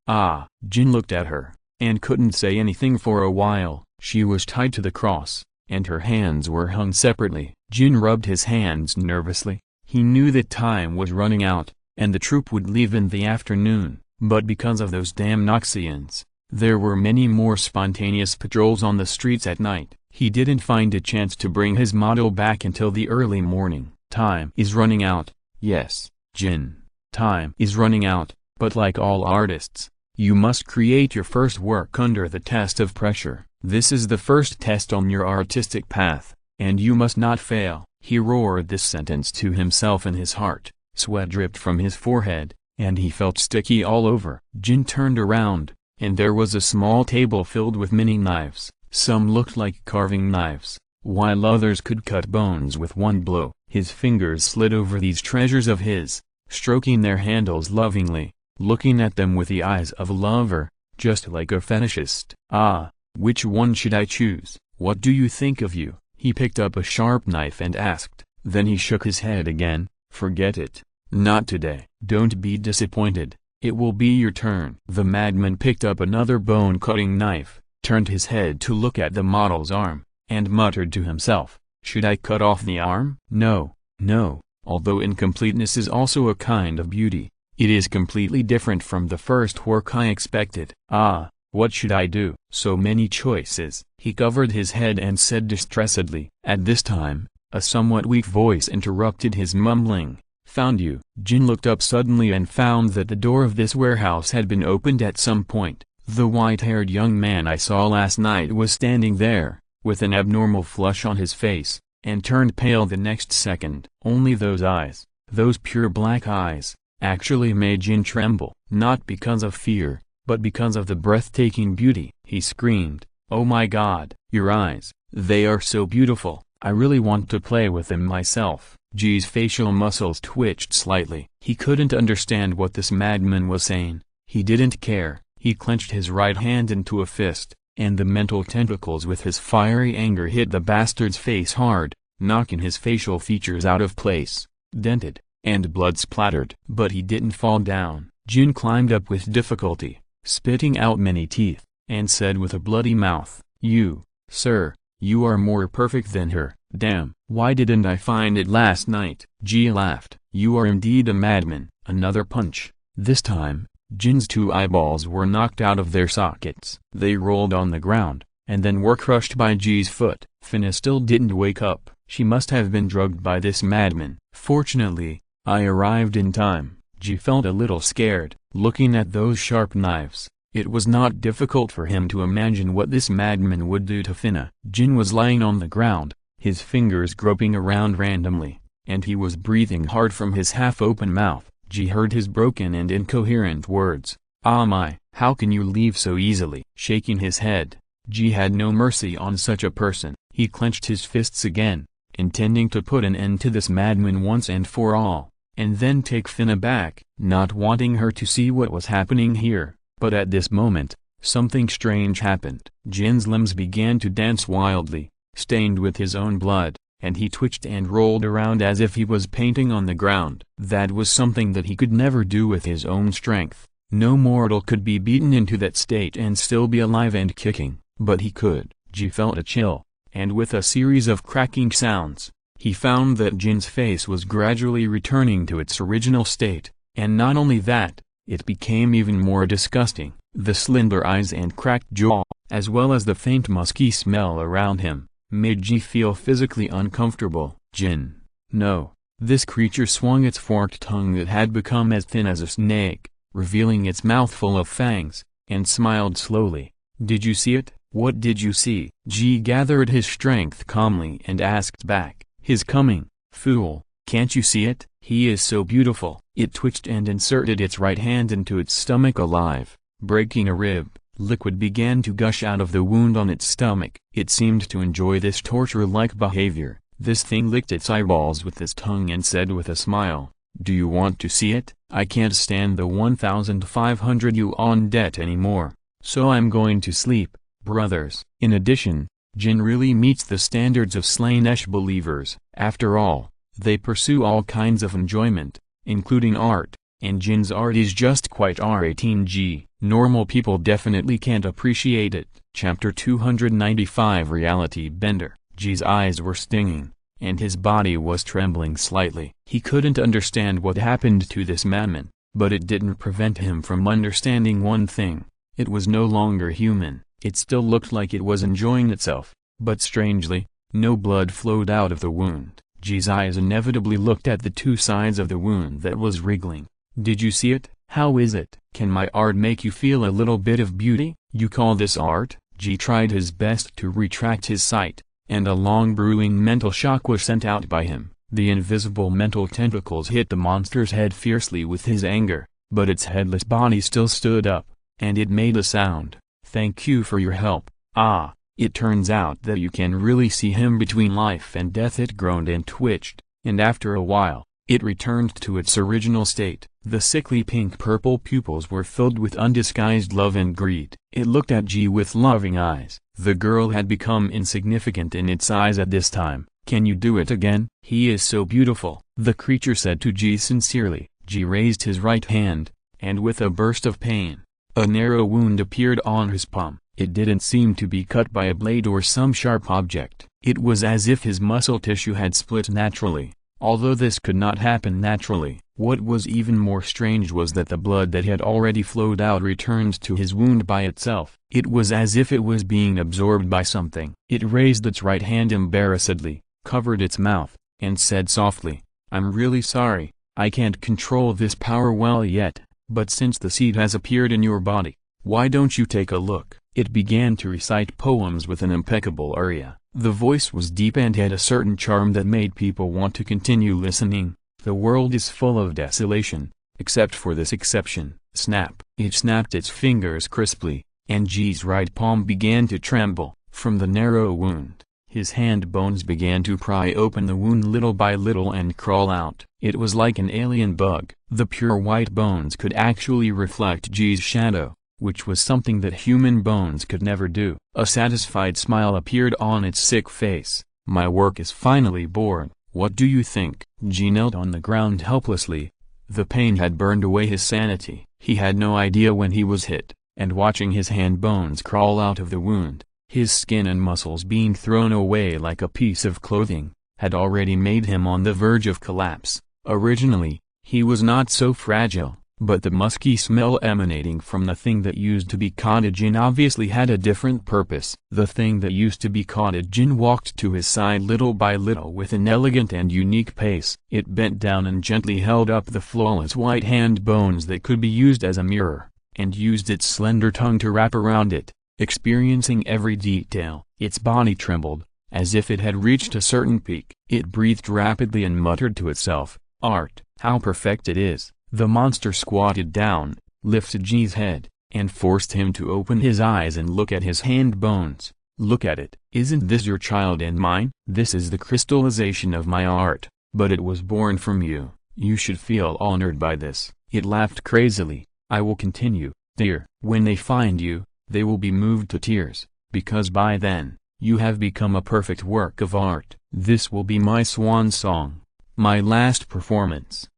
Jin looked at her, and couldn't say anything for a while. She was tied to the cross, and her hands were hung separately. Jin rubbed his hands nervously. He knew that time was running out, and the troop would leave in the afternoon, but because of those damn Noxians, there were many more spontaneous patrols on the streets at night. He didn't find a chance to bring his model back until the early morning. Time is running out. Yes, Jin. Time is running out, but like all artists, you must create your first work under the test of pressure. This is the first test on your artistic path, and you must not fail. He roared this sentence to himself in his heart. Sweat dripped from his forehead, and he felt sticky all over. Jin turned around, and there was a small table filled with many knives. Some looked like carving knives, while others could cut bones with one blow. His fingers slid over these treasures of his, stroking their handles lovingly, looking at them with the eyes of a lover, just like a fetishist. "Ah, which one should I choose? What do you think of you?" He picked up a sharp knife and asked. Then he shook his head again. "Forget it. Not today. Don't be disappointed. It will be your turn." The madman picked up another bone-cutting knife, turned his head to look at the model's arm, and muttered to himself, "Should I cut off the arm? No, no. Although incompleteness is also a kind of beauty, it is completely different from the first work I expected. Ah, what should I do? So many choices." He covered his head and said distressedly. At this time, a somewhat weak voice interrupted his mumbling. "Found you." Jin looked up suddenly and found that the door of this warehouse had been opened at some point. The white-haired young man I saw last night was standing there, with an abnormal flush on his face, and turned pale the next second. Only those eyes, those pure black eyes, actually made Jin tremble, not because of fear, but because of the breathtaking beauty. He screamed, "Oh my God, your eyes, they are so beautiful, I really want to play with them myself." Ji's facial muscles twitched slightly. He couldn't understand what this madman was saying. He didn't care. He clenched his right hand into a fist, and the mental tentacles with his fiery anger hit the bastard's face hard, knocking his facial features out of place, dented, and blood splattered. But he didn't fall down. Jin climbed up with difficulty, spitting out many teeth, and said with a bloody mouth, "You, sir, you are more perfect than her. Damn, why didn't I find it last night?" Ji laughed. "You are indeed a madman." Another punch. This time, Jin's two eyeballs were knocked out of their sockets. They rolled on the ground, and then were crushed by Ji's foot. Finna still didn't wake up. She must have been drugged by this madman. "Fortunately, I arrived in time." Ji felt a little scared. Looking at those sharp knives, it was not difficult for him to imagine what this madman would do to Finna. Jin was lying on the ground, his fingers groping around randomly, and he was breathing hard from his half-open mouth. Ji heard his broken and incoherent words. "Ah my, how can you leave so easily?" Shaking his head, Ji had no mercy on such a person. He clenched his fists again, intending to put an end to this madman once and for all, and then take Finna back, not wanting her to see what was happening here. But at this moment, something strange happened. Jin's limbs began to dance wildly, stained with his own blood, and he twitched and rolled around as if he was painting on the ground. That was something that he could never do with his own strength. No mortal could be beaten into that state and still be alive and kicking, but he could. Ji felt a chill, and with a series of cracking sounds, he found that Jin's face was gradually returning to its original state, and not only that, it became even more disgusting. The slender eyes and cracked jaw, as well as the faint musky smell around him, made Ji feel physically uncomfortable. "Jin, no." This creature swung its forked tongue that had become as thin as a snake, revealing its mouth full of fangs, and smiled slowly. "Did you see it?" "What did you see?" Ji gathered his strength calmly and asked back. "His coming, fool, can't you see it? He is so beautiful." It twitched and inserted its right hand into its stomach alive, breaking a rib. Liquid began to gush out of the wound on its stomach. It seemed to enjoy this torture-like behavior. This thing licked its eyeballs with its tongue and said with a smile, "Do you want to see it? I can't stand the 1,500 yuan debt anymore, so I'm going to sleep, brothers." In addition, Jin really meets the standards of Slaanesh believers. After all, they pursue all kinds of enjoyment, including art, and Jin's art is just quite R18G. Normal people definitely can't appreciate it. Chapter 295 Reality Bender. Ji's eyes were stinging, and his body was trembling slightly. He couldn't understand what happened to this madman, but it didn't prevent him from understanding one thing. It was no longer human. It still looked like it was enjoying itself, but strangely, no blood flowed out of the wound. Ji's eyes inevitably looked at the two sides of the wound that was wriggling. "Did you see it? How is it? Can my art make you feel a little bit of beauty? You call this art?" Ji tried his best to retract his sight, and a long brewing mental shock was sent out by him. The invisible mental tentacles hit the monster's head fiercely with his anger, but its headless body still stood up, and it made a sound. "Thank you for your help." "Ah, it turns out that you can really see him between life and death," it groaned and twitched, and after a while, it returned to its original state. The sickly pink-purple pupils were filled with undisguised love and greed. It looked at G with loving eyes. The girl had become insignificant in its eyes at this time. "Can you do it again?" "He is so beautiful," the creature said to G sincerely. G raised his right hand, and with a burst of pain, a narrow wound appeared on his palm. It didn't seem to be cut by a blade or some sharp object. It was as if his muscle tissue had split naturally. Although this could not happen naturally, what was even more strange was that the blood that had already flowed out returned to his wound by itself. It was as if it was being absorbed by something. It raised its right hand embarrassedly, covered its mouth, and said softly, "I'm really sorry, I can't control this power well yet, but since the seed has appeared in your body, why don't you take a look?" It began to recite poems with an impeccable aria. The voice was deep and had a certain charm that made people want to continue listening. "The world is full of desolation, except for this exception." Snap! It snapped its fingers crisply, and G's right palm began to tremble. From the narrow wound, his hand bones began to pry open the wound little by little and crawl out. It was like an alien bug. The pure white bones could actually reflect G's shadow, which was something that human bones could never do. A satisfied smile appeared on its sick face. "My work is finally born, what do you think?" G knelt on the ground helplessly. The pain had burned away his sanity. He had no idea when he was hit, and watching his hand bones crawl out of the wound, his skin and muscles being thrown away like a piece of clothing, had already made him on the verge of collapse. Originally, he was not so fragile. But the musky smell emanating from the thing that used to be Cottagen obviously had a different purpose. The thing that used to be Cottagen walked to his side little by little with an elegant and unique pace. It bent down and gently held up the flawless white hand bones that could be used as a mirror, and used its slender tongue to wrap around it, experiencing every detail. Its body trembled, as if it had reached a certain peak. It breathed rapidly and muttered to itself, "Art, how perfect it is." The monster squatted down, lifted G's head, and forced him to open his eyes and look at his hand bones. "Look at it. Isn't this your child and mine? This is the crystallization of my art, but it was born from you. You should feel honored by this." It laughed crazily. "I will continue, dear. When they find you, they will be moved to tears, because by then, you have become a perfect work of art. This will be my swan song, my last performance."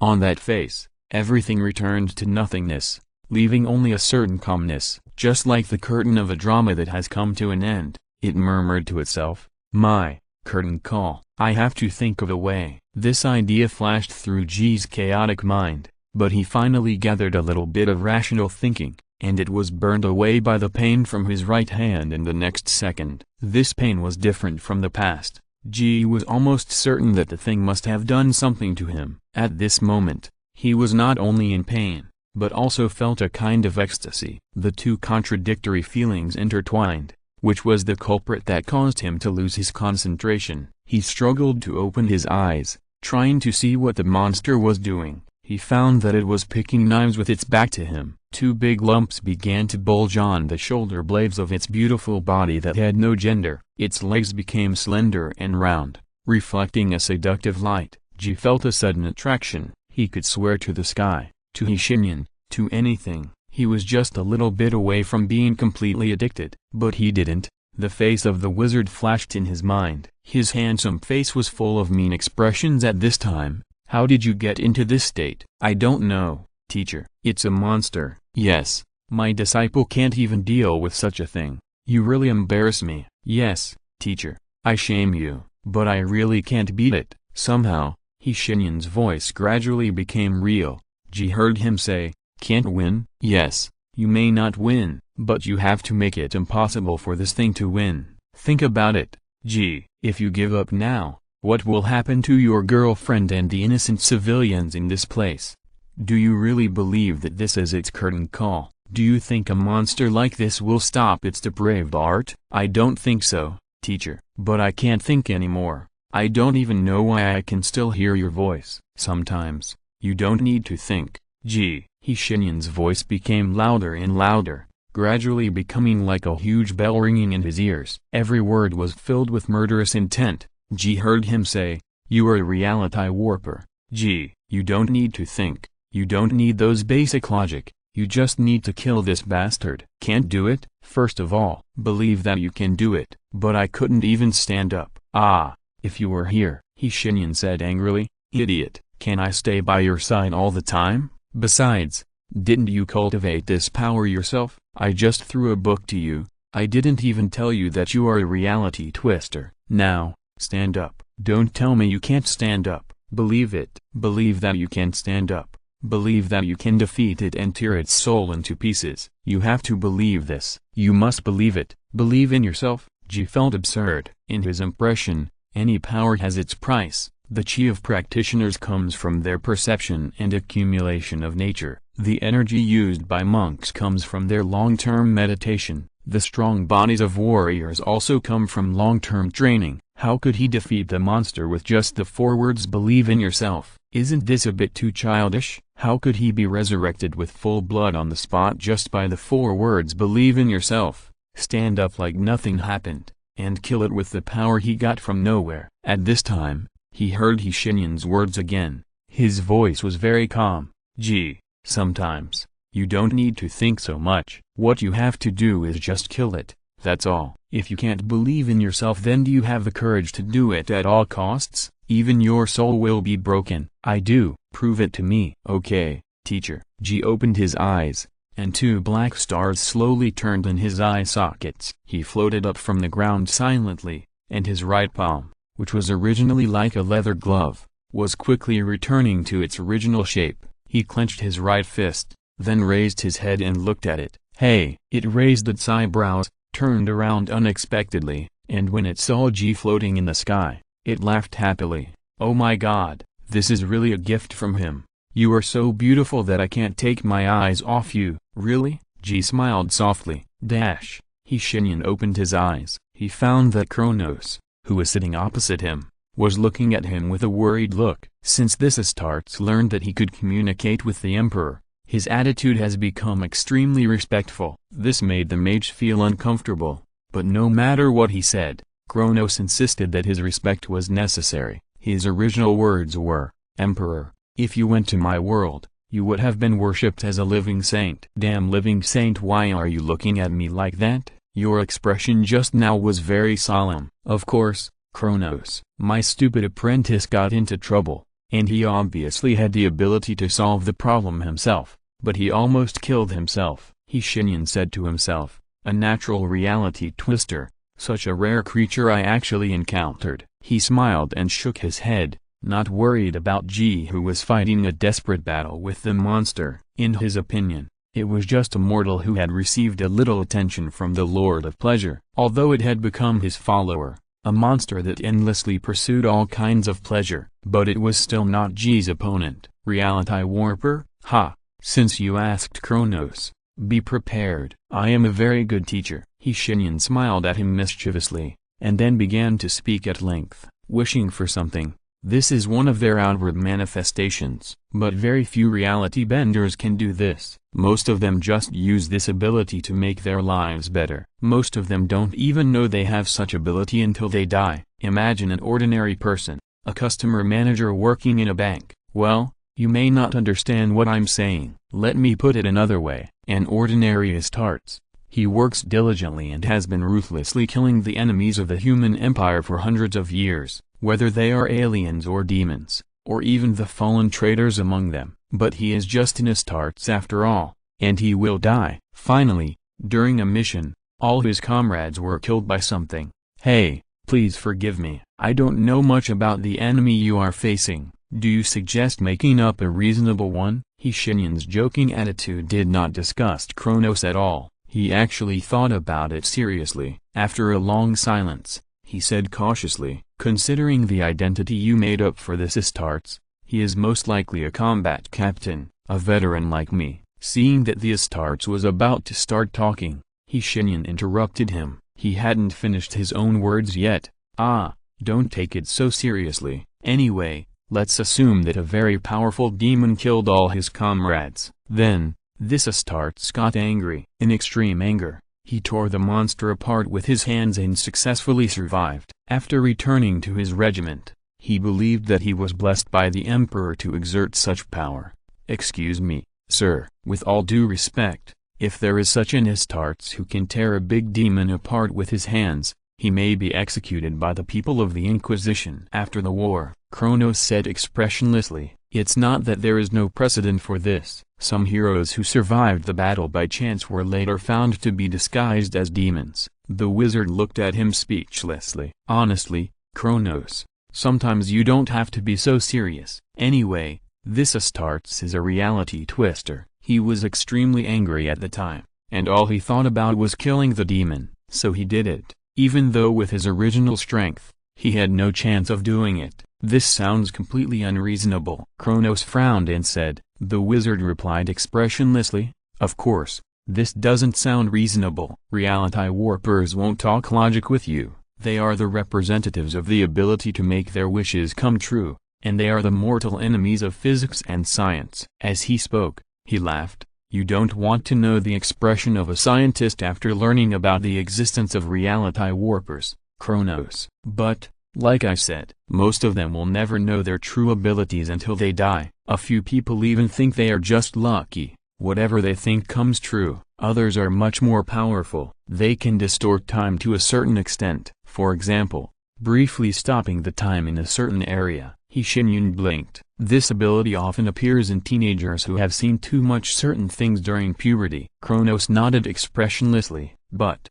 On that face, everything returned to nothingness, leaving only a certain calmness. Just like the curtain of a drama that has come to an end, it murmured to itself, "My curtain call. I have to think of a way." This idea flashed through G's chaotic mind, but he finally gathered a little bit of rational thinking, and it was burned away by the pain from his right hand in the next second. This pain was different from the past. G was almost certain that the thing must have done something to him. At this moment, he was not only in pain, but also felt a kind of ecstasy. The two contradictory feelings intertwined. Which was the culprit that caused him to lose his concentration? He struggled to open his eyes, trying to see what the monster was doing. He found that it was picking knives with its back to him. Two big lumps began to bulge on the shoulder blades of its beautiful body that had no gender. Its legs became slender and round, reflecting a seductive light. G felt a sudden attraction. He could swear to the sky, to Shenyan, to anything. He was just a little bit away from being completely addicted. But he didn't. The face of the wizard flashed in his mind. His handsome face was full of mean expressions at this time. "How did you get into this state?" "I don't know, teacher. It's a monster." "Yes, my disciple can't even deal with such a thing. You really embarrass me." "Yes, teacher, I shame you, but I really can't beat it." Somehow, Shenyan's voice gradually became real. G heard him say, "Can't win?" "Yes, you may not win, but you have to make it impossible for this thing to win. Think about it, G. If you give up now, what will happen to your girlfriend and the innocent civilians in this place? Do you really believe that this is its curtain call? Do you think a monster like this will stop its depraved art?" "I don't think so, teacher. But I can't think anymore. I don't even know why I can still hear your voice." "Sometimes, you don't need to think, G. Shenyan's voice became louder and louder, gradually becoming like a huge bell ringing in his ears. Every word was filled with murderous intent. Ji heard him say, "You are a reality warper. Ji, you don't need to think. You don't need those basic logic. You just need to kill this bastard." "Can't do it?" "First of all, believe that you can do it." "But I couldn't even stand up." "Ah, if you were here," Shenyan said angrily. "Idiot, can I stay by your side all the time? Besides, didn't you cultivate this power yourself? I just threw a book to you. I didn't even tell you that you are a reality twister. Now, stand up." "Don't tell me you can't stand up." "Believe it. Believe that you can stand up. Believe that you can defeat it and tear its soul into pieces. You have to believe this. You must believe it. Believe in yourself." Ji felt absurd. In his impression, any power has its price. The chi of practitioners comes from their perception and accumulation of nature. The energy used by monks comes from their long-term meditation. The strong bodies of warriors also come from long-term training. How could he defeat the monster with just the 4 words "believe in yourself"? Isn't this a bit too childish? How could he be resurrected with full blood on the spot just by the 4 words "believe in yourself"? Stand up like nothing happened, and kill it with the power he got from nowhere. At this time, he heard Shenyan's words again. His voice was very calm. "Ji, sometimes, you don't need to think so much. What you have to do is just kill it, that's all. If you can't believe in yourself, then do you have the courage to do it at all costs? Even your soul will be broken." "I do." "Prove it to me." "Okay, teacher." Ji opened his eyes, and 2 black stars slowly turned in his eye sockets. He floated up from the ground silently, and his right palm, which was originally like a leather glove, was quickly returning to its original shape. He clenched his right fist, then raised his head and looked at it. "Hey!" It raised its eyebrows, turned around unexpectedly, and when it saw Ji floating in the sky, it laughed happily. "Oh my God, this is really a gift from him. You are so beautiful that I can't take my eyes off you." "Really?" Ji smiled softly. Shenyan opened his eyes. He found that Kronos, who was sitting opposite him, was looking at him with a worried look. Since this Astartes learned that he could communicate with the Emperor, his attitude has become extremely respectful. This made the mage feel uncomfortable, but no matter what he said, Kronos insisted that his respect was necessary. His original words were, "Emperor, if you went to my world, you would have been worshipped as a living saint." "Damn living saint, why are you looking at me like that? Your expression just now was very solemn." "Of course, Kronos, my stupid apprentice got into trouble, and he obviously had the ability to solve the problem himself, but he almost killed himself." Shenyan said to himself, "A natural reality twister, such a rare creature I actually encountered." He smiled and shook his head, not worried about Ji, who was fighting a desperate battle with the monster. In his opinion, it was just a mortal who had received a little attention from the Lord of Pleasure. Although it had become his follower, a monster that endlessly pursued all kinds of pleasure. But it was still not Ji's opponent. "Reality warper? Ha! Since you asked Kronos, be prepared. I am a very good teacher." Shenyan smiled at him mischievously, and then began to speak at length. "Wishing for something, this is one of their outward manifestations. But very few reality benders can do this. Most of them just use this ability to make their lives better. Most of them don't even know they have such ability until they die. Imagine an ordinary person, a customer manager working in a bank. Well, you may not understand what I'm saying. Let me put it another way. An ordinary Astartes. He works diligently and has been ruthlessly killing the enemies of the human empire for hundreds of years, whether they are aliens or demons, or even the fallen traitors among them. But he is just an Astartes after all, and he will die. Finally, during a mission, all his comrades were killed by something. Hey, please forgive me. I don't know much about the enemy you are facing. Do you suggest making up a reasonable one?" Shenyan's joking attitude did not disgust Kronos at all. He actually thought about it seriously. After a long silence, he said cautiously, "Considering the identity you made up for this Astartes, he is most likely a combat captain, a veteran like me." Seeing that the Astartes was about to start talking, Shenyan interrupted him. He hadn't finished his own words yet. "Ah, don't take it so seriously. Anyway, Let's assume that a very powerful demon killed all his comrades. Then, this Astartes got angry. In extreme anger, he tore the monster apart with his hands and successfully survived. After returning to his regiment, he believed that he was blessed by the emperor to exert such power. Excuse me, sir, with all due respect, if there is such an Astartes who can tear a big demon apart with his hands, he may be executed by the people of the Inquisition. After the war, Kronos said expressionlessly, it's not that there is no precedent for this. Some heroes who survived the battle by chance were later found to be disguised as demons. The wizard looked at him speechlessly. Honestly, Kronos, sometimes you don't have to be so serious. Anyway, this Astartes is a reality twister. He was extremely angry at the time, and all he thought about was killing the demon, so he did it. Even though with his original strength, he had no chance of doing it. This sounds completely unreasonable. Kronos frowned and said. The wizard replied expressionlessly, of course, this doesn't sound reasonable. Reality warpers won't talk logic with you. They are the representatives of the ability to make their wishes come true, and they are the mortal enemies of physics and science. As he spoke, he laughed. You don't want to know the expression of a scientist after learning about the existence of reality warpers, Kronos. But, like I said, most of them will never know their true abilities until they die. A few people even think they are just lucky. Whatever they think comes true. Others are much more powerful. They can distort time to a certain extent. For example, briefly stopping the time in a certain area. Shenyan blinked. This ability often appears in teenagers who have seen too much certain things during puberty. Kronos nodded expressionlessly. But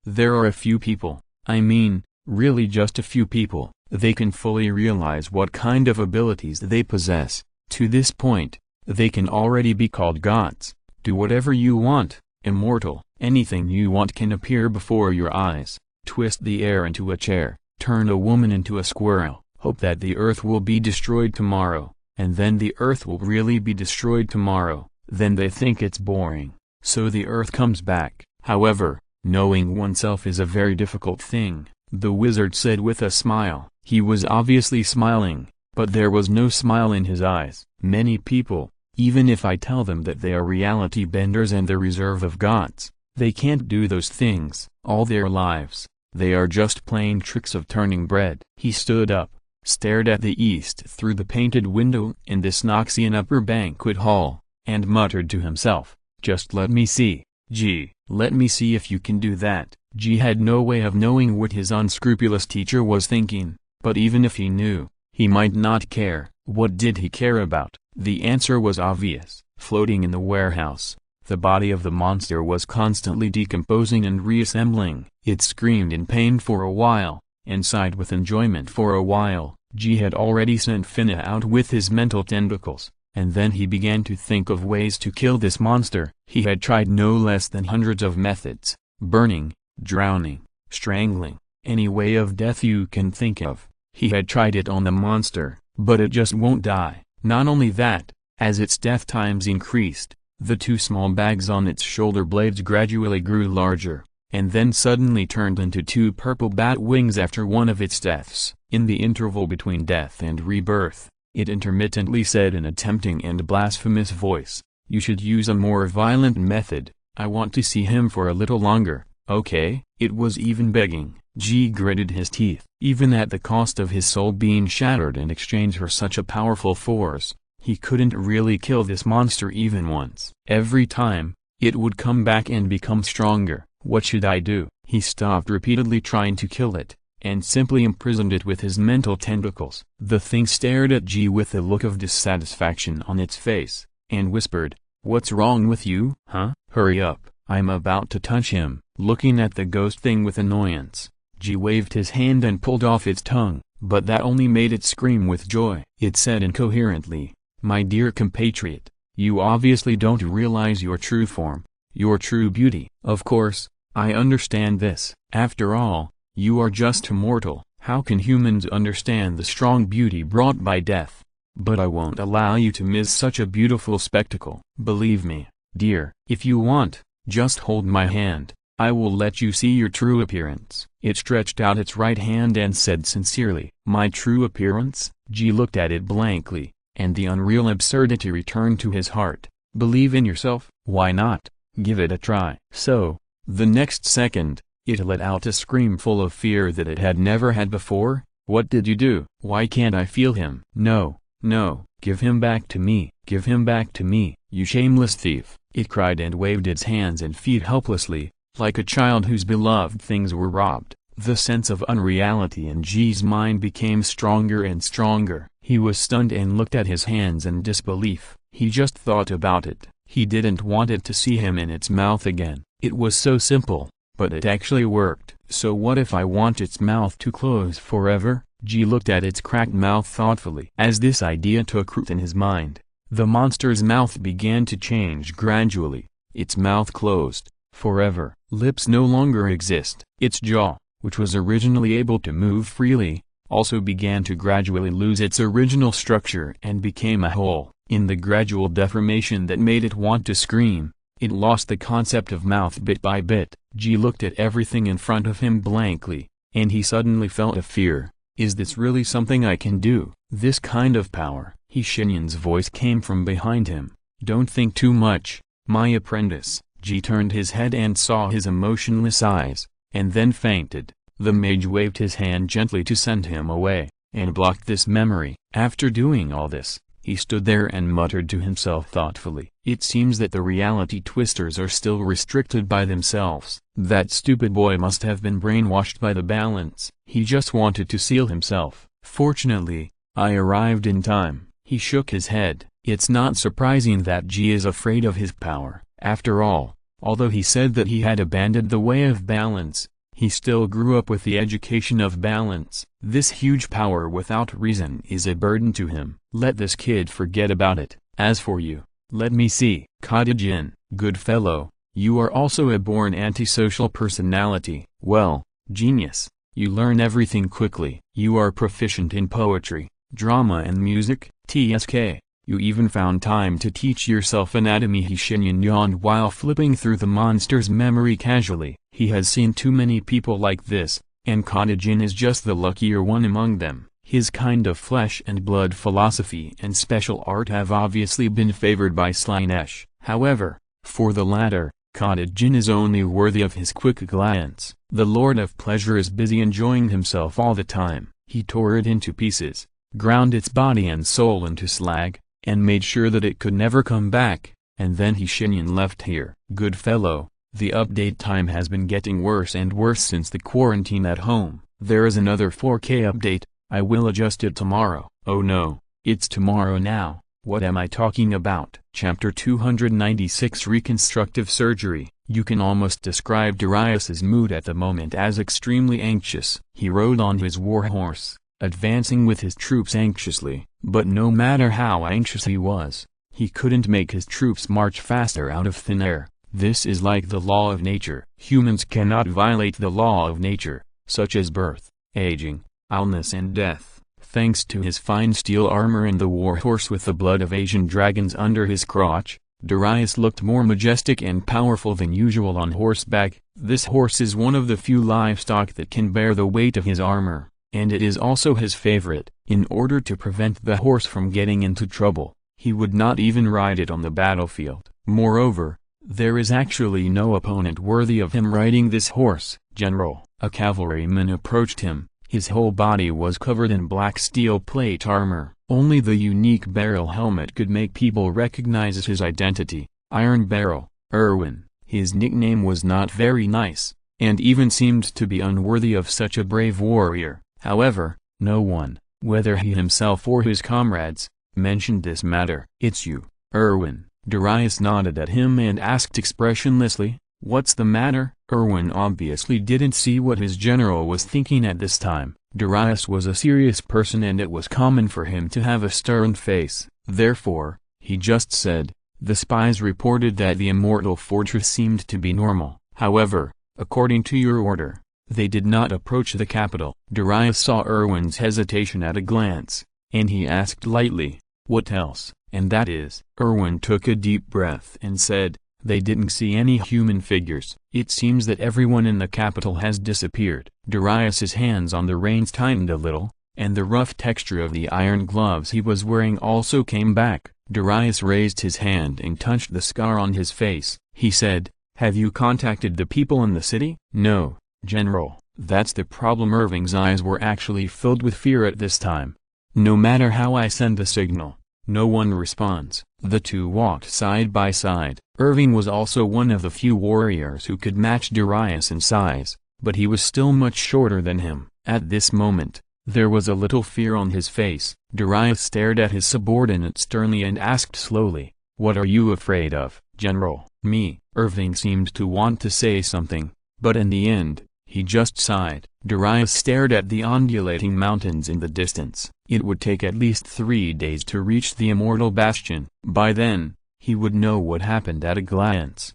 there are a few people, I mean, really just a few people, they can fully realize what kind of abilities they possess. To this point, they can already be called gods. Do whatever you want, immortal. Anything you want can appear before your eyes. Twist the air into a chair, turn a woman into a squirrel. Hope that the earth will be destroyed tomorrow, and then the earth will really be destroyed tomorrow. Then they think it's boring, so the earth comes back. However, knowing oneself is a very difficult thing, the wizard said with a smile. He was obviously smiling, but there was no smile in his eyes. Many people, even if I tell them that they are reality benders and the reserve of gods, they can't do those things. All their lives, they are just playing tricks of turning bread. He stood up, stared at the east through the painted window in this Noxian upper banquet hall, and muttered to himself, just let me see, gee, let me see if you can do that. G had no way of knowing what his unscrupulous teacher was thinking, but even if he knew, he might not care. What did he care about? The answer was obvious. Floating in the warehouse, the body of the monster was constantly decomposing and reassembling. It screamed in pain for a while, and sighed with enjoyment for a while. G had already sent Finna out with his mental tentacles, and then he began to think of ways to kill this monster. He had tried no less than hundreds of methods: burning, drowning, strangling, any way of death you can think of. He had tried it on the monster, but it just won't die. Not only that, as its death times increased, the two small bags on its shoulder blades gradually grew larger, and then suddenly turned into two purple bat wings after one of its deaths. In the interval between death and rebirth, it intermittently said in a tempting and blasphemous voice, "You should use a more violent method. I want to see him for a little longer, okay?" It was even begging. G gritted his teeth. Even at the cost of his soul being shattered in exchange for such a powerful force, he couldn't really kill this monster even once. Every time, it would come back and become stronger. What should I do? He stopped repeatedly trying to kill it, and simply imprisoned it with his mental tentacles. The thing stared at G with a look of dissatisfaction on its face, and whispered, "What's wrong with you, huh? Hurry up, I'm about to touch him." Looking at the ghost thing with annoyance, G waved his hand and pulled off its tongue, but that only made it scream with joy. It said incoherently, "My dear compatriot, you obviously don't realize your true form, your true beauty." Of course, I understand this. After all, you are just a mortal. How can humans understand the strong beauty brought by death? But I won't allow you to miss such a beautiful spectacle. Believe me, dear. If you want, just hold my hand. I will let you see your true appearance. It stretched out its right hand and said sincerely, "My true appearance?" G looked at it blankly, and the unreal absurdity returned to his heart. Believe in yourself? Why not? Give it a try. So, the next second, it let out a scream full of fear that it had never had before. What did you do? Why can't I feel him? No, no, give him back to me. Give him back to me, you shameless thief. It cried and waved its hands and feet helplessly, like a child whose beloved things were robbed. The sense of unreality in G's mind became stronger and stronger. He was stunned and looked at his hands in disbelief. He just thought about it. He didn't want it to see him in its mouth again. It was so simple, but it actually worked. So what if I want its mouth to close forever? G looked at its cracked mouth thoughtfully. As this idea took root in his mind, the monster's mouth began to change gradually. Its mouth closed forever. Lips no longer exist. Its jaw, which was originally able to move freely, also began to gradually lose its original structure and became a hole. In the gradual deformation that made it want to scream, it lost the concept of mouth bit by bit. G looked at everything in front of him blankly, and he suddenly felt a fear. Is this really something I can do? This kind of power? Shenyan's voice came from behind him. Don't think too much, my apprentice. G turned his head and saw his emotionless eyes, and then fainted. The mage waved his hand gently to send him away, and blocked this memory. After doing all this, he stood there and muttered to himself thoughtfully. It seems that the reality twisters are still restricted by themselves. That stupid boy must have been brainwashed by the balance. He just wanted to seal himself. Fortunately, I arrived in time. He shook his head. It's not surprising that G is afraid of his power. After all, although he said that he had abandoned the way of balance, he still grew up with the education of balance. This huge power without reason is a burden to him. Let this kid forget about it. As for you, let me see. Jin, good fellow, you are also a born antisocial personality. Well, genius, you learn everything quickly. You are proficient in poetry, drama and music. TSK, you even found time to teach yourself anatomy. Shenyan yawned while flipping through the monster's memory casually. He has seen too many people like this, and Jin is just the luckier one among them. His kind of flesh and blood philosophy and special art have obviously been favored by Slaanesh. However, for the latter, Jin is only worthy of his quick glance. The Lord of Pleasure is busy enjoying himself all the time. He tore it into pieces, ground its body and soul into slag, and made sure that it could never come back, and then Shenyan left here. Good fellow, the update time has been getting worse and worse since the quarantine at home. There is another 4K update. I will adjust it tomorrow. Oh no, it's tomorrow now. What am I talking about? Chapter 296 Reconstructive Surgery. You can almost describe Darius's mood at the moment as extremely anxious. He rode on his warhorse, advancing with his troops anxiously, but no matter how anxious he was, he couldn't make his troops march faster out of thin air. This is like the law of nature. Humans cannot violate the law of nature, such as birth, aging, illness and death. Thanks to his fine steel armor and the warhorse with the blood of Asian dragons under his crotch, Darius looked more majestic and powerful than usual on horseback. This horse is one of the few livestock that can bear the weight of his armor, and it is also his favorite. In order to prevent the horse from getting into trouble, he would not even ride it on the battlefield. Moreover, there is actually no opponent worthy of him riding this horse. General, a cavalryman approached him. His whole body was covered in black steel plate armor. Only the unique barrel helmet could make people recognize his identity. Iron Barrel, Irwin. His nickname was not very nice, and even seemed to be unworthy of such a brave warrior. However, no one, whether he himself or his comrades, mentioned this matter. It's you, Irwin. Darius nodded at him and asked expressionlessly, "What's the matter?" Irwin obviously didn't see what his general was thinking at this time. Darius was a serious person and it was common for him to have a stern face. Therefore, he just said, "The spies reported that the immortal fortress seemed to be normal. However, according to your order, they did not approach the capital." Darius saw Irwin's hesitation at a glance, and he asked lightly, "What else?" "And that is," Irwin took a deep breath and said, They didn't see any human figures. It seems that everyone in the capital has disappeared. Darius's hands on the reins tightened a little, and the rough texture of the iron gloves he was wearing also came back. Darius raised his hand and touched the scar on his face. He said, "Have you contacted the people in the city?" "No, General, that's the problem." Irving's eyes were actually filled with fear at this time. "No matter how I send the signal, no one responds." The two walked side by side. Irving was also one of the few warriors who could match Darius in size, but he was still much shorter than him. At this moment, there was a little fear on his face. Darius stared at his subordinate sternly and asked slowly, "What are you afraid of, General?" "Me." Irving seemed to want to say something, but in the end, he just sighed. Darius stared at the undulating mountains in the distance. It would take at least 3 days to reach the Immortal Bastion. By then, he would know what happened at a glance.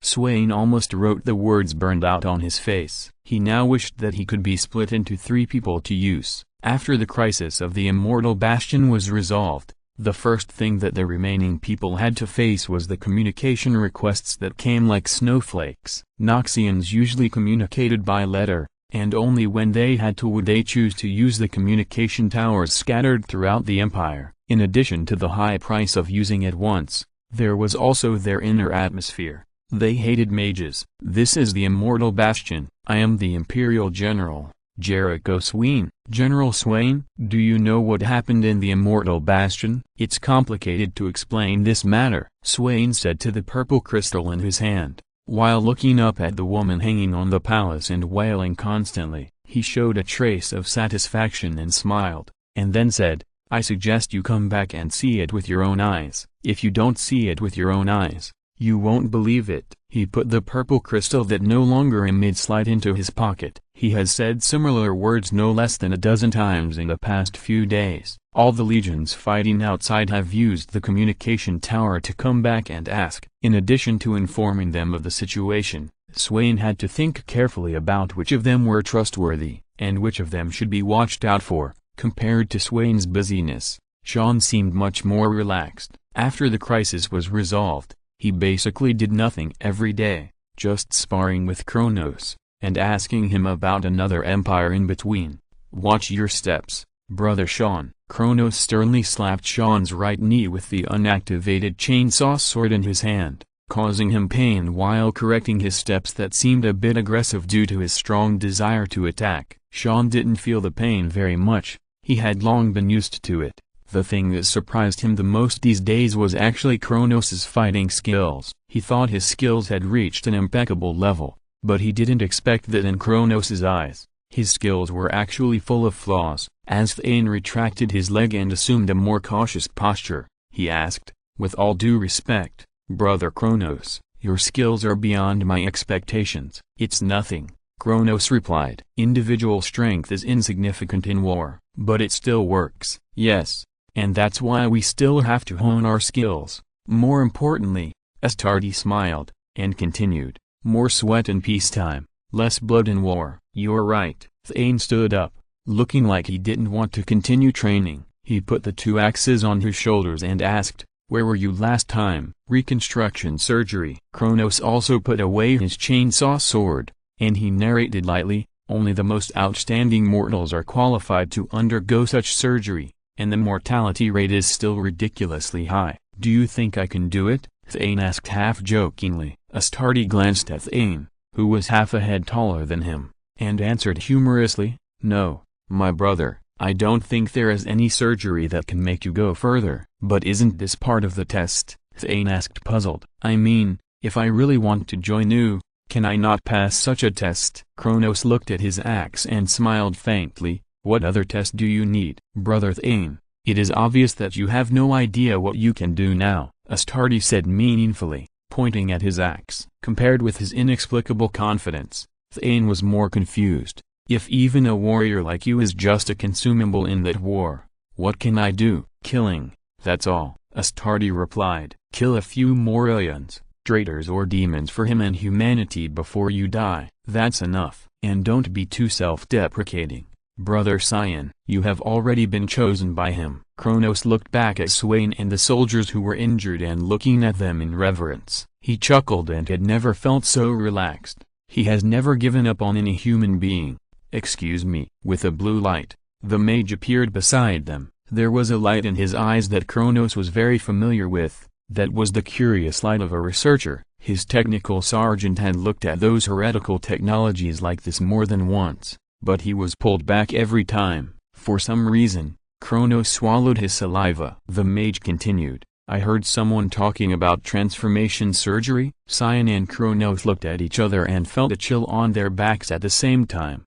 Swain almost wrote the words burned out on his face. He now wished that he could be split into 3 people to use. After the crisis of the Immortal Bastion was resolved, the first thing that the remaining people had to face was the communication requests that came like snowflakes. Noxians usually communicated by letter, and only when they had to would they choose to use the communication towers scattered throughout the empire. In addition to the high price of using it once, there was also their inner atmosphere. They hated mages. "This is the Immortal Bastion. I am the Imperial General, Jericho Swain." "General Swain, do you know what happened in the Immortal Bastion?" "It's complicated to explain this matter," Swain said to the purple crystal in his hand. While looking up at the woman hanging on the palace and wailing constantly, he showed a trace of satisfaction and smiled, and then said, "I suggest you come back and see it with your own eyes. If you don't see it with your own eyes, you won't believe it." He put the purple crystal that no longer emitted light into his pocket. He has said similar words no less than a dozen times in the past few days. All the legions fighting outside have used the communication tower to come back and ask. In addition to informing them of the situation, Swain had to think carefully about which of them were trustworthy, and which of them should be watched out for. Compared to Swain's busyness, Sean seemed much more relaxed. After the crisis was resolved, he basically did nothing every day, just sparring with Kronos, and asking him about another empire in between. "Watch your steps, brother Sean." Kronos sternly slapped Sean's right knee with the unactivated chainsaw sword in his hand, causing him pain while correcting his steps that seemed a bit aggressive due to his strong desire to attack. Sean didn't feel the pain very much. He had long been used to it. The thing that surprised him the most these days was actually Kronos's fighting skills. He thought his skills had reached an impeccable level, but he didn't expect that in Kronos's eyes, his skills were actually full of flaws. As Thane retracted his leg and assumed a more cautious posture, he asked, "With all due respect, Brother Kronos, your skills are beyond my expectations." "It's nothing," Kronos replied. "Individual strength is insignificant in war, but it still works." "Yes, and that's why we still have to hone our skills. More importantly," Astartes smiled, and continued, "more sweat in peacetime, less blood in war." "You're right." Thane stood up, looking like he didn't want to continue training. He put the 2 axes on his shoulders and asked, "Where were you last time?" "Reconstruction surgery." Kronos also put away his chainsaw sword, and he narrated lightly, "Only the most outstanding mortals are qualified to undergo such surgery, and the mortality rate is still ridiculously high." "Do you think I can do it?" Thane asked half-jokingly. Astartes glanced at Thane, who was half a head taller than him, and answered humorously, "No, my brother, I don't think there is any surgery that can make you go further." "But isn't this part of the test?" Thane asked puzzled. "I mean, if I really want to join you, can I not pass such a test?" Kronos looked at his axe and smiled faintly. "What other test do you need?" "Brother Thane, it is obvious that you have no idea what you can do now," Astartes said meaningfully, pointing at his axe. Compared with his inexplicable confidence, Thane was more confused. "If even a warrior like you is just a consumable in that war, what can I do?" "Killing, that's all," Astartes replied. "Kill a few Morelians, traitors or demons for him and humanity before you die. That's enough. And don't be too self-deprecating, Brother Cyan. You have already been chosen by him. Kronos looked back at Swain and the soldiers who were injured and looking at them in reverence. He chuckled and had never felt so relaxed. He has never given up on any human being. Excuse me. With a blue light, the mage appeared beside them. There was a light in his eyes that Kronos was very familiar with. That was the curious light of a researcher. His technical sergeant had looked at those heretical technologies like this more than once, but he was pulled back every time. For some reason, Kronos swallowed his saliva. The mage continued, I heard someone talking about transformation surgery. Syan and Kronos looked at each other and felt a chill on their backs at the same time.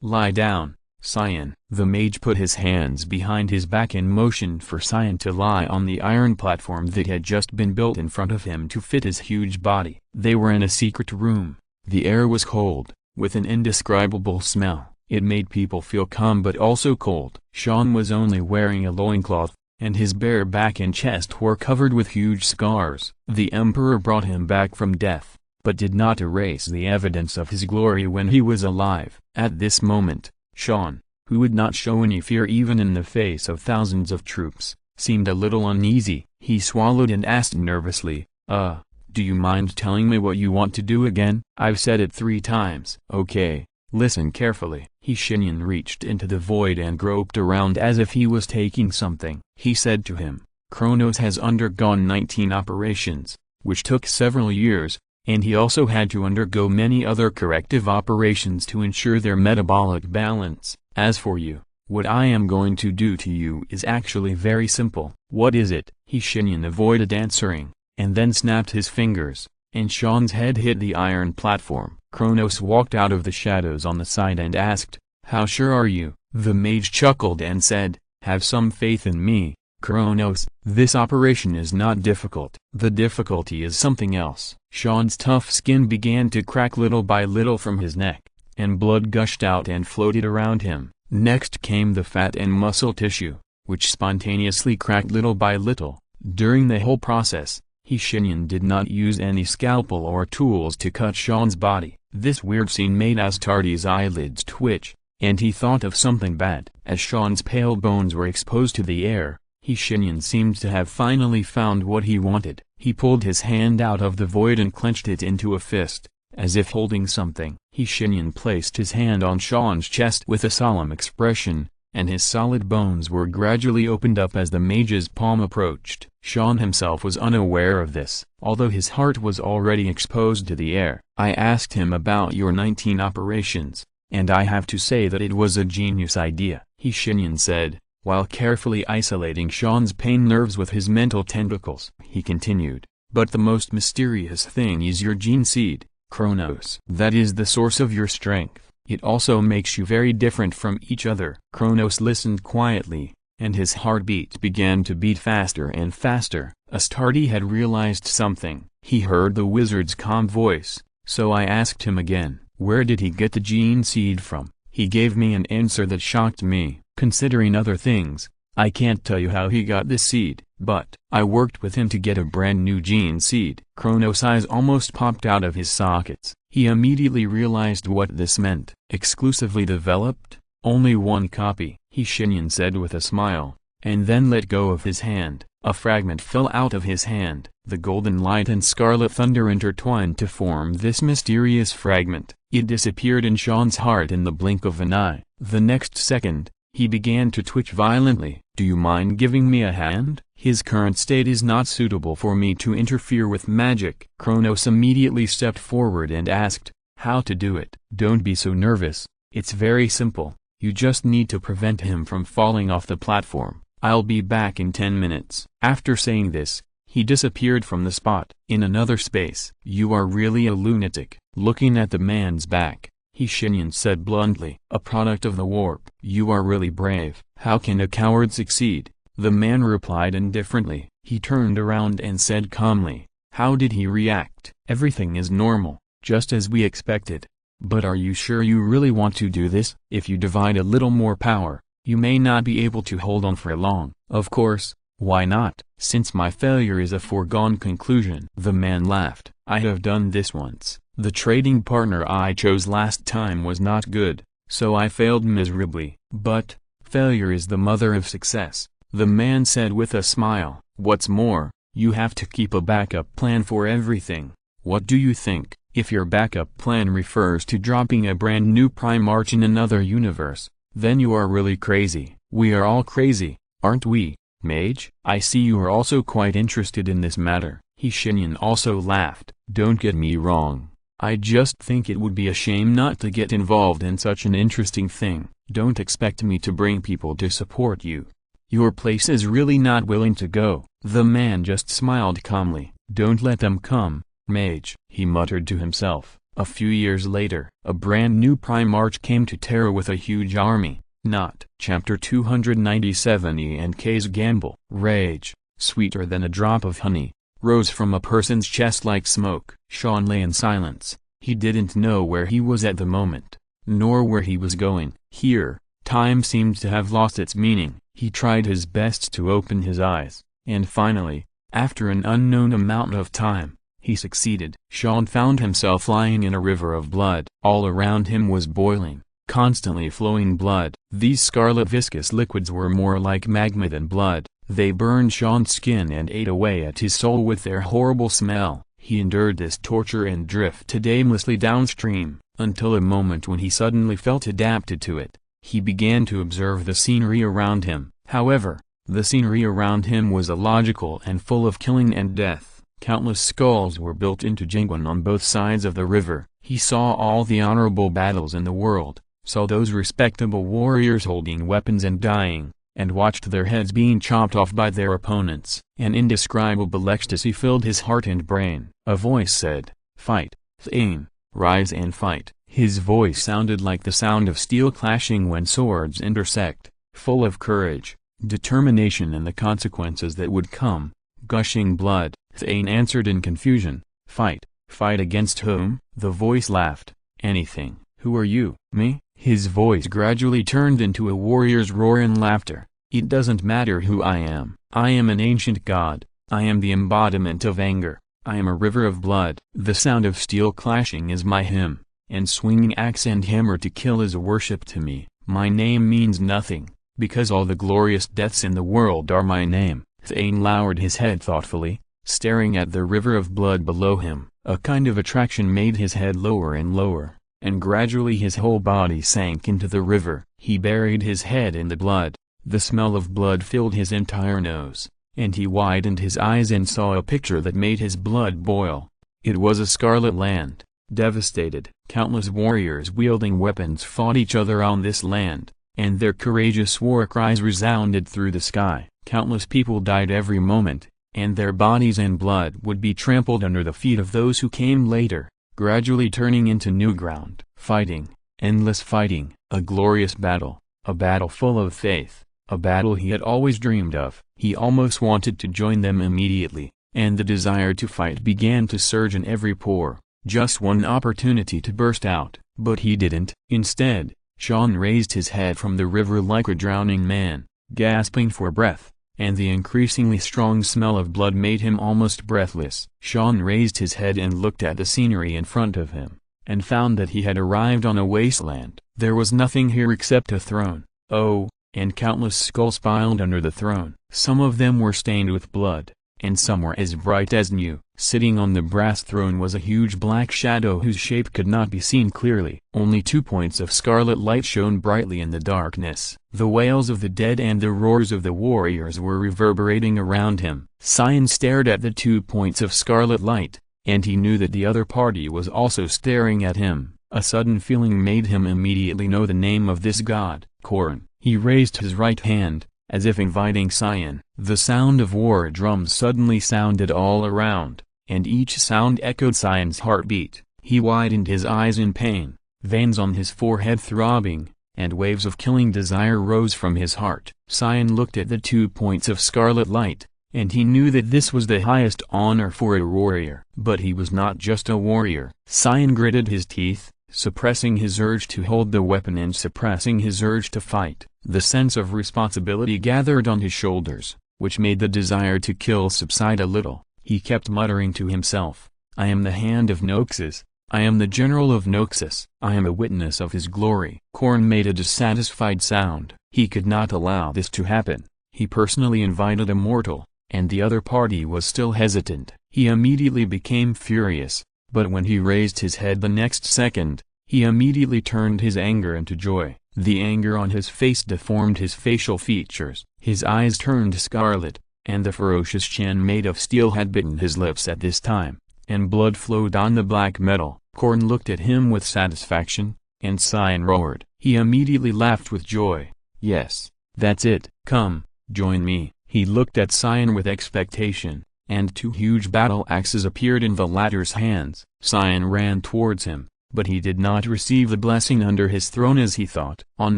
Lie down, Syan. The mage put his hands behind his back and motioned for Syan to lie on the iron platform that had just been built in front of him to fit his huge body. They were in a secret room. The air was cold, with an indescribable smell. It made people feel calm but also cold. Sean was only wearing a loincloth, and his bare back and chest were covered with huge scars. The Emperor brought him back from death, but did not erase the evidence of his glory when he was alive. At this moment, Sean, who would not show any fear even in the face of thousands of troops, seemed a little uneasy. He swallowed and asked nervously, do you mind telling me what you want to do again? I've said it 3 times. Okay, listen carefully. Shenyan reached into the void and groped around as if he was taking something. He said to him, Kronos has undergone 19 operations, which took several years, and he also had to undergo many other corrective operations to ensure their metabolic balance. As for you, what I am going to do to you is actually very simple. What is it? Shenyan avoided answering, and then snapped his fingers, and Sean's head hit the iron platform. Kronos walked out of the shadows on the side and asked, how sure are you? The mage chuckled and said, have some faith in me, Kronos. This operation is not difficult. The difficulty is something else. Sean's tough skin began to crack little by little from his neck, and blood gushed out and floated around him. Next came the fat and muscle tissue, which spontaneously cracked little by little. During the whole process, Shenyan did not use any scalpel or tools to cut Sean's body. This weird scene made Astartes' eyelids twitch, and he thought of something bad. As Sean's pale bones were exposed to the air, Shenyan seemed to have finally found what he wanted. He pulled his hand out of the void and clenched it into a fist, as if holding something. Shenyan placed his hand on Sean's chest with a solemn expression, and his solid bones were gradually opened up as the mage's palm approached. Sean himself was unaware of this, although his heart was already exposed to the air. I asked him about your 19 operations, and I have to say that it was a genius idea, Shenyan said, while carefully isolating Sean's pain nerves with his mental tentacles. He continued, but the most mysterious thing is your gene seed, Kronos. That is the source of your strength. It also makes you very different from each other. Kronos listened quietly, and his heartbeat began to beat faster and faster. Astartes had realized something. He heard the wizard's calm voice, so I asked him again, where did he get the gene seed from? He gave me an answer that shocked me. Considering other things, I can't tell you how he got this seed, but I worked with him to get a brand new gene seed. Kronos' eyes almost popped out of his sockets. He immediately realized what this meant. Exclusively developed? Only one copy, Shenyan said with a smile, and then let go of his hand. A fragment fell out of his hand. The golden light and scarlet thunder intertwined to form this mysterious fragment. It disappeared in Sean's heart in the blink of an eye. The next second, he began to twitch violently. Do you mind giving me a hand? His current state is not suitable for me to interfere with magic. Kronos immediately stepped forward and asked, how to do it? Don't be so nervous, it's very simple. You just need to prevent him from falling off the platform. I'll be back in 10 minutes. After saying this, he disappeared from the spot. In another space. You are really a lunatic. Looking at the man's back, Shenyan said bluntly. A product of the warp. You are really brave. How can a coward succeed? The man replied indifferently. He turned around and said calmly, how did he react? Everything is normal, just as we expected. But are you sure you really want to do this? If you divide a little more power, you may not be able to hold on for long. Of course, why not? Since my failure is a foregone conclusion. The man laughed. I have done this once. The trading partner I chose last time was not good, so I failed miserably. But failure is the mother of success. the man said with a smile. "What's more, you have to keep a backup plan for everything." "What do you think?" "If your backup plan refers to dropping a brand new Primarch in another universe, then you are really crazy." "We are all crazy, aren't we, Mage?" "I see you are also quite interested in this matter." Shenyan also laughed. "Don't get me wrong. I just think it would be a shame not to get involved in such an interesting thing. Don't expect me to bring people to support you. Your place is really not willing to go." The man just smiled calmly. "Don't let them come, Mage," he muttered to himself. A few years later, a brand new Primarch came to Terra with a huge army. Not. Chapter 297. E and K's Gamble. Rage, sweeter than a drop of honey, rose from a person's chest like smoke. Sean lay in silence. He didn't know where he was at the moment, nor where he was going. Here, time seemed to have lost its meaning. He tried his best to open his eyes, and finally, after an unknown amount of time, he succeeded. Sean found himself lying in a river of blood. All around him was boiling, constantly flowing blood. These scarlet viscous liquids were more like magma than blood. They burned Sean's skin and ate away at his soul with their horrible smell. He endured this torture and drifted aimlessly downstream, until a moment when he suddenly felt adapted to it. He began to observe the scenery around him. However, the scenery around him was illogical and full of killing and death. Countless skulls were built into Jingwan on both sides of the river. He saw all the honorable battles in the world, saw those respectable warriors holding weapons and dying, and watched their heads being chopped off by their opponents. An indescribable ecstasy filled his heart and brain. A voice said, "Fight, Thane, rise and fight." His voice sounded like the sound of steel clashing when swords intersect, full of courage, determination and the consequences that would come. Gushing blood, Thane answered in confusion. "Fight. Fight against whom?" The voice laughed. "Anything." "Who are you?" "Me?" His voice gradually turned into a warrior's roar in laughter. "It doesn't matter who I am. I am an ancient god. I am the embodiment of anger. I am a river of blood. The sound of steel clashing is my hymn, and swinging axe and hammer to kill is a worship to me. My name means nothing, because all the glorious deaths in the world are my name." Thane lowered his head thoughtfully, staring at the river of blood below him. A kind of attraction made his head lower and lower, and gradually his whole body sank into the river. He buried his head in the blood. The smell of blood filled his entire nose, and he widened his eyes and saw a picture that made his blood boil. It was a scarlet land, devastated. Countless warriors wielding weapons fought each other on this land, and their courageous war cries resounded through the sky. Countless people died every moment, and their bodies and blood would be trampled under the feet of those who came later, gradually turning into new ground. Fighting, endless fighting, a glorious battle, a battle full of faith, a battle he had always dreamed of. He almost wanted to join them immediately, and the desire to fight began to surge in every pore. Just one opportunity to burst out, but he didn't. Instead, Sean raised his head from the river like a drowning man, gasping for breath, and the increasingly strong smell of blood made him almost breathless. Sean raised his head and looked at the scenery in front of him, and found that he had arrived on a wasteland. There was nothing here except a throne. Oh, and countless skulls piled under the throne. Some of them were stained with blood, and some were as bright as new. Sitting on the brass throne was a huge black shadow whose shape could not be seen clearly. Only 2 points of scarlet light shone brightly in the darkness. The wails of the dead and the roars of the warriors were reverberating around him. Cyan stared at the 2 points of scarlet light, and he knew that the other party was also staring at him. A sudden feeling made him immediately know the name of this god, Korn. He raised his right hand, as if inviting Cyan. The sound of war drums suddenly sounded all around, and each sound echoed Cyan's heartbeat. He widened his eyes in pain, veins on his forehead throbbing, and waves of killing desire rose from his heart. Cyan looked at the 2 points of scarlet light, and he knew that this was the highest honor for a warrior. But he was not just a warrior. Cyan gritted his teeth, suppressing his urge to hold the weapon and suppressing his urge to fight. The sense of responsibility gathered on his shoulders, which made the desire to kill subside a little. He kept muttering to himself, "I am the hand of Noxus, I am the general of Noxus, I am a witness of his glory." Korn made a dissatisfied sound. He could not allow this to happen. He personally invited a mortal, and the other party was still hesitant. He immediately became furious, but when he raised his head the next second, he immediately turned his anger into joy. The anger on his face deformed his facial features. His eyes turned scarlet, and the ferocious Shen made of steel had bitten his lips at this time, and blood flowed on the black metal. Korn looked at him with satisfaction, and Cyan roared. He immediately laughed with joy. Yes, that's it. Come, join me. He looked at Cyan with expectation, and two huge battle axes appeared in the latter's hands. Cyan ran towards him, but he did not receive the blessing under his throne as he thought. On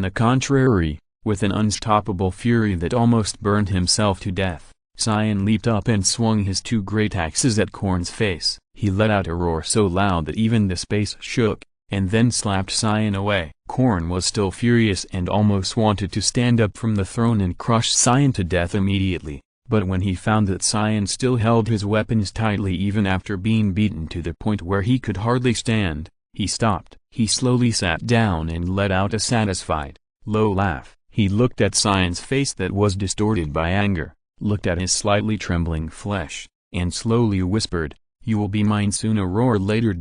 the contrary, with an unstoppable fury that almost burned himself to death, Cyan leaped up and swung his two great axes at Korn's face. He let out a roar so loud that even the space shook, and then slapped Cyan away. Korn was still furious and almost wanted to stand up from the throne and crush Cyan to death immediately, but when he found that Cyan still held his weapons tightly even after being beaten to the point where he could hardly stand, he stopped. He slowly sat down and let out a satisfied, low laugh. He looked at Cyan's face that was distorted by anger, looked at his slightly trembling flesh, and slowly whispered, "You will be mine soon." A roar later.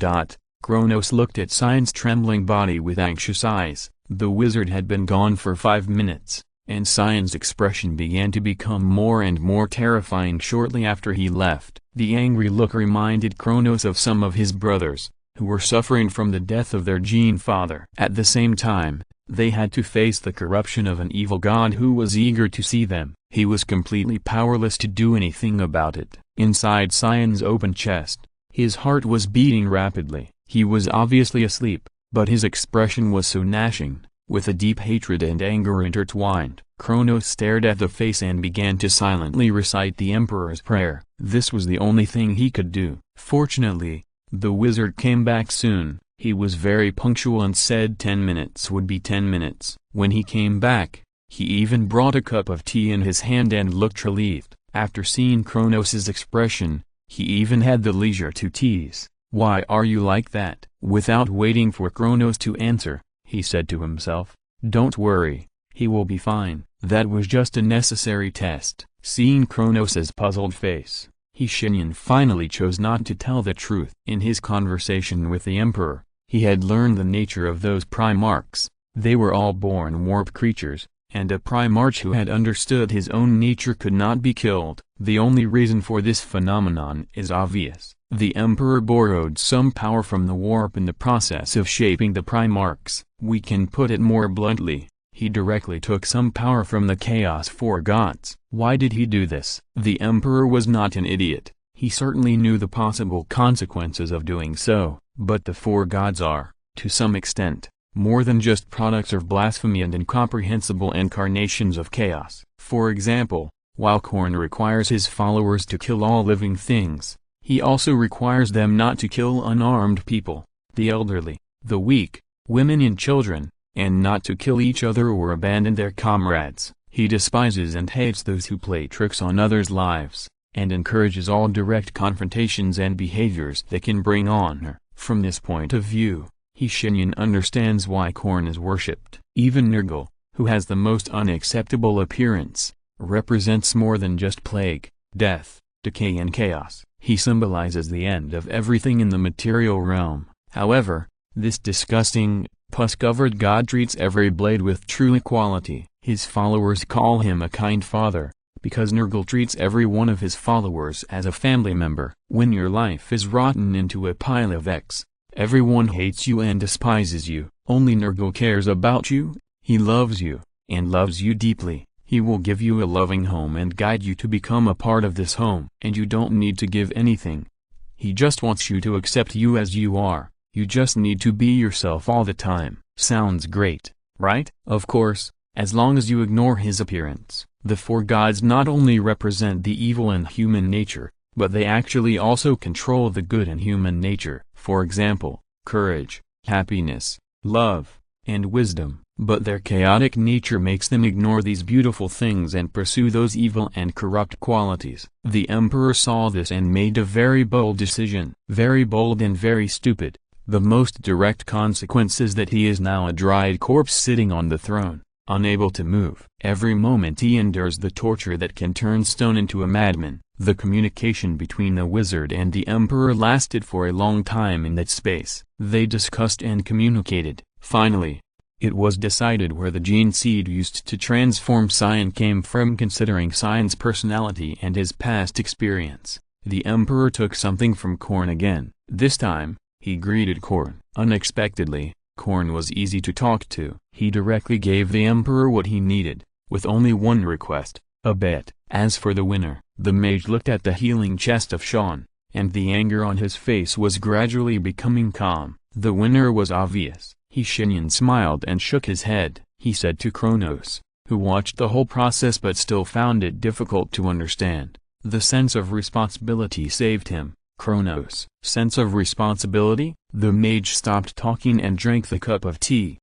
Kronos looked at Cyan's trembling body with anxious eyes. The wizard had been gone for 5 minutes, and Cyan's expression began to become more and more terrifying shortly after he left. The angry look reminded Kronos of some of his brothers, who were suffering from the death of their gene father. At the same time, they had to face the corruption of an evil god who was eager to see them. He was completely powerless to do anything about it. Inside Cyan's open chest, his heart was beating rapidly. He was obviously asleep, but his expression was so gnashing, with a deep hatred and anger intertwined. Kronos stared at the face and began to silently recite the Emperor's prayer. This was the only thing he could do. Fortunately, the wizard came back soon. He was very punctual and said 10 minutes would be 10 minutes. When he came back, he even brought a cup of tea in his hand and looked relieved. After seeing Kronos's expression, he even had the leisure to tease, "Why are you like that?" Without waiting for Kronos to answer, he said to himself, "Don't worry, he will be fine." That was just a necessary test. Seeing Kronos's puzzled face, Shenyan finally chose not to tell the truth. In his conversation with the Emperor, he had learned the nature of those Primarchs. They were all born warp creatures, and a Primarch who had understood his own nature could not be killed. The only reason for this phenomenon is obvious. The Emperor borrowed some power from the warp in the process of shaping the Primarchs. We can put it more bluntly, he directly took some power from the Chaos 4 gods. Why did he do this? The Emperor was not an idiot. He certainly knew the possible consequences of doing so, but the 4 gods are, to some extent, more than just products of blasphemy and incomprehensible incarnations of chaos. For example, while Korn requires his followers to kill all living things, he also requires them not to kill unarmed people, the elderly, the weak, women and children, and not to kill each other or abandon their comrades. He despises and hates those who play tricks on others' lives, and encourages all direct confrontations and behaviors that can bring honor. From this point of view, Shenyan understands why Korn is worshipped. Even Nergal, who has the most unacceptable appearance, represents more than just plague, death, decay and chaos. He symbolizes the end of everything in the material realm. However, this disgusting, pus-covered god treats every blade with true equality. His followers call him a kind father, because Nergal treats every one of his followers as a family member. When your life is rotten into a pile of X, everyone hates you and despises you. Only Nergal cares about you. He loves you, and loves you deeply. He will give you a loving home and guide you to become a part of this home. And you don't need to give anything. He just wants you to accept you as you are. You just need to be yourself all the time. Sounds great, right? Of course, as long as you ignore his appearance. The 4 gods not only represent the evil in human nature, but they actually also control the good in human nature. For example, courage, happiness, love, and wisdom. But their chaotic nature makes them ignore these beautiful things and pursue those evil and corrupt qualities. The Emperor saw this and made a very bold decision. Very bold and very stupid. The most direct consequence is that he is now a dried corpse sitting on the throne. unable to move. Every moment he endures the torture that can turn stone into a madman. The communication between the wizard and the emperor lasted for a long time in that space. They discussed and communicated. Finally, it was decided where the gene seed used to transform Cyan came from. Considering Cyan's personality and his past experience, the emperor took something from Korn again. This time, he greeted Korn. Unexpectedly, Korn was easy to talk to. He directly gave the emperor what he needed, with only one request: a bet. As for the winner, the mage looked at the healing chest of Sean, and the anger on his face was gradually becoming calm. The winner was obvious. Shenyan smiled and shook his head. He said to Kronos, who watched the whole process but still found it difficult to understand. The sense of responsibility saved him. Kronos. Sense of responsibility? The mage stopped talking and drank the cup of tea.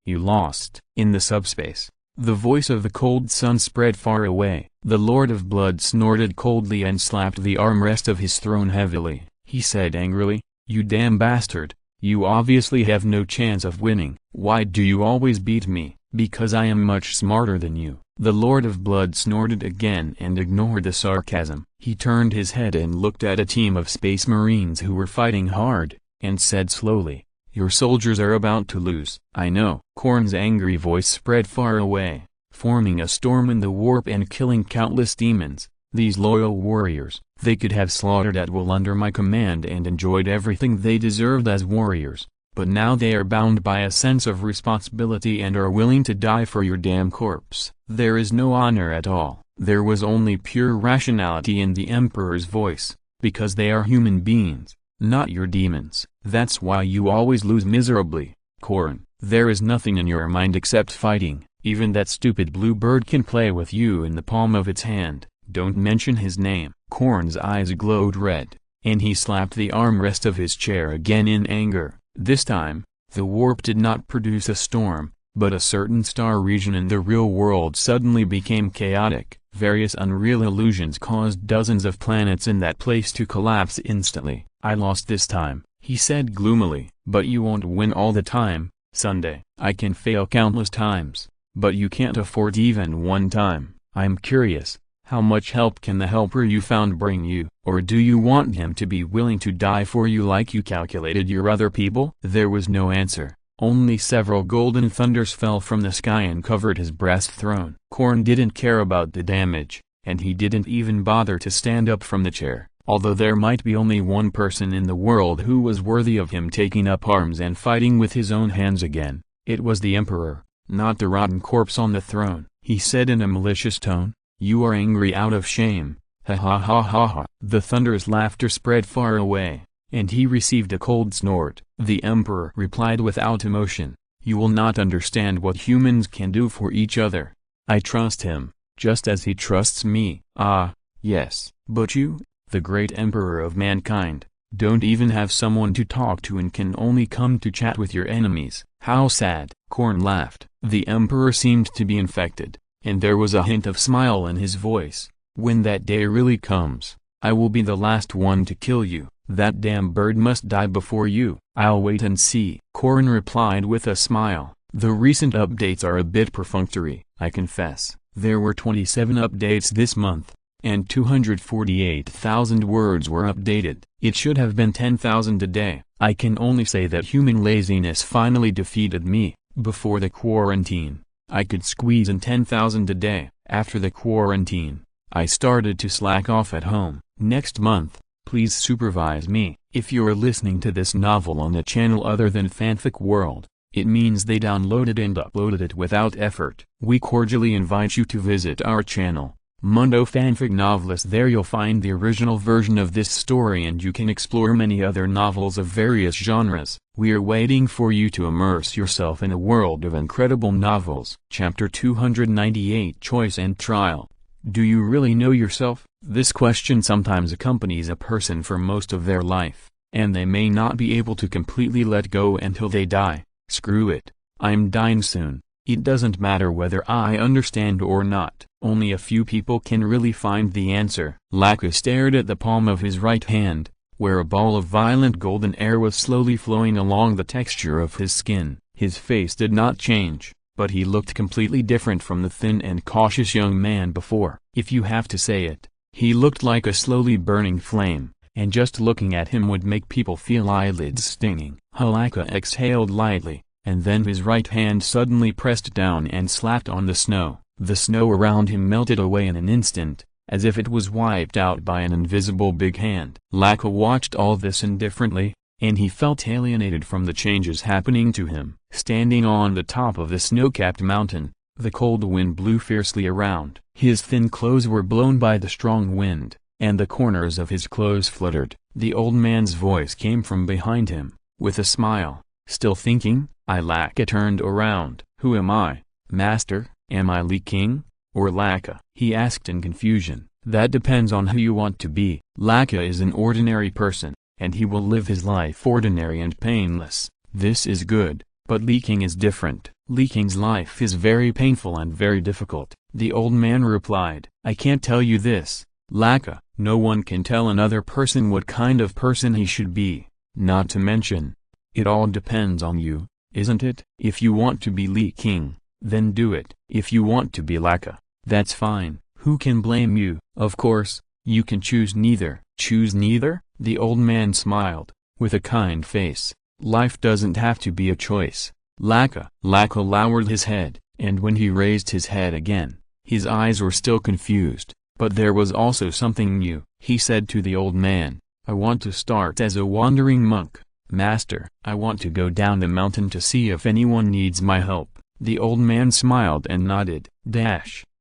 You lost. In the subspace, the voice of the cold sun spread far away. The Lord of Blood snorted coldly and slapped the armrest of his throne heavily. He said angrily, "You damn bastard. You obviously have no chance of winning. Why do you always beat me?" "Because I am much smarter than you." The Lord of Blood snorted again and ignored the sarcasm. He turned his head and looked at a team of space marines who were fighting hard, and said slowly, "Your soldiers are about to lose." "I know." Korn's angry voice spread far away, forming a storm in the warp and killing countless demons. These loyal warriors, they could have slaughtered at will under my command and enjoyed everything they deserved as warriors, but now they are bound by a sense of responsibility and are willing to die for your damn corpse. There is no honor at all. There was only pure rationality in the Emperor's voice, because they are human beings, not your demons. That's why you always lose miserably, Korn. There is nothing in your mind except fighting. Even that stupid blue bird can play with you in the palm of its hand. Don't mention his name. Korn's eyes glowed red, and he slapped the armrest of his chair again in anger. This time, the warp did not produce a storm, but a certain star region in the real world suddenly became chaotic. Various unreal illusions caused dozens of planets in that place to collapse instantly. "I lost this time," he said gloomily. "But you won't win all the time, Sunday." "I can fail countless times, but you can't afford even one time." "I'm curious, how much help can the helper you found bring you? Or do you want him to be willing to die for you like you calculated your other people?" There was no answer. Only several golden thunders fell from the sky and covered his brass throne. Korn didn't care about the damage, and he didn't even bother to stand up from the chair. Although there might be only one person in the world who was worthy of him taking up arms and fighting with his own hands again, it was the Emperor, not the rotten corpse on the throne. He said in a malicious tone, "You are angry out of shame. Ha ha ha ha ha." The thunder's laughter spread far away, and he received a cold snort. The Emperor replied without emotion, "You will not understand what humans can do for each other. I trust him, just as he trusts me." "Ah, yes, but you, the great Emperor of mankind, don't even have someone to talk to and can only come to chat with your enemies. How sad." Korn laughed. The Emperor seemed to be infected, and there was a hint of smile in his voice. "When that day really comes, I will be the last one to kill you. That damn bird must die before you." "I'll wait and see," Korn replied with a smile. "The recent updates are a bit perfunctory, I confess. There were 27 updates this month, and 248,000 words were updated. It should have been 10,000 a day. I can only say that human laziness finally defeated me. Before the quarantine, I could squeeze in 10,000 a day. After the quarantine, I started to slack off at home. Next month, please supervise me." If you're listening to this novel on a channel other than Fanfic World, it means they downloaded and uploaded it without effort. We cordially invite you to visit our channel, Mundo Fanfic Novelist. There you'll find the original version of this story and you can explore many other novels of various genres. We are waiting for you to immerse yourself in a world of incredible novels. Chapter 298, Choice and Trial. Do you really know yourself? This question sometimes accompanies a person for most of their life, and they may not be able to completely let go until they die. Screw it. I'm dying soon. It doesn't matter whether I understand or not. Only a few people can really find the answer. Laka stared at the palm of his right hand, where a ball of violent golden air was slowly flowing along the texture of his skin. His face did not change. but he looked completely different from the thin and cautious young man before. If you have to say it, he looked like a slowly burning flame, and just looking at him would make people feel eyelids stinging. Halaka exhaled lightly, and then his right hand suddenly pressed down and slapped on the snow. The snow around him melted away in an instant, as if it was wiped out by an invisible big hand. Laka watched all this indifferently, and he felt alienated from the changes happening to him. Standing on the top of the snow-capped mountain, the cold wind blew fiercely around. His thin clothes were blown by the strong wind, and the corners of his clothes fluttered. The old man's voice came from behind him, with a smile. Still thinking? Laka turned around. Who am I, master? Am I Lee King, or Laka? He asked in confusion. That depends on who you want to be. Laka is an ordinary person, and he will live his life ordinary and painless. This is good, but Lee King is different. Lee King's life is very painful and very difficult. The old man replied. I can't tell you this, Laka. No one can tell another person what kind of person he should be. Not to mention, it all depends on you, isn't it? If you want to be Lee King, then do it. If you want to be Laka, that's fine. Who can blame you? Of course, you can choose neither. Choose neither? The old man smiled, with a kind face. Life doesn't have to be a choice, Laka. Laka lowered his head, and when he raised his head again, his eyes were still confused, but there was also something new. He said to the old man, I want to start as a wandering monk, master. I want to go down the mountain to see if anyone needs my help. The old man smiled and nodded.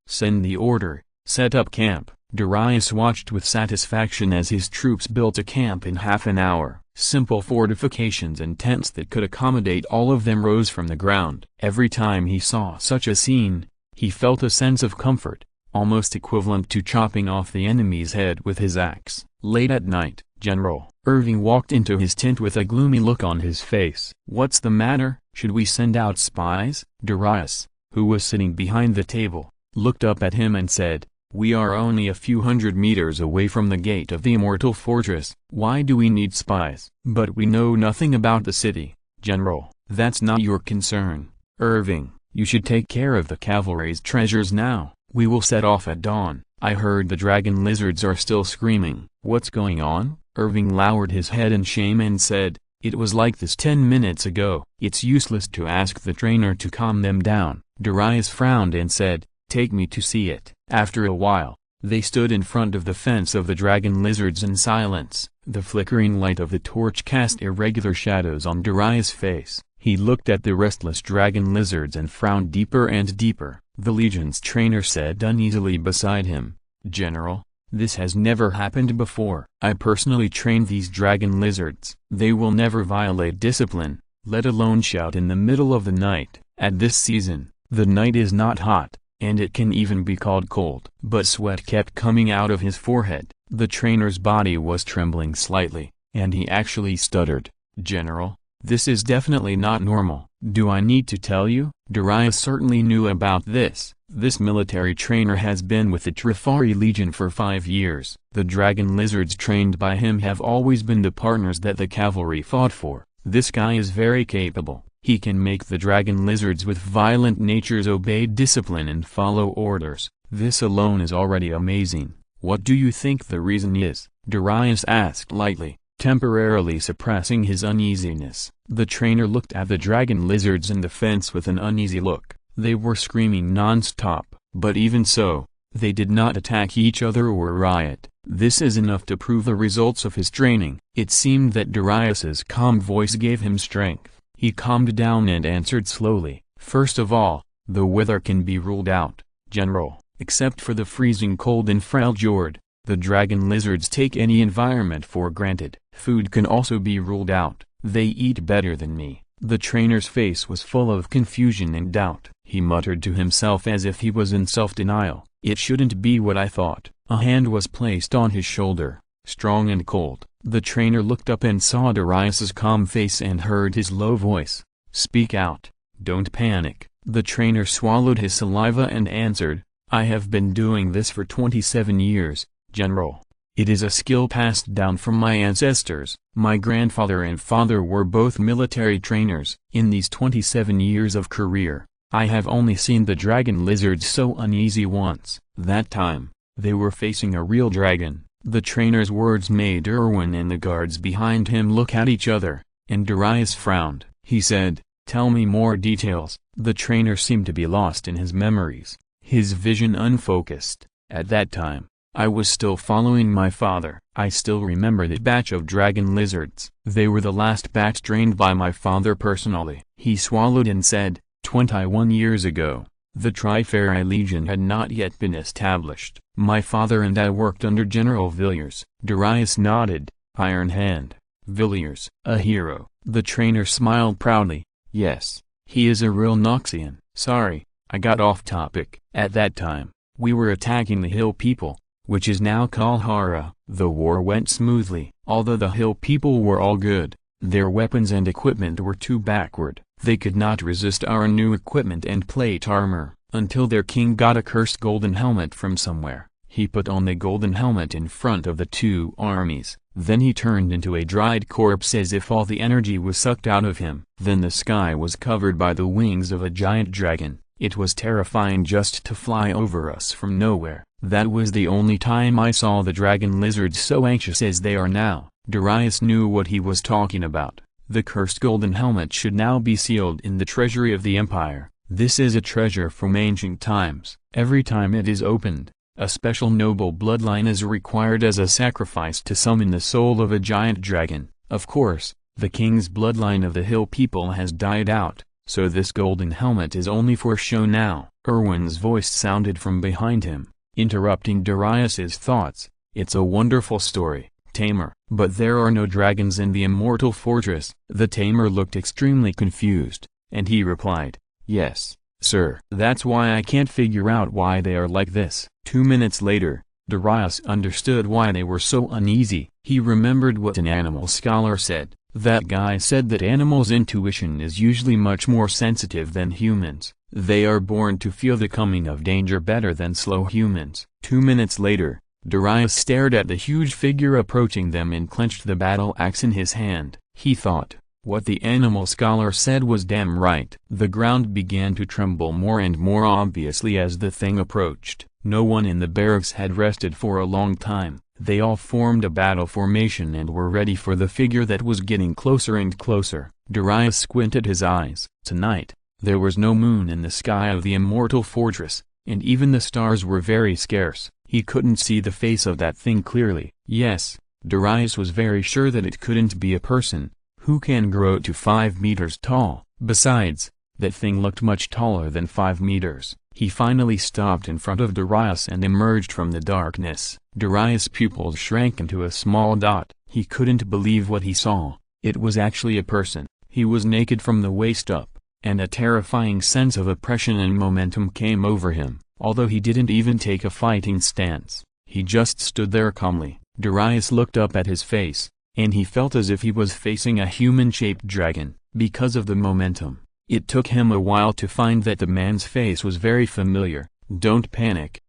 Send the order, set up camp. Darius watched with satisfaction as his troops built a camp in half an hour. Simple fortifications and tents that could accommodate all of them rose from the ground. Every time he saw such a scene, he felt a sense of comfort, almost equivalent to chopping off the enemy's head with his axe. Late at night, General Irving walked into his tent with a gloomy look on his face. What's the matter? Should we send out spies? Darius, who was sitting behind the table, looked up at him and said, We are only a few hundred meters away from the gate of the Immortal Fortress. Why do we need spies? But we know nothing about the city, General. That's not your concern. Irving, you should take care of the cavalry's treasures now. We will set off at dawn. I heard the dragon lizards are still screaming. What's going on? Irving lowered his head in shame and said, It was like this 10 minutes ago. It's useless to ask the trainer to calm them down. Darius frowned and said, Take me to see it. After a while, they stood in front of the fence of the dragon lizards in silence. The flickering light of the torch cast irregular shadows on Darius' face. He looked at the restless dragon lizards and frowned deeper and deeper. The Legion's trainer said uneasily beside him, General, this has never happened before. I personally trained these dragon lizards. They will never violate discipline, let alone shout in the middle of the night. At this season, the night is not hot, and it can even be called cold. But sweat kept coming out of his forehead. The trainer's body was trembling slightly, and he actually stuttered, General, this is definitely not normal. Do I need to tell you? Darius certainly knew about this. This military trainer has been with the Trifari Legion for 5 years. The dragon lizards trained by him have always been the partners that the cavalry fought for. This guy is very capable. He can make the dragon lizards with violent natures obey discipline and follow orders. This alone is already amazing. What do you think the reason is? Darius asked lightly, temporarily suppressing his uneasiness. The trainer looked at the dragon lizards in the fence with an uneasy look. They were screaming non-stop, but even so, they did not attack each other or riot. This is enough to prove the results of his training. It seemed that Darius's calm voice gave him strength. He calmed down and answered slowly, First of all, the weather can be ruled out, General. Except for the freezing cold in Freljord, the dragon lizards take any environment for granted. Food can also be ruled out. They eat better than me. The trainer's face was full of confusion and doubt. He muttered to himself as if he was in self-denial. It shouldn't be what I thought. A hand was placed on his shoulder, strong and cold. The trainer looked up and saw Darius's calm face and heard his low voice. Speak out. Don't panic. The trainer swallowed his saliva and answered, I have been doing this for 27 years, General. It is a skill passed down from my ancestors. My grandfather and father were both military trainers. In these 27 years of career, I have only seen the dragon lizards so uneasy once. That time, they were facing a real dragon. The trainer's words made Erwin and the guards behind him look at each other, and Darius frowned. He said, "Tell me more details." The trainer seemed to be lost in his memories, his vision unfocused. At that time, I was still following my father. I still remember that batch of dragon lizards. They were the last batch trained by my father personally. He swallowed and said, 21 years ago, the Triferi Legion had not yet been established. My father and I worked under General Villiers. Darius nodded. Iron Hand. Villiers. A hero. The trainer smiled proudly. Yes, he is a real Noxian. Sorry, I got off topic. At that time, we were attacking the hill people, which is now Kalhara. The war went smoothly. Although the hill people were all good, their weapons and equipment were too backward. They could not resist our new equipment and plate armor, until their king got a cursed golden helmet from somewhere. He put on the golden helmet in front of the two armies. Then he turned into a dried corpse as if all the energy was sucked out of him. Then the sky was covered by the wings of a giant dragon. It was terrifying just to fly over us from nowhere. That was the only time I saw the dragon lizards so anxious as they are now. Darius knew what he was talking about. The cursed golden helmet should now be sealed in the treasury of the Empire. This is a treasure from ancient times. Every time it is opened, a special noble bloodline is required as a sacrifice to summon the soul of a giant dragon. Of course, the king's bloodline of the hill people has died out, so this golden helmet is only for show now. Erwin's voice sounded from behind him, interrupting Darius's thoughts. It's a wonderful story, Tamer. But there are no dragons in the immortal fortress. The Tamer looked extremely confused, and he replied, "Yes, sir. That's why I can't figure out why they are like this." 2 minutes later, Darius understood why they were so uneasy. He remembered what an animal scholar said. That guy said that animals' intuition is usually much more sensitive than humans. They are born to feel the coming of danger better than slow humans. 2 minutes later, Darius stared at the huge figure approaching them and clenched the battle axe in his hand. He thought, what the animal scholar said was damn right. The ground began to tremble more and more obviously as the thing approached. No one in the barracks had rested for a long time. They all formed a battle formation and were ready for the figure that was getting closer and closer. Darius squinted his eyes. Tonight, there was no moon in the sky of the immortal fortress, and even the stars were very scarce. He couldn't see the face of that thing clearly. Yes, Darius was very sure that it couldn't be a person, who can grow to 5 meters tall. Besides, that thing looked much taller than 5 meters. He finally stopped in front of Darius and emerged from the darkness. Darius' pupils shrank into a small dot. He couldn't believe what he saw. It was actually a person. He was naked from the waist up, and a terrifying sense of oppression and momentum came over him. Although he didn't even take a fighting stance, he just stood there calmly. Darius looked up at his face, and he felt as if he was facing a human-shaped dragon. Because of the momentum, it took him a while to find that the man's face was very familiar. "Don't panic,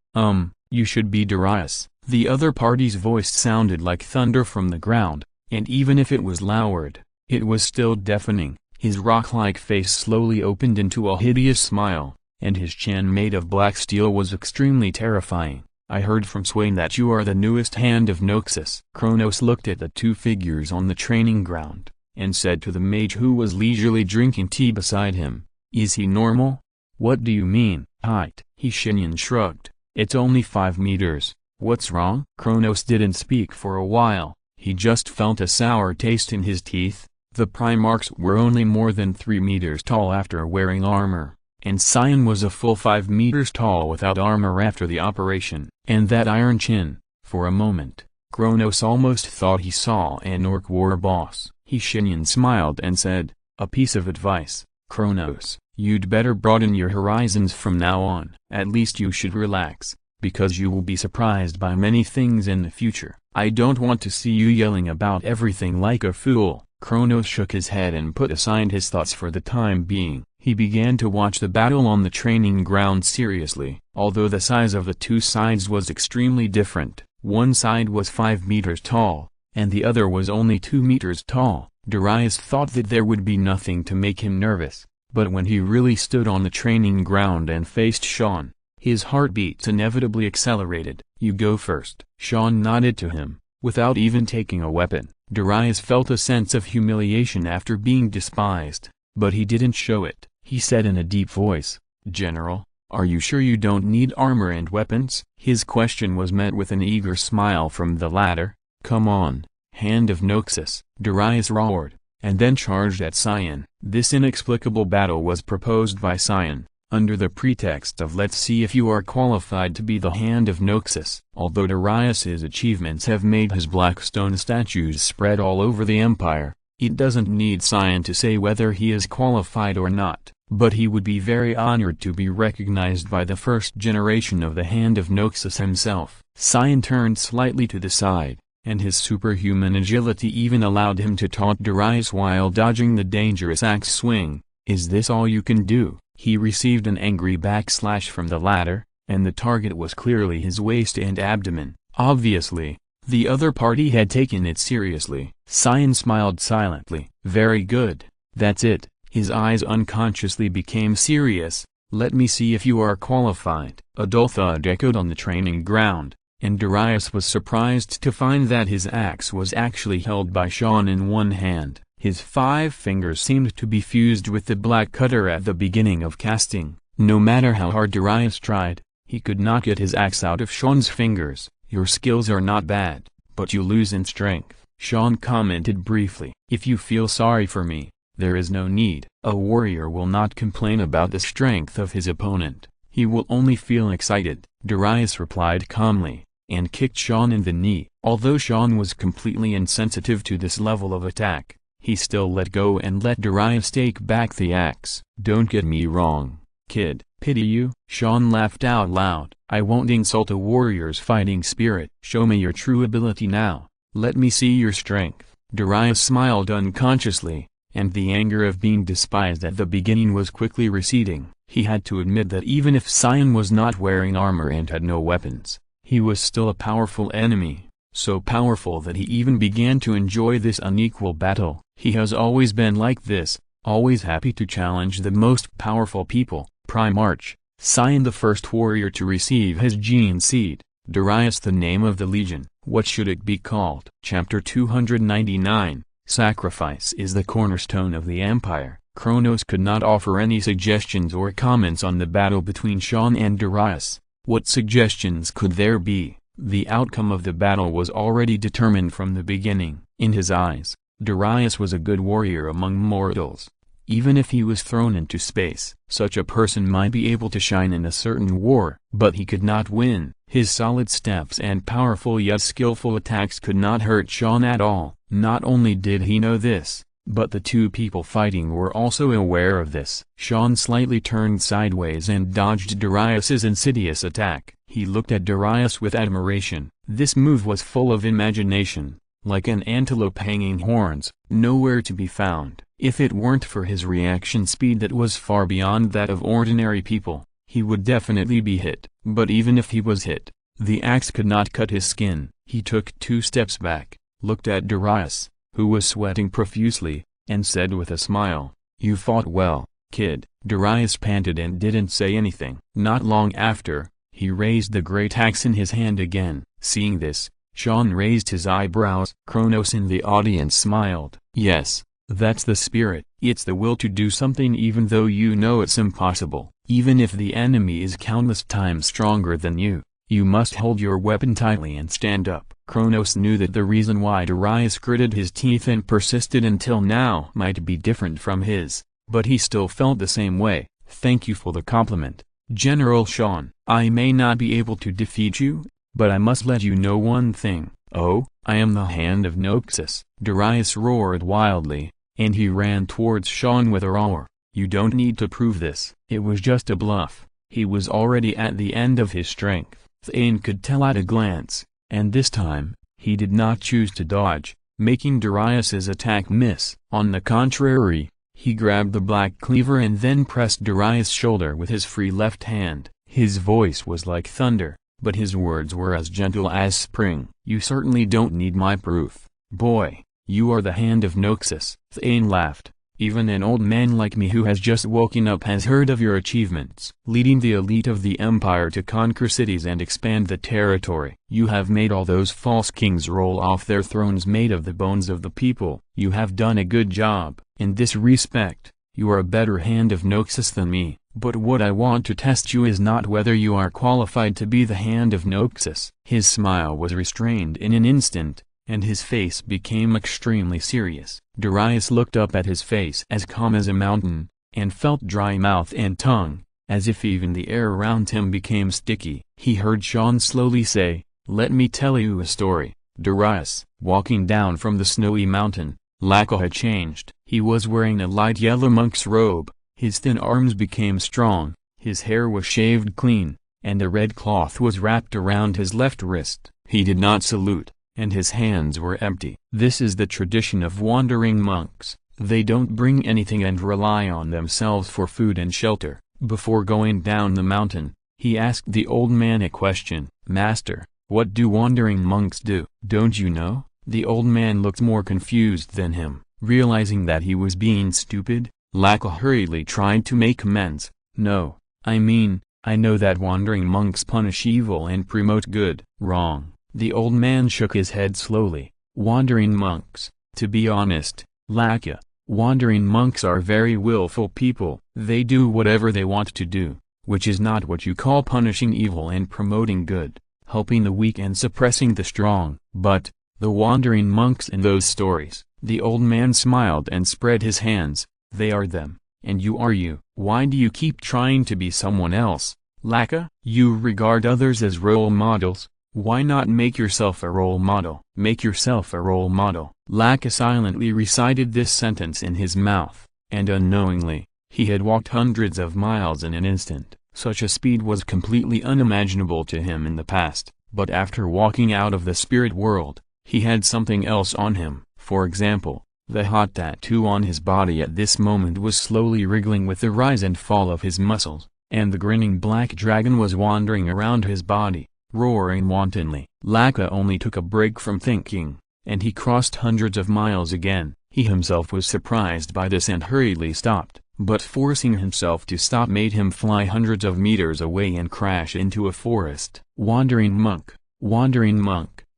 you should be Darius." The other party's voice sounded like thunder from the ground, and even if it was lowered, it was still deafening. His rock-like face slowly opened into a hideous smile, and his chin made of black steel was extremely terrifying. "I heard from Swain that you are the newest hand of Noxus." Kronos looked at the two figures on the training ground, and said to the mage who was leisurely drinking tea beside him, "Is he normal?" "What do you mean?" "Height." Shenyan shrugged. "It's only 5 meters. What's wrong?" Kronos didn't speak for a while. He just felt a sour taste in his teeth. The Primarchs were only more than 3 meters tall after wearing armor, and Scion was a full 5 meters tall without armor after the operation. And that iron chin, for a moment, Kronos almost thought he saw an orc war boss. Shenyan smiled and said, "A piece of advice, Kronos, you'd better broaden your horizons from now on. At least you should relax, because you will be surprised by many things in the future. I don't want to see you yelling about everything like a fool." Kronos shook his head and put aside his thoughts for the time being. He began to watch the battle on the training ground seriously. Although the size of the two sides was extremely different, one side was 5 meters tall, and the other was only 2 meters tall, Darius thought that there would be nothing to make him nervous. But when he really stood on the training ground and faced Sean, his heartbeats inevitably accelerated. "You go first." Sean nodded to him, without even taking a weapon. Darius felt a sense of humiliation after being despised, but he didn't show it. He said in a deep voice, "General, are you sure you don't need armor and weapons?" His question was met with an eager smile from the latter. "Come on, Hand of Noxus," Darius roared, and then charged at Cyan. This inexplicable battle was proposed by Cyan, under the pretext of "let's see if you are qualified to be the Hand of Noxus." Although Darius's achievements have made his black stone statues spread all over the Empire, it doesn't need Cyan to say whether he is qualified or not. But he would be very honored to be recognized by the first generation of the Hand of Noxus himself. Cyan turned slightly to the side, and his superhuman agility even allowed him to taunt Darius while dodging the dangerous axe swing. "Is this all you can do?" He received an angry backslash from the latter, and the target was clearly his waist and abdomen. Obviously, the other party had taken it seriously. Cyan smiled silently. "Very good, that's it." His eyes unconsciously became serious. "Let me see if you are qualified." A dull thud echoed on the training ground, and Darius was surprised to find that his axe was actually held by Sean in one hand. His 5 fingers seemed to be fused with the black cutter at the beginning of casting. No matter how hard Darius tried, he could not get his axe out of Sean's fingers. "Your skills are not bad, but you lose in strength," Sean commented briefly. "If you feel sorry for me, there is no need." A warrior will not complain about the strength of his opponent, he will only feel excited. Darius replied calmly, and kicked Sean in the knee. Although Sean was completely insensitive to this level of attack, he still let go and let Darius take back the axe. "Don't get me wrong, kid. Pity you?" Sean laughed out loud. "I won't insult a warrior's fighting spirit." "Show me your true ability now. Let me see your strength." Darius smiled unconsciously, and the anger of being despised at the beginning was quickly receding. He had to admit that even if Cyan was not wearing armor and had no weapons, he was still a powerful enemy, so powerful that he even began to enjoy this unequal battle. He has always been like this, always happy to challenge the most powerful people. Prime Arch, Cyan the first warrior to receive his gene seed. Darius the name of the legion. What should it be called? Chapter 299. Sacrifice is the cornerstone of the Empire. Kronos could not offer any suggestions or comments on the battle between Sean and Darius. What suggestions could there be? The outcome of the battle was already determined from the beginning. In his eyes, Darius was a good warrior among mortals. Even if he was thrown into space, such a person might be able to shine in a certain war, but he could not win. His solid steps and powerful yet skillful attacks could not hurt Sean at all. Not only did he know this, but the two people fighting were also aware of this. Sean slightly turned sideways and dodged Darius's insidious attack. He looked at Darius with admiration. This move was full of imagination, like an antelope hanging horns, nowhere to be found. If it weren't for his reaction speed that was far beyond that of ordinary people, he would definitely be hit. But even if he was hit, the axe could not cut his skin. He took 2 steps back, looked at Darius, who was sweating profusely, and said with a smile, "You fought well, kid." Darius panted and didn't say anything. Not long after, he raised the great axe in his hand again. Seeing this, Sean raised his eyebrows. Kronos in the audience smiled. "Yes, that's the spirit. It's the will to do something even though you know it's impossible. Even if the enemy is countless times stronger than you, you must hold your weapon tightly and stand up." Kronos knew that the reason why Darius gritted his teeth and persisted until now might be different from his, but he still felt the same way. "Thank you for the compliment, General Sean. I may not be able to defeat you, but I must let you know one thing." "Oh, I am the Hand of Noxus," Darius roared wildly, and he ran towards Sean with a roar. "You don't need to prove this." It was just a bluff. He was already at the end of his strength. Thane could tell at a glance, and this time, he did not choose to dodge, making Darius's attack miss. On the contrary, he grabbed the black cleaver and then pressed Darius' shoulder with his free left hand. His voice was like thunder, but his words were as gentle as spring. "You certainly don't need my proof, boy. You are the Hand of Noxus." Thane laughed, Even an old man like me who has just woken up has heard of your achievements. Leading the elite of the empire to conquer cities and expand the territory. You have made all those false kings roll off their thrones made of the bones of the people. You have done a good job. In this respect, you are a better hand of Noxus than me. But what I want to test you is not whether you are qualified to be the hand of Noxus. His smile was restrained in an instant, and his face became extremely serious. Darius looked up at his face as calm as a mountain, and felt dry mouth and tongue, as if even the air around him became sticky. He heard Sean slowly say, "Let me tell you a story, Darius." Walking down from the snowy mountain, Laka had changed. He was wearing a light yellow monk's robe, his thin arms became strong, his hair was shaved clean, and a red cloth was wrapped around his left wrist. He did not salute, and his hands were empty. This is the tradition of wandering monks. They don't bring anything and rely on themselves for food and shelter. Before going down the mountain, he asked the old man a question. "Master, what do wandering monks do?" "Don't you know?" The old man looked more confused than him. Realizing that he was being stupid, Laka hurriedly tried to make amends. "No, I know that wandering monks punish evil and promote good." "Wrong." The old man shook his head slowly. "Wandering monks, to be honest, Laka, wandering monks are very willful people. They do whatever they want to do, which is not what you call punishing evil and promoting good, helping the weak and suppressing the strong. But, the wandering monks in those stories," the old man smiled and spread his hands, "they are them, and you are you. Why do you keep trying to be someone else, Laka? You regard others as role models. Why not make yourself a role model?" "Make yourself a role model." Laka silently recited this sentence in his mouth, and unknowingly, he had walked hundreds of miles in an instant. Such a speed was completely unimaginable to him in the past, but after walking out of the spirit world, he had something else on him. For example, the hot tattoo on his body at this moment was slowly wriggling with the rise and fall of his muscles, and the grinning black dragon was wandering around his body, roaring wantonly. Laka only took a break from thinking, and he crossed hundreds of miles again. He himself was surprised by this and hurriedly stopped, but forcing himself to stop made him fly hundreds of meters away and crash into a forest. "Wandering monk,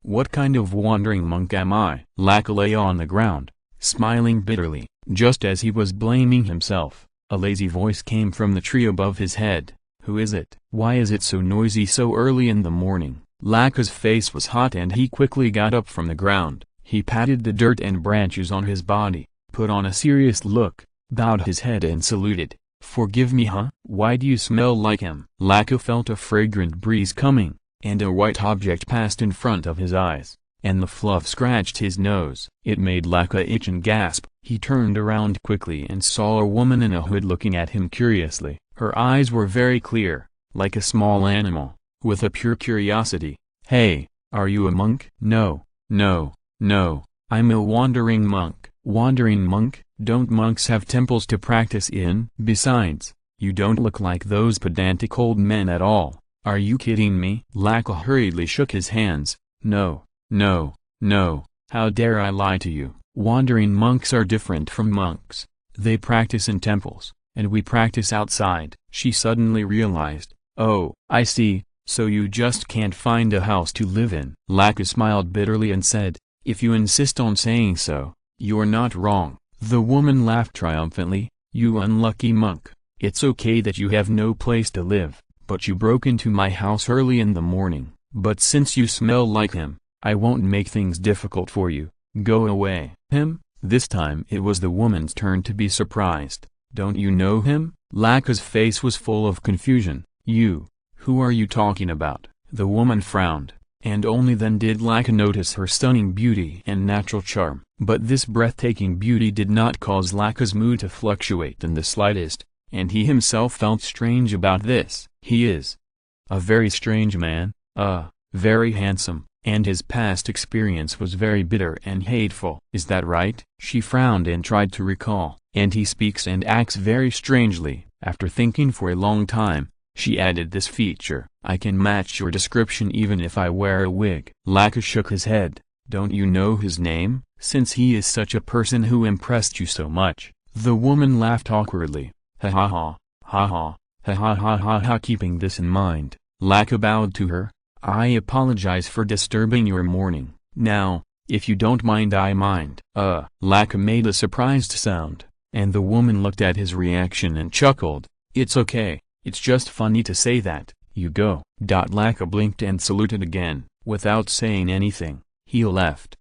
what kind of wandering monk am I?" Laka lay on the ground, smiling bitterly. Just as he was blaming himself, a lazy voice came from the tree above his head. "Who is it? Why is it so noisy so early in the morning?" Laka's face was hot and he quickly got up from the ground. He patted the dirt and branches on his body, put on a serious look, bowed his head and saluted. "Forgive me, huh? Why do you smell like him?" Laka felt a fragrant breeze coming, and a white object passed in front of his eyes, and the fluff scratched his nose. It made Laka itch and gasp. He turned around quickly and saw a woman in a hood looking at him curiously. Her eyes were very clear, like a small animal, with a pure curiosity. "Hey, are you a monk?" No, I'm a wandering monk." "Wandering monk? Don't monks have temples to practice in? Besides, you don't look like those pedantic old men at all. Are you kidding me?" Laka hurriedly shook his hands. No, how dare I lie to you? Wandering monks are different from monks. They practice in temples, and we practice outside." She suddenly realized, "Oh, I see, so you just can't find a house to live in." Laka smiled bitterly and said, "If you insist on saying so, you're not wrong." The woman laughed triumphantly. "You unlucky monk, it's okay that you have no place to live, but you broke into my house early in the morning. But since you smell like him, I won't make things difficult for you. Go away." "Him?" This time it was the woman's turn to be surprised. "Don't you know him?" Laka's face was full of confusion. Who are you talking about?" The woman frowned, and only then did Laka notice her stunning beauty and natural charm. But this breathtaking beauty did not cause Laka's mood to fluctuate in the slightest, and he himself felt strange about this. "He is a very strange man, very handsome, and his past experience was very bitter and hateful." "Is that right?" She frowned and tried to recall. "And he speaks and acts very strangely." After thinking for a long time, she added this feature. "I can match your description even if I wear a wig." Laka shook his head. "Don't you know his name? Since he is such a person who impressed you so much," The woman laughed awkwardly. Ha ha ha, ha ha, ha ha ha ha ha. Keeping this in mind, Laka bowed to her. I apologize for disturbing your morning. Now, if you don't mind, I mind. Laka made a surprised sound, and the woman looked at his reaction and chuckled. It's okay, it's just funny to say that. You go. Laka blinked and saluted again. Without saying anything, he left.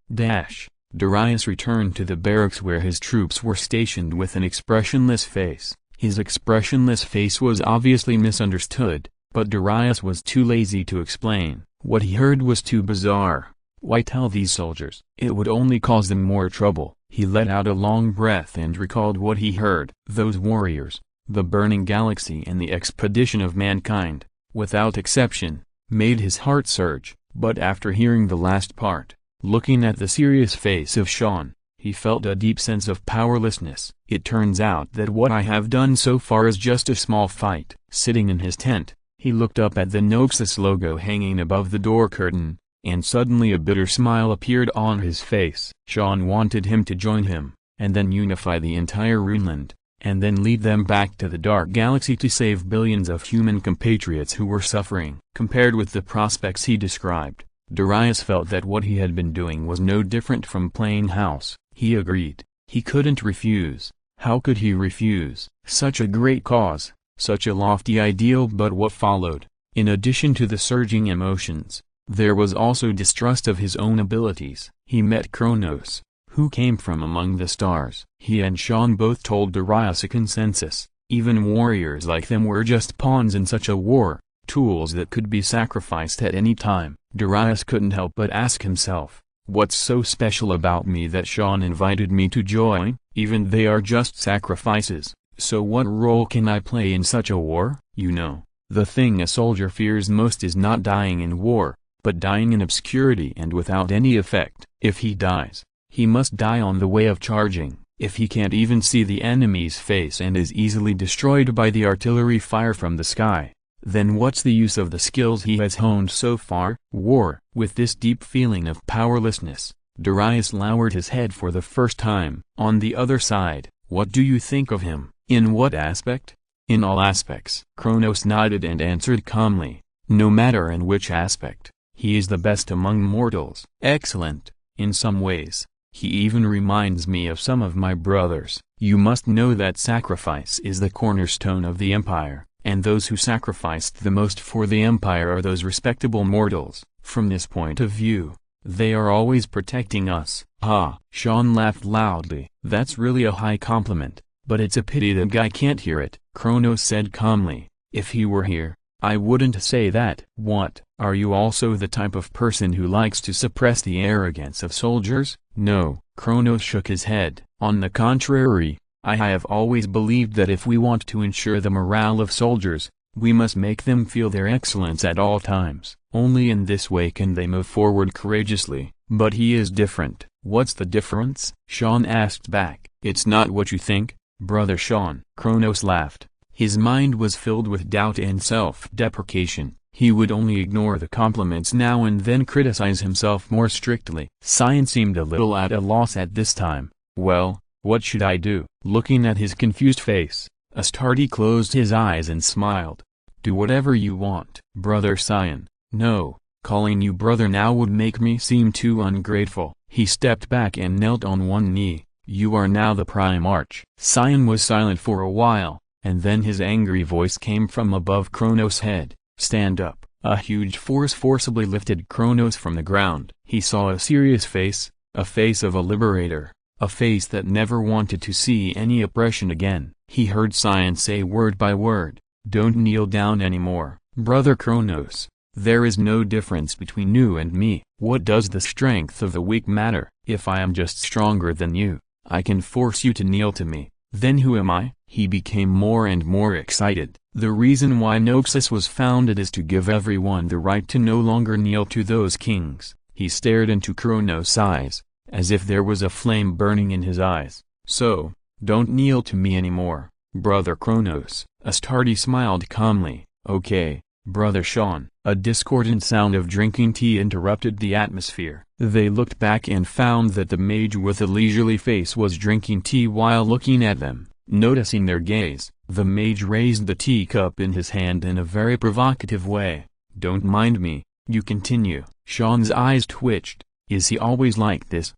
Darius returned to the barracks where his troops were stationed with an expressionless face. His expressionless face was obviously misunderstood, but Darius was too lazy to explain. What he heard was too bizarre. Why tell these soldiers? It would only cause them more trouble. He let out a long breath and recalled what he heard. Those warriors, the burning galaxy and the expedition of mankind, without exception, made his heart surge. But after hearing the last part, looking at the serious face of Sean, he felt a deep sense of powerlessness. It turns out that what I have done so far is just a small fight. Sitting in his tent, he looked up at the SYNOPSIS logo hanging above the door curtain, and suddenly a bitter smile appeared on his face. Sean wanted him to join him, and then unify the entire Runeland, and then lead them back to the Dark Galaxy to save billions of human compatriots who were suffering. Compared with the prospects he described, Darius felt that what he had been doing was no different from playing house. He agreed. He couldn't refuse. How could he refuse? Such a great cause, such a lofty ideal. But what followed? In addition to the surging emotions, there was also distrust of his own abilities. He met Kronos, who came from among the stars. He and Sean both told Darius a consensus. Even warriors like them were just pawns in such a war, tools that could be sacrificed at any time. Darius couldn't help but ask himself, what's so special about me that Sean invited me to join? Even they are just sacrifices, so what role can I play in such a war? You know, the thing a soldier fears most is not dying in war, but dying in obscurity and without any effect. If he dies, he must die on the way of charging. If he can't even see the enemy's face and is easily destroyed by the artillery fire from the sky, then what's the use of the skills he has honed so far? War. With this deep feeling of powerlessness, Darius lowered his head for the first time. On the other side, what do you think of him? In what aspect? In all aspects. Kronos nodded and answered calmly. No matter in which aspect, he is the best among mortals. Excellent. In some ways, he even reminds me of some of my brothers. You must know that sacrifice is the cornerstone of the Empire, and those who sacrificed the most for the Empire are those respectable mortals. From this point of view, they are always protecting us. Ah! Sean laughed loudly. That's really a high compliment, but it's a pity that guy can't hear it. Kronos said calmly, if he were here, I wouldn't say that. What? Are you also the type of person who likes to suppress the arrogance of soldiers? No. Kronos shook his head. On the contrary, I have always believed that if we want to ensure the morale of soldiers, we must make them feel their excellence at all times. Only in this way can they move forward courageously. But he is different. What's the difference? Sean asked back. It's not what you think, brother Sean. Kronos laughed. His mind was filled with doubt and self-deprecation. He would only ignore the compliments now and then criticize himself more strictly. Cyan seemed a little at a loss at this time. Well, what should I do? Looking at his confused face, Astarte closed his eyes and smiled. Do whatever you want. Brother Cyan. No, calling you brother now would make me seem too ungrateful. He stepped back and knelt on one knee. You are now the Prime Arch. Cyan was silent for a while, and then his angry voice came from above Kronos' head. Stand up. A huge force forcibly lifted Kronos from the ground. He saw a serious face, a face of a liberator, a face that never wanted to see any oppression again. He heard Cyan say word by word, don't kneel down anymore, brother Kronos. There is no difference between you and me. What does the strength of the weak matter? If I am just stronger than you, I can force you to kneel to me. Then who am I? He became more and more excited. The reason why SYNOPSIS was founded is to give everyone the right to no longer kneel to those kings. He stared into Kronos' eyes, as if there was a flame burning in his eyes. So, don't kneel to me anymore, brother Kronos. Astarte smiled calmly. Okay, Brother Sean. A discordant sound of drinking tea interrupted the atmosphere. They looked back and found that the mage with a leisurely face was drinking tea while looking at them. Noticing their gaze, the mage raised the teacup in his hand in a very provocative way. "Don't mind me, you continue." Sean's eyes twitched. "Is he always like this?"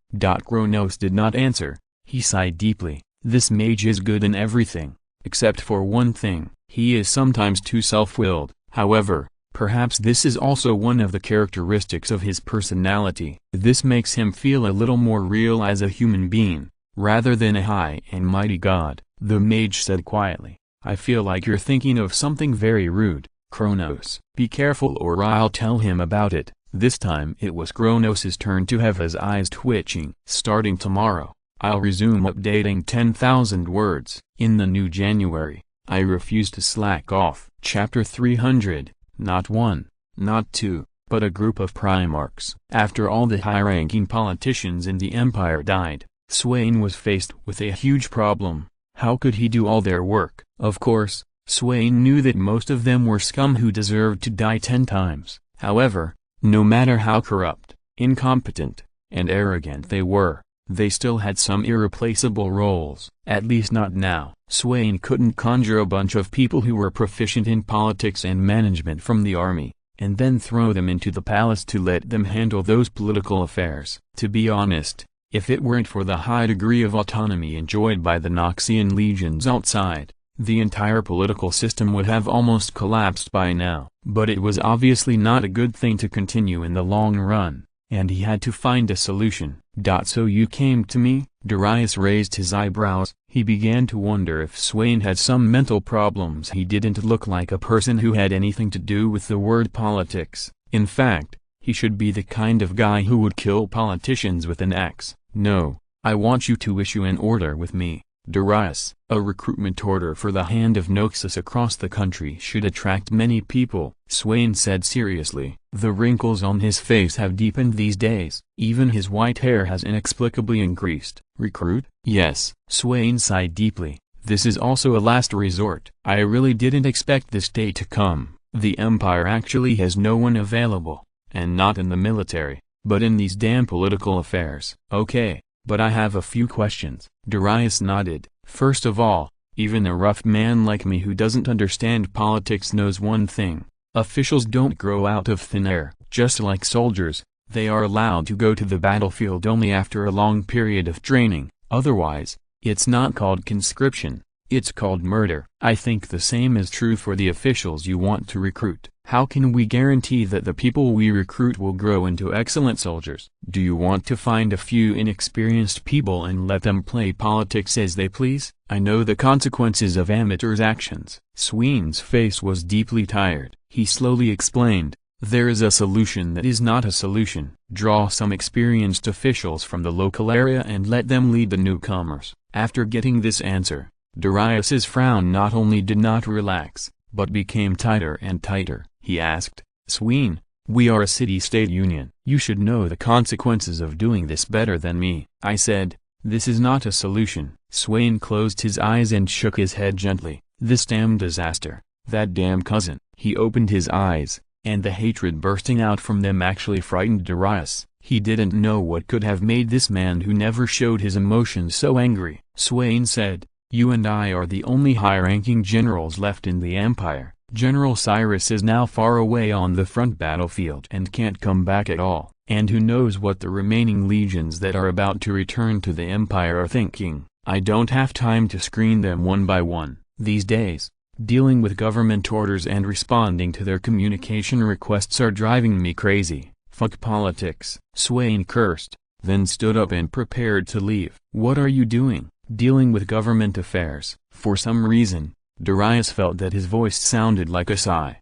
Kronos did not answer. He sighed deeply. "This mage is good in everything, except for one thing. He is sometimes too self-willed. However, perhaps this is also one of the characteristics of his personality. This makes him feel a little more real as a human being, rather than a high and mighty god." The mage said quietly, "I feel like you're thinking of something very rude, Kronos. Be careful or I'll tell him about it." This time it was Kronos' turn to have his eyes twitching. "Starting tomorrow, I'll resume updating 10,000 words. In the new January, I refuse to slack off." Chapter 300, not one, not two, but a group of Primarchs. After all the high-ranking politicians in the Empire died, Swain was faced with a huge problem. How could he do all their work? Of course, Swain knew that most of them were scum who deserved to die 10 times. However, no matter how corrupt, incompetent, and arrogant they were, they still had some irreplaceable roles. At least not now. Swain couldn't conjure a bunch of people who were proficient in politics and management from the army, and then throw them into the palace to let them handle those political affairs. To be honest, if it weren't for the high degree of autonomy enjoyed by the Noxian legions outside, the entire political system would have almost collapsed by now. But it was obviously not a good thing to continue in the long run, and he had to find a solution. "So you came to me?" Darius raised his eyebrows. He began to wonder if Swain had some mental problems. He didn't look like a person who had anything to do with the word politics. In fact, he should be the kind of guy who would kill politicians with an axe. "No, I want you to issue an order with me, Darius." A recruitment order for the Hand of Noxus across the country should attract many people, Swain said seriously. The wrinkles on his face have deepened these days. Even his white hair has inexplicably increased. "Recruit?" "Yes." Swain sighed deeply. "This is also a last resort. I really didn't expect this day to come. The Empire actually has no one available, and not in the military, but in these damn political affairs." "Okay, but I have a few questions." Darius nodded. "First of all, even a rough man like me who doesn't understand politics knows one thing. Officials don't grow out of thin air. Just like soldiers, they are allowed to go to the battlefield only after a long period of training. Otherwise, it's not called conscription, it's called murder. I think the same is true for the officials you want to recruit. How can we guarantee that the people we recruit will grow into excellent soldiers? Do you want to find a few inexperienced people and let them play politics as they please? I know the consequences of amateurs' actions." Swain's face was deeply tired. He slowly explained, "There is a solution that is not a solution. Draw some experienced officials from the local area and let them lead the newcomers." After getting this answer, Darius's frown not only did not relax, but became tighter and tighter. He asked, "Swain, we are a city-state union. You should know the consequences of doing this better than me." I said, "This is not a solution." Swain closed his eyes and shook his head gently. "This damn disaster, that damn cousin." He opened his eyes, and the hatred bursting out from them actually frightened Darius. He didn't know what could have made this man who never showed his emotions so angry. Swain said, "You and I are the only high-ranking generals left in the Empire. General Cyrus is now far away on the front battlefield and can't come back at all. And who knows what the remaining legions that are about to return to the Empire are thinking. I don't have time to screen them one by one. These days, dealing with government orders and responding to their communication requests are driving me crazy. Fuck politics." Swain cursed, then stood up and prepared to leave. "What are you doing?" "Dealing with government affairs." For some reason, Darius felt that his voice sounded like a sigh.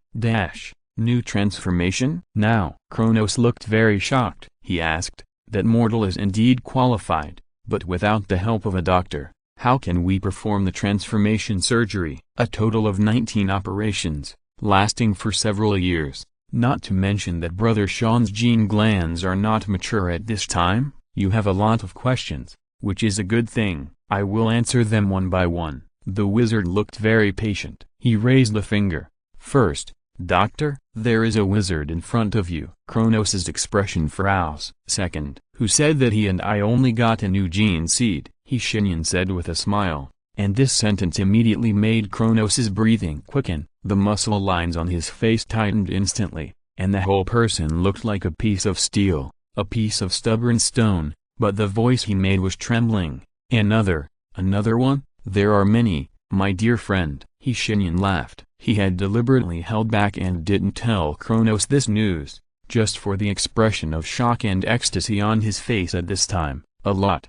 New transformation? Now. Kronos looked very shocked. He asked, "That mortal is indeed qualified, but without the help of a doctor, how can we perform the transformation surgery?" A total of 19 operations, lasting for several years. Not to mention that Brother Sean's gene glands are not mature at this time? You have a lot of questions, which is a good thing. I will answer them one by one. The wizard looked very patient. He raised a finger. "First, Doctor, there is a wizard in front of you. Kronos' expression froze. Second, who said that he and I only got a new gene seed? Shenyan said with a smile, and this sentence immediately made Kronos' breathing quicken. The muscle lines on his face tightened instantly, and the whole person looked like a piece of steel, a piece of stubborn stone, but the voice he made was trembling. Another one? There are many, my dear friend. Shenyan laughed. He had deliberately held back and didn't tell Kronos this news, just for the expression of shock and ecstasy on his face at this time. A lot.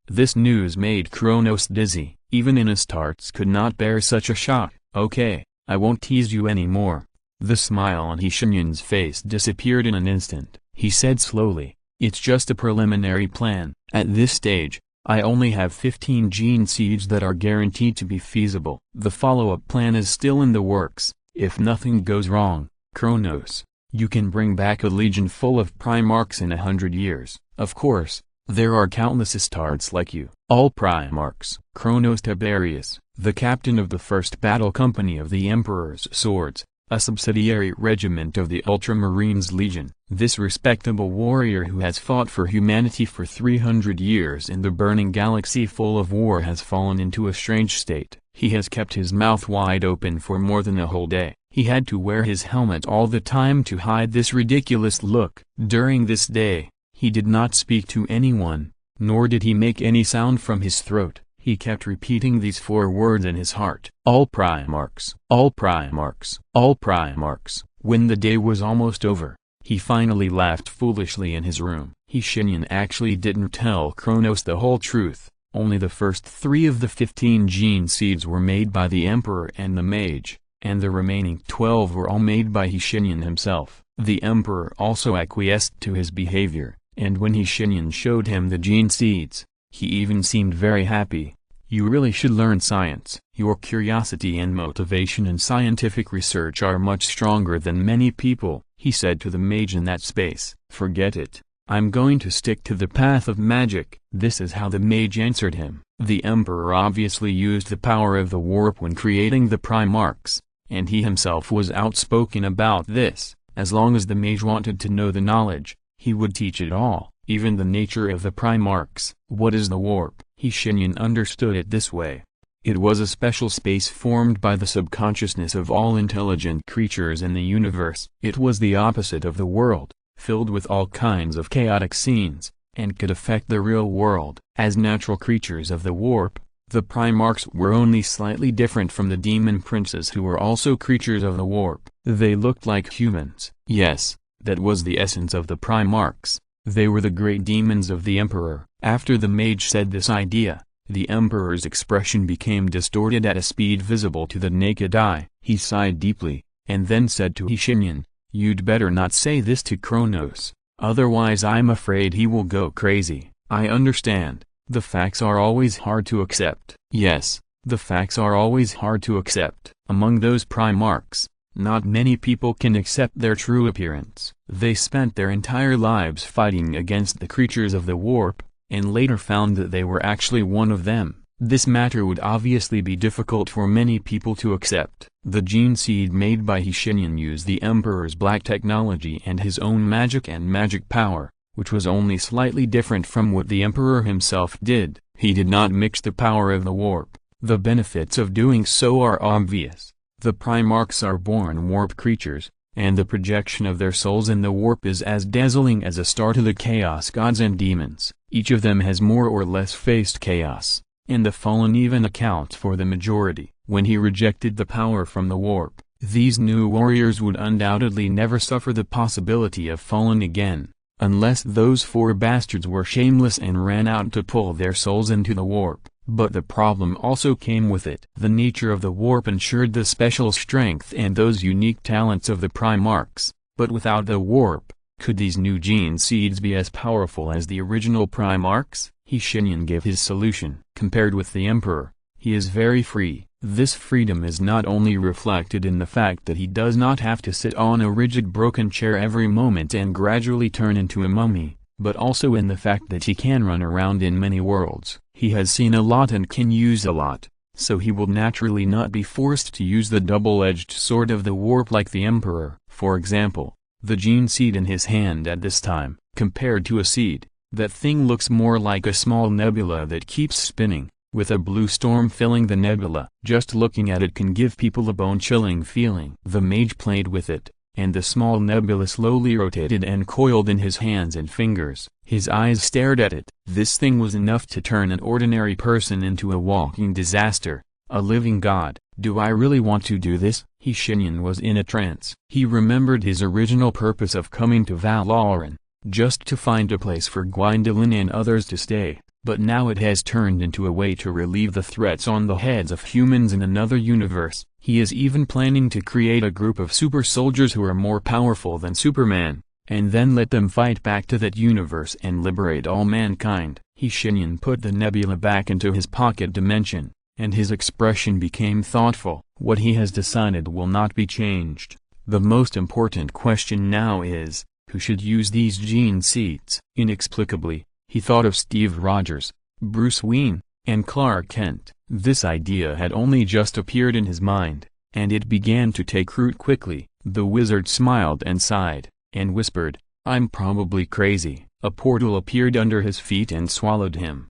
This news made Kronos dizzy. Even Astartes could not bear such a shock. Okay, I won't tease you anymore. The smile on Shenyan's face disappeared in an instant. He said slowly, it's just a preliminary plan. At this stage, I only have 15 gene seeds that are guaranteed to be feasible. The follow-up plan is still in the works. If nothing goes wrong, Kronos, you can bring back a legion full of Primarchs in 100 years. Of course, there are countless Astartes like you, all Primarchs. Kronos Tiberius, the captain of the first battle company of the Emperor's Swords, a subsidiary regiment of the Ultramarines Legion. This respectable warrior who has fought for humanity for 300 years in the burning galaxy full of war has fallen into a strange state. He has kept his mouth wide open for more than a whole day. He had to wear his helmet all the time to hide this ridiculous look. During this day, he did not speak to anyone, nor did he make any sound from his throat. He kept repeating these 4 words in his heart. All Primarchs, all Primarchs, all Primarchs. When the day was almost over, he finally laughed foolishly in his room. Shenyan actually didn't tell Kronos the whole truth. Only the first 3 of the 15 gene seeds were made by the Emperor and the mage, and the remaining 12 were all made by Shenyan himself. The Emperor also acquiesced to his behavior, and when Shenyan showed him the gene seeds, he even seemed very happy. You really should learn science. Your curiosity and motivation in scientific research are much stronger than many people, he said to the mage in that space. Forget it. I'm going to stick to the path of magic. This is how the mage answered him. The Emperor obviously used the power of the warp when creating the Primarchs, and he himself was outspoken about this. As long as the mage wanted to know the knowledge, he would teach it all, even the nature of the Primarchs. What is the warp? Shenyan understood it this way. It was a special space formed by the subconsciousness of all intelligent creatures in the universe. It was the opposite of the world, filled with all kinds of chaotic scenes, and could affect the real world. As natural creatures of the warp, the Primarchs were only slightly different from the demon princes who were also creatures of the warp. They looked like humans. Yes, that was the essence of the Primarchs. They were the great demons of the Emperor. After the mage said this idea, the Emperor's expression became distorted at a speed visible to the naked eye. He sighed deeply, and then said to Shenyan, you'd better not say this to Kronos, otherwise I'm afraid he will go crazy. I understand, the facts are always hard to accept. Yes, the facts are always hard to accept. Among those Primarchs, not many people can accept their true appearance. They spent their entire lives fighting against the creatures of the warp, and later found that they were actually one of them. This matter would obviously be difficult for many people to accept. The gene seed made by Shenyan used the Emperor's black technology and his own magic and magic power, which was only slightly different from what the Emperor himself did. He did not mix the power of the warp. The benefits of doing so are obvious. The Primarchs are born warp creatures, and the projection of their souls in the warp is as dazzling as a star to the chaos gods and demons. Each of them has more or less faced chaos, and the fallen even account for the majority. When he rejected the power from the warp, these new warriors would undoubtedly never suffer the possibility of falling again, unless those 4 bastards were shameless and ran out to pull their souls into the warp. But the problem also came with it. The nature of the warp ensured the special strength and those unique talents of the Primarchs, but without the warp, could these new gene seeds be as powerful as the original Primarchs? Shenyan gave his solution. Compared with the Emperor, he is very free. This freedom is not only reflected in the fact that he does not have to sit on a rigid broken chair every moment and gradually turn into a mummy, but also in the fact that he can run around in many worlds. He has seen a lot and can use a lot, so he will naturally not be forced to use the double-edged sword of the warp like the Emperor. For example, the gene seed in his hand at this time, compared to a seed, that thing looks more like a small nebula that keeps spinning, with a blue storm filling the nebula. Just looking at it can give people a bone-chilling feeling. The mage played with it, and the small nebula slowly rotated and coiled in his hands and fingers. His eyes stared at it. This thing was enough to turn an ordinary person into a walking disaster, a living god. Do I really want to do this? Shenyan was in a trance. He remembered his original purpose of coming to Valoran, just to find a place for Gwendolyn and others to stay, but now it has turned into a way to relieve the threats on the heads of humans in another universe. He is even planning to create a group of super soldiers who are more powerful than Superman, and then let them fight back to that universe and liberate all mankind. Shenyan put the nebula back into his pocket dimension, and his expression became thoughtful. What he has decided will not be changed. The most important question now is, who should use these gene seeds? Inexplicably, he thought of Steve Rogers, Bruce Wayne, and Clark Kent. This idea had only just appeared in his mind, and it began to take root quickly. The wizard smiled and sighed, and whispered, "I'm probably crazy." A portal appeared under his feet and swallowed him.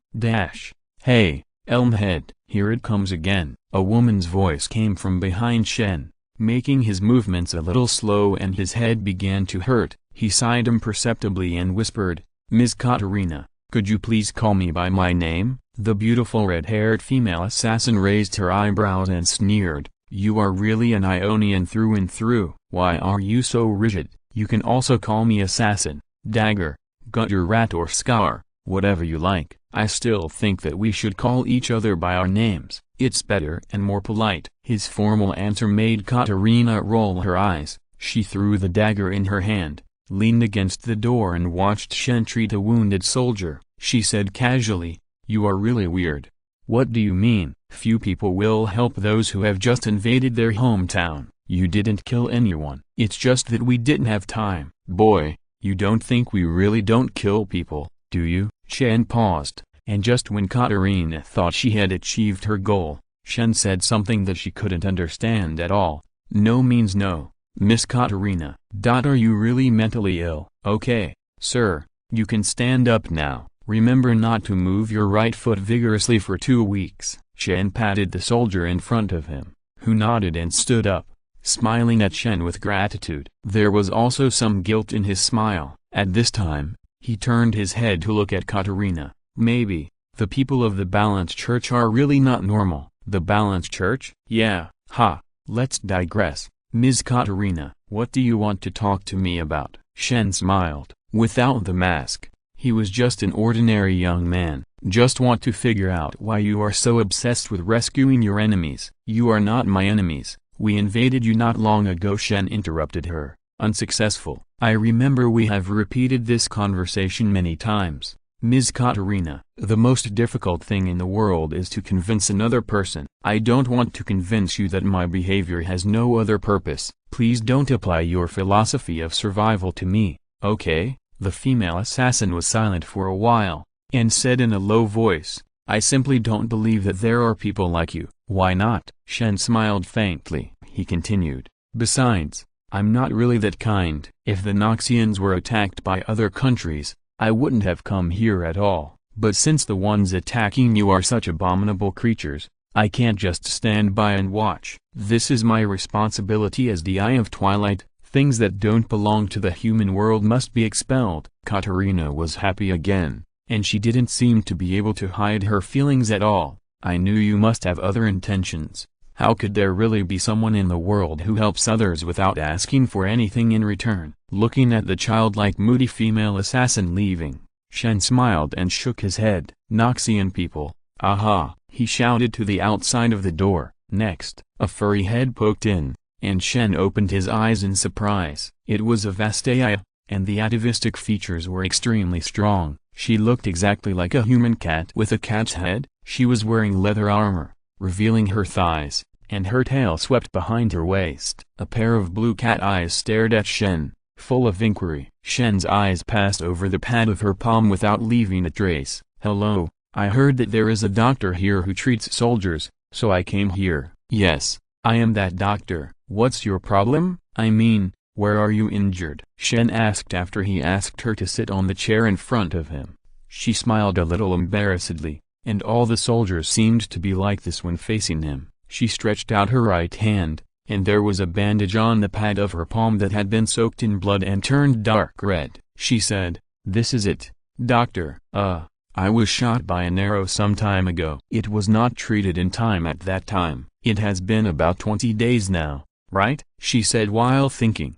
Hey, Elmhead, here it comes again. A woman's voice came from behind Shen, making his movements a little slow and his head began to hurt. He sighed imperceptibly and whispered, "Ms. Katarina, could you please call me by my name?" The beautiful red-haired female assassin raised her eyebrows and sneered, "You are really an Ionian through and through. Why are you so rigid? You can also call me assassin, dagger, gutter rat or scar, whatever you like. I still think that we should call each other by our names. It's better and more polite." His formal answer made Katarina roll her eyes. She threw the dagger in her hand, leaned against the door and watched Shen treat a wounded soldier. She said casually, "You are really weird." "What do you mean?" "Few people will help those who have just invaded their hometown. You didn't kill anyone. It's just that we didn't have time." "Boy, you don't think we really don't kill people, do you?" Shen paused, and just when Katarina thought she had achieved her goal, Shen said something that she couldn't understand at all. "No means no, Miss Katarina." "Are you really mentally ill?" "Okay, sir, you can stand up now. Remember not to move your right foot vigorously for 2 weeks." Shen patted the soldier in front of him, who nodded and stood up, smiling at Shen with gratitude. There was also some guilt in his smile. At this time, he turned his head to look at Katarina. "Maybe, the people of the Balanced Church are really not normal." "The Balanced Church?" "Yeah, ha, let's digress. Ms. Katarina, what do you want to talk to me about?" Shen smiled. Without the mask, he was just an ordinary young man. "Just want to figure out why you are so obsessed with rescuing your enemies." "You are not my enemies. We invaded you not long ago." Shen interrupted her, unsuccessful. "I remember we have repeated this conversation many times. Ms. Katarina, the most difficult thing in the world is to convince another person. I don't want to convince you that my behavior has no other purpose. Please don't apply your philosophy of survival to me, okay?" The female assassin was silent for a while, and said in a low voice, "I simply don't believe that there are people like you." "Why not?" Shen smiled faintly. He continued, "Besides, I'm not really that kind. If the Noxians were attacked by other countries, I wouldn't have come here at all. But since the ones attacking you are such abominable creatures, I can't just stand by and watch. This is my responsibility as the Eye of Twilight. Things that don't belong to the human world must be expelled." Katarina was happy again, and she didn't seem to be able to hide her feelings at all. "I knew you must have other intentions. How could there really be someone in the world who helps others without asking for anything in return?" Looking at the childlike moody female assassin leaving, Shen smiled and shook his head. "Noxian people, aha!" he shouted to the outside of the door. Next, a furry head poked in, and Shen opened his eyes in surprise. It was a Vastaya, and the atavistic features were extremely strong. She looked exactly like a human cat with a cat's head. She was wearing leather armor, revealing her thighs, and her tail swept behind her waist. A pair of blue cat eyes stared at Shen, full of inquiry. Shen's eyes passed over the pad of her palm without leaving a trace. "Hello, I heard that there is a doctor here who treats soldiers. so I came here. Yes, I am that doctor. What's your problem? I mean, where are you injured? Shen asked after he asked her to sit on the chair in front of him. She smiled a little embarrassedly, and all the soldiers seemed to be like this when facing him. She stretched out her right hand, and there was a bandage on the pad of her palm that had been soaked in blood and turned dark red. She said, "This is it, doctor. I was shot by an arrow some time ago. It was not treated in time at that time. It has been about 20 days now, right?" she said while thinking.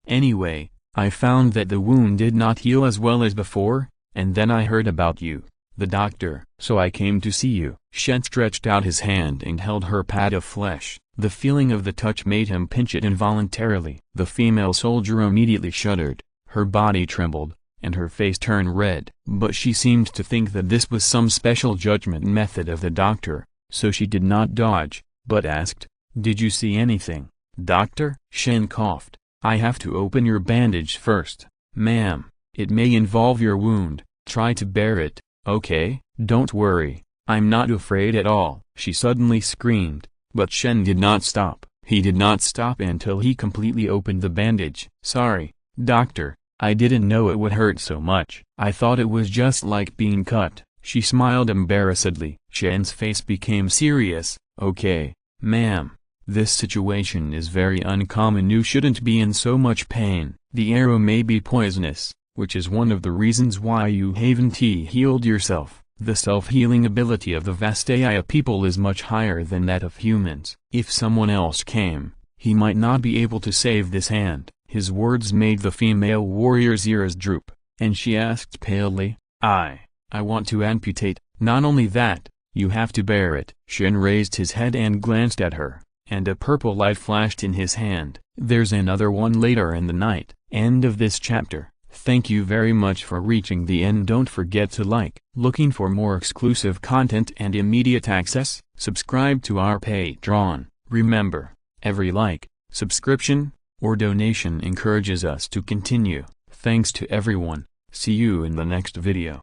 Anyway, I found that the wound did not heal as well as before, and then I heard about you, the doctor, so I came to see you." Shen stretched out his hand and held her pad of flesh. The feeling of the touch made him pinch it involuntarily. The female soldier immediately shuddered, her body trembled, and her face turned red. But she seemed to think that this was some special judgment method of the doctor, so she did not dodge, but asked, "Did you see anything, doctor?" Shen coughed. "I have to open your bandage first, ma'am. It may involve your wound. Try to bear it, okay? Don't worry, I'm not afraid at all," she suddenly screamed. But Shen did not stop. He did not stop until he completely opened the bandage. "Sorry, doctor, I didn't know it would hurt so much. I thought it was just like being cut." She smiled embarrassedly. Shen's face became serious. "Okay, ma'am. This situation is very uncommon. You shouldn't be in so much pain. The arrow may be poisonous, which is one of the reasons why you haven't healed yourself. The self-healing ability of the Vastaya people is much higher than that of humans. If someone else came, he might not be able to save this hand." His words made the female warrior's ears droop, and she asked palely, I want to amputate." "Not only that, you have to bear it." Shen raised his head and glanced at her, and a purple light flashed in his hand. There's another one later in the night. End of this chapter. Thank you very much for reaching the end. Don't forget to like. Looking for more exclusive content and immediate access? Subscribe to our Patreon. Remember, every like, subscription, or donation encourages us to continue. Thanks to everyone. See you in the next video.